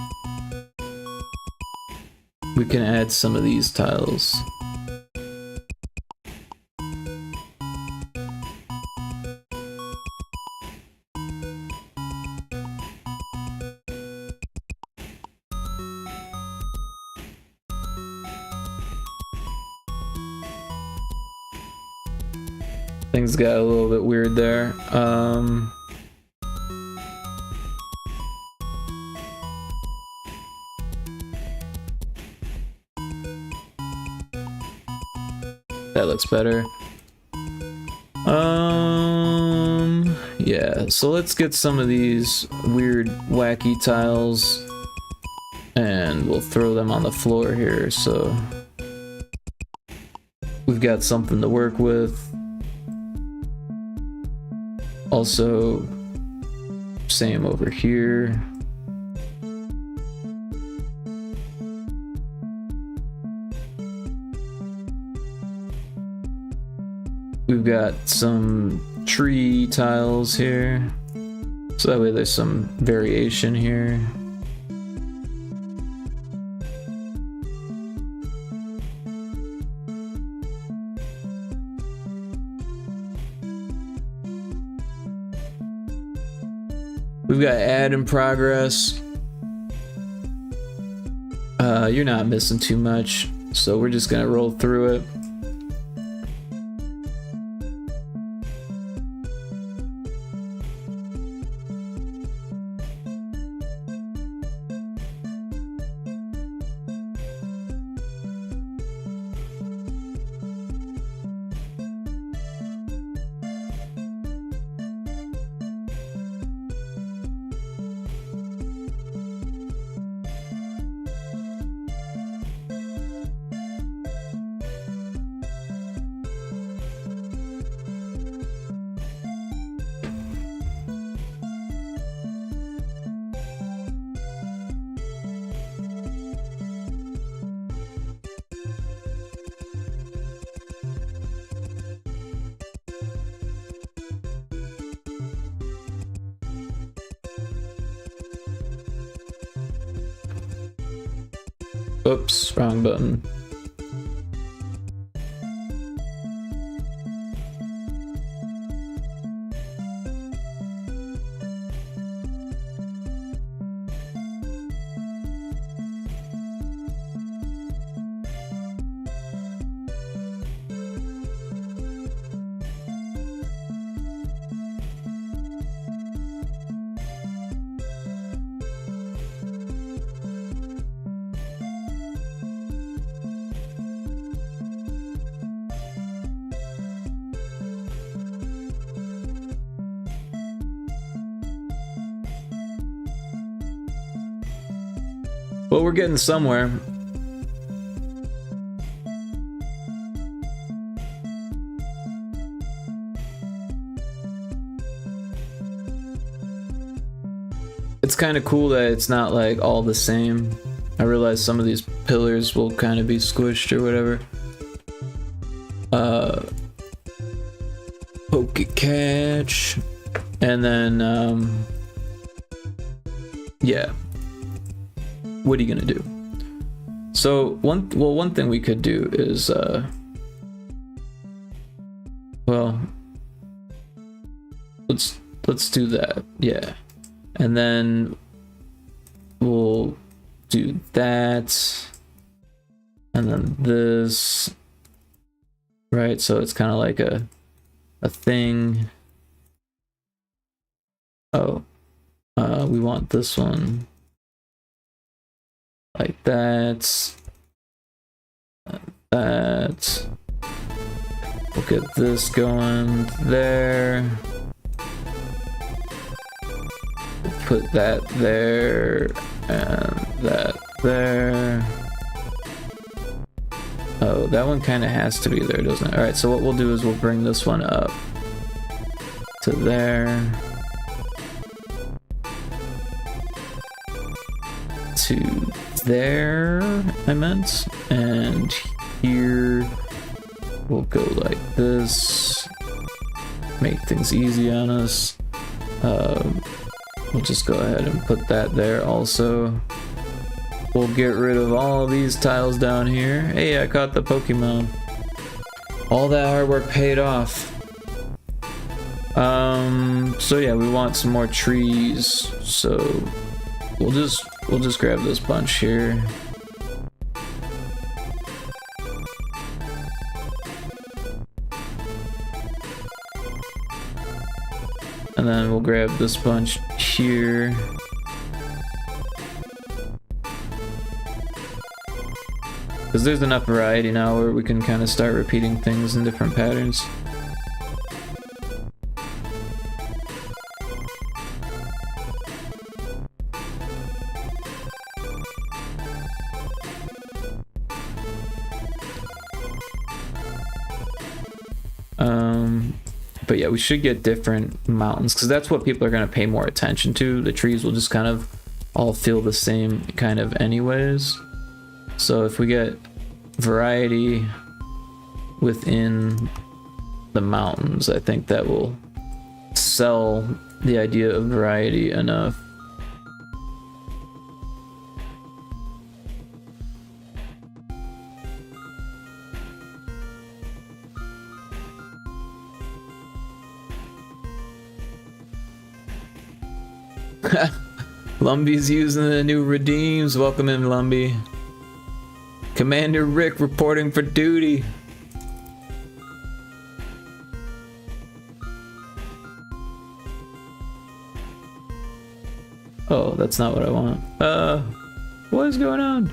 We can add some of these tiles. Things got a little bit weird there. That looks better. Yeah, so let's get some of these weird, wacky tiles and we'll throw them on the floor here, so we've got something to work with. Also, same over here. We've got some tree tiles here, so that way there's some variation here. We've got add in progress. You're not missing too much, so we're just gonna roll through it. Oops, wrong button. Well, we're getting somewhere. It's kind of cool that it's not like all the same. I realize some of these pillars will kind of be squished or whatever. Poke catch. And then, yeah. What are you gonna do? So one thing we could do is well, let's do that, yeah, and then we'll do that, And then this, right? So it's kind of like a thing. Oh, we want this one like that. That. We'll get this going there. Put that there and that there. Oh, that one kind of has to be there, doesn't it? Alright, so what we'll do is we'll bring this one up to there. To there, I meant. And here we'll go like this. Make things easy on us. We'll just go ahead and put that there also. We'll get rid of all these tiles down here. Hey, I caught the Pokemon. All that hard work paid off. So yeah, we want some more trees. So we'll just grab this bunch here. And then we'll grab this bunch here. Because there's enough variety now where we can kind of start repeating things in different patterns. But yeah, we should get different mountains because that's what people are going to pay more attention to. The trees will just kind of all feel the same kind of anyways. So if we get variety within the mountains, I think that will sell the idea of variety enough. Lumby's using the new redeems. Welcome in, Lumby. Commander Rick reporting for duty. Oh, that's not what I want. What is going on?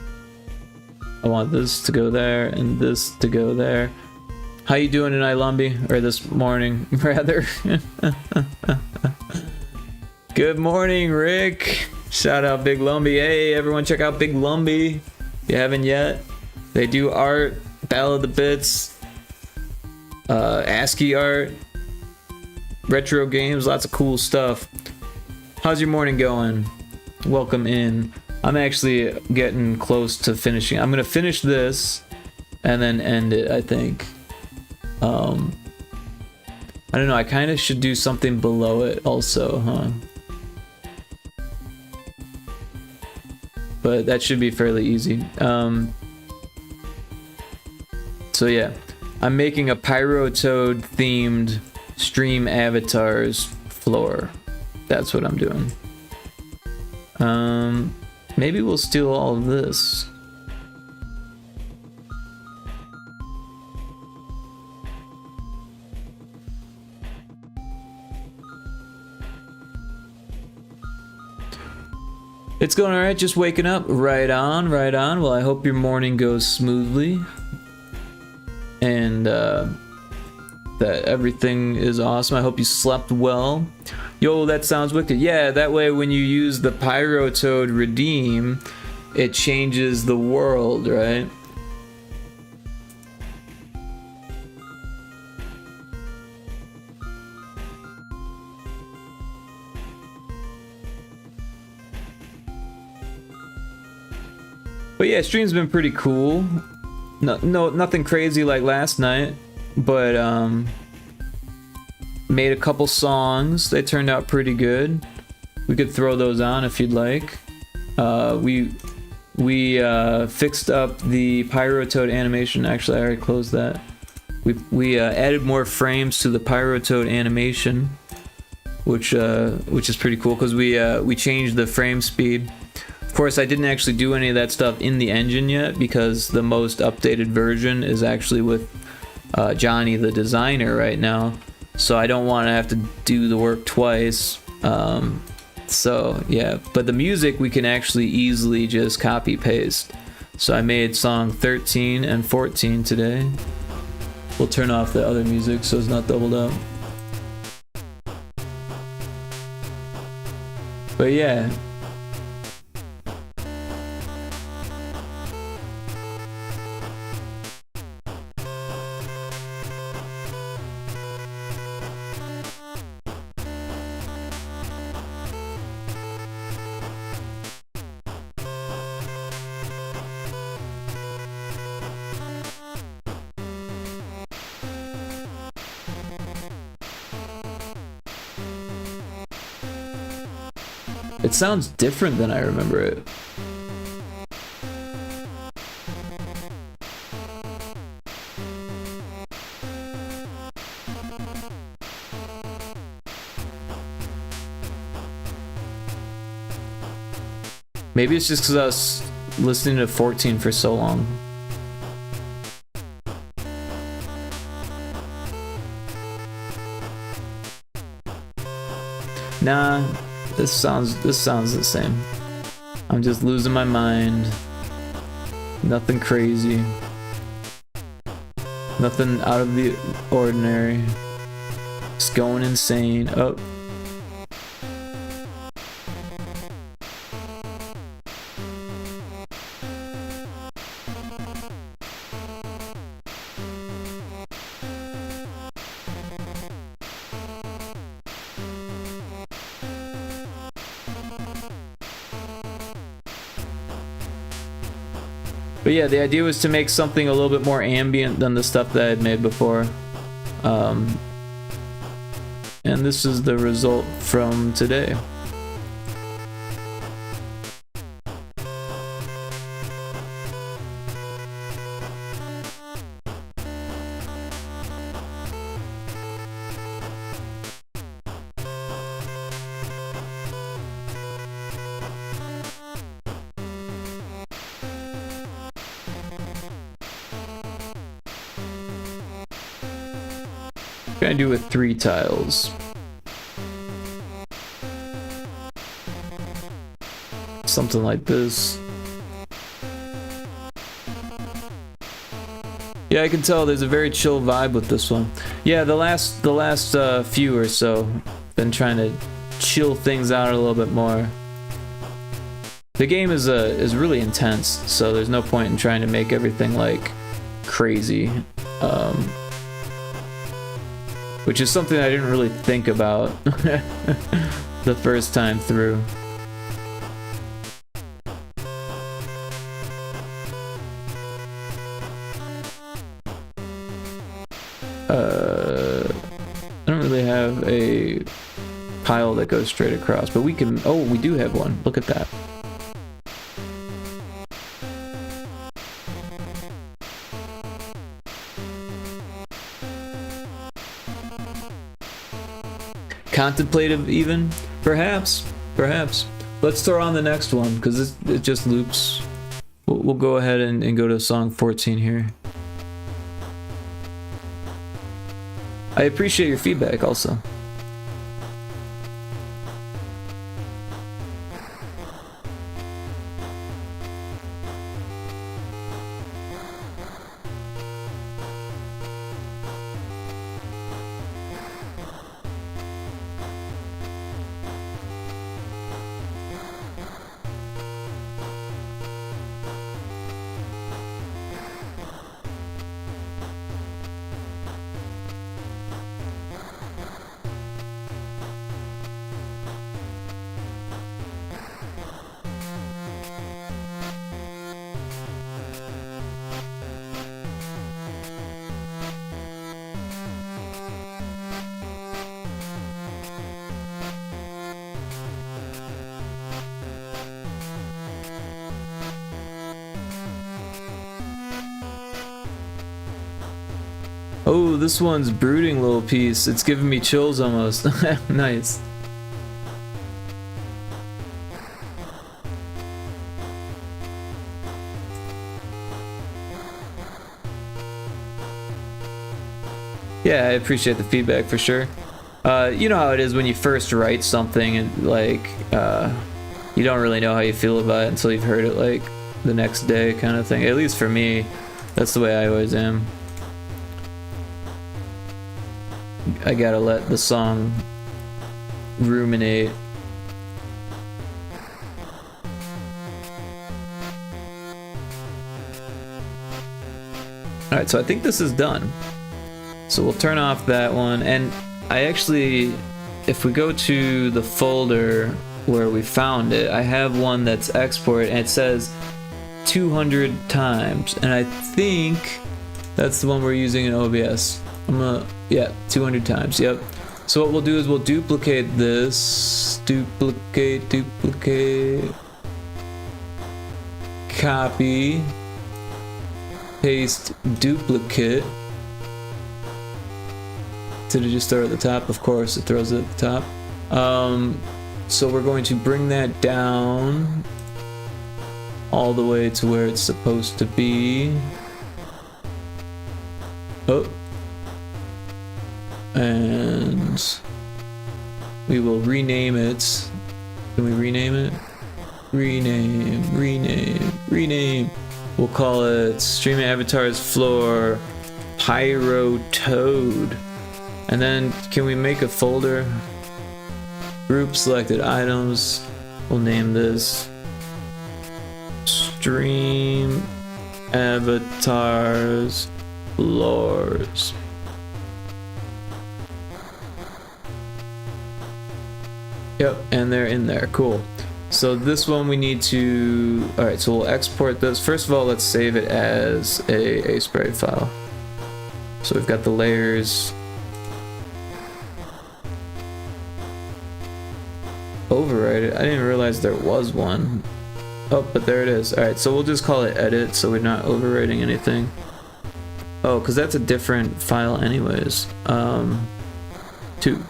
I want this to go there and this to go there. How you doing tonight, Lumby? Or this morning, rather. Good morning, Rick. Shout out Big Lumby. Hey, everyone check out Big Lumby. If you haven't yet. They do art, Battle of the Bits, ASCII art, retro games, lots of cool stuff. How's your morning going? Welcome in. I'm actually getting close to finishing. I'm gonna finish this and then end it, I think. I don't know, I kind of should do something below it also, huh? But that should be fairly easy. So yeah, I'm making a Pyrotoad themed stream avatars floor. That's what I'm doing. Maybe we'll steal all of this. It's going alright, just waking up. Right on, right on. Well, I hope your morning goes smoothly. And that everything is awesome. I hope you slept well. Yo, that sounds wicked. Yeah, that way when you use the Pyrotoad redeem, it changes the world, right? But yeah, stream's been pretty cool. No, nothing crazy like last night, but made a couple songs. They turned out pretty good. We could throw those on if you'd like. We fixed up the Pyrotoad animation. Actually, I already closed that. We added more frames to the Pyrotoad animation, which is pretty cool because we changed the frame speed course, I didn't actually do any of that stuff in the engine yet because the most updated version is actually with Johnny the designer right now. So I don't want to have to do the work twice. So yeah, but the music we can actually easily just copy paste. So I made song 13 and 14 today. We'll turn off the other music so it's not doubled up. But yeah. It sounds different than I remember it. Maybe it's just because I was listening to 14 for so long. Nah. This sounds the same. I'm just losing my mind. Nothing crazy. Nothing out of the ordinary. Just going insane. Oh. But yeah, the idea was to make something a little bit more ambient than the stuff that I had made before. And this is the result from today. What can I do with 3 tiles? Something like this. Yeah, I can tell there's a very chill vibe with this one. Yeah, the last few or so, been trying to chill things out a little bit more. The game is really intense, so there's no point in trying to make everything like crazy. Which is something I didn't really think about the first time through. I don't really have a pile that goes straight across, but we can. Oh, we do have one. Look at that. Contemplative even? Perhaps. Let's throw on the next one, because it just loops. We'll go ahead and go to song 14 here. I appreciate your feedback also. Oh, this one's brooding little piece. It's giving me chills almost. Nice. Yeah, I appreciate the feedback for sure. You know how it is when you first write something and like you don't really know how you feel about it until you've heard it like the next day kind of thing. At least for me, that's the way I always am. I gotta let the song ruminate. Alright, so I think this is done. So we'll turn off that one, and I actually, if we go to the folder where we found it, I have one that's export and it says 200 times, and I think that's the one we're using in OBS. Yeah, 200 times, yep. So what we'll do is we'll duplicate this, duplicate, copy, paste, duplicate. Did it just throw it at the top? Of course, it throws it at the top. So we're going to bring that down all the way to where it's supposed to be. Oh. And we will rename it. Can we rename it? Rename. We'll call it Stream Avatars Floor Pyrotoad. And then can we make a folder? Group selected items. We'll name this Stream Avatars Floors. Yep, and they're in there. Cool. So this one we need to... Alright, so we'll export this. First of all, let's save it as a Aseprite file. So we've got the layers. Override it. I didn't realize there was one. Oh, but there it is. Alright, so we'll just call it edit so we're not overwriting anything. Oh, because that's a different file anyways. 2.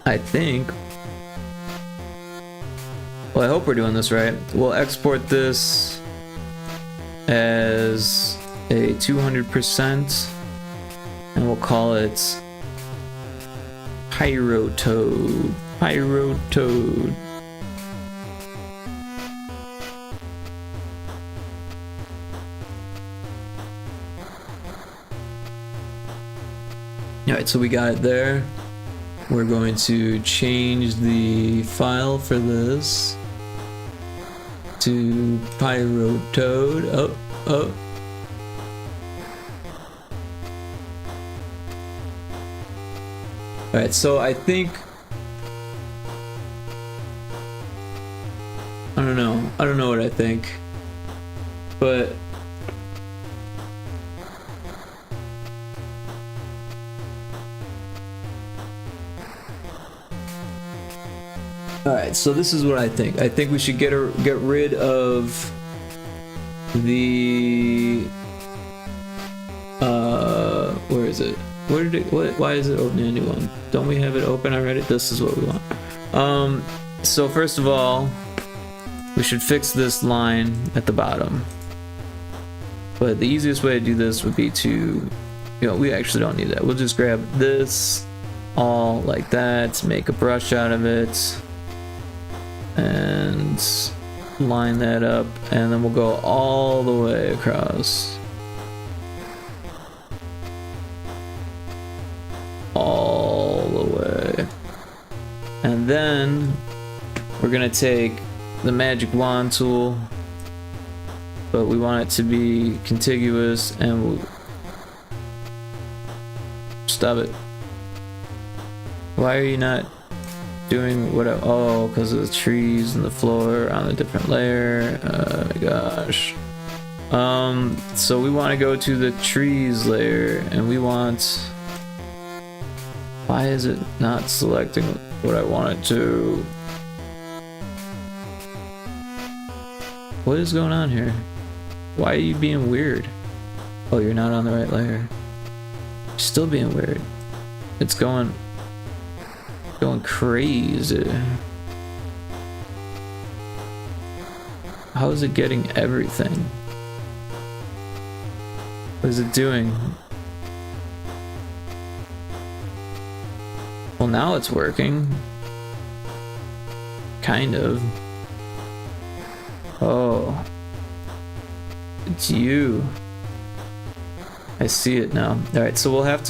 I think. Well, I hope we're doing this right. We'll export this as a 200%, and we'll call it Pyrotoad. Pyrotoad. Alright, so we got it there. We're going to change the file for this to Pyrotoad. Oh. Alright, so I think... I don't know what I think. But... Alright, so this is what I think. I think we should get rid of the... where is it? Why is it opening a new one? Don't we have it open already? This is what we want. So first of all, we should fix this line at the bottom. But the easiest way to do this would be to, we actually don't need that. We'll just grab this all like that, make a brush out of it, and line that up, and then we'll go all the way across. All the way. And then we're gonna take the magic wand tool, but we want it to be contiguous, and we'll stop it. Why are you not doing what oh, because of the trees and the floor on a different layer. Oh my gosh. So we want to go to the trees layer, and we want... Why is it not selecting what I want it to? What is going on here? Why are you being weird? Oh, you're not on the right layer. You're still being weird. It's going crazy. How is it getting everything? What is it doing? Well, now it's working. Kind of. Oh. It's you. I see it now. Alright, so we'll have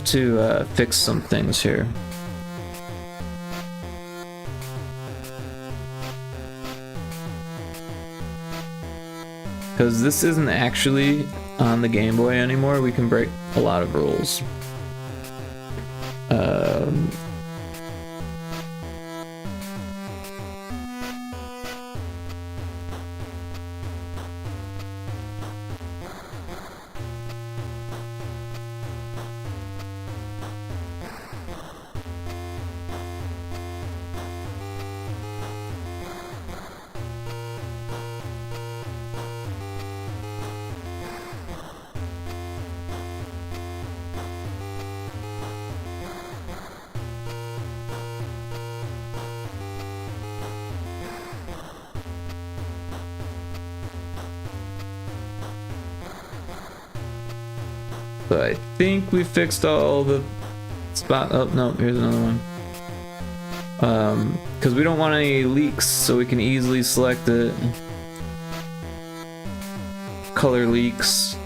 to fix some things here. Because this isn't actually on the Game Boy anymore, we can break a lot of rules. So I think we fixed all the spot. Oh no, here's another one. Because we don't want any leaks, so we can easily select it. Color leaks.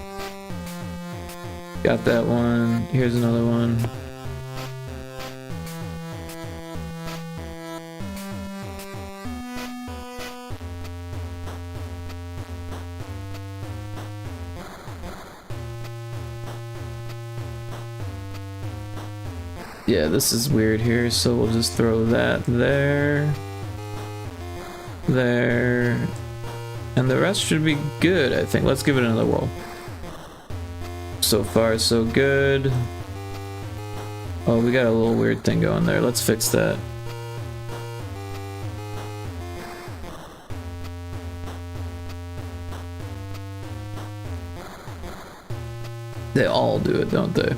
Got that one. Here's another one. Yeah, this is weird here, so we'll just throw that there, there, and the rest should be good, I think. Let's give it another whirl. So far, so good. Oh, we got a little weird thing going there. Let's fix that. They all do it, don't they?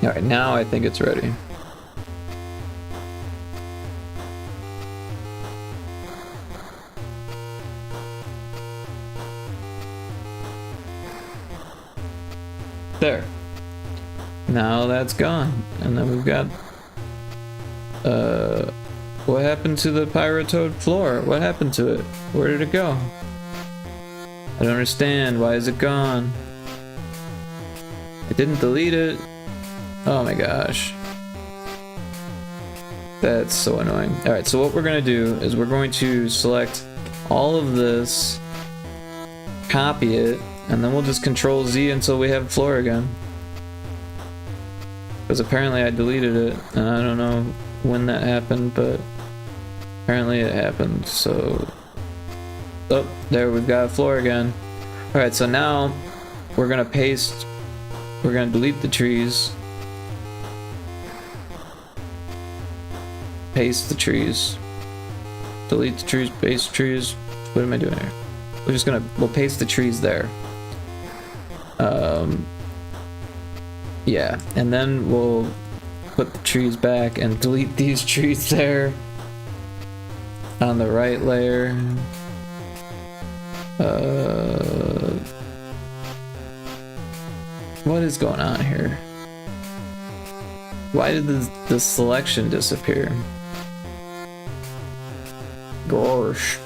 Alright, now I think it's ready. There. Now that's gone. And then we've got... what happened to the Pyrotoad floor? What happened to it? Where did it go? I don't understand. Why is it gone? I didn't delete it. Oh my gosh. That's so annoying. Alright, so what we're going to do is we're going to select all of this, copy it, and then we'll just Control Z until we have floor again. Because apparently I deleted it, and I don't know when that happened, but apparently it happened, so... Oh, there, we've got floor again. Alright, so now we're going to paste... We're going to delete the trees. Paste the trees. Delete the trees, paste trees. What am I doing here? We'll paste the trees there. Yeah, and then we'll put the trees back and delete these trees there on the right layer. What is going on here? Why did the selection disappear? Gosh.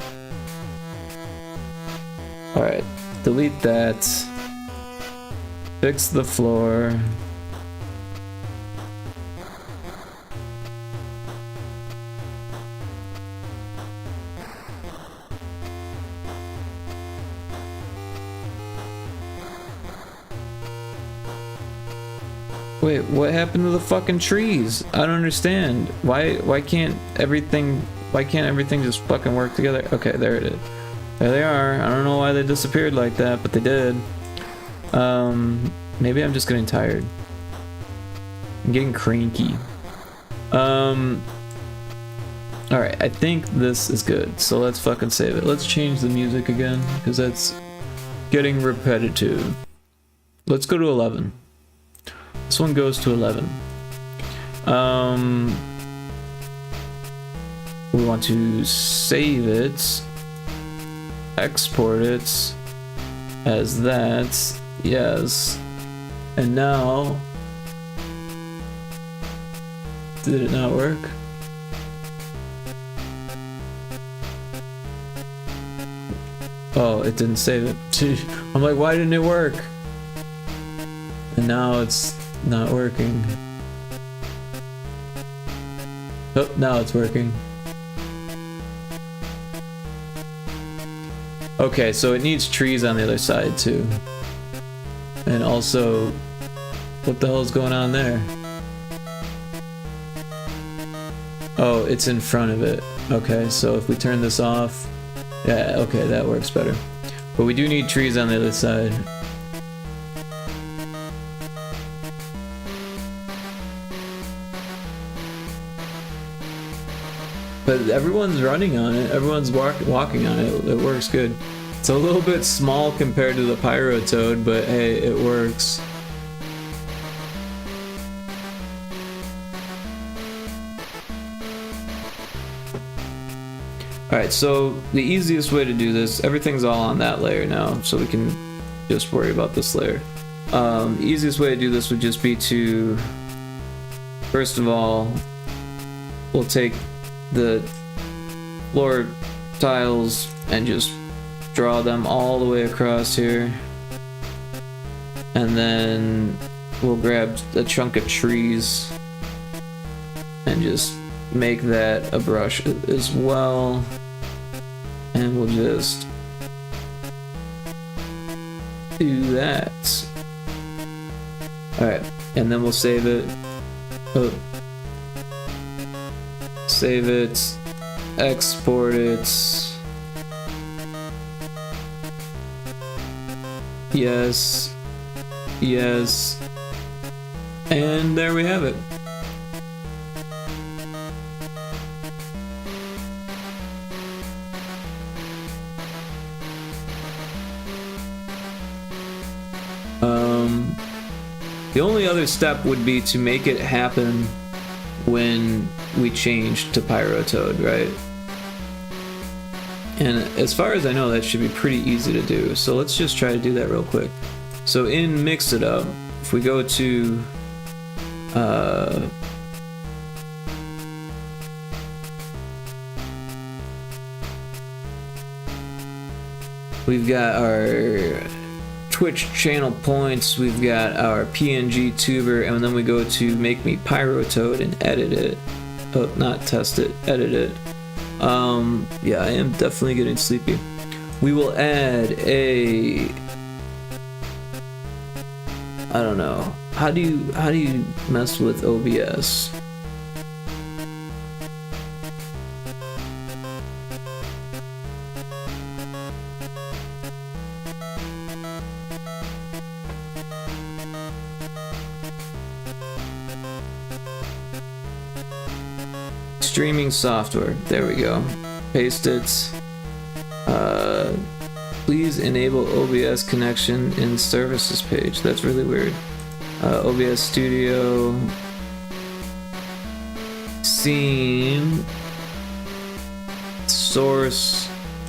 Alright, delete that. Fix the floor. Wait, what happened to the fucking trees? I don't understand. Why can't everything just fucking work together? Okay, there it is. There they are. I don't know why they disappeared like that, but they did. Maybe I'm just getting tired. I'm getting cranky. Alright, I think this is good. So let's fucking save it. Let's change the music again, because that's getting repetitive. Let's go to 11. This one goes to 11. We want to save it, export it as that, yes. And now, did it not work? Oh, it didn't save it. I'm like, why didn't it work? And now it's not working. Oh, now it's working. Okay, so it needs trees on the other side too. And also, what the hell is going on there? Oh, it's in front of it. Okay, so if we turn this off, yeah, okay, that works better. But we do need trees on the other side. But everyone's running on it, everyone's walking on it, it works good. It's a little bit small compared to the Pyrotoad, but hey, it works. Alright, so the easiest way to do this, everything's all on that layer now, so we can just worry about this layer. The easiest way to do this would just be to, first of all, we'll take the floor tiles and just draw them all the way across here, and then we'll grab a chunk of trees and just make that a brush as well, and we'll just do that. Alright, and then we'll save it. Oh. Save it, export it, yes, yes, and there we have it. The only other step would be to make it happen when we change to Pyrotoad, right? And as far as I know, that should be pretty easy to do. So let's just try to do that real quick. So in Mix It Up, if we go to we've got our Twitch channel points, we've got our PNG tuber, and then we go to Make Me Pyrotoad and edit it. Oh, not test it, edit it. Yeah, I am definitely getting sleepy. We will add a, I don't know, how do you mess with OBS? Streaming software, there we go. Paste it. Please enable OBS connection in services page. That's really weird. OBS Studio, scene, source,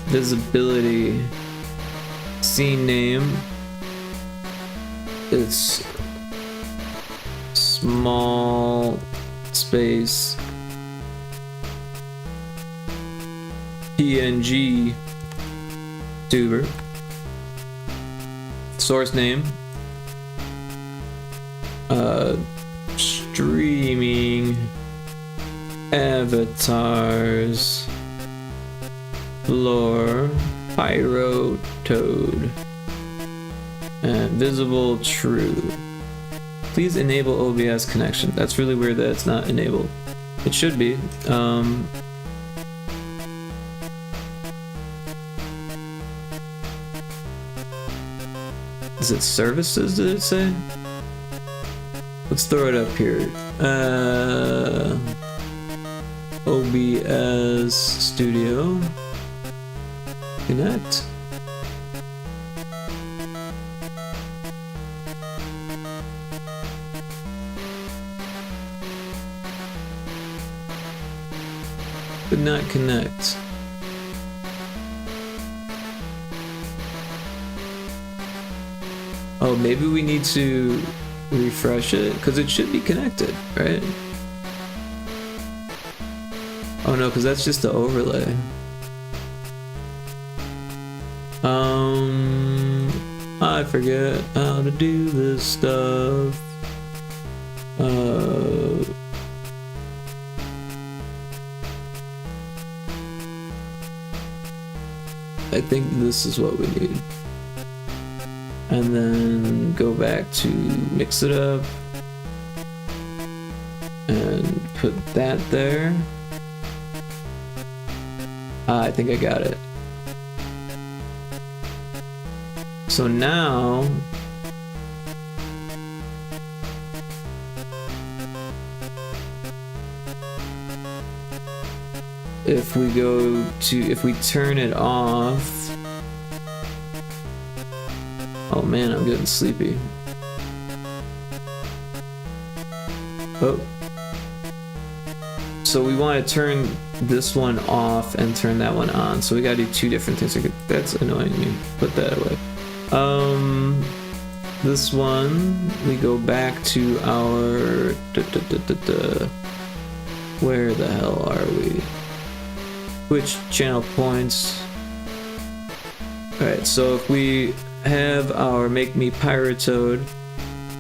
visibility, scene name. It's small space PNG tuber. Source name, streaming avatars, floor Pyrotoad, and visible true. please enable OBS connection. That's really weird that it's not enabled. It should be. Is it services, did it say? Let's throw it up here. OBS Studio. Connect. Could not connect. Oh, maybe we need to refresh it because it should be connected, right? Oh no, because that's just the overlay. I forget how to do this stuff. I think this is what we need. And then go back to mix it up and put that there. I think I got it. So now if we turn it off. Oh man, I'm getting sleepy. Oh. So we want to turn this one off and turn that one on. So we gotta do two different things. That's annoying me. Put that away. This one, we go back to our... Where the hell are we? Which channel points? Alright, so if we have our Make Me Pyrotoad,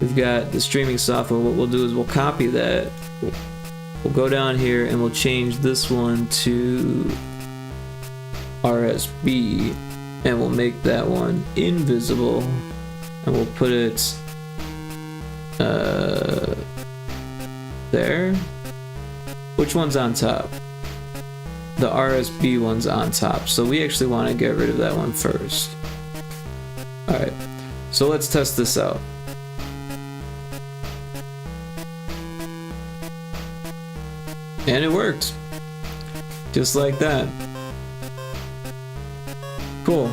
we've got the streaming software. What we'll do is we'll copy that. We'll go down here and we'll change this one to RSB and we'll make that one invisible and we'll put it there. Which one's on top? The RSB one's on top, so we actually want to get rid of that one first. Alright, so let's test this out. And it worked. Just like that. Cool.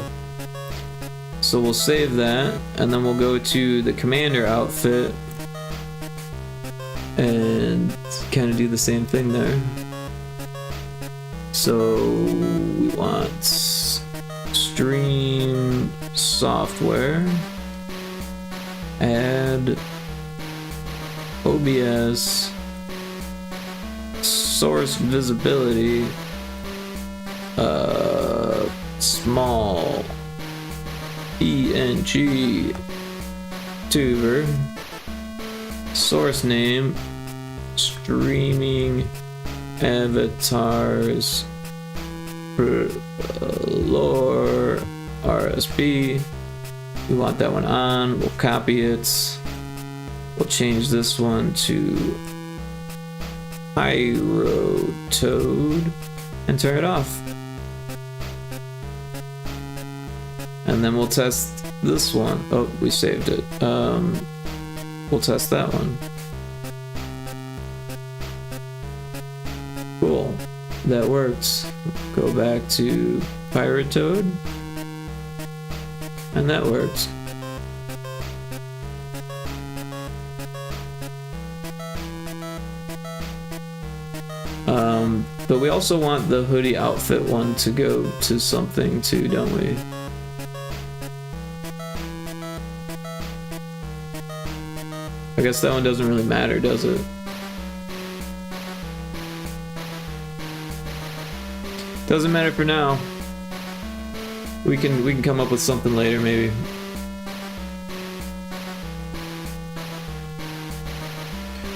So we'll save that, and then we'll go to the commander outfit and kind of do the same thing there. So we want stream software, add OBS, source visibility, small PNG tuber, source name, streaming avatars, lore, RSB. We want that one on. We'll copy it. We'll change this one to Pyrotoad and turn it off. And then we'll test this one. Oh, we saved it. We'll test that one. Cool. That works. Go back to Pyrotoad. And that works. But we also want the hoodie outfit one to go to something too, don't we? I guess that one doesn't really matter, does it? Doesn't matter for now. We can come up with something later, maybe.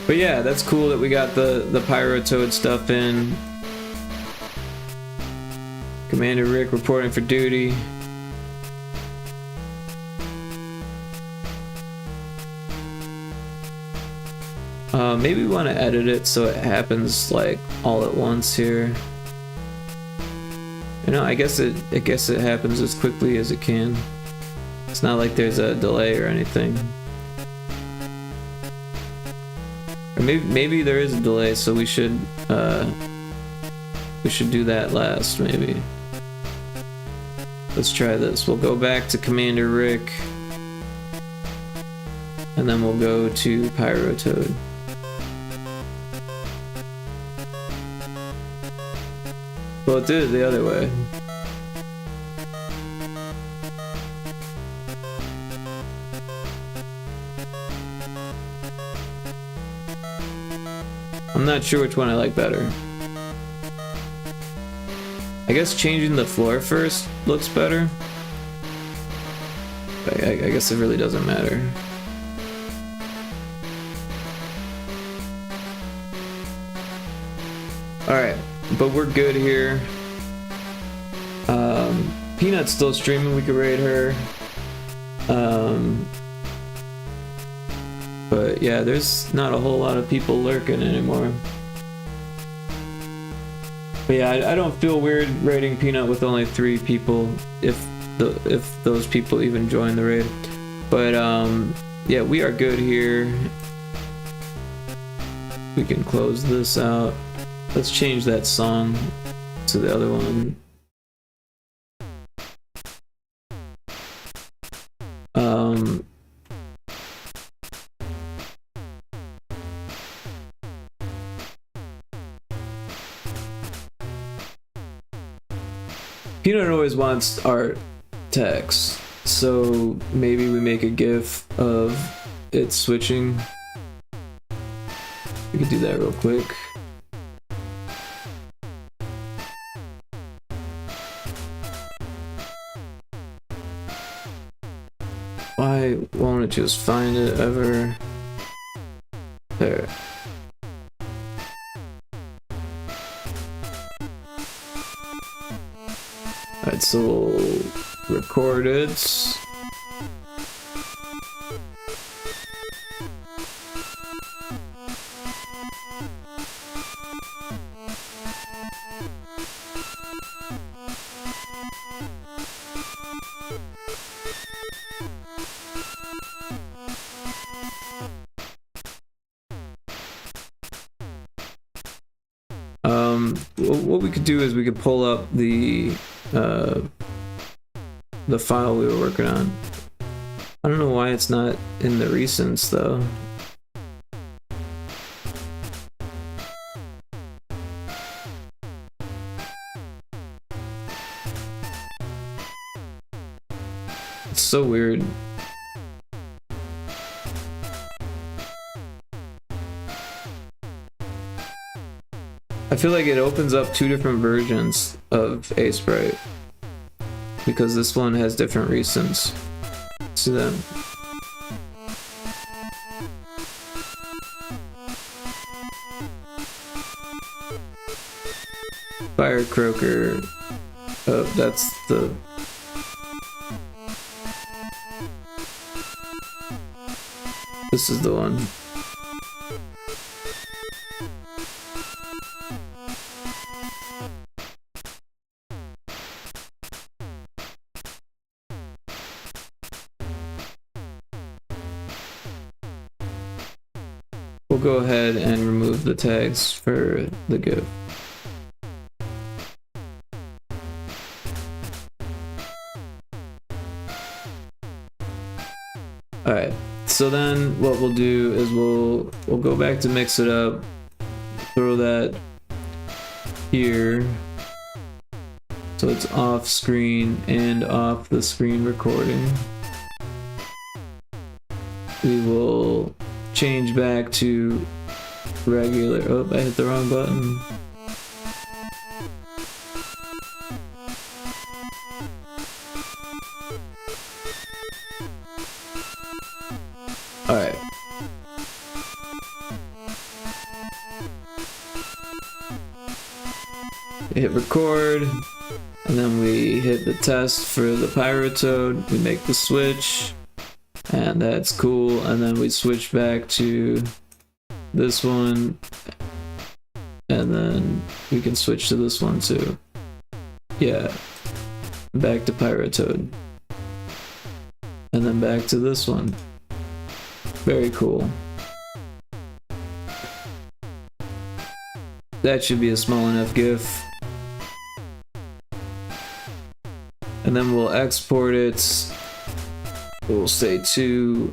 But yeah, that's cool that we got the Pyrotoad stuff in. Commander Rick reporting for duty. Maybe we want to edit it so it happens like all at once here. You know, I guess it happens as quickly as it can. It's not like there's a delay or anything. Or maybe there is a delay, so we should do that last, maybe. Let's try this. We'll go back to Commander Rick, and then we'll go to Pyrotoad. Well, it did it the other way. I'm not sure which one I like better. I guess changing the floor first looks better. But I guess it really doesn't matter. Alright, but we're good here. Peanut's still streaming, we could raid her. But yeah, there's not a whole lot of people lurking anymore. But yeah, I don't feel weird raiding Peanut with only 3 people, if those people even join the raid. But yeah, we are good here. We can close this out. Let's change that song to the other one. Peanut always wants art text, so maybe we make a GIF of it switching. We could do that real quick. Why won't it just find it ever? There. Alright, so we'll record it. What we could do is we could pull up the file we were working on. I don't know why it's not in the recents though. It's so weird. I feel like it opens up 2 different versions of Aseprite because this one has different recents. See that? Fire Croaker. Oh, that's the... This is the one. We'll go ahead and remove the tags for the GIF. Alright, so then what we'll do is we'll go back to mix it up, throw that here so it's off screen and off the screen recording. We will change back to regular. Oh, I hit the wrong button. Alright. Hit record, and then we hit the test for the Pyrotoad. We make the switch. And that's cool, and then we switch back to this one, and then we can switch to this one too. Yeah, back to Pyrotoad, and then back to this one. Very cool. That should be a small enough GIF. And then we'll export it. We'll say to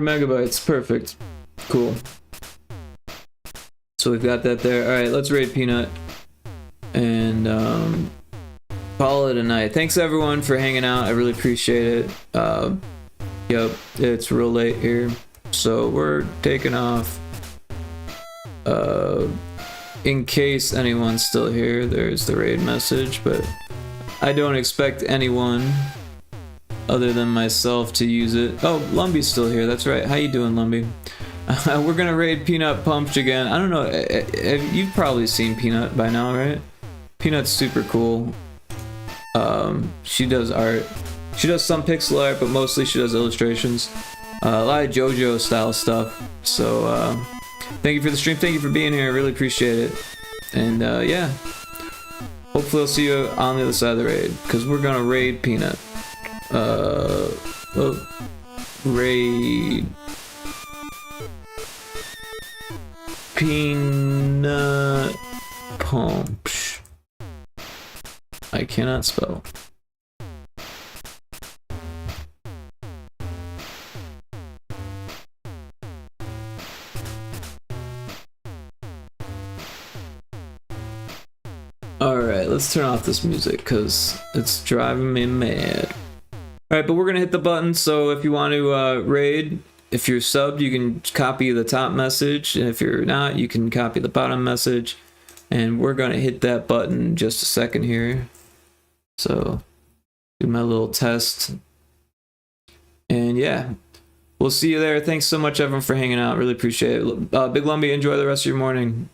megabytes. Perfect. Cool. So we've got that there. Alright, let's raid Peanut and call it a night. Thanks everyone for hanging out. I really appreciate it. Yep, it's real late here, so we're taking off. In case anyone's still here, there's the raid message, but I don't expect anyone other than myself to use it. Oh, Lumby's still here. That's right. How you doing, Lumby? We're gonna raid Peanut Pumped again. I don't know. You've probably seen Peanut by now, right? Peanut's super cool. She does art. She does some pixel art, but mostly she does illustrations. A lot of JoJo style stuff. So thank you for the stream. Thank you for being here. I really appreciate it. And yeah, hopefully I'll see you on the other side of the raid, because we're gonna raid Peanut. Raid Peanut Pump. I cannot spell. Alright, let's turn off this music because it's driving me mad. Alright, but we're gonna hit the button, so if you want to raid, if you're subbed, you can copy the top message, and if you're not, you can copy the bottom message. And we're gonna hit that button in just a second here. So, do my little test. And yeah, we'll see you there. Thanks so much everyone for hanging out, really appreciate it. Big Lumbee, enjoy the rest of your morning.